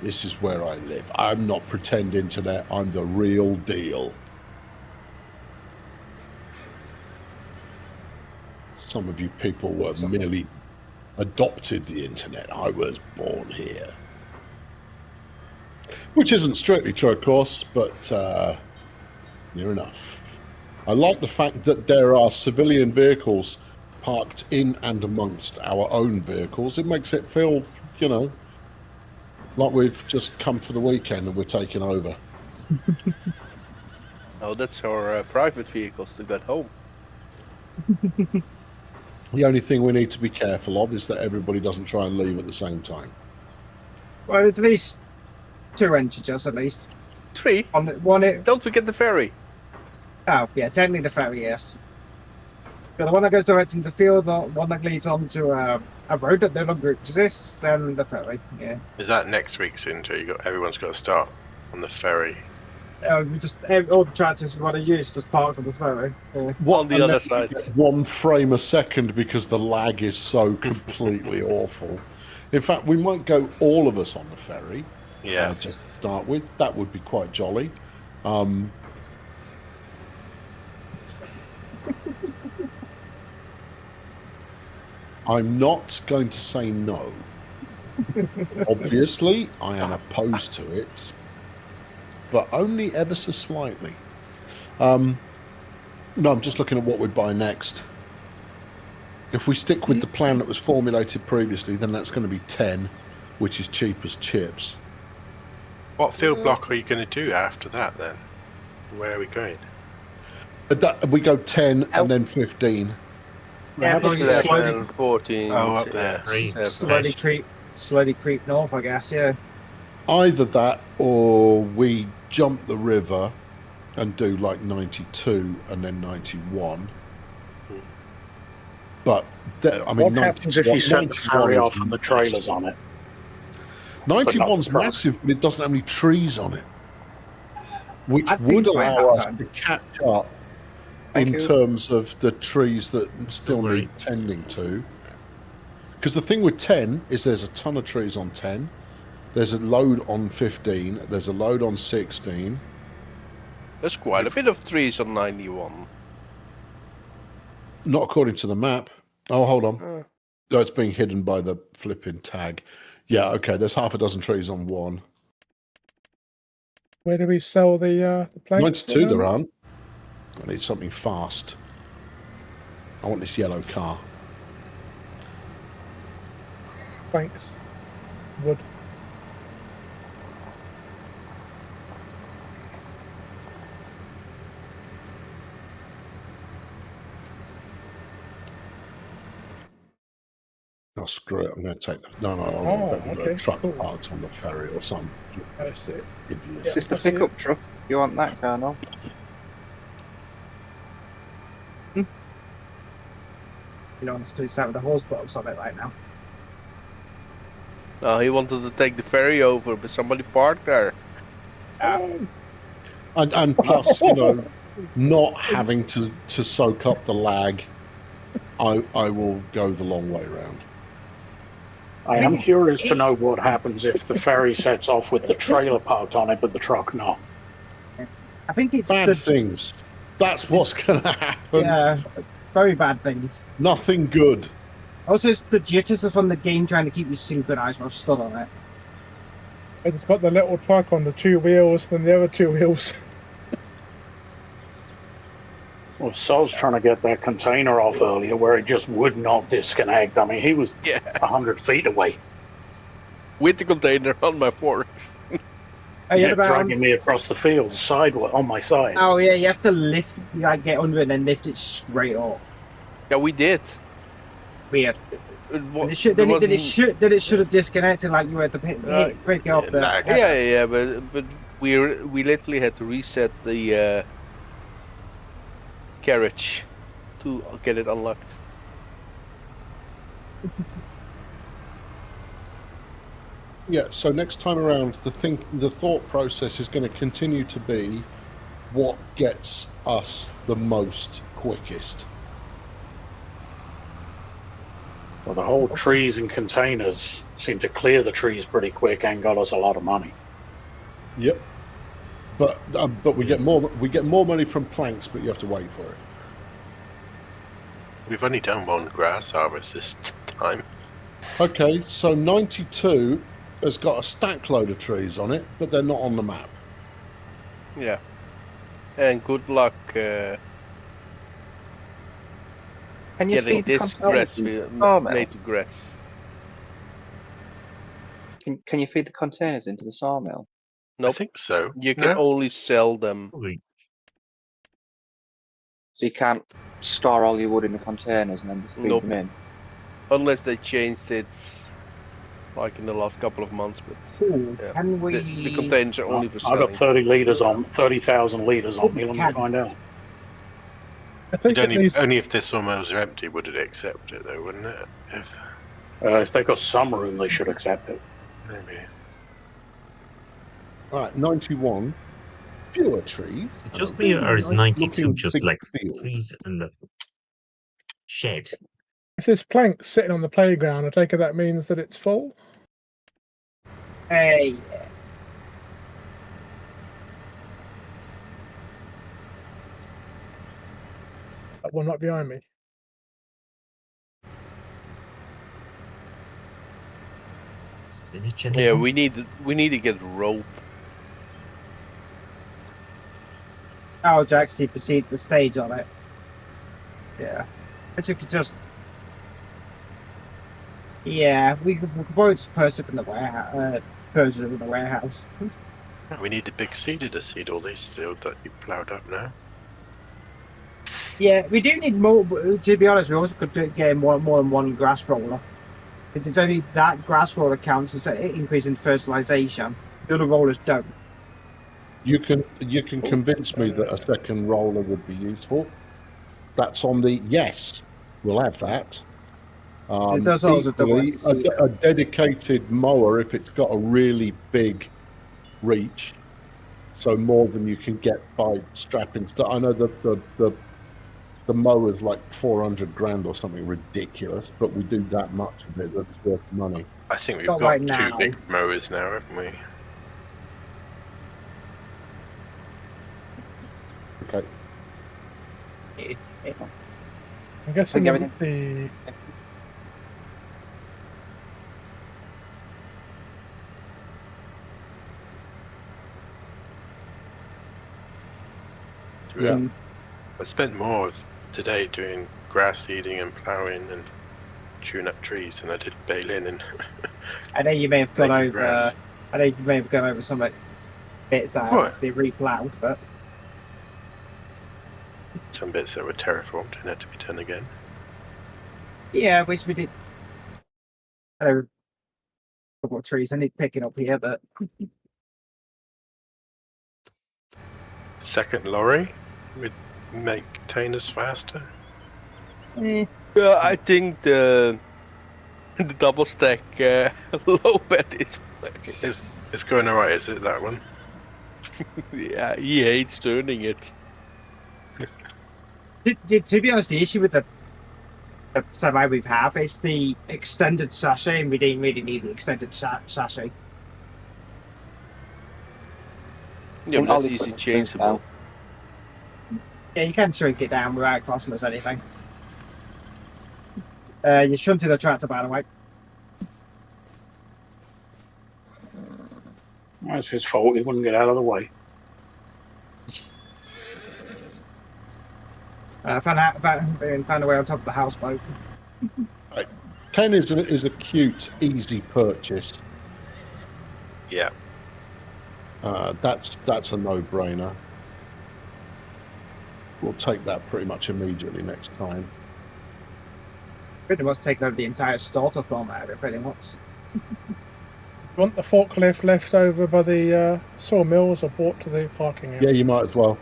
This is where I live. I'm not pretend internet. I'm the real deal. Some of you people were merely adopted the internet. I was born here. Which isn't strictly true, of course, but near enough. I like the fact that there are civilian vehicles parked in and amongst our own vehicles. It makes it feel, you know, like we've just come for the weekend and we're taking over. Oh, that's our private vehicles to get home. The only thing we need to be careful of is that everybody doesn't try and leave at the same time. Well, there's at least 2 entrances, at least. 3? One. Don't forget the ferry. Oh, yeah, technically the ferry, yes. But the one that goes direct into the field, the one that leads onto a road that no longer exists, and the ferry, yeah. Is that next week's intro? Everyone's got to start on the ferry. Just all the tractors we want to use just parked on the ferry. Yeah. On the other side. 1 frame a second because the lag is so completely awful. In fact, we might go all of us on the ferry. Yeah. Just to start with. That would be quite jolly. I'm not going to say no. Obviously, I am opposed to it. but only ever so slightly. No, I'm just looking at what we'd buy next. If we stick with the plan that was formulated previously, then that's going to be 10, which is cheap as chips. What field block are you going to do after that then? Where are we going? We go 10 and then 15. Yeah, probably slowly, 11, 14. Oh, up there. 7. slowly creep north, I guess. Yeah. Either that, or we jump the river and do like 92 and then 91. But I mean, What happens if you set the ferry off and the trailers on it? 91's massive, but it doesn't have any trees on it, which would allow us to catch up in terms of the trees that still need tending to. Because the thing with 10 is there's a ton of trees on 10. There's a load on 15. There's a load on 16. There's quite a bit of trees on 91. Not according to the map. Oh, hold on. No, it's being hidden by the flipping tag. Yeah, okay. There's half a dozen trees on 1. Where do we sell the planks? 92 there aren't. I need something fast. I want this yellow car. Planks. Wood. Oh, screw it. I'm going to take the... No, I'm going to truck parts on the ferry or something. I see. It's just a pickup truck. You want that, Colonel? You don't want to do that with the horse box on it right now. No, he wanted to take the ferry over, but somebody parked there. And plus, not having to soak up the lag, I will go the long way around. I am curious to know what happens if the ferry sets off with the trailer parked on it, but the truck not. I think it's bad things. That's what's going to happen. Yeah, very bad things. Nothing good. Also, it's the jitters from the game trying to keep you synchronized while stood on it. I just put the little truck on the 2 wheels, then the other 2 wheels. Well, Sol's trying to get that container off earlier where it just would not disconnect. I mean, he was 100 feet away. With the container on my fork. Dragging me across the field, sideways, on my side. Oh, yeah, you have to lift, get under it and then lift it straight up. Yeah, we did. Weird. It should have disconnected like you had to break it off the... Yeah, but we literally had to reset the carriage to get it unlocked. Yeah, so next time around, the thought process is going to continue to be what gets us the most quickest. Well, the whole trees and containers seem to clear the trees pretty quick and got us a lot of money. Yep. But we get more money from planks, but you have to wait for it. We've only done one grass harvest this time. Okay, so 92 has got a stack load of trees on it, but they're not on the map. Yeah. And good luck Can you getting feed the this containers grass into the sawmill? made to grass. Can you feed the containers into the sawmill? Nope. I think so. You can only sell them. So you can't store all your wood in the containers and then just feed them in? Unless they changed it like in the last couple of months, but Can we... the containers are only for I've selling. got 30,000 litres on me. Let me find out. Only if the sawmills are empty would it accept it, though, wouldn't it? If they've got some room, they should accept it. Maybe. All right, 91. Fewer trees. Just me, or is 92 just like trees and the shed? If there's planks sitting on the playground, I take it that means that it's full. Hey. That one right behind me. Spinach Yeah, we need to get rope. how to actually proceed the stage on it. Yeah. But you could just... Yeah, we could probably just purchase it in the warehouse. Purchase it in the warehouse. We need a big seeder to seed all these fields that you ploughed up now. Yeah, we do need more. To be honest, we also could get more than one grass roller. It's only that grass roller counts as an increase in fertilization. The other rollers don't. You can convince me that a second roller would be useful. That's on the yes. We'll have that. It does also Equally, a dedicated mower if it's got a really big reach, so more than you can get by strapping stuff. I know the mower's like 400 grand or something ridiculous, but we do that much of it that's worth the money. I think we've Not got right two now. big mowers now, haven't we? Okay. I'm guessing Okay, that the Yeah. I spent more today doing grass seeding and ploughing and chewing up trees than I did baling and I know you may have gone making over. grass. I know you may have gone over some bits that are What? actually reploughed, but Some bits that were terraformed and had to be done again. yeah, which we did. I know a couple of trees I need picking up here, but Second lorry would make containers faster. eh, Yeah, I think the double stack low bed is. It's going alright, is it, that one? Yeah, he hates turning it. to be honest, the issue with the semi we have is the extended sachet, and we didn't really need the extended sachet. Yeah, but I'll that's leave easy it changeable. Yeah, you can shrink it down without costing us anything. You shunted the tractor, by the way. That's his fault. He wouldn't get out of the way. Found a way on top of the houseboat. 10 is a cute, easy purchase. Yeah. That's a no-brainer. We'll take that pretty much immediately next time. Pretty much taking over the entire starter farm out of it, pretty much. want the forklift left over by the sawmills or brought to the parking area. Yeah, you might as well.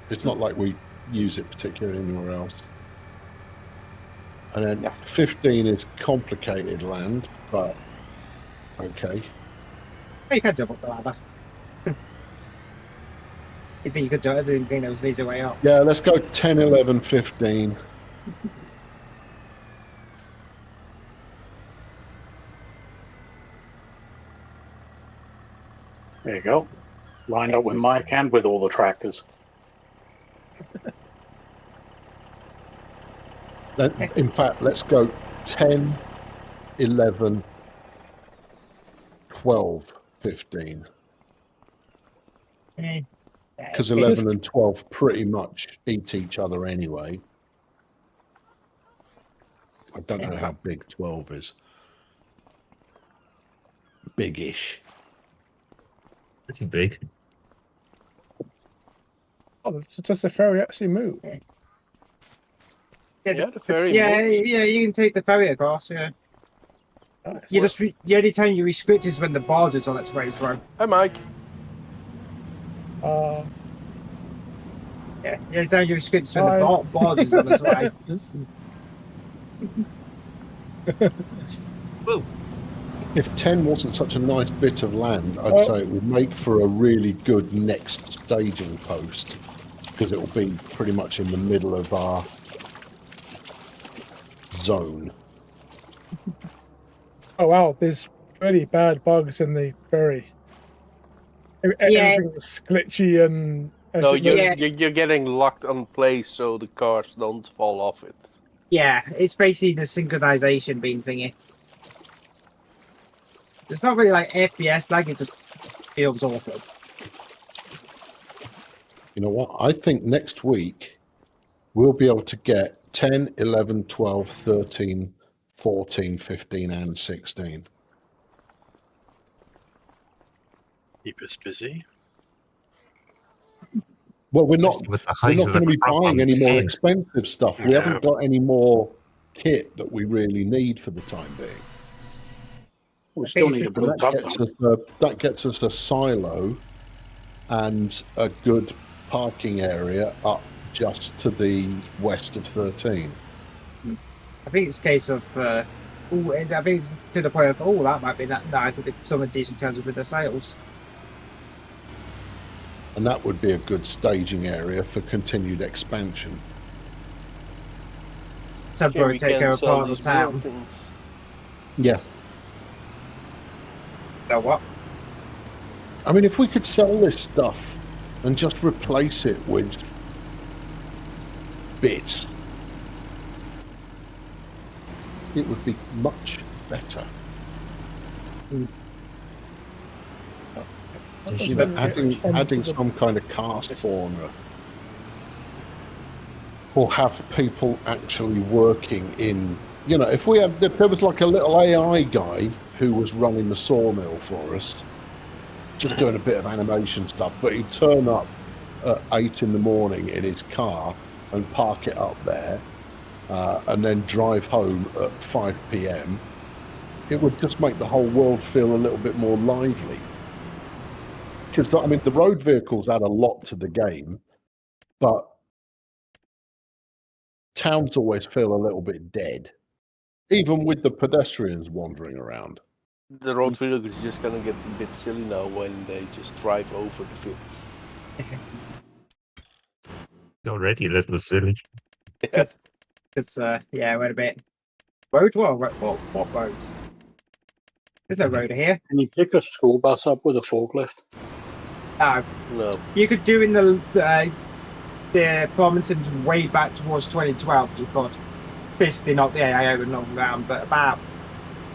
It's not like we use it particularly anywhere else. And then 15 is complicated land, but okay. You can jump up the ladder. You think you could jump? I didn't think there was an easy way up. Yeah, let's go 10, 11, 15. There you go. Lined up with Mike and with all the tractors. In fact, let's go 10, 11, 12, 15. Because 11 and 12 pretty much eat each other anyway. I don't know how big 12 is. Big-ish. Pretty big. Oh, does the ferry actually move? Yeah, the ferry. Yeah, moves. yeah, you can take the ferry across. Yeah. Nice. You just the only time you restrict is when the barge is on its way through. Hi, Mike. Yeah, the only time you restrict is when the barge is on its way. Whoa. If 10 wasn't such a nice bit of land, I'd say it would make for a really good next staging post, because it will be pretty much in the middle of our zone. Oh wow, there's really bad bugs in the ferry. Everything's glitchy and. No, you're getting locked on place so the cars don't fall off it. Yeah, it's basically the synchronization being thingy. It's not really like FPS lag, it just feels awful. You know what? I think next week we'll be able to get 10, 11, 12, 13, 14, 15, and 16. Keep us busy. Well, we're not With the going height of to the be crop buying on any more 10. expensive stuff. We haven't got any more kit that we really need for the time being. We still need a Basically, blue That gets us a silo and a good parking area up just to the west of 13. I think it's a case of, I think it's to the point of, that might be nice if it's some decent terms with the sales. And that would be a good staging area for continued expansion. Temporary take care of part of the town. buildings. Yes. So what? I mean, if we could sell this stuff and just replace it with bits, it would be much better. You know, adding some kind of car spawner, or have people actually working in. You know, if there was like a little AI guy who was running the sawmill for us, just doing a bit of animation stuff, but he'd turn up at 8 in the morning in his car and park it up there, and then drive home at 5 p.m. It would just make the whole world feel a little bit more lively. Because, I mean, the road vehicles add a lot to the game, but towns always feel a little bit dead, even with the pedestrians wandering around. The road vehicle is just gonna get a bit silly now when they just drive over the fields. It's already a little silly. Because, wait a bit. Road? What roads? There's no road here. Can you pick a school bus up with a forklift? No. You could do in the performances way back towards 2012. You could basically not the AIO and long round, but about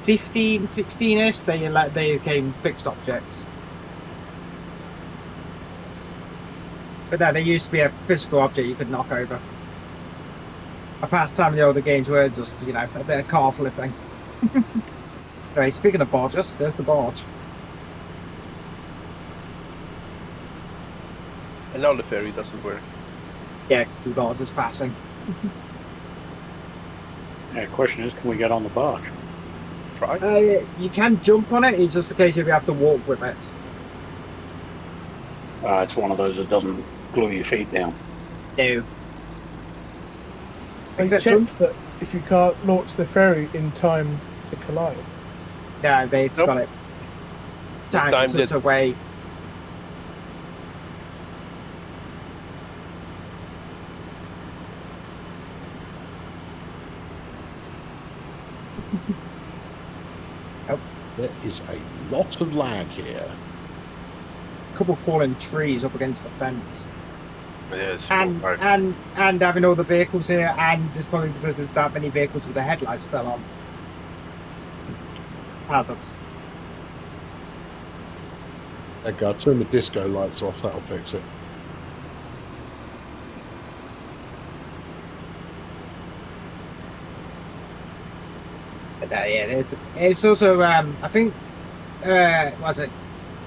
15, 16ish, they became fixed objects. But no, they used to be a physical object you could knock over. A pastime in the older games were just, a bit of car flipping. Anyway, speaking of barges, there's the barge. And now the ferry doesn't work. Yeah, because the barge is passing. Yeah, the question is, can we get on the barge? Try. You can jump on it, it's just a case of you have to walk with it. It's one of those that doesn't glue your feet down. No. I checked that if you can't launch the ferry in time to collide. Yeah, they've got it timed such a way. There is a lot of lag here. A couple of fallen trees up against the fence. Yeah, and having all the vehicles here, and just probably because there's that many vehicles with the headlights still on. Hazards. There you go, turn the disco lights off, that'll fix it. But, it's also I think what's it?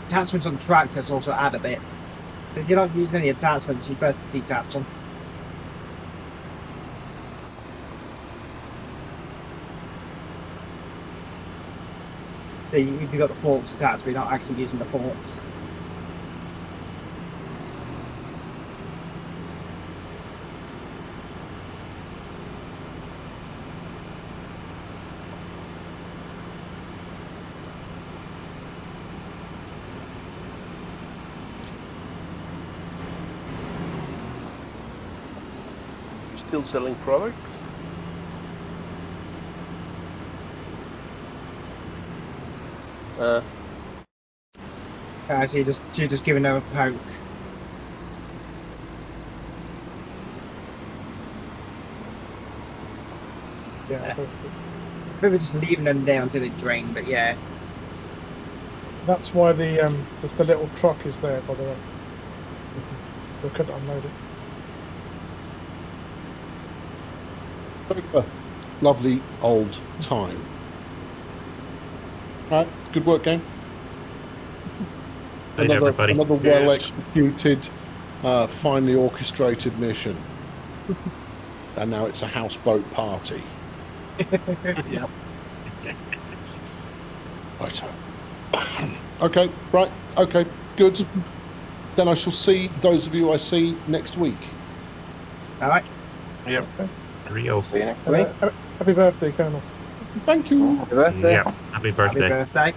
Attachments on tractors also add a bit. If you're not using any attachments, you best detach them. So if you've got the forks attached, but you're not actually using the forks. Still selling products? She's just giving them a poke. Yeah. I think we're just leaving them there until they drain, but yeah. That's why the just the little truck is there, by the way. We couldn't unload it. Super. Lovely old time. Right, good work, gang. Night, everybody. Another Yes. well executed, finely orchestrated mission. And now it's a houseboat party. Yeah. Right. Okay, right, okay, good. Then I shall see those of you I see next week. All right. Yep. Rio. See you next week. Happy birthday, Colonel. Thank you. Happy birthday. Yeah. Happy birthday. Happy birthday.